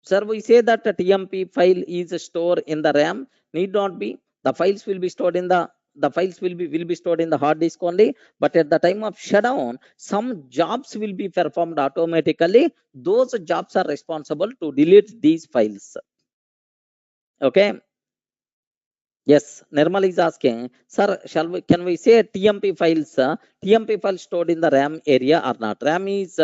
Sir, we say that a TMP file is stored in the RAM. Need not be. The files will be stored in the files will be stored in the hard disk only. But at the time of shutdown, some jobs will be performed automatically. Those jobs are responsible to delete these files. Okay. Yes, Nirmal is asking, sir, can we say TMP files? TMP files stored in the RAM area or not? RAM is,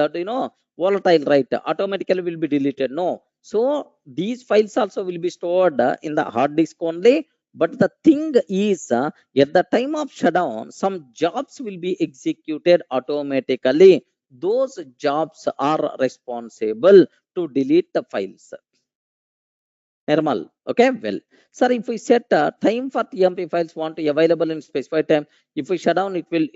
volatile, right? Automatically will be deleted. No. So these files also will be stored in the hard disk only. But the thing is, at the time of shutdown, some jobs will be executed automatically. Those jobs are responsible to delete the files. Normal. Okay, well, sir, if we set time for TMP files want to available in specified time, if we shut down, it will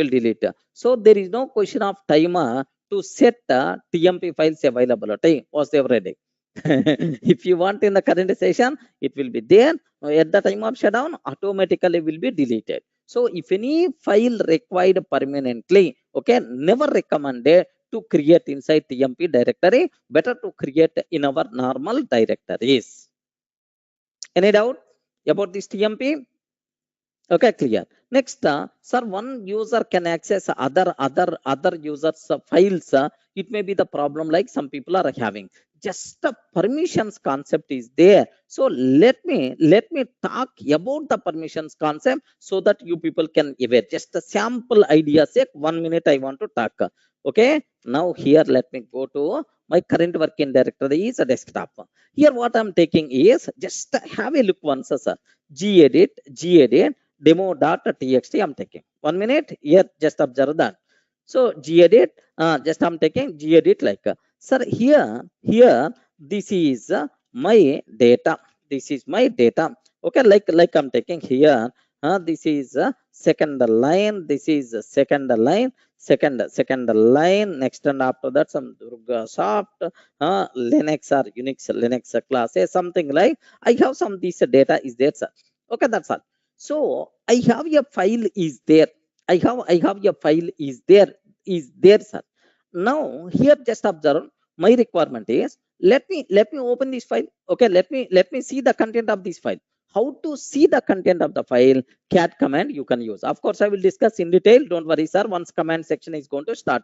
delete. So there is no question of timer to set TMP files availability. Was there ready? If you want in the current session, it will be there. At the time of shutdown, automatically will be deleted. So if any file required permanently, okay, never recommended to create inside TMP directory. Better to create in our normal directories. Any doubt about this TMP? Okay, clear. Next, sir, one user can access other users files. It may be the problem like some people are having. Just the permissions concept is there. So let me talk about the permissions concept so that you people can aware. Just a sample idea sake. 1 minute I want to talk. Okay. Now here let me go to my current working directory is a desktop. Here what I'm taking is just have a look once, sir. gedit demo.txt I'm taking. 1 minute here, just observe that. So gedit, just I'm taking gedit like, sir, here, this is my data. This is my data. Okay, like I'm taking here, This is second line. This is second line. Second line. Next and after that some Durga soft Linux or Unix Linux classes, something like. I have some this data is there, sir. Okay, that's all. So I have a file is there. I have a file is there, sir. Now here just observe my requirement is let me open this file. Okay, let me see the content of this file. How to see the content of the file? Cat command you can use. Of course I will discuss in detail, don't worry sir, once command section is going to start.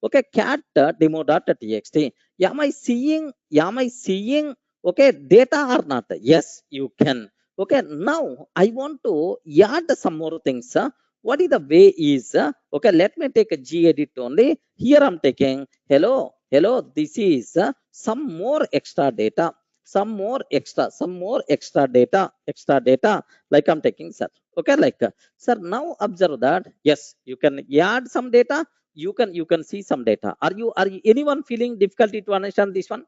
Okay, cat demo.txt. Am I seeing okay data or not? Yes, you can. Okay, now I want to add some more things. What is the way is okay, let me take a gedit only. Here I'm taking hello, this is some more extra data, some more extra data, like I'm taking, sir. Okay, like sir, now observe that yes, you can add some data, you can see some data. Are you anyone feeling difficulty to understand this one?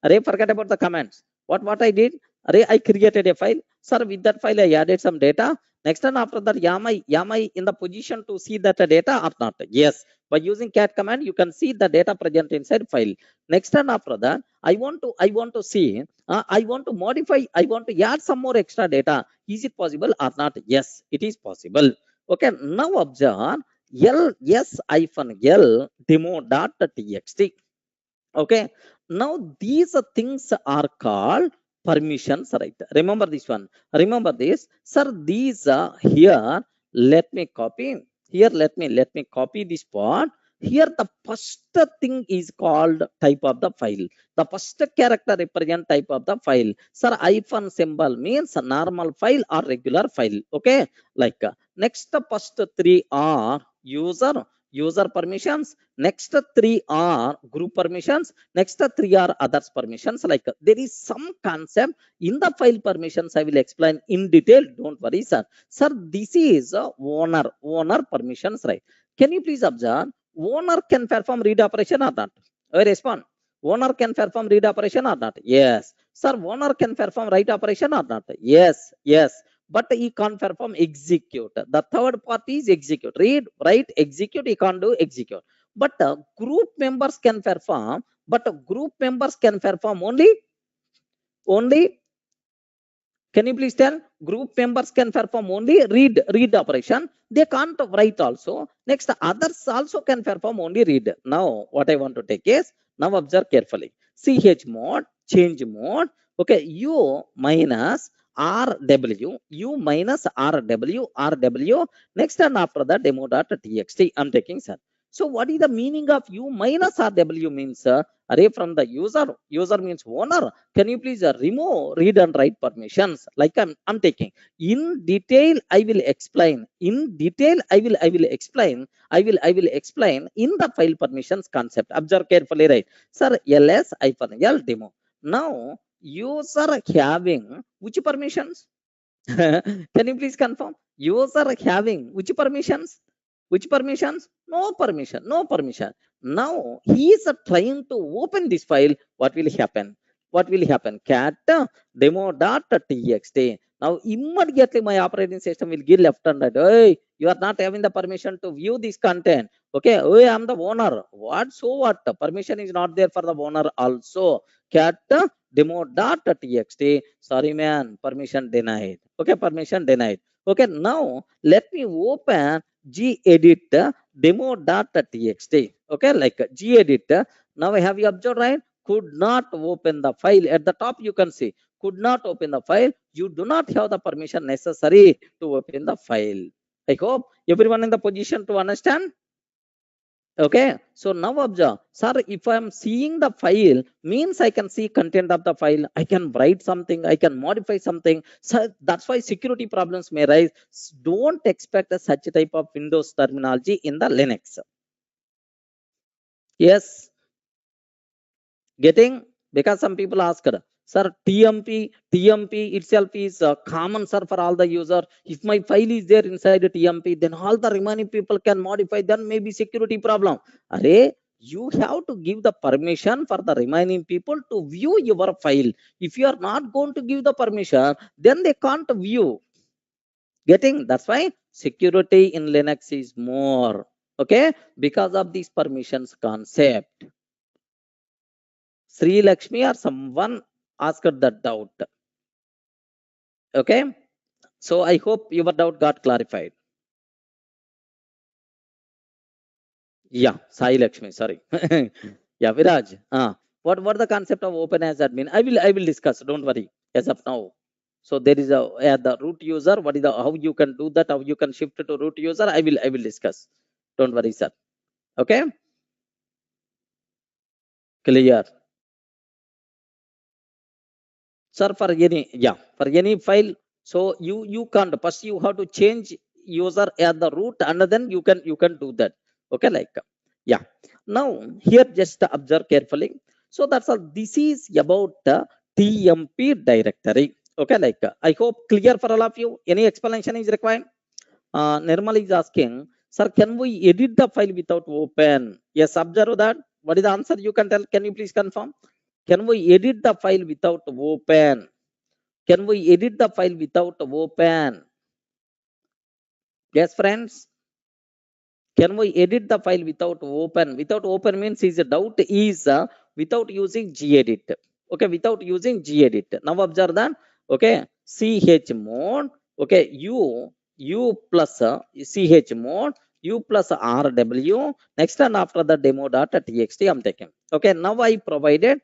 Array, forget about the commands. What I did? Array, I created a file. Sir, with that file, I added some data. Next and after that, am I in the position to see that data or not? Yes. By using cat command, you can see the data present inside file. Next and after that, I want to see, I want to modify, I want to add some more extra data. Is it possible or not? Yes, it is possible. Okay, now observe L demo.txt. Okay, now these things are called permissions, right? Remember this one, remember this, sir. These here, let me copy here, let me copy this part. Here the first thing is called type of the file. The first character represent type of the file, sir. Hyphen symbol means normal file or regular file. Okay, like next first three are user permissions. Next three are group permissions. Next three are others permissions. Like there is some concept in the file permissions I will explain in detail. Don't worry, sir. Sir, this is owner permissions, right? Can you please observe? Owner can perform read operation or not? I respond. Owner can perform read operation or not? Yes. Sir, owner can perform write operation or not? Yes. Yes, but he can't perform execute. The third part is execute. Read, write, execute. He can't do execute. But group members can perform. But group members can perform only. Can you please tell? Group members can perform only read operation. They can't write also. Next, others also can perform only read. Now, what I want to take is, now observe carefully. Chmod, change mode. Okay, U minus RW, U minus RW. Next and after that, demo.txt. I'm taking, sir. So, what is the meaning of U minus RW means? Array from the user. User means owner. Can you please remove read and write permissions? Like I'm taking in detail. I will explain in detail. I will explain in the file permissions concept. Observe carefully, right, sir? Ls hyphen l demo. Now user having which permissions? Can you please confirm? User having which permissions? Which permissions? No permission. No permission. Now he is trying to open this file. What will happen? What will happen? Cat demo.txt. Now immediately my operating system will give left and right. Hey, you are not having the permission to view this content. Okay, oh, I am the owner. What? So what? Permission is not there for the owner also. Cat demo.txt. Sorry, man. Permission denied. Okay, permission denied. Okay, now let me open gedit demo.txt. Okay, like gedit. Now I have you observed, right? Could not open the file. At the top you can see could not open the file. You do not have the permission necessary to open the file. I hope everyone in the position to understand. Okay, so now observe, sir, if I am seeing the file, means I can see content of the file, I can write something, I can modify something. So that's why security problems may rise. Don't expect such type of Windows terminology in the Linux. Yes, getting, because some people asked, sir, TMP itself is common, sir, for all the user. If my file is there inside the TMP, then all the remaining people can modify, then maybe security problem. Array, you have to give the permission for the remaining people to view your file. If you are not going to give the permission, then they can't view. Getting? That's why security in Linux is more. Okay, because of these permissions concept. Sri Lakshmi or someone asked that doubt. Okay, so I hope your doubt got clarified. Yeah, Sai Lakshmi, sorry. Yeah, Viraj. What the concept of open as admin? I will discuss. Don't worry. As of now. So there is a the root user. What is the how you can do that? How you can shift to root user? I will discuss. Don't worry, sir. Okay, clear. Sir, for any file, so you can't first you have to change user at the root and then you can do that. Okay, like yeah. Now here just observe carefully. So that's all. This is about the tmp directory. Okay, like I hope clear for all of you. Any explanation is required? Nirmal is asking, sir, can we edit the file without open? Yes, observe that. What is the answer? You can tell. Can you please confirm? Can we edit the file without open? Can we edit the file without open? Yes, friends. Can we edit the file without open? Without open means is a doubt is without using gedit. Okay, without using gedit. Now observe that. Okay, chmod. Okay, u plus chmod u plus rw. Next and after the demo.txt I'm taking. Okay, now I provided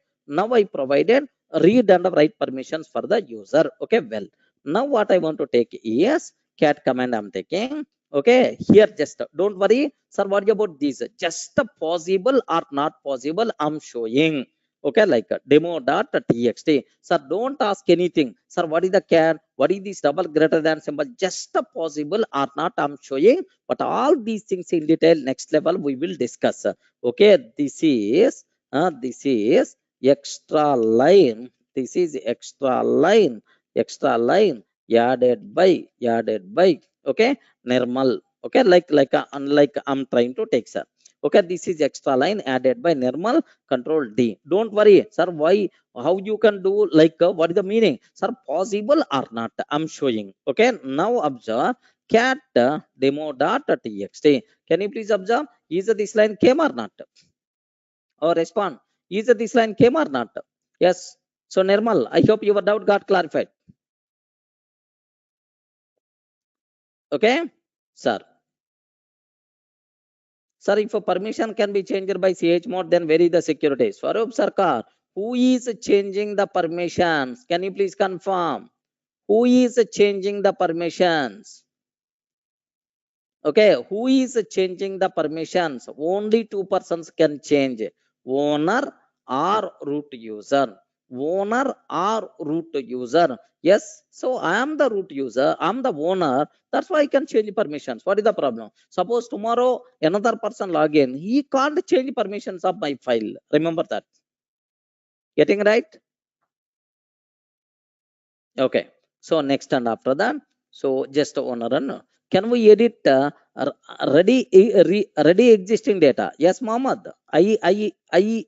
read and write permissions for the user. Okay, well, now what I want to take is cat command I'm taking. Okay, here just don't worry, sir. What about this? Just possible or not possible I'm showing. Okay, like demo.txt. Sir, don't ask anything. Sir, what is the cat? What is this double greater than symbol? Just possible or not I'm showing. But all these things in detail next level we will discuss. Okay, this is extra line. This is extra line added by okay, Nirmal. Okay, like unlike I'm trying to take, sir. Okay, this is extra line added by Nirmal. Control D. Don't worry, sir. Why? How you can do like what is the meaning, sir? Possible or not? I'm showing. Okay, now observe cat demo.txt. Can you please observe? Is this line came or not? Or respond. Is this line came or not? Yes. So Nirmal, I hope your doubt got clarified. Okay, sir. Sir, if a permission can be changed by chmod, then where is the security? Swarup Sarkar, who is changing the permissions? Can you please confirm? Who is changing the permissions? Okay, who is changing the permissions? Only two persons can change. Owner or root user. Owner or root user. Yes, so I am the root user, I am the owner. That's why I can change permissions. What is the problem? Suppose tomorrow another person log in, he can't change permissions of my file. Remember that. Getting right? Okay. So next and after that, so just owner and can we edit ready existing data? Yes, Mohammed. I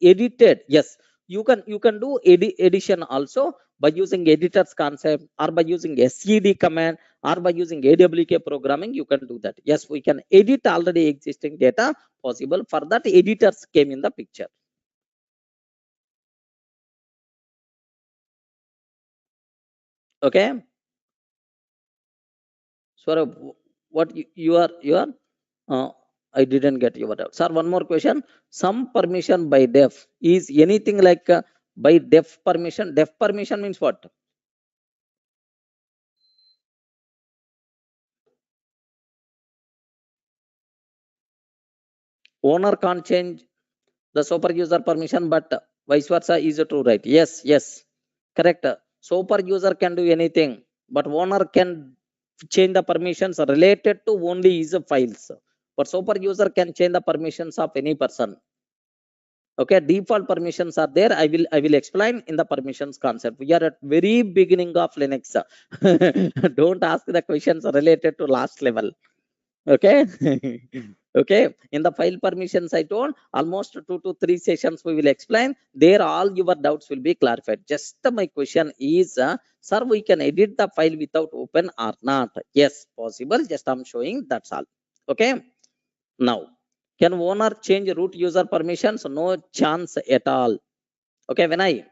edited. Yes, you can do edition also by using editor's concept or by using SED command or by using AWK programming. You can do that. Yes, we can edit already existing data possible. For that, editors came in the picture. Okay. So what you are I didn't get your doubt. Sir, one more question. Some permission by def is anything like by def permission? Def permission means what? Owner can't change the super user permission, but vice versa is true, right? Yes, correct. Super user can do anything, but owner can change the permissions related to only his files. But super user can change the permissions of any person. Okay, default permissions are there. I will explain in the permissions concept. We are at very beginning of Linux. Don't ask the questions related to last level. Okay. Okay, in the file permissions I told almost 2 to 3 sessions we will explain there, all your doubts will be clarified. Just my question is, sir, we can edit the file without open or not? Yes, possible, just I'm showing, that's all. Okay, now can owner change root user permissions? No chance at all. Okay, when I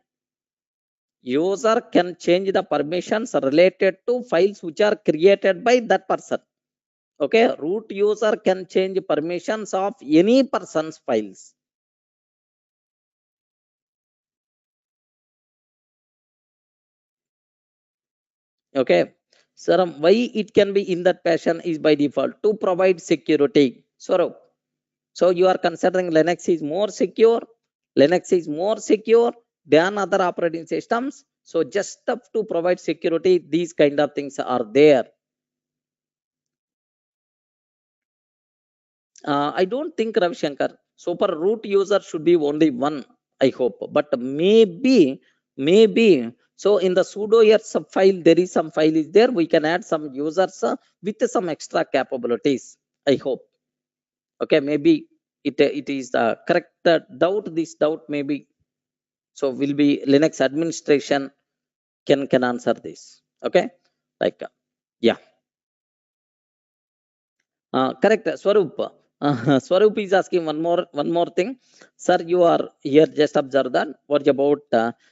user can change the permissions related to files which are created by that person. Okay, root user can change permissions of any person's files. Okay, sir, why it can be in that fashion is by default to provide security. So you are considering Linux is more secure, Linux is more secure than other operating systems. So just to provide security, these kind of things are there. I don't think, Ravi Shankar, super root user should be only one, I hope. But maybe. So in the sudo sub file, there is some file is there. We can add some users with some extra capabilities, I hope. Okay, maybe it is the correct doubt. This doubt maybe. So will be Linux administration can answer this. Okay, like yeah. Correct, Swarup. Swarup is asking one more thing. Sir, you are here, just observe that. What about,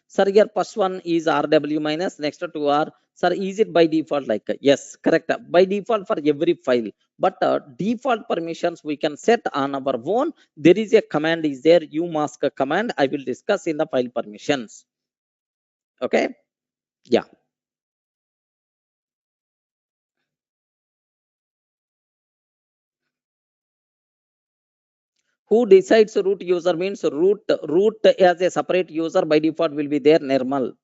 sir, your first one is RW minus, next two are, sir, is it by default? Like, yes, correct. By default for every file. But default permissions we can set on our own. There is a command is there, umask command. I will discuss in the file permissions. Okay, yeah. Who decides root user means root as a separate user by default will be there, normal.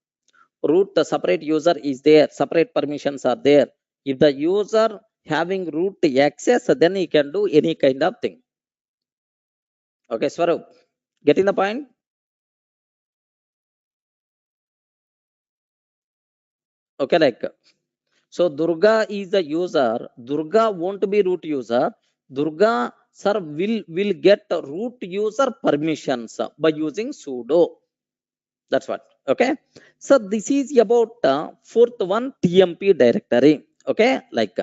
Root separate user is there, separate permissions are there. If the user having root access, then he can do any kind of thing. Okay, Swarup, getting the point? Okay, like, so Durga is the user, Durga won't be root user, Durga sir will get root user permissions by using sudo. That's what. Okay, so this is about fourth one, tmp directory. Okay, like,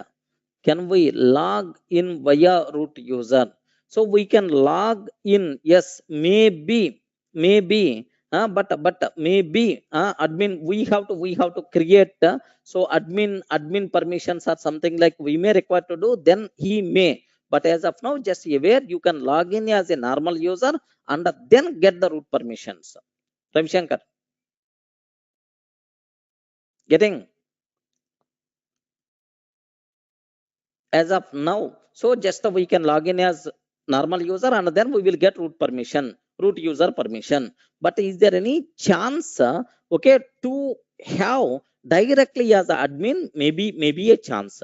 can we log in via root user? So we can log in, yes, maybe, but maybe admin we have to create, so admin permissions or something like we may require to do, then he may. But as of now, just aware, you can log in as a normal user and then get the root permissions. Ravi Shankar, getting as of now. So just we can log in as normal user and then we will get root user permission. But is there any chance, okay, to have directly as an admin? Maybe a chance.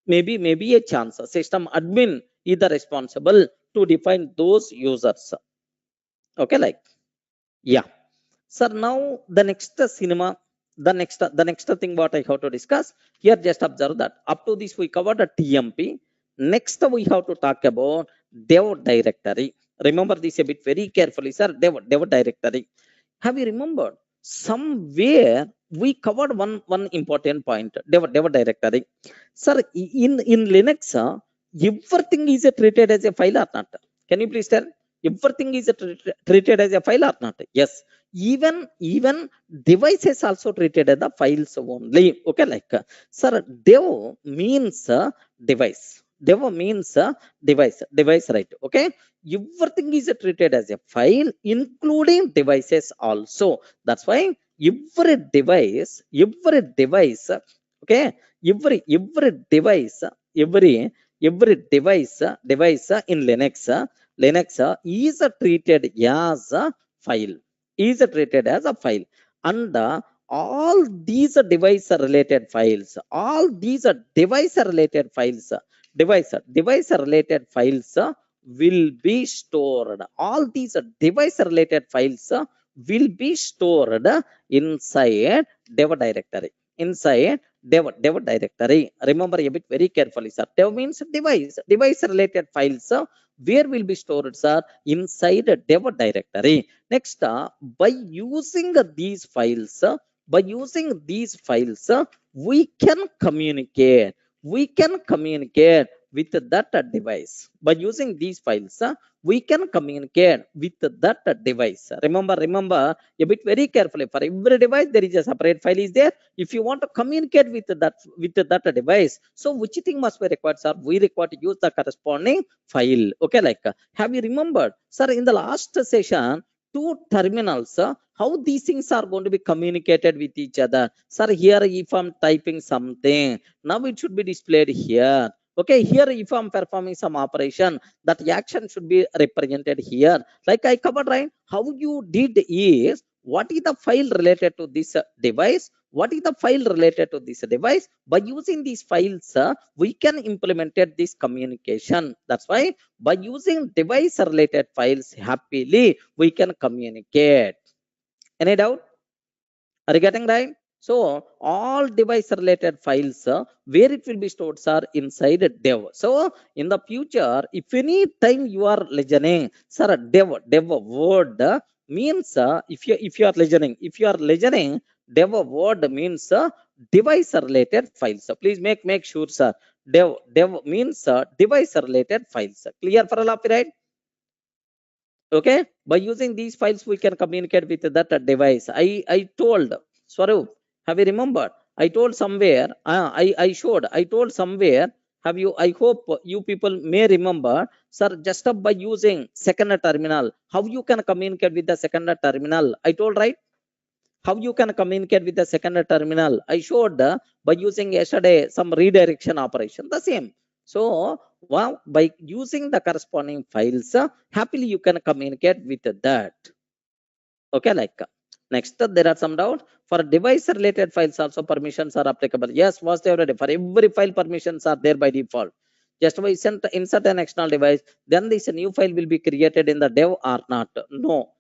Maybe a chance. System admin is the responsible to define those users. Okay, like, yeah. Sir, now the next cinema, the next thing what I have to discuss here, just observe that up to this we covered a TMP. Next we have to talk about dev directory. Remember this a bit very carefully, sir. Dev directory. Have you remembered somewhere we covered one important point? Dev directory. Sir, in Linux, everything is treated as a file or not? Can you please tell? Everything is treated as a file or not? Yes. Even devices also treated as the files only. Okay, like, sir, dev means device. Dev means device, right? Okay, everything is treated as a file, including devices also. That's why every device, okay, every device in Linux is treated as a file, and all these device related files, device related files will be stored. All these device related files will be stored inside dev directory. inside dev directory. Remember a bit very carefully, sir. Dev means device related files, where will be stored, sir? Inside a dev directory. Next, by using these files, we can communicate. We can communicate with that device. By using these files, we can communicate with that device. Remember a bit very carefully. For every device, there is a separate file is there. If you want to communicate with that device, so which thing must be required, sir? We require to use the corresponding file. Okay, like have you remembered, sir, in the last session, two terminals, how these things are going to be communicated with each other? Sir, here if I'm typing something, now it should be displayed here. Okay, here if I'm performing some operation, that action should be represented here. Like I covered, right? How you did is, what is the file related to this device? What is the file related to this device? By using these files, we can implement this communication. That's why by using device related files happily, we can communicate. Any doubt? Are you getting right? So all device related files, where it will be stored, are inside dev. So in the future, if any time you are listening, sir, dev word means, if you are listening, dev word means device related files. So please make sure, sir, dev means device related files. Clear for all of you, right? Okay, by using these files we can communicate with that device. I told Swarup, have you remembered? I told somewhere, I told somewhere, have you? I hope you people may remember, sir. Just up by using second terminal, how you can communicate with the second terminal? I told, right? How you can communicate with the second terminal? I showed by using yesterday some redirection operation, the same. So wow, by using the corresponding files, happily you can communicate with that. Okay, like next, there are some doubt. For device related files also permissions are applicable. Yes, was there already? For every file, permissions are there by default. Just by insert an external device, then this new file will be created in the dev or not? No,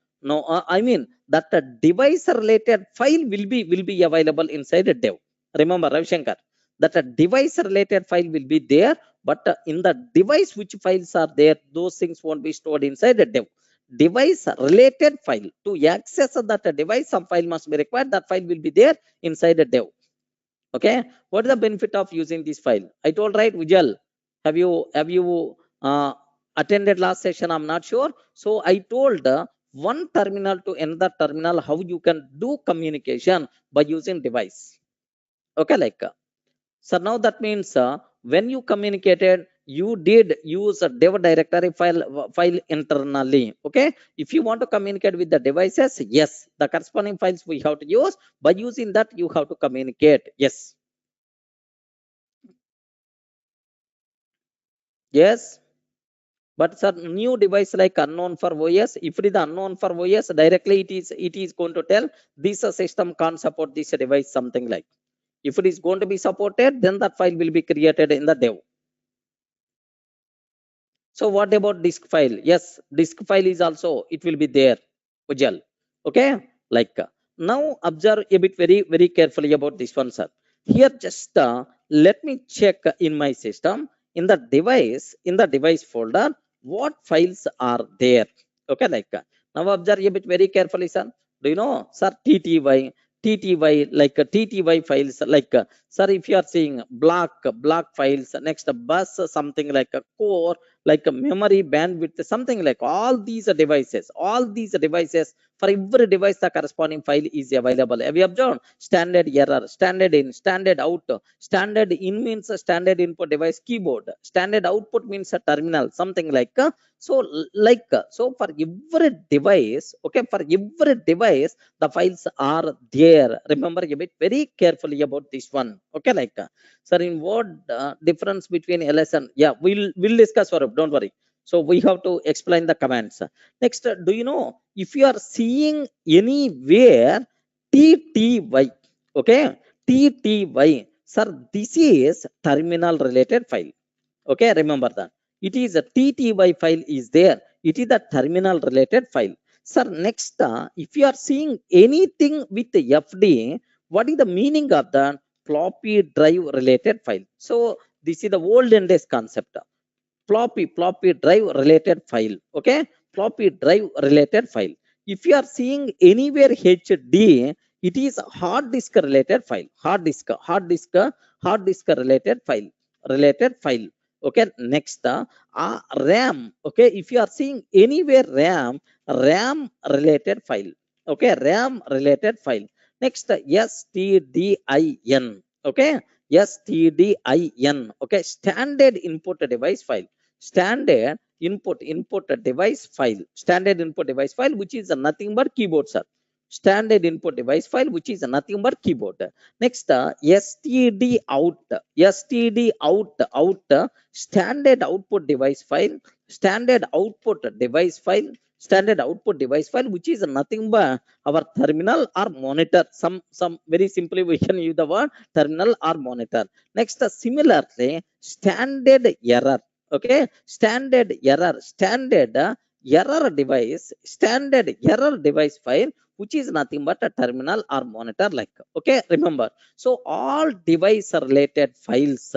I mean that the device related file will be available inside a dev. Remember, Ravi Shankar, that a device related file will be there, but in the device which files are there, those things won't be stored inside a dev. Device related file, to access that device, some file must be required. That file will be there inside a dev. Okay, what is the benefit of using this file? I told, right, Ujjal? Have you attended last session? I'm not sure. So I told one terminal to another terminal, how you can do communication by using device. Okay, like so now that means when you communicated, you did use a dev directory file internally. Okay, if you want to communicate with the devices, yes, the corresponding files we have to use. By using that, you have to communicate. Yes. Yes, but sir, new device like unknown for OS, if it is unknown for OS, directly it is going to tell this system can't support this device, something like. If it is going to be supported, then that file will be created in the dev. So what about disk file? Yes, disk file is also, it will be there, Ujjal. Okay, like now observe a bit very carefully about this one, sir. Here just let me check in my system, in the device folder, what files are there. Okay, like now observe a bit very carefully, sir. Do you know, sir, TTY, like TTY files, like sir, if you are seeing block files, next bus, something like a core, like a memory bandwidth, something like all these devices, for every device the corresponding file is available. Have you observed? Standard error, standard in, standard out. Standard in means a standard input device keyboard, standard output means a terminal, something like so like so for every device. Okay, for every device the files are there. Remember a bit very carefully about this one. Okay, like sir, in what difference between ls and, yeah, we'll discuss, Swarup, don't worry. So we have to explain the commands. Next, do you know, if you are seeing anywhere TTY, okay, TTY, sir, this is terminal related file. Okay, remember that. It is a TTY file is there. It is the terminal related file. Sir, next, if you are seeing anything with FD, what is the meaning of that? floppy drive related file. So this is the olden days concept. Floppy drive related file. Okay, floppy drive related file. If you are seeing anywhere HD, it is hard disk related file. Hard disk related file. Okay, next RAM. Okay, if you are seeing anywhere RAM related file. Okay, RAM related file. Next STDIN. Okay, STDIN. Okay, standard input device file. Standard input device file. Standard input device file, which is nothing but keyboard, sir. Standard input device file, which is nothing but keyboard. Next std out standard output device file. Standard output device file. Standard output device file, which is nothing but our terminal or monitor. Some very simply we can use the word terminal or monitor. Next similarly standard error. Okay, standard error device. Standard error device file, which is nothing but a terminal or monitor, like. Okay, remember, so all device related files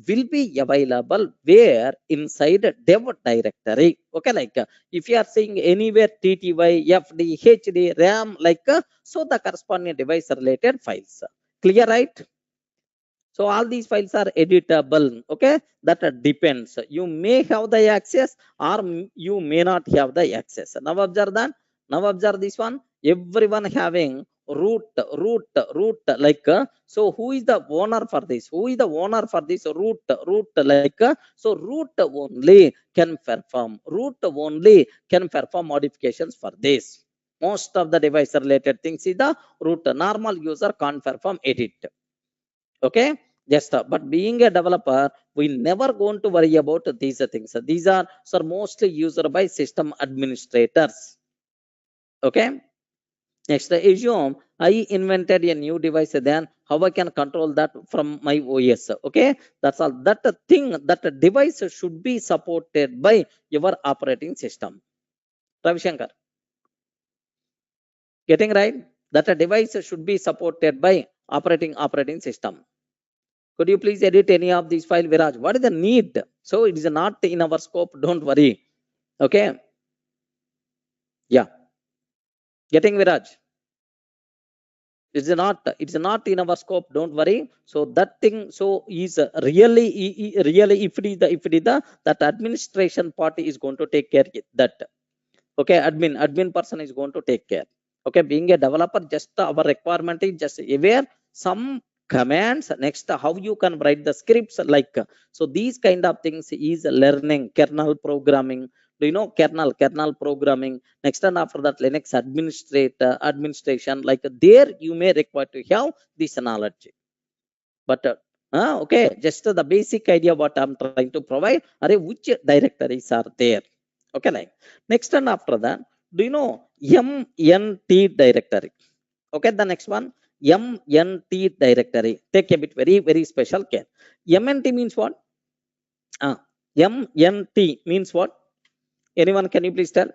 will be available where inside dev directory. Okay, like if you are seeing anywhere TTY, FD, HD, RAM, like so the corresponding device related files. Clear, right? So all these files are editable. Okay, that depends. You may have the access or you may not have the access. Now observe that. Now observe this one. Everyone having root, like so who is the owner for this? Who is the owner for this root, like so root only can perform. Root only can perform modifications for this. Most of the device related things is the root. Normal user can't perform edit. Okay, just but being a developer, we never going to worry about these things. These are sir mostly used by system administrators. Okay, next assume I invented a new device, then how I can control that from my OS. Okay, that's all. That thing, that device should be supported by your operating system. Ravi Shankar, getting right? That a device should be supported by operating system. Could you please edit any of these file, Viraj? What is the need? So it is not in our scope. Don't worry. Okay. Yeah. Getting Viraj. It's not in our scope. Don't worry. So that thing so is really if it is the that administration party is going to take care of that. Okay, admin person is going to take care. Okay, being a developer, just our requirement is just aware some commands. Next, how you can write the scripts, like so these kind of things is learning kernel programming. Do you know kernel programming? Next, and after that Linux administration, like there you may require to have this knowledge. But okay, just the basic idea what I'm trying to provide are which directories are there. Okay, like next, and after that, do you know mnt directory? Okay, the next one, mnt directory. Take a bit very special care. Mnt means what? Mnt means what? Anyone, can you please tell?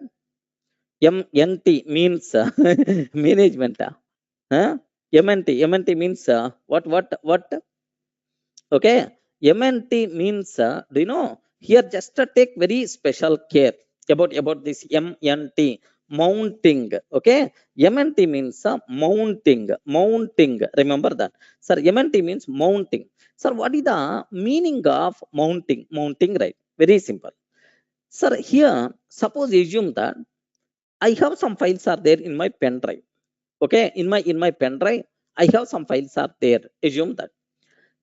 Mnt means management. Mnt means what? Okay, MNT means do you know here just take very special care about this MNT mounting. Okay, MNT means mounting. Remember that, sir. MNT means mounting. Sir, what is the meaning of mounting? Mounting, right? Very simple, sir. Here, suppose assume that I have some files are there in my pen drive. Okay, in my pen drive, I have some files are there. Assume that.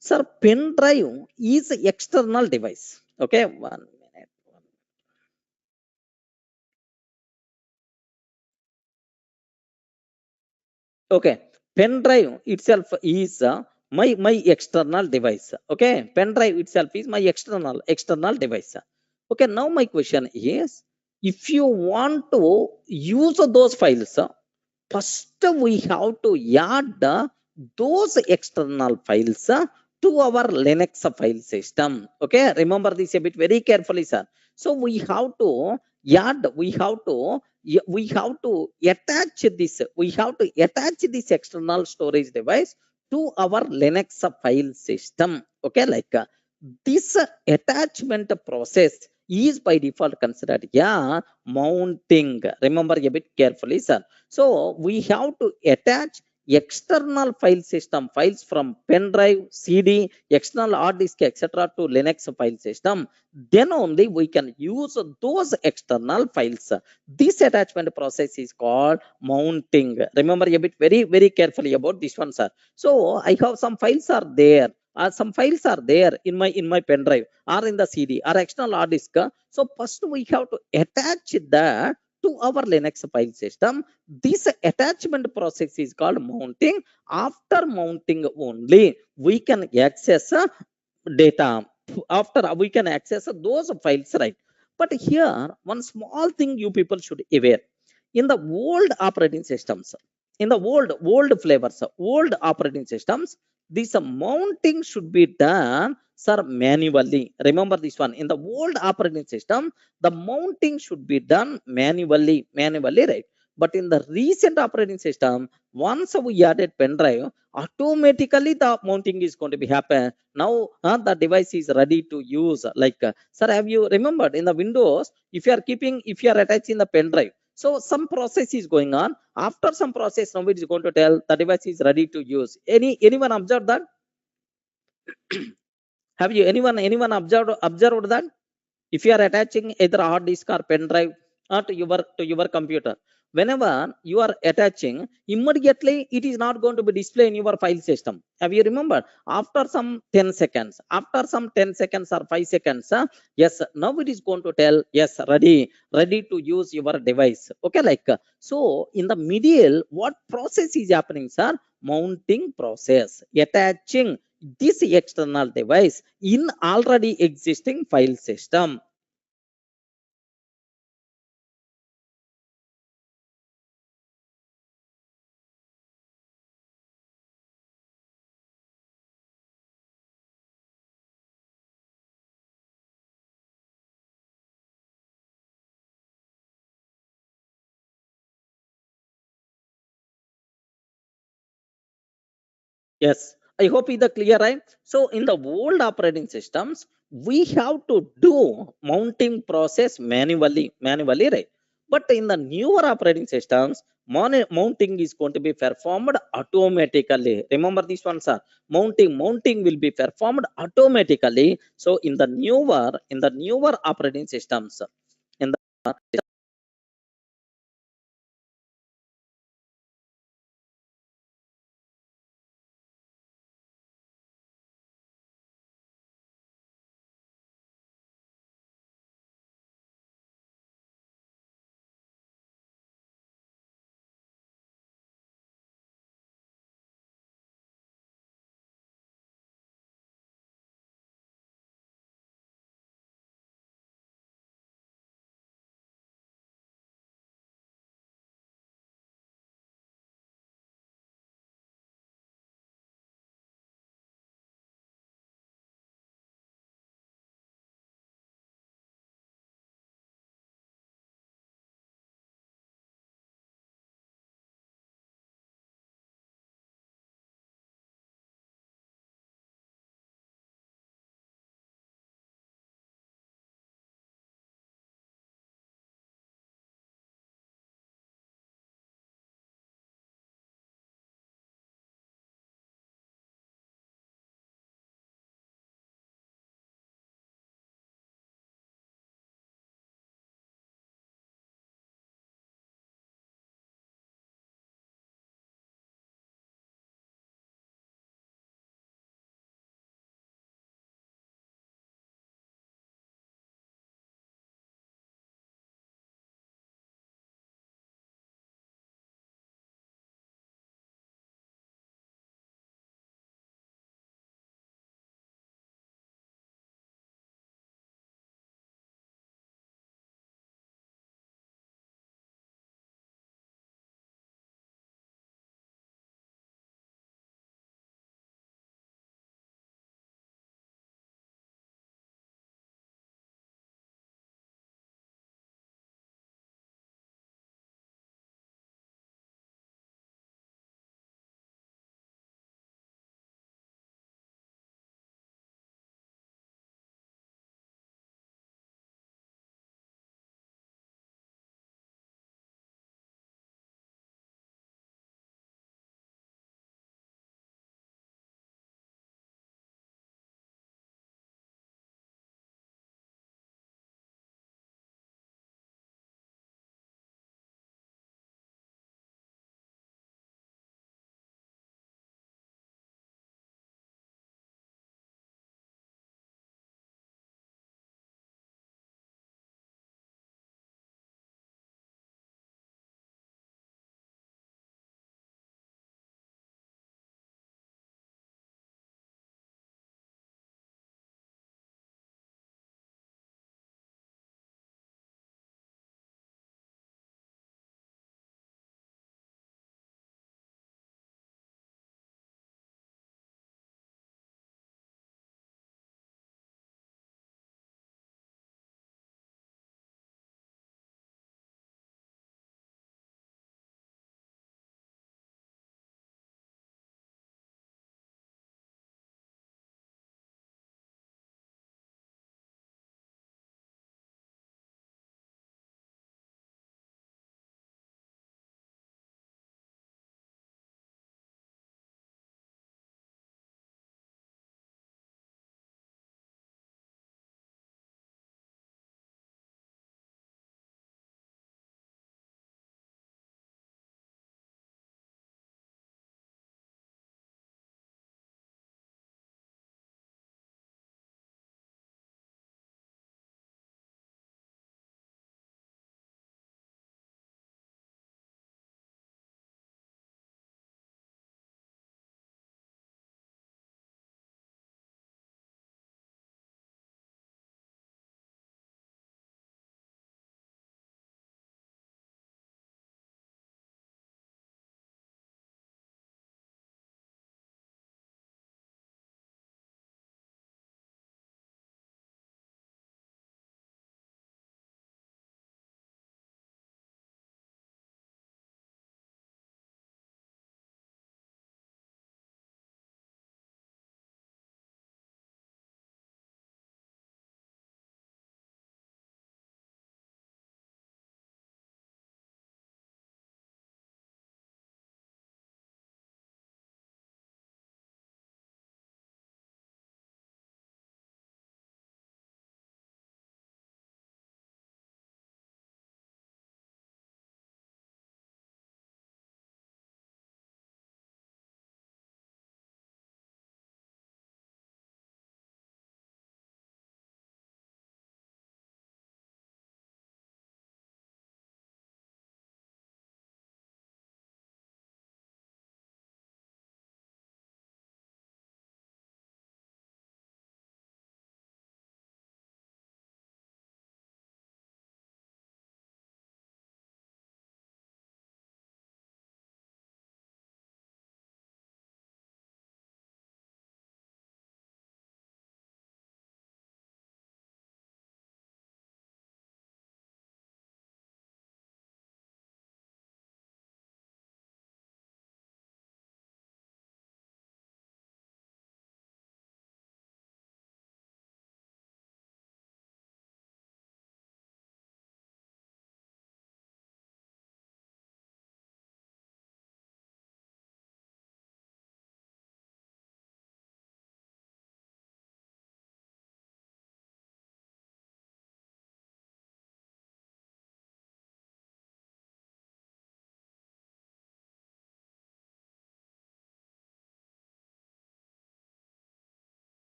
Sir, pen drive is external device. Okay, 1 minute. Okay, pen drive itself is my external device. Okay, pen drive itself is my external device. Okay, now my question is, if you want to use those files, first we have to add those external files to our Linux file system. Okay, remember this a bit very carefully, sir. So we have to add, we have to attach this external storage device to our Linux file system. Okay, like this attachment process is by default considered mounting. Remember a bit carefully, sir. So we have to attach external file system files from pen drive, CD, external hard disk, etc. to Linux file system. Then only we can use those external files. This attachment process is called mounting. Remember a bit very carefully about this one, sir. So I have some files are there. Some files are there in my pen drive or in the CD or external hard disk. So first we have to attach that to our Linux file system. This attachment process is called mounting. After mounting only we can access data. After we can access those files, right? But here one small thing you people should aware. In the old operating systems, in the old flavors, old operating systems, this mounting should be done, sir, manually. Remember this one. In the old operating system, the mounting should be done manually, right? But in the recent operating system, once we added pen drive, automatically the mounting is going to be happen. Now the device is ready to use. Like, sir, have you remembered in the Windows, if you are attaching the pen drive, so some process is going on. After some process, now it is going to tell the device is ready to use. Anyone observed that? Have you anyone observed that? If you are attaching either a hard disk or pen drive to your computer, whenever you are attaching, immediately it is not going to be displayed in your file system. Have you remembered? After some 10 seconds, after some 10 seconds or 5 seconds, yes, now it is going to tell, yes, ready to use your device. Okay, like, so in the middle, what process is happening, sir? Mounting process, attaching this external device in already existing file system. Yes, I hope it's clear, right? So in the old operating systems, we have to do mounting process manually, right? But in the newer operating systems, mounting is going to be performed automatically. Remember this one, sir. Mounting will be performed automatically. So in the newer operating systems, in the